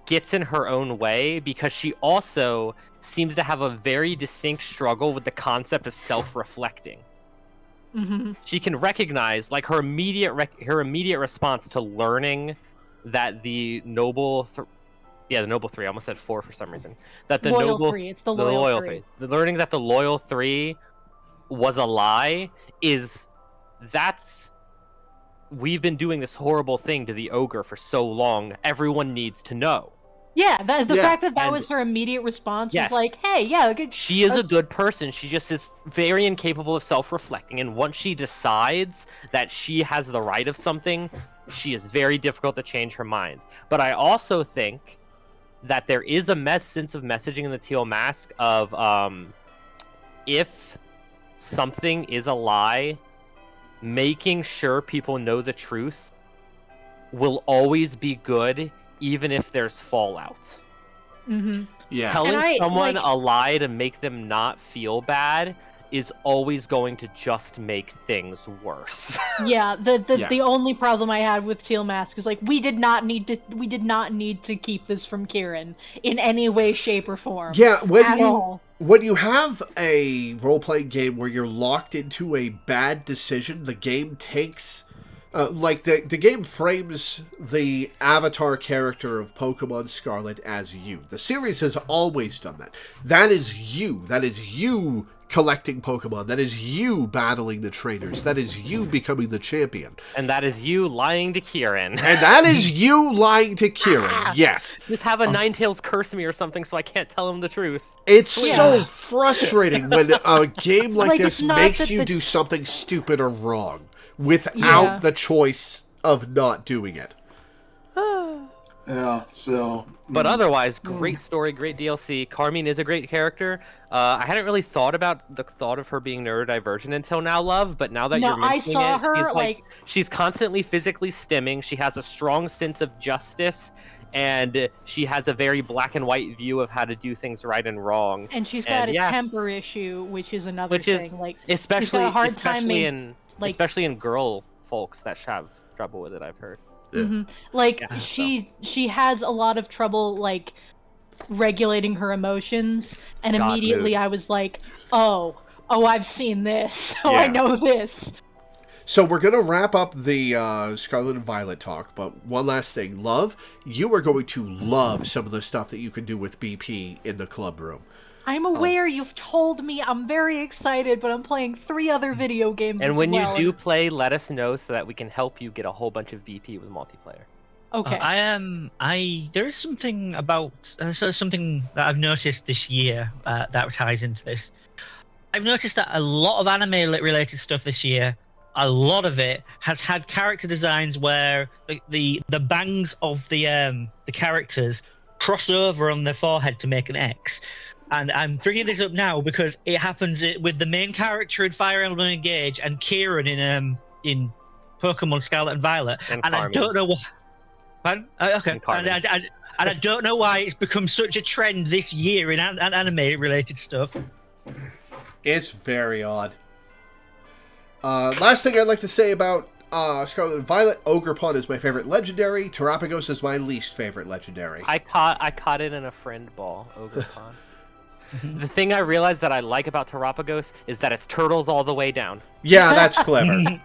gets in her own way, because she also seems to have a very distinct struggle with the concept of self-reflecting. Mm-hmm. She can recognize, like, her immediate response to learning that the noble three, I almost said four for some reason, that the Loyal noble three. It's the loyal three. the learning that the loyal three was a lie we've been doing this horrible thing to the ogre for so long, everyone needs to know. Yeah, the fact that and- was her immediate response Yes. was like, hey, yeah, good. She is a good person. She just is very incapable of self-reflecting, and once she decides that she has the right of something, she is very difficult to change her mind. But I also think that there is a sense of messaging in the Teal Mask of if something is a lie, making sure people know the truth will always be good, even if there's fallout. Mm-hmm. Yeah. Telling And someone a lie to make them not feel bad is always going to just make things worse. Yeah, the only problem I had with Teal Mask is like we did not need to keep this from Kieran in any way, shape, or form. Yeah, all. when you have a role-playing game where you're locked into a bad decision, the game takes... like, the game frames the avatar character of Pokemon Scarlet as you. The series has always done that. That is you. That is you collecting Pokemon. That is you battling the trainers. That is you becoming the champion. And that is you lying to Kieran. And that is you lying to Kieran. Yes. Just have a Ninetales curse me or something so I can't tell him the truth. It's so frustrating when a game like this makes you the... do something stupid or wrong without the choice of not doing it. Yeah, so... But otherwise, great story, great DLC. Carmine is a great character. I hadn't really thought about the thought of her being neurodivergent until now, Love, but now that you're mentioning I saw it, her, she's constantly physically stimming. She has a strong sense of justice, and she has a very black and white view of how to do things right and wrong. And she's got a temper issue, which is another thing. Like, especially, she's got a hard time especially in girl folks that have trouble with it, I've heard. Yeah. She has a lot of trouble like regulating her emotions, and immediately I was like, oh, I've seen this, so I know this. So we're going to wrap up the Scarlet and Violet talk, but one last thing. Love, you are going to love some of the stuff that you can do with BP in the club room. I'm aware, you've told me. I'm very excited, but I'm playing 3 other video games and as when well. you do play, let us know so that we can help you get a whole bunch of BP with multiplayer. Okay. There is something about something that I've noticed this year that ties into this. I've noticed that a lot of anime-related stuff this year, a lot of it has had character designs where the bangs of the characters cross over on their forehead to make an X. And I'm bringing this up now because it happens with the main character in Fire Emblem Engage and Kieran in Pokemon Scarlet and Violet. And I don't know why. Okay. And I don't know why it's become such a trend this year in anime-related stuff. It's very odd. Last thing I'd like to say about Scarlet and Violet, Ogerpon is my favorite legendary. Terapagos is my least favorite legendary. I caught it in a friend ball, Ogerpon. The thing I realized that I like about Terapagos is that it's turtles all the way down. Yeah, that's clever.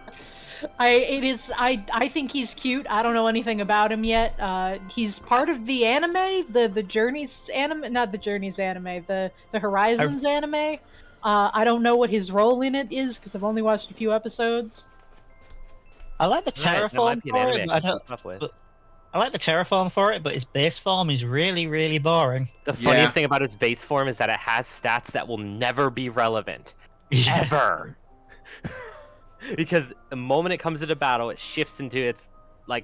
I think he's cute. I don't know anything about him yet. He's part of the anime, the Journeys anime, not the Journeys anime, the Horizons anime. I don't know what his role in it is because I've only watched a few episodes. I like the Terraform for it, I like the Terraform for it, but his base form is really, really boring. The funniest thing about his base form is that it has stats that will never be relevant. Ever. Because the moment it comes into battle, it shifts into its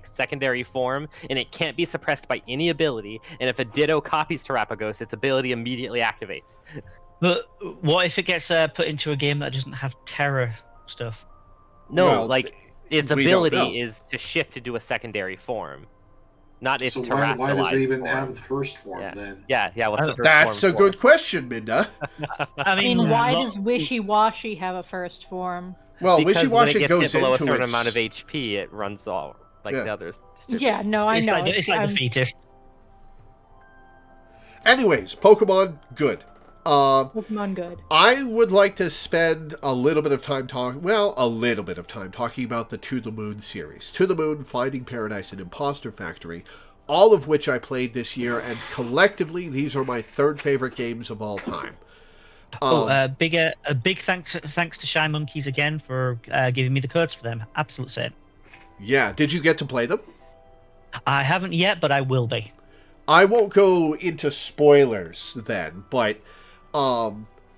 secondary form, and it can't be suppressed by any ability, and if a Ditto copies Terapagos, its ability immediately activates. But what if it gets put into a game that doesn't have Terra stuff? No, its ability is to shift to do a secondary form. Not its terrestrialized why does it even form. have the first form then? Yeah, what's the first That's form a good question, Minda. I mean, why does Wishy-Washy have a first form? Well, because Wishy-Washy when it goes gets below into a certain its... amount of HP, it runs all the others. Yeah, no, I know. It's like the fetus. Anyways, Pokemon, good. Pokemon good. I would like to spend a little bit of time talking about the To the Moon series. To the Moon, Finding Paradise, and Imposter Factory, all of which I played this year, and collectively, these are my 3rd favorite games of all time. A big thanks to Shy Monkeys again for giving me the codes for them. Absolute set. Yeah, did you get to play them? I haven't yet, but I will be. I won't go into spoilers then, but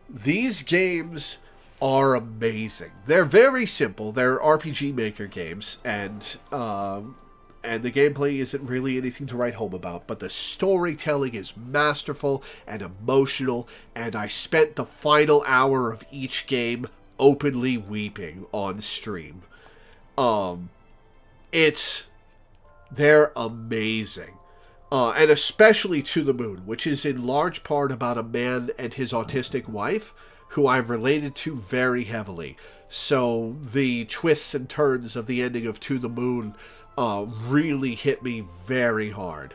these games are amazing. They're very simple. They're RPG Maker games, and the gameplay isn't really anything to write home about, but the storytelling is masterful and emotional, and I spent the final hour of each game openly weeping on stream. They're amazing. And especially To the Moon, which is in large part about a man and his autistic wife, who I've related to very heavily. So the twists and turns of the ending of To the Moon really hit me very hard.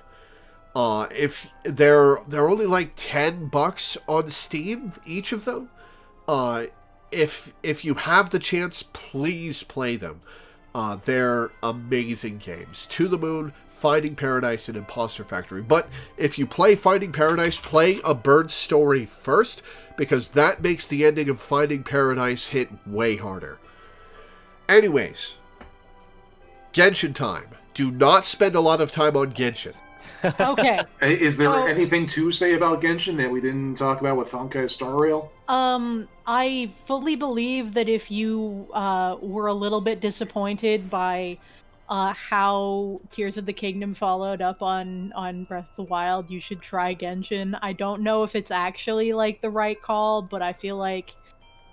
If they're only like $10 on Steam, each of them. If you have the chance, please play them. They're amazing games. To the Moon, Finding Paradise, and Imposter Factory. But if you play Finding Paradise, play A Bird's Story first, because that makes the ending of Finding Paradise hit way harder. Anyways, Genshin time. Do not spend a lot of time on Genshin. Okay. Is there anything to say about Genshin that we didn't talk about with Honkai Star Rail? I fully believe that if you were a little bit disappointed by how Tears of the Kingdom followed up on Breath of the Wild, you should try Genshin. I don't know if it's actually like the right call, but I feel like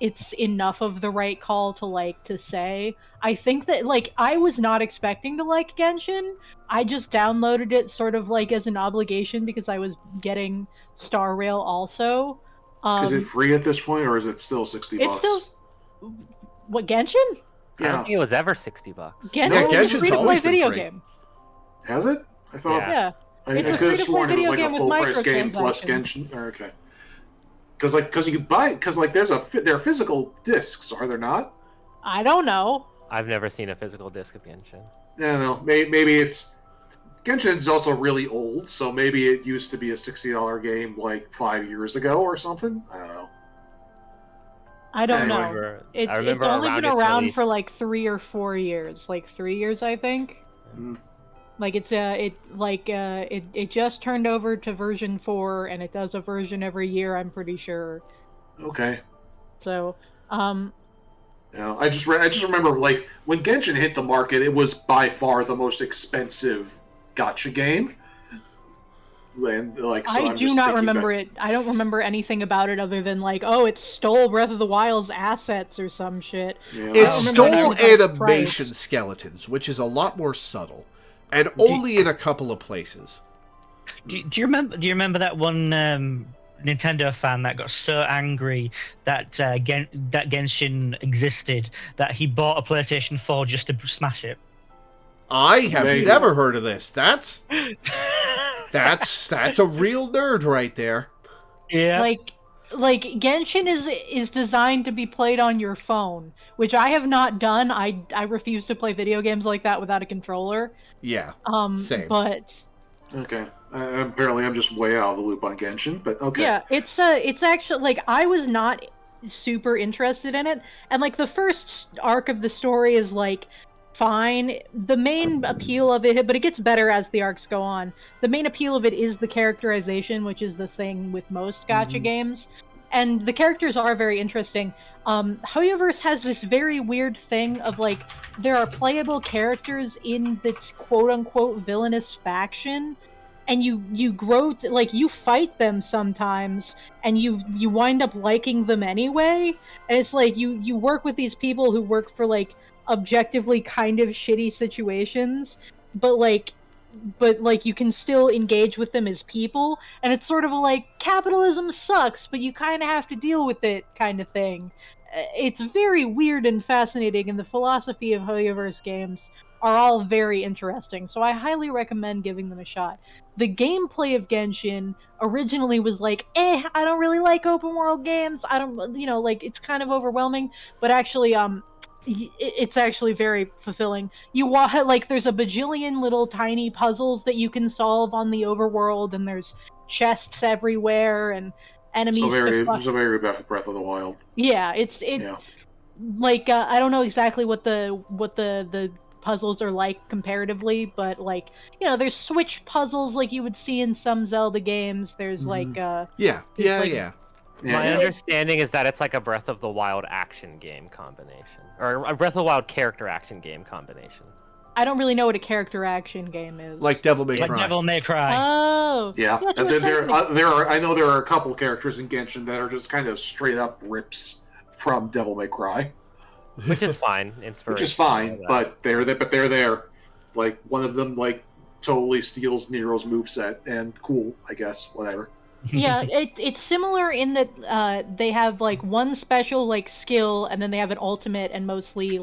it's enough of the right call to say. I think that I was not expecting to like Genshin. I just downloaded it sort of like as an obligation because I was getting Star Rail also. Is it free at this point, or is it still $60? It's still what, Genshin? I don't think it was ever $60. Genshin is a free-to-play video game. Has it? I thought. Yeah. I could have sworn it was like a full-price game plus Genshin. Okay. Because you can buy it, because there are physical discs, are there not? I don't know. I've never seen a physical disc of Genshin. I don't know. Maybe it's Genshin's also really old, so maybe it used to be a $60 game like 5 years ago or something. I don't know. I don't know. It's only been around for like 3 or 4 years. Like 3 years, I think. Mm. Like it just turned over to version 4, and it does a version every year, I'm pretty sure. Okay. So, yeah, I just remember like when Genshin hit the market, it was by far the most expensive gacha game. And I do not remember it. I don't remember anything about it other than it stole Breath of the Wild's assets or some shit. Yeah. It stole animation skeletons, which is a lot more subtle. And only in a couple of places. Do you remember that one Nintendo fan that got so angry that that Genshin existed that he bought a PlayStation 4 just to smash it? I have never heard of this. That's a real nerd right there. Yeah. Like Genshin is designed to be played on your phone, which I have not done. I refuse to play video games like that without a controller. Yeah. Same. But okay. Apparently, I'm just way out of the loop on Genshin, but okay. Yeah, it's actually I was not super interested in it, and the first arc of the story is fine. The main appeal of it, but it gets better as the arcs go on. The main appeal of it is the characterization, which is the thing with most gacha games, and the characters are very interesting. Hoyoverse has this very weird thing of there are playable characters in the quote-unquote villainous faction, and you grow you fight them sometimes, and you wind up liking them anyway. And it's you work with these people who work for objectively kind of shitty situations, but you can still engage with them as people, and it's sort of a capitalism sucks, but you kind of have to deal with it kind of thing. It's very weird and fascinating, and the philosophy of Hoyoverse games are all very interesting, so I highly recommend giving them a shot. The gameplay of Genshin originally was I don't really like open world games. I don't, it's kind of overwhelming, but actually, it's actually very fulfilling. You there's a bajillion little tiny puzzles that you can solve on the overworld, and there's chests everywhere and enemies. So very Breath of the Wild. Yeah, yeah. I don't know exactly what the puzzles are like comparatively, but there's switch puzzles like you would see in some Zelda games. There's yeah. My understanding is that it's like a Breath of the Wild action game combination, or a Breath of the Wild character action game combination. I don't really know what a character action game is. Like Devil May Cry. Like Devil May Cry. Oh. Yeah. I know there are a couple characters in Genshin that are just kind of straight up rips from Devil May Cry. Which is fine. Which is fine, but they're there. One of them totally steals Nero's moveset, and cool, I guess, whatever. Yeah, it's similar in that they have one special skill, and then they have an ultimate, and mostly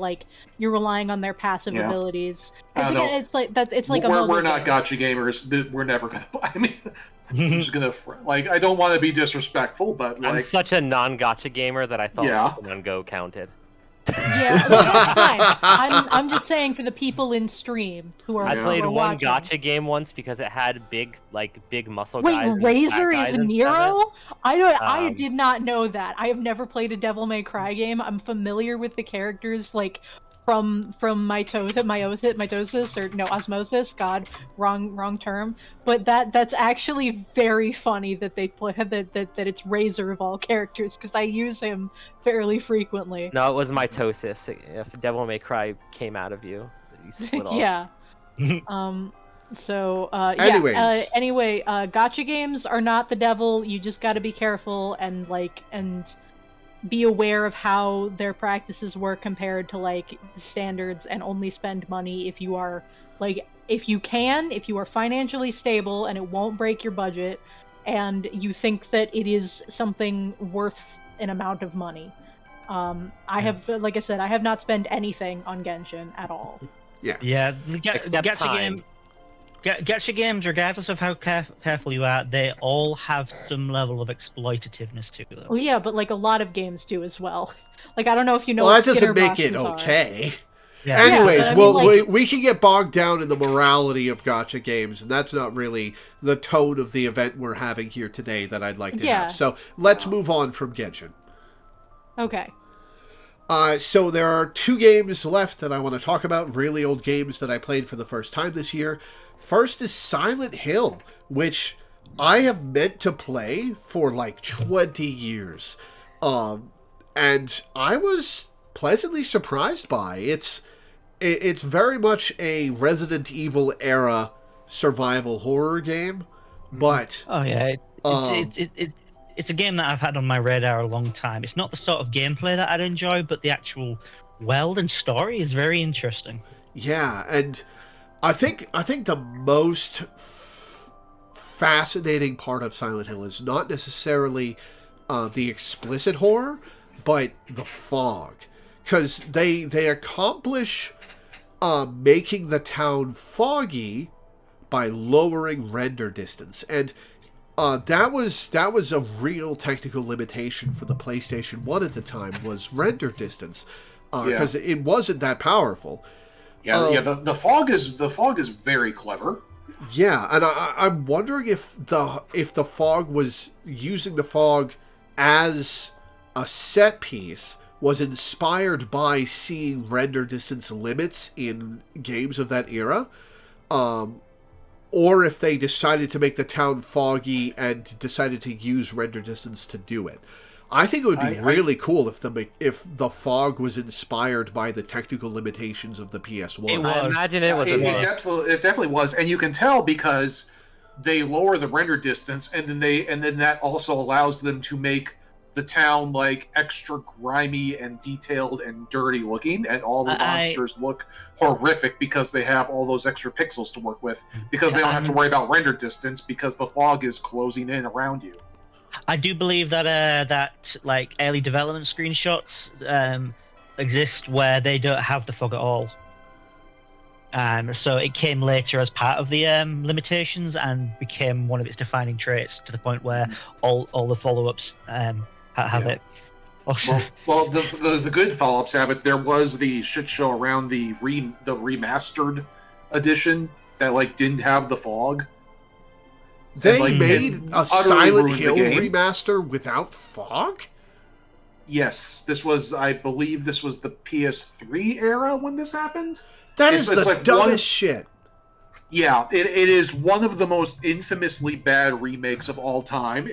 you're relying on their passive abilities. It's we're not gacha gamers. We're never gonna. I mean, I'm just gonna I don't want to be disrespectful, but I'm such a non-gacha gamer that I thought Pokemon Go counted. Yeah, well, that's fine. I'm just saying for the people in stream who are. I Yeah. played who are one watching. gacha game once because it had big muscle Wait, guys. and Razor fat guys is a instead of Nero? I Um, did not know that. I have never played a Devil May Cry game. I'm familiar with the characters like from mitosis or no osmosis. God, wrong term. But that's actually very funny that they play that it's Razor of all characters because I use him fairly frequently. No, it was mitosis. If Devil May Cry came out of you, you split off. Yeah. So yeah. Anyways. Anyway, gotcha games are not the devil. You just got to be careful and be aware of how their practices work compared to like standards, and only spend money if you are if you are financially stable and it won't break your budget, and you think that it is something worth an amount of money. I have, like I said, I have not spent anything on Genshin at all. Yeah, the Except gacha time. game. Gacha games, regardless of how careful you are, they all have some level of exploitativeness to them. Well, yeah, but like a lot of games do as well. Like I don't know if you know. Well, what that doesn't Skinner make it boxes are. okay. Yeah. Anyways, but I mean, well, like- we can get bogged down in the morality of gotcha games, and that's not really the tone of the event we're having here today that I'd like to Yeah. have. So let's move on from Genshin. Okay. So there are 2 games left that I want to talk about, really old games that I played for the first time this year. First is Silent Hill, which I have meant to play for like 20 years. And I was pleasantly surprised by. It's very much a Resident Evil era survival horror game, but Oh yeah, it's a game that I've had on my radar a long time. It's not the sort of gameplay that I'd enjoy, but the actual world and story is very interesting. yeah, and I think the most fascinating part of Silent Hill is not necessarily the explicit horror, but the fog, because they accomplish making the town foggy by lowering render distance, and that was a real technical limitation for the PlayStation 1 at the time, was render distance, because it wasn't that powerful. The fog is very clever. Yeah, and I'm wondering if the fog was using the fog as a set piece was inspired by seeing render distance limits in games of that era, or if they decided to make the town foggy and decided to use render distance to do it. I think it would be really cool if the fog was inspired by the technical limitations of the PS1. It was. I imagine it was. It definitely was, and you can tell because they lower the render distance, and then that also allows them to make the town like extra grimy and detailed and dirty looking, and all the monsters look horrific because they have all those extra pixels to work with, because they don't have to worry about render distance because the fog is closing in around you. I do believe that like early development screenshots exist where they don't have the fog at all. So it came later as part of the limitations and became one of its defining traits, to the point where all the follow-ups have it. Well, the good follow-ups have it. There was the shit show around the remastered edition that like didn't have the fog. They made a Silent Hill remaster without fog? Yes, I believe this was the PS3 era when this happened. That is the dumbest shit. Yeah, it is one of the most infamously bad remakes of all time.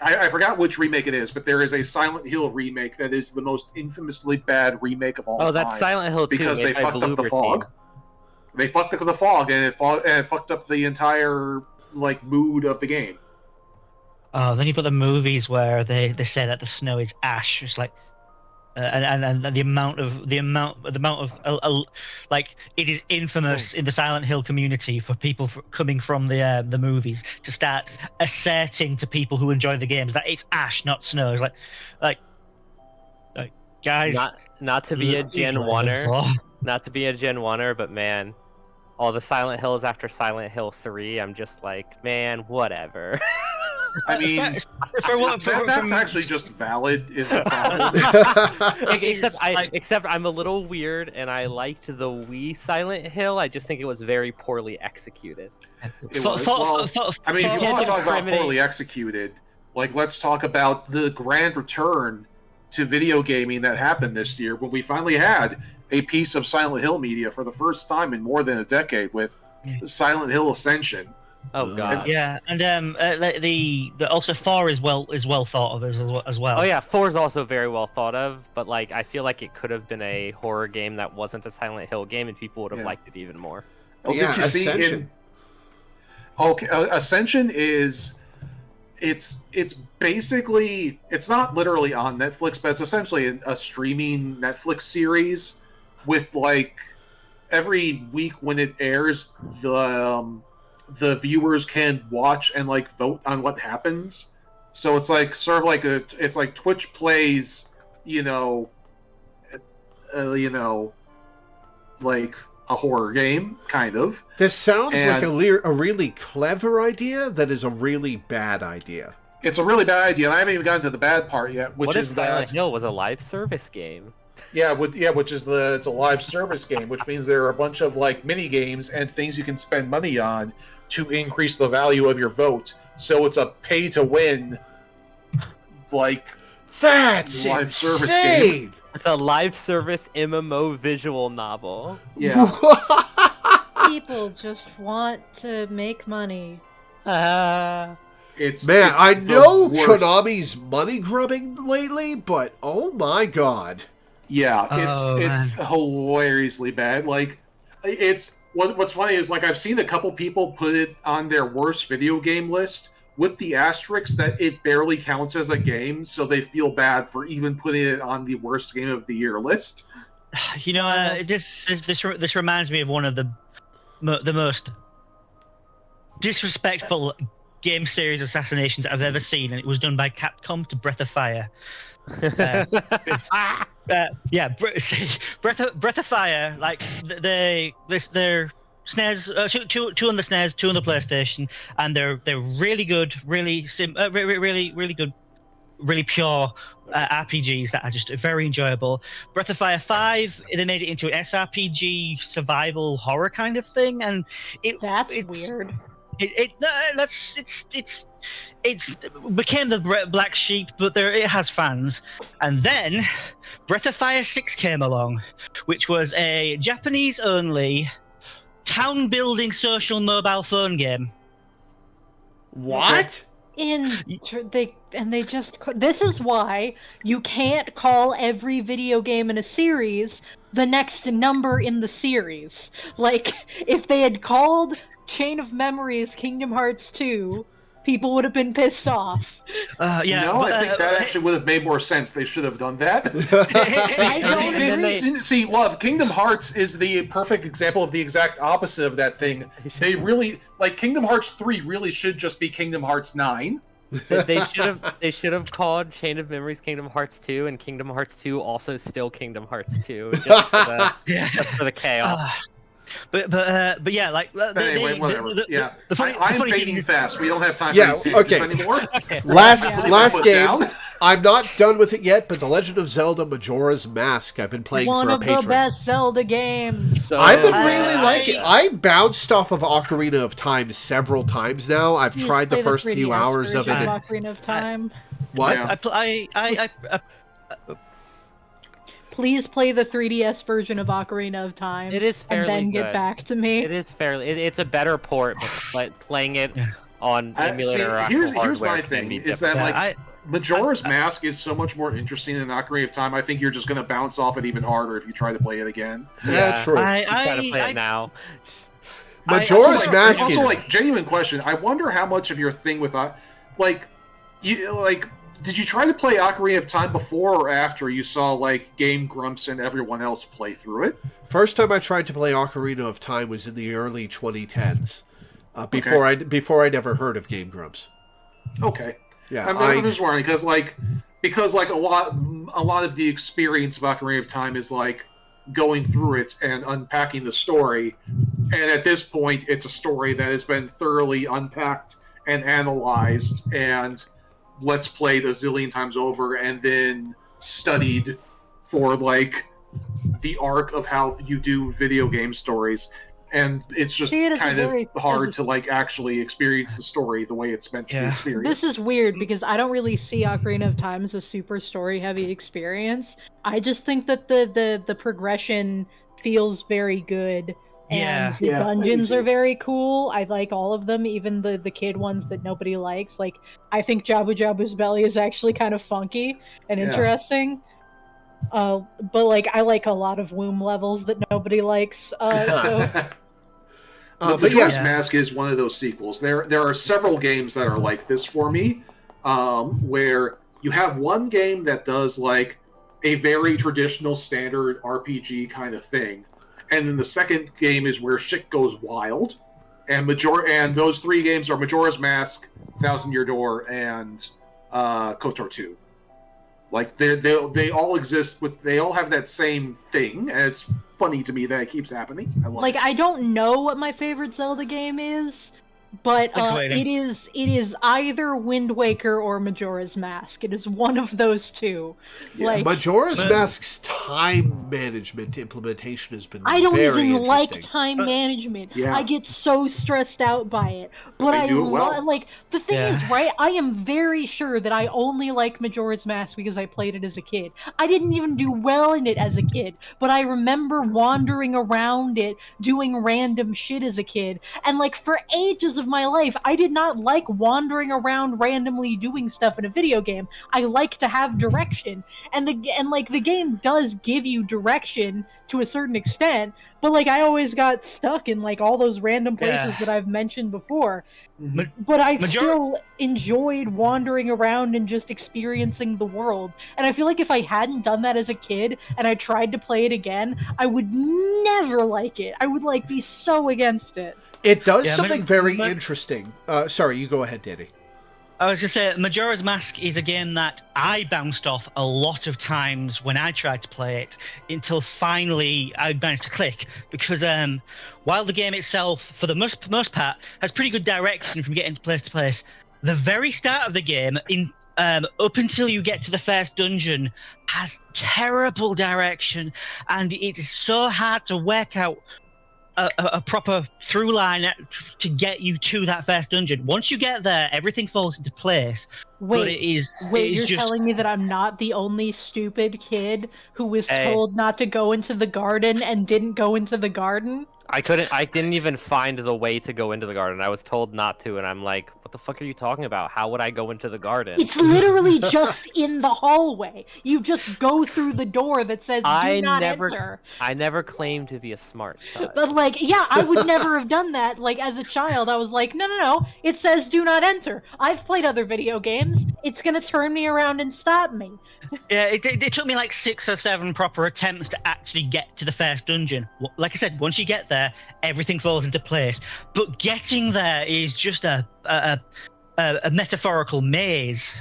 I forgot which remake it is, but there is a Silent Hill remake that is the most infamously bad remake of all time. Oh, that's Silent Hill 2, because they fucked up the fog. They fucked up the fog, and it fucked up the entire like mood of the game. Oh, then you've got the movies where they say that the snow is ash. It's like, and the amount of like, it is infamous in the Silent Hill community for people coming from the movies to start asserting to people who enjoy the games that it's ash, not snow. It's like guys, not to be a Gen 1er, not to be a Gen 1er, but man, all the Silent Hills after Silent Hill 3, I'm just like, man, whatever. I mean, that's actually just valid. Is the problem? except I'm a little weird, and I liked the Wii Silent Hill. I just think it was very poorly executed. It was. Well, I mean, if you want to talk about poorly executed, like let's talk about the grand return to video gaming that happened this year when we finally had a piece of Silent Hill media for the first time in more than a decade with Silent Hill Ascension. Oh god. Yeah, and the also 4 is well thought of as well. Oh yeah, 4 is also very well thought of, but like I feel like it could have been a horror game that wasn't a Silent Hill game, and people would have liked it even more. Oh, yeah, did you see Ascension is it's basically, it's not literally on Netflix, but it's essentially a streaming Netflix series with like every week when it airs, the viewers can watch and like vote on what happens. So it's like sort of like it's like Twitch plays, like a horror game, kind of. This sounds like a really clever idea that is a really bad idea. It's a really bad idea, and I haven't even gotten to the bad part yet, which is Silent Hill was a live service game. Yeah, which is it's a live service game, which means there are a bunch of like mini games and things you can spend money on to increase the value of your vote. So it's a pay to win, like that's live service game. It's a live service MMO visual novel. Yeah. People just want to make money. It's I know Konami's money grubbing lately, but oh my god. Yeah, it's hilariously bad. Like, what's funny is like I've seen a couple people put it on their worst video game list with the asterisk that it barely counts as a game, so they feel bad for even putting it on the worst game of the year list. This reminds me of one of the most disrespectful game series assassinations I've ever seen, and it was done by Capcom to Breath of Fire. Breath of Fire, like they're SNES, two on the SNES, 2 on the PlayStation, and they're really good, really good, really pure RPGs that are just very enjoyable. Breath of Fire 5, they made it into an SRPG survival horror kind of thing, and it's weird. It's became the black sheep, but it has fans. And then Breath of Fire 6 came along, which was a Japanese-only town-building social mobile phone game. What? This is why you can't call every video game in a series the next number in the series. Like, if they had called Chain of Memories Kingdom Hearts 2, people would have been pissed off. I think that actually would have made more sense. They should have done that. See, love, Kingdom Hearts is the perfect example of the exact opposite of that thing. They really, like, Kingdom Hearts 3 really should just be Kingdom Hearts 9. They should have called Chain of Memories Kingdom Hearts 2 and Kingdom Hearts 2 also still Kingdom Hearts 2, just for the chaos. But yeah, like anyway, whatever. I'm fading fast. We don't have time for these okay. anymore. Last game. I'm not done with it yet, but The Legend of Zelda Majora's Mask I've been playing for a patron. One of the best Zelda games. I've been really liking it. I bounced off of Ocarina of Time several times now. I've tried the first few hours of it. Ocarina of Time. What? Please play the 3DS version of Ocarina of Time. It is fairly and then good. Get back to me. It is fairly. It's a better port, but playing it on emulator or actual hardware. Here's my thing: is that Majora's Mask is so much more interesting than Ocarina of Time. I think you're just going to bounce off it even harder if you try to play it again. Yeah, true. I try to play it now. Majora's Mask is also genuine question. I wonder how much of your thing with did you try to play Ocarina of Time before or after you saw Game Grumps and everyone else play through it? First time I tried to play Ocarina of Time was in the early 2010s. Before I'd ever heard of Game Grumps. Okay. Yeah, I'm just wondering because a lot of the experience of Ocarina of Time is going through it and unpacking the story, and at this point, it's a story that has been thoroughly unpacked and analyzed and let's played a zillion times over and then studied for like the arc of how you do video game stories, and it's just kind of hard to like actually experience the story the way it's meant to be experienced. This is weird because I don't really see Ocarina of Time as a super story heavy experience. I just think that the progression feels very good. And the dungeons are very cool. I like all of them, even the kid ones that nobody likes. Like, I think Jabu Jabu's belly is actually kind of funky and interesting. But like, I like a lot of womb levels that nobody likes. But Majora's Mask is one of those sequels. There are several games that are like this for me, where you have one game that does like a very traditional standard RPG kind of thing, and then the second game is where shit goes wild. And those three games are Majora's Mask, Thousand Year Door, and KOTOR 2. Like they all exist, they all have that same thing, and it's funny to me that it keeps happening. I don't know what my favorite Zelda game is, but it is either Wind Waker or Majora's Mask. It is one of those two. Yeah. Like Majora's Mask's time management implementation has been I don't very even like interesting. time management. Yeah. I get so stressed out by it. But I do it well. Like the thing is, right? I am very sure that I only like Majora's Mask because I played it as a kid. I didn't even do well in it as a kid, but I remember wandering around it, doing random shit as a kid, and like for ages of my life, I did not like wandering around randomly doing stuff in a video game. I like to have direction, and the game does give you direction to a certain extent, but like I always got stuck in like all those random places that I've mentioned before. But I still enjoyed wandering around and just experiencing the world. And I feel like if I hadn't done that as a kid and I tried to play it again, I would never like it. I would like be so against it. It does something very interesting. Sorry, you go ahead, Danny. I was just saying, Majora's Mask is a game that I bounced off a lot of times when I tried to play it until finally I managed to click. Because while the game itself, for the most part, has pretty good direction from getting place to place, the very start of the game, up until you get to the first dungeon, has terrible direction, and it is so hard to work out a proper through line to get you to that first dungeon. Once you get there, everything falls into place. Wait, you're telling me that I'm not the only stupid kid who was told not to go into the garden and didn't go into the garden? I didn't even find the way to go into the garden. I was told not to, and I'm like, what the fuck are you talking about? How would I go into the garden? It's literally just in the hallway. You just go through the door that says do not enter. I never claimed to be a smart child. But like, yeah, I would never have done that. Like as a child, I was like, no, it says do not enter. I've played other video games. It's gonna turn me around and stop me. Yeah, it took me like 6 or 7 proper attempts to actually get to the first dungeon. Like I said, once you get there, everything falls into place. But getting there is just a metaphorical maze.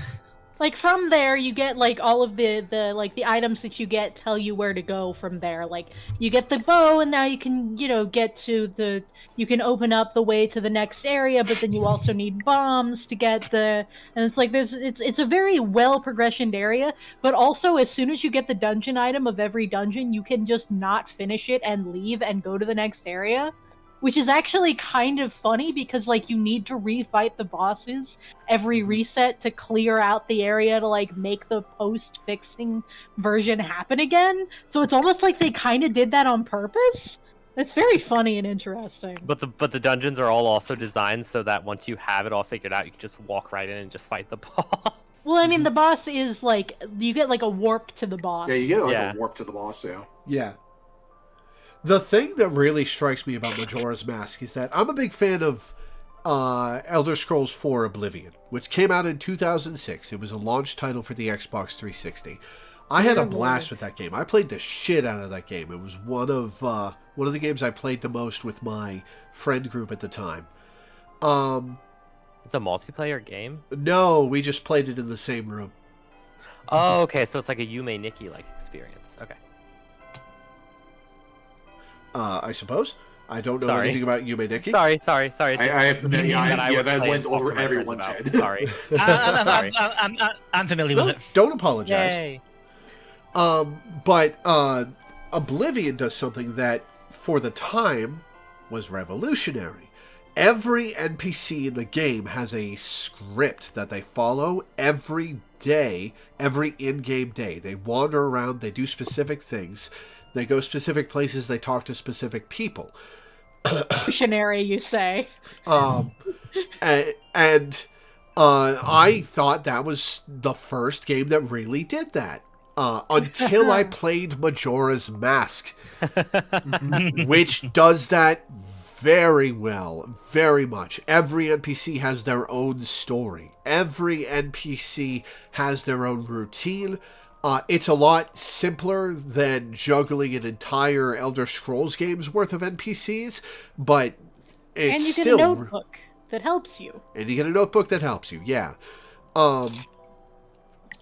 Like from there, you get like all of the items that you get tell you where to go from there. Like you get the bow, and now you can get to you can open up the way to the next area. But then you also need bombs to get and it's like it's a very well progressioned area. But also, as soon as you get the dungeon item of every dungeon, you can just not finish it and leave and go to the next area. Which is actually kind of funny because, like, you need to refight the bosses every reset to clear out the area to, like, make the post-fixing version happen again. So it's almost like they kind of did that on purpose. It's very funny and interesting. But the dungeons are all also designed so that once you have it all figured out, you can just walk right in and just fight the boss. Well, I mean, the boss is, like, you get, like, a warp to the boss. Yeah, you get, like, a warp to the boss, yeah. Yeah. The thing that really strikes me about Majora's Mask is that I'm a big fan of Elder Scrolls 4 Oblivion, which came out in 2006. It was a launch title for the Xbox 360. I had a blast with that game. I played the shit out of that game. It was one of the games I played the most with my friend group at the time. It's a multiplayer game? No, we just played it in the same room. Oh, okay, so it's like a Yume Nikki like experience. Okay. I suppose. I don't know Sorry. anything about Yume Nikki. Sorry. I have no That that play went and talk over to my friends everyone's about. head. Sorry. I'm, Sorry. I'm familiar No, with it. don't apologize. Yay. But Oblivion does something that, for the time, was revolutionary. Every NPC in the game has a script that they follow every day, every in-game day. They wander around, they do specific things, they go specific places, they talk to specific people. Revolutionary, you say? And I thought that was the first game that really did that. Until I played Majora's Mask, which does that very well, very much. Every NPC has their own story. Every NPC has their own routine. It's a lot simpler than juggling an entire Elder Scrolls game's worth of NPCs, but it's And you get still... a notebook that helps you. And you get a notebook that helps you, yeah.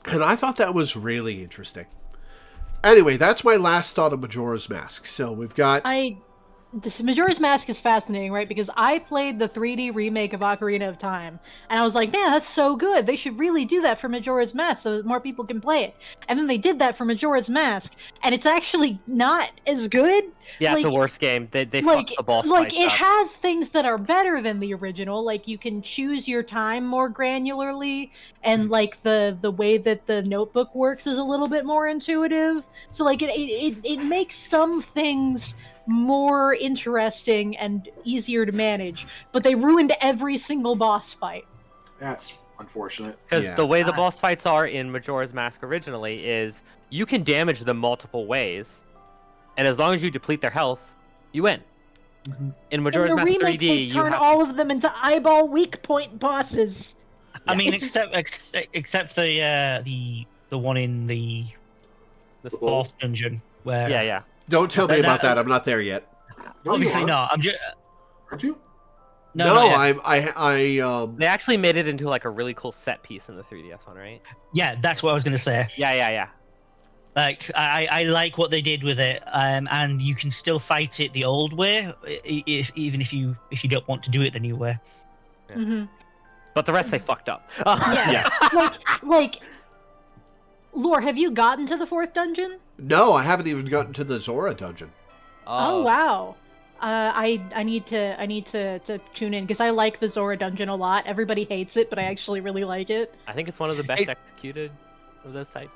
And I thought that was really interesting. Anyway, that's my last thought of Majora's Mask. So we've got... This Majora's Mask is fascinating, right? Because I played the 3D remake of Ocarina of Time, and I was like, man, that's so good. They should really do that for Majora's Mask so that more people can play it. And then they did that for Majora's Mask, and it's actually not as good. Yeah, like, it's a worse game. They like, fucked the boss like fights it up. has things that are better than the original. Like you can choose your time more granularly, and like the way that the notebook works is a little bit more intuitive. So like it makes some things more interesting and easier to manage, but they ruined every single boss fight. That's unfortunate. Because Yeah. the way the boss fights are in Majora's Mask originally is you can damage them multiple ways, and as long as you deplete their health, you win. In Majora's In the Mask remake, 3D, they you turn have all of them into eyeball weak point bosses. I mean, It's- except the one in the fourth dungeon where yeah. Don't tell me about That- that. I'm not there yet. No, obviously you not. I'm just Aren't you? no. not yet. They actually made it into like a really cool set piece in the 3DS one, right? Yeah, that's what I was gonna say. Yeah. Like I like what they did with it, and you can still fight it the old way, even if you don't want to do it the new way. Mhm. But the rest they fucked up. Yeah. like, Lore, have you gotten to the fourth dungeon? No, I haven't even gotten to the Zora dungeon. Oh wow. I need to tune in because I like the Zora dungeon a lot. Everybody hates it, but I actually really like it. I think it's one of the best executed of those types.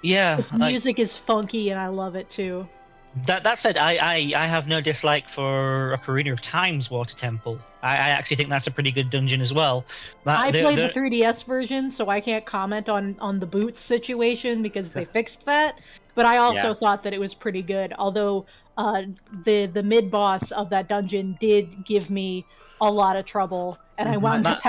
Yeah, Its like, music is funky and I love it too. that said, I have no dislike for Ocarina of Time's Water Temple. I actually think that's a pretty good dungeon as well. But I played the 3DS version, so I can't comment on the boots situation because they fixed that. But I also thought that it was pretty good. Although the mid boss of that dungeon did give me a lot of trouble, and I wound up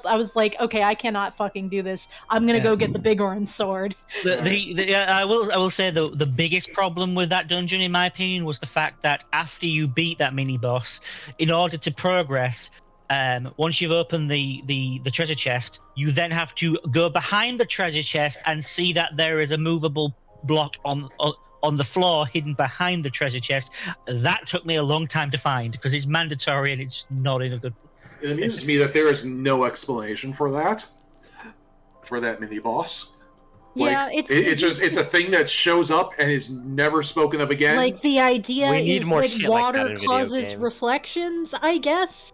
I was like, okay, I cannot fucking do this. I'm gonna go get the big orange sword. I will say the biggest problem with that dungeon, in my opinion, was the fact that after you beat that mini boss, in order to progress, once you've opened the treasure chest, you then have to go behind the treasure chest and see that there is a movable block on the floor hidden behind the treasure chest. That took me a long time to find because it's mandatory and it's not in a good... It amuses me that there is no explanation for that mini boss. Yeah, it's a thing that shows up and is never spoken of again. Like the idea We need is more that shit like that water in video causes games. reflections, I guess.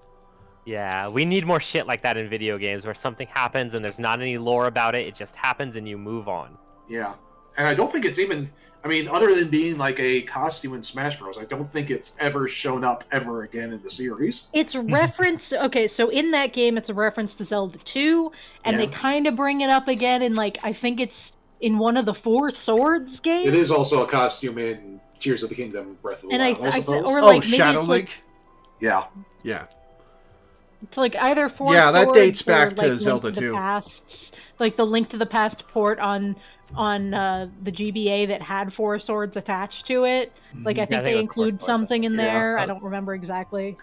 Yeah, we need more shit like that in video games where something happens and there's not any lore about it. It just happens and you move on. Yeah, and I don't think it's even. I mean, other than being like a costume in Smash Bros., I don't think it's ever shown up ever again in the series. It's referenced. Okay, so in that game, it's a reference to Zelda 2, and they kind of bring it up again in like I think it's in one of the Four Swords games. It is also a costume in Tears of the Kingdom, Breath of the Wild, I suppose. or like maybe Shadow it's Link? Yeah. Yeah. It's like either Four Yeah, that Swords dates or, back like, to Link Zelda the 2. Past, like the Link to the Past port on the GBA that had Four Swords attached to it. Like I think it they was include Four Swords, something in Yeah. there. I don't remember exactly.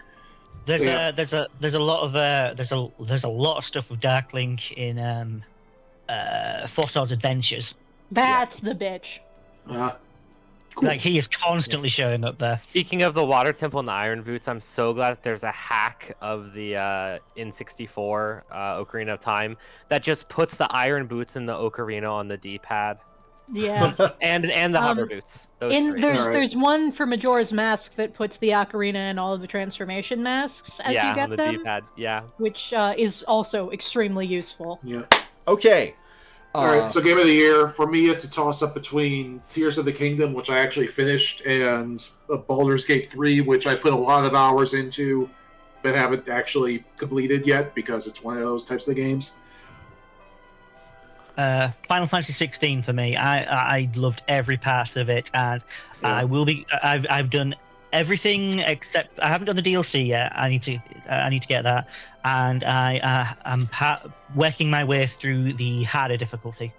There's Yeah. a lot of stuff with Dark Link in Four Swords Adventures. That's the bitch. Cool. Like, he is constantly showing up there. Speaking of the Water Temple and the Iron Boots, I'm so glad that there's a hack of the N64 Ocarina of Time that just puts the Iron Boots in the Ocarina on the D-pad. Yeah. And the Hover Boots. Those three. There's one for Majora's Mask that puts the Ocarina in all of the transformation masks as you on get the them, D-pad. Yeah. which is also extremely useful. Yeah. Okay. All right, so Game of the Year, for me, it's a toss-up between Tears of the Kingdom, which I actually finished, and Baldur's Gate 3, which I put a lot of hours into, but haven't actually completed yet, because it's one of those types of games. Final Fantasy 16 for me. I loved every part of it, and Yeah. I've done everything except I haven't done the DLC yet. I need to get that, and I'm working my way through the harder difficulty.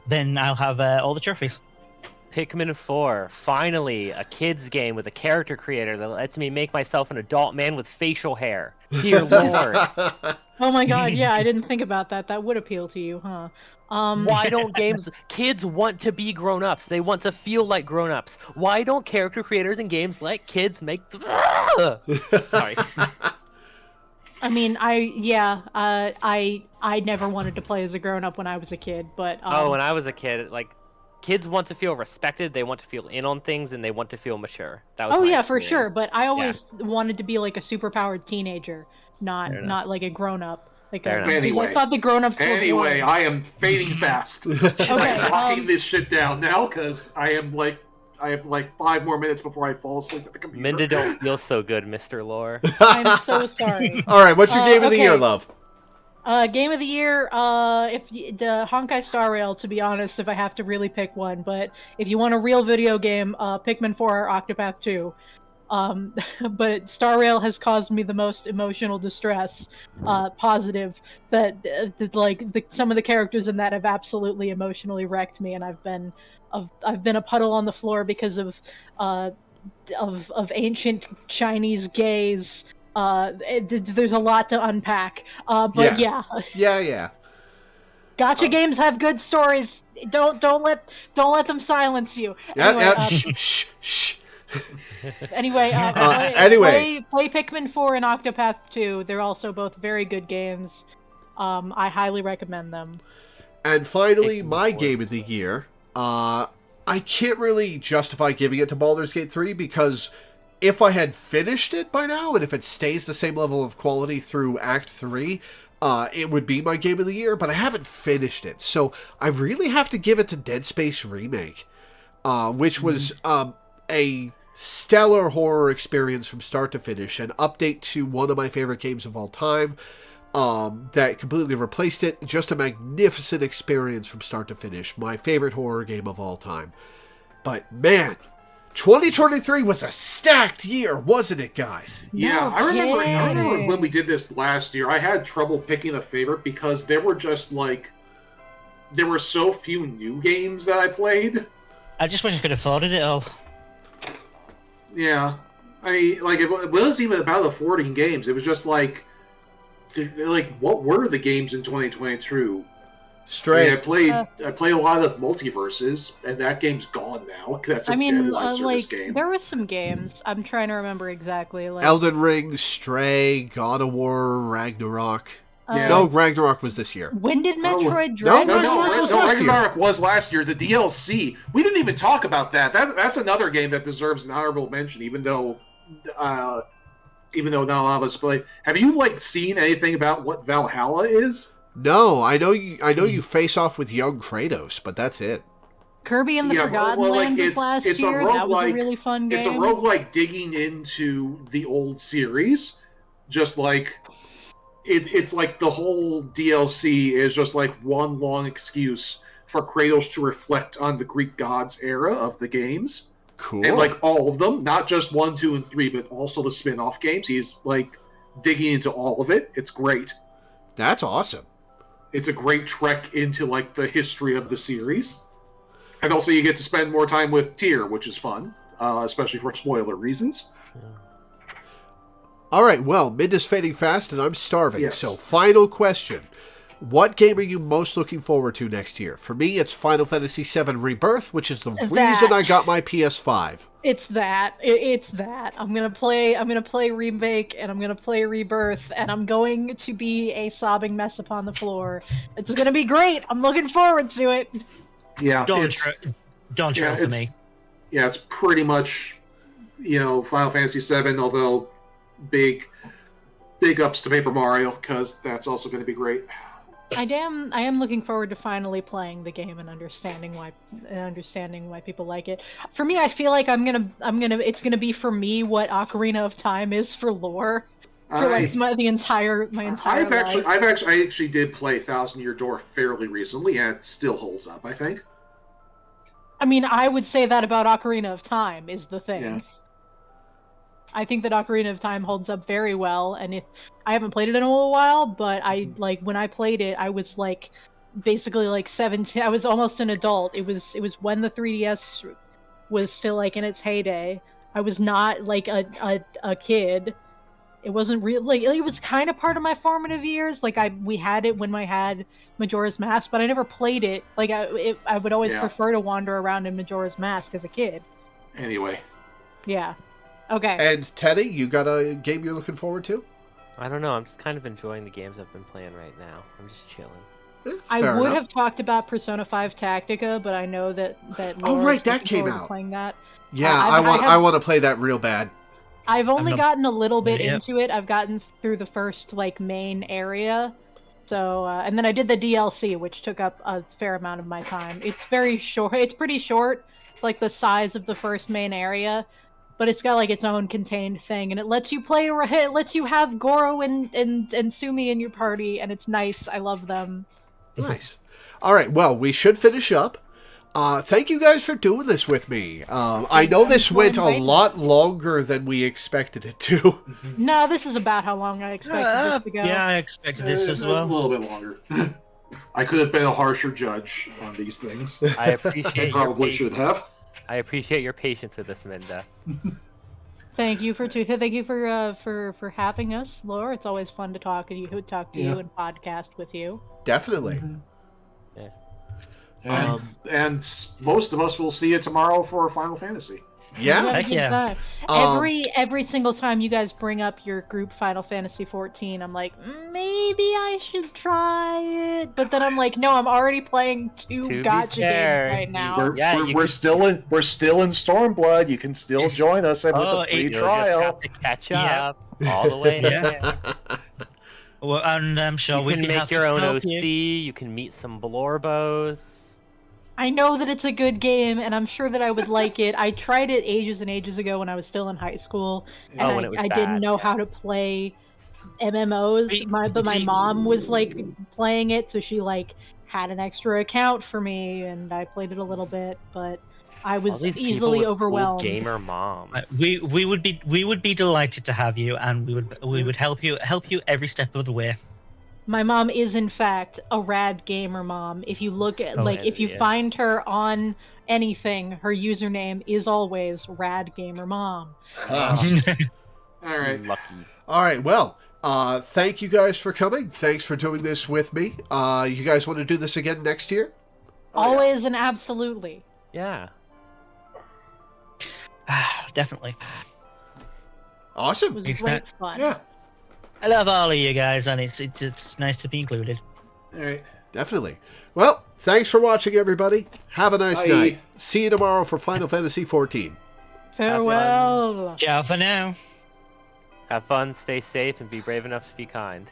Then I'll have all the trophies. Pikmin 4, finally, a kid's game with a character creator that lets me make myself an adult man with facial hair. Dear Lord. Oh my god, yeah, I didn't think about that. That would appeal to you, huh? Why don't kids want to be grown-ups? They want to feel like grown-ups. Why don't character creators in games let kids make... Sorry. I mean, I never wanted to play as a grown-up when I was a kid, but... when I was a kid, like, kids want to feel respected, they want to feel in on things, and they want to feel mature. That was my for opinion. sure, but I always wanted to be like a superpowered teenager, not like a grown-up. Like Anyway, I thought the grown-ups were boring. I am fading fast. I'm locking this shit down now, because I have like 5 more minutes before I fall asleep at the computer. Minda don't feel so good, Mr. Lore. I'm so sorry. All right, what's your game of the year, love? Game of the year, the Honkai Star Rail, to be honest, if I have to really pick one. But if you want a real video game, Pikmin 4 or Octopath 2. But Star Rail has caused me the most emotional distress, positive, that some of the characters in that have absolutely emotionally wrecked me, and I've been a puddle on the floor because of ancient Chinese gays. There's a lot to unpack, but yeah. Gotcha games have good stories. Don't let them silence you. Shh. Anyway, play Pikmin 4 and Octopath 2. They're also both very good games. I highly recommend them. And finally, my game of the year. I can't really justify giving it to Baldur's Gate 3 because if I had finished it by now, and if it stays the same level of quality through Act 3, it would be my game of the year, but I haven't finished it. So I really have to give it to Dead Space Remake, which was a stellar horror experience from start to finish, an update to one of my favorite games of all time, that completely replaced it. Just a magnificent experience from start to finish. My favorite horror game of all time. But man, 2023 was a stacked year, wasn't it, guys? Yeah, I remember when we did this last year, I had trouble picking a favorite because there were so few new games that I played. I just wish I could have afforded it all. Yeah. I mean, like, it wasn't even about affording games. It was just like, what were the games in 2022? Straight. I played a lot of Multiverses, and that game's gone now. That's a dead live service game. There were some games. I'm trying to remember exactly. Elden Ring, Stray, God of War, Ragnarok. Yeah. No, Ragnarok was this year. When did Metroid Dread? Ragnarok was last year. The DLC. We didn't even talk about that. That's another game that deserves an honorable mention, even though not a lot of us play. Have you seen anything about what Valhalla is? No, I know you face off with young Kratos, but that's it. Kirby and the Forgotten Land was last year. That was a really fun game. It's a roguelike digging into the old series, just like. It's like the whole DLC is just like one long excuse for Kratos to reflect on the Greek gods era of the games. Cool. And all of them, not just 1, 2, and 3, but also the spin-off games. He's digging into all of it. It's great. That's awesome. It's a great trek into the history of the series. And also you get to spend more time with Tyr, which is fun, especially for spoiler reasons. Yeah. All right, well, Minda's fading fast and I'm starving. Yes. So, final question. what game are you most looking forward to next year? For me, it's Final Fantasy VII Rebirth, which is the reason I got my PS5. It's that. It's that. I'm gonna play Remake, and I'm gonna play Rebirth, and I'm going to be a sobbing mess upon the floor. It's gonna be great. I'm looking forward to it. Yeah, Don't trail for me. Yeah, it's pretty much, Final Fantasy VII, although big ups to Paper Mario, because that's also going to be great. I am looking forward to finally playing the game and understanding why people like it. For me, I feel like it's gonna be for me what Ocarina of Time is for lore. For my entire life. I actually did play Thousand Year Door fairly recently, and it still holds up, I think. I mean, I would say that about Ocarina of Time is the thing. Yeah. I think that Ocarina of Time holds up very well, and I haven't played it in a little while, but when I played it, I was basically 17. I was almost an adult. It was when the 3DS was still in its heyday. I was not a kid. It wasn't really it was kind of part of my formative years. We had it when I had Majora's Mask, but I never played it. I would always prefer to wander around in Majora's Mask as a kid. Anyway. Yeah. Okay. And Teddy, you got a game you're looking forward to? I don't know. I'm just kind of enjoying the games I've been playing right now. I'm just chilling. I would have talked about Persona 5 Tactica, but I know that that came out. Playing that. Yeah, I want to play that real bad. I've only gotten a little bit into it. I've gotten through the first main area. So and then I did the DLC, which took up a fair amount of my time. It's very short. It's pretty short. It's the size of the first main area. But it's got its own contained thing, and it lets you have Goro and Sumi in your party, and it's nice. I love them. Nice. All right. Well, we should finish up. Thank you guys for doing this with me. I know this went a lot longer than we expected it to. No, this is about how long I expected this to go. Yeah, I expected this as well. A little bit longer. I could have been a harsher judge on these things. I appreciate. Probably should have. I appreciate your patience with this, Minda. Thank you for having us, Laura. It's always fun to talk to you and podcast with you. Definitely. Mm-hmm. Yeah. And most of us will see you tomorrow for Final Fantasy. Yeah. Heck yeah. Every single time you guys bring up your group Final Fantasy 14, I'm like, maybe I should try it. But then I'm like, no, I'm already playing two gacha games right now. We're still in Stormblood. You can still join us with a free trial. Just have to catch up all the way. Yeah. Well, and I'm sure you can make your own OC. You can meet some Blorbos. I know that it's a good game, and I'm sure that I would like it. I tried it ages and ages ago when I was still in high school, and I didn't know how to play MMOs. But my mom was playing it, so she had an extra account for me, and I played it a little bit. But I was easily overwhelmed. Cool gamer moms. We would be delighted to have you, and we would help you every step of the way. My mom is, in fact, a rad gamer mom. If you look at, if you find her on anything, her username is always rad gamer mom. All right. Lucky. All right. Well, thank you guys for coming. Thanks for doing this with me. You guys want to do this again next year? Always and absolutely. Yeah. Definitely. Awesome. It was great fun. Yeah. I love all of you guys, and it's nice to be included. All right. Definitely. Well, thanks for watching, everybody. Have a nice night. See you tomorrow for Final Fantasy 14. Farewell. Ciao for now. Have fun, stay safe, and be brave enough to be kind.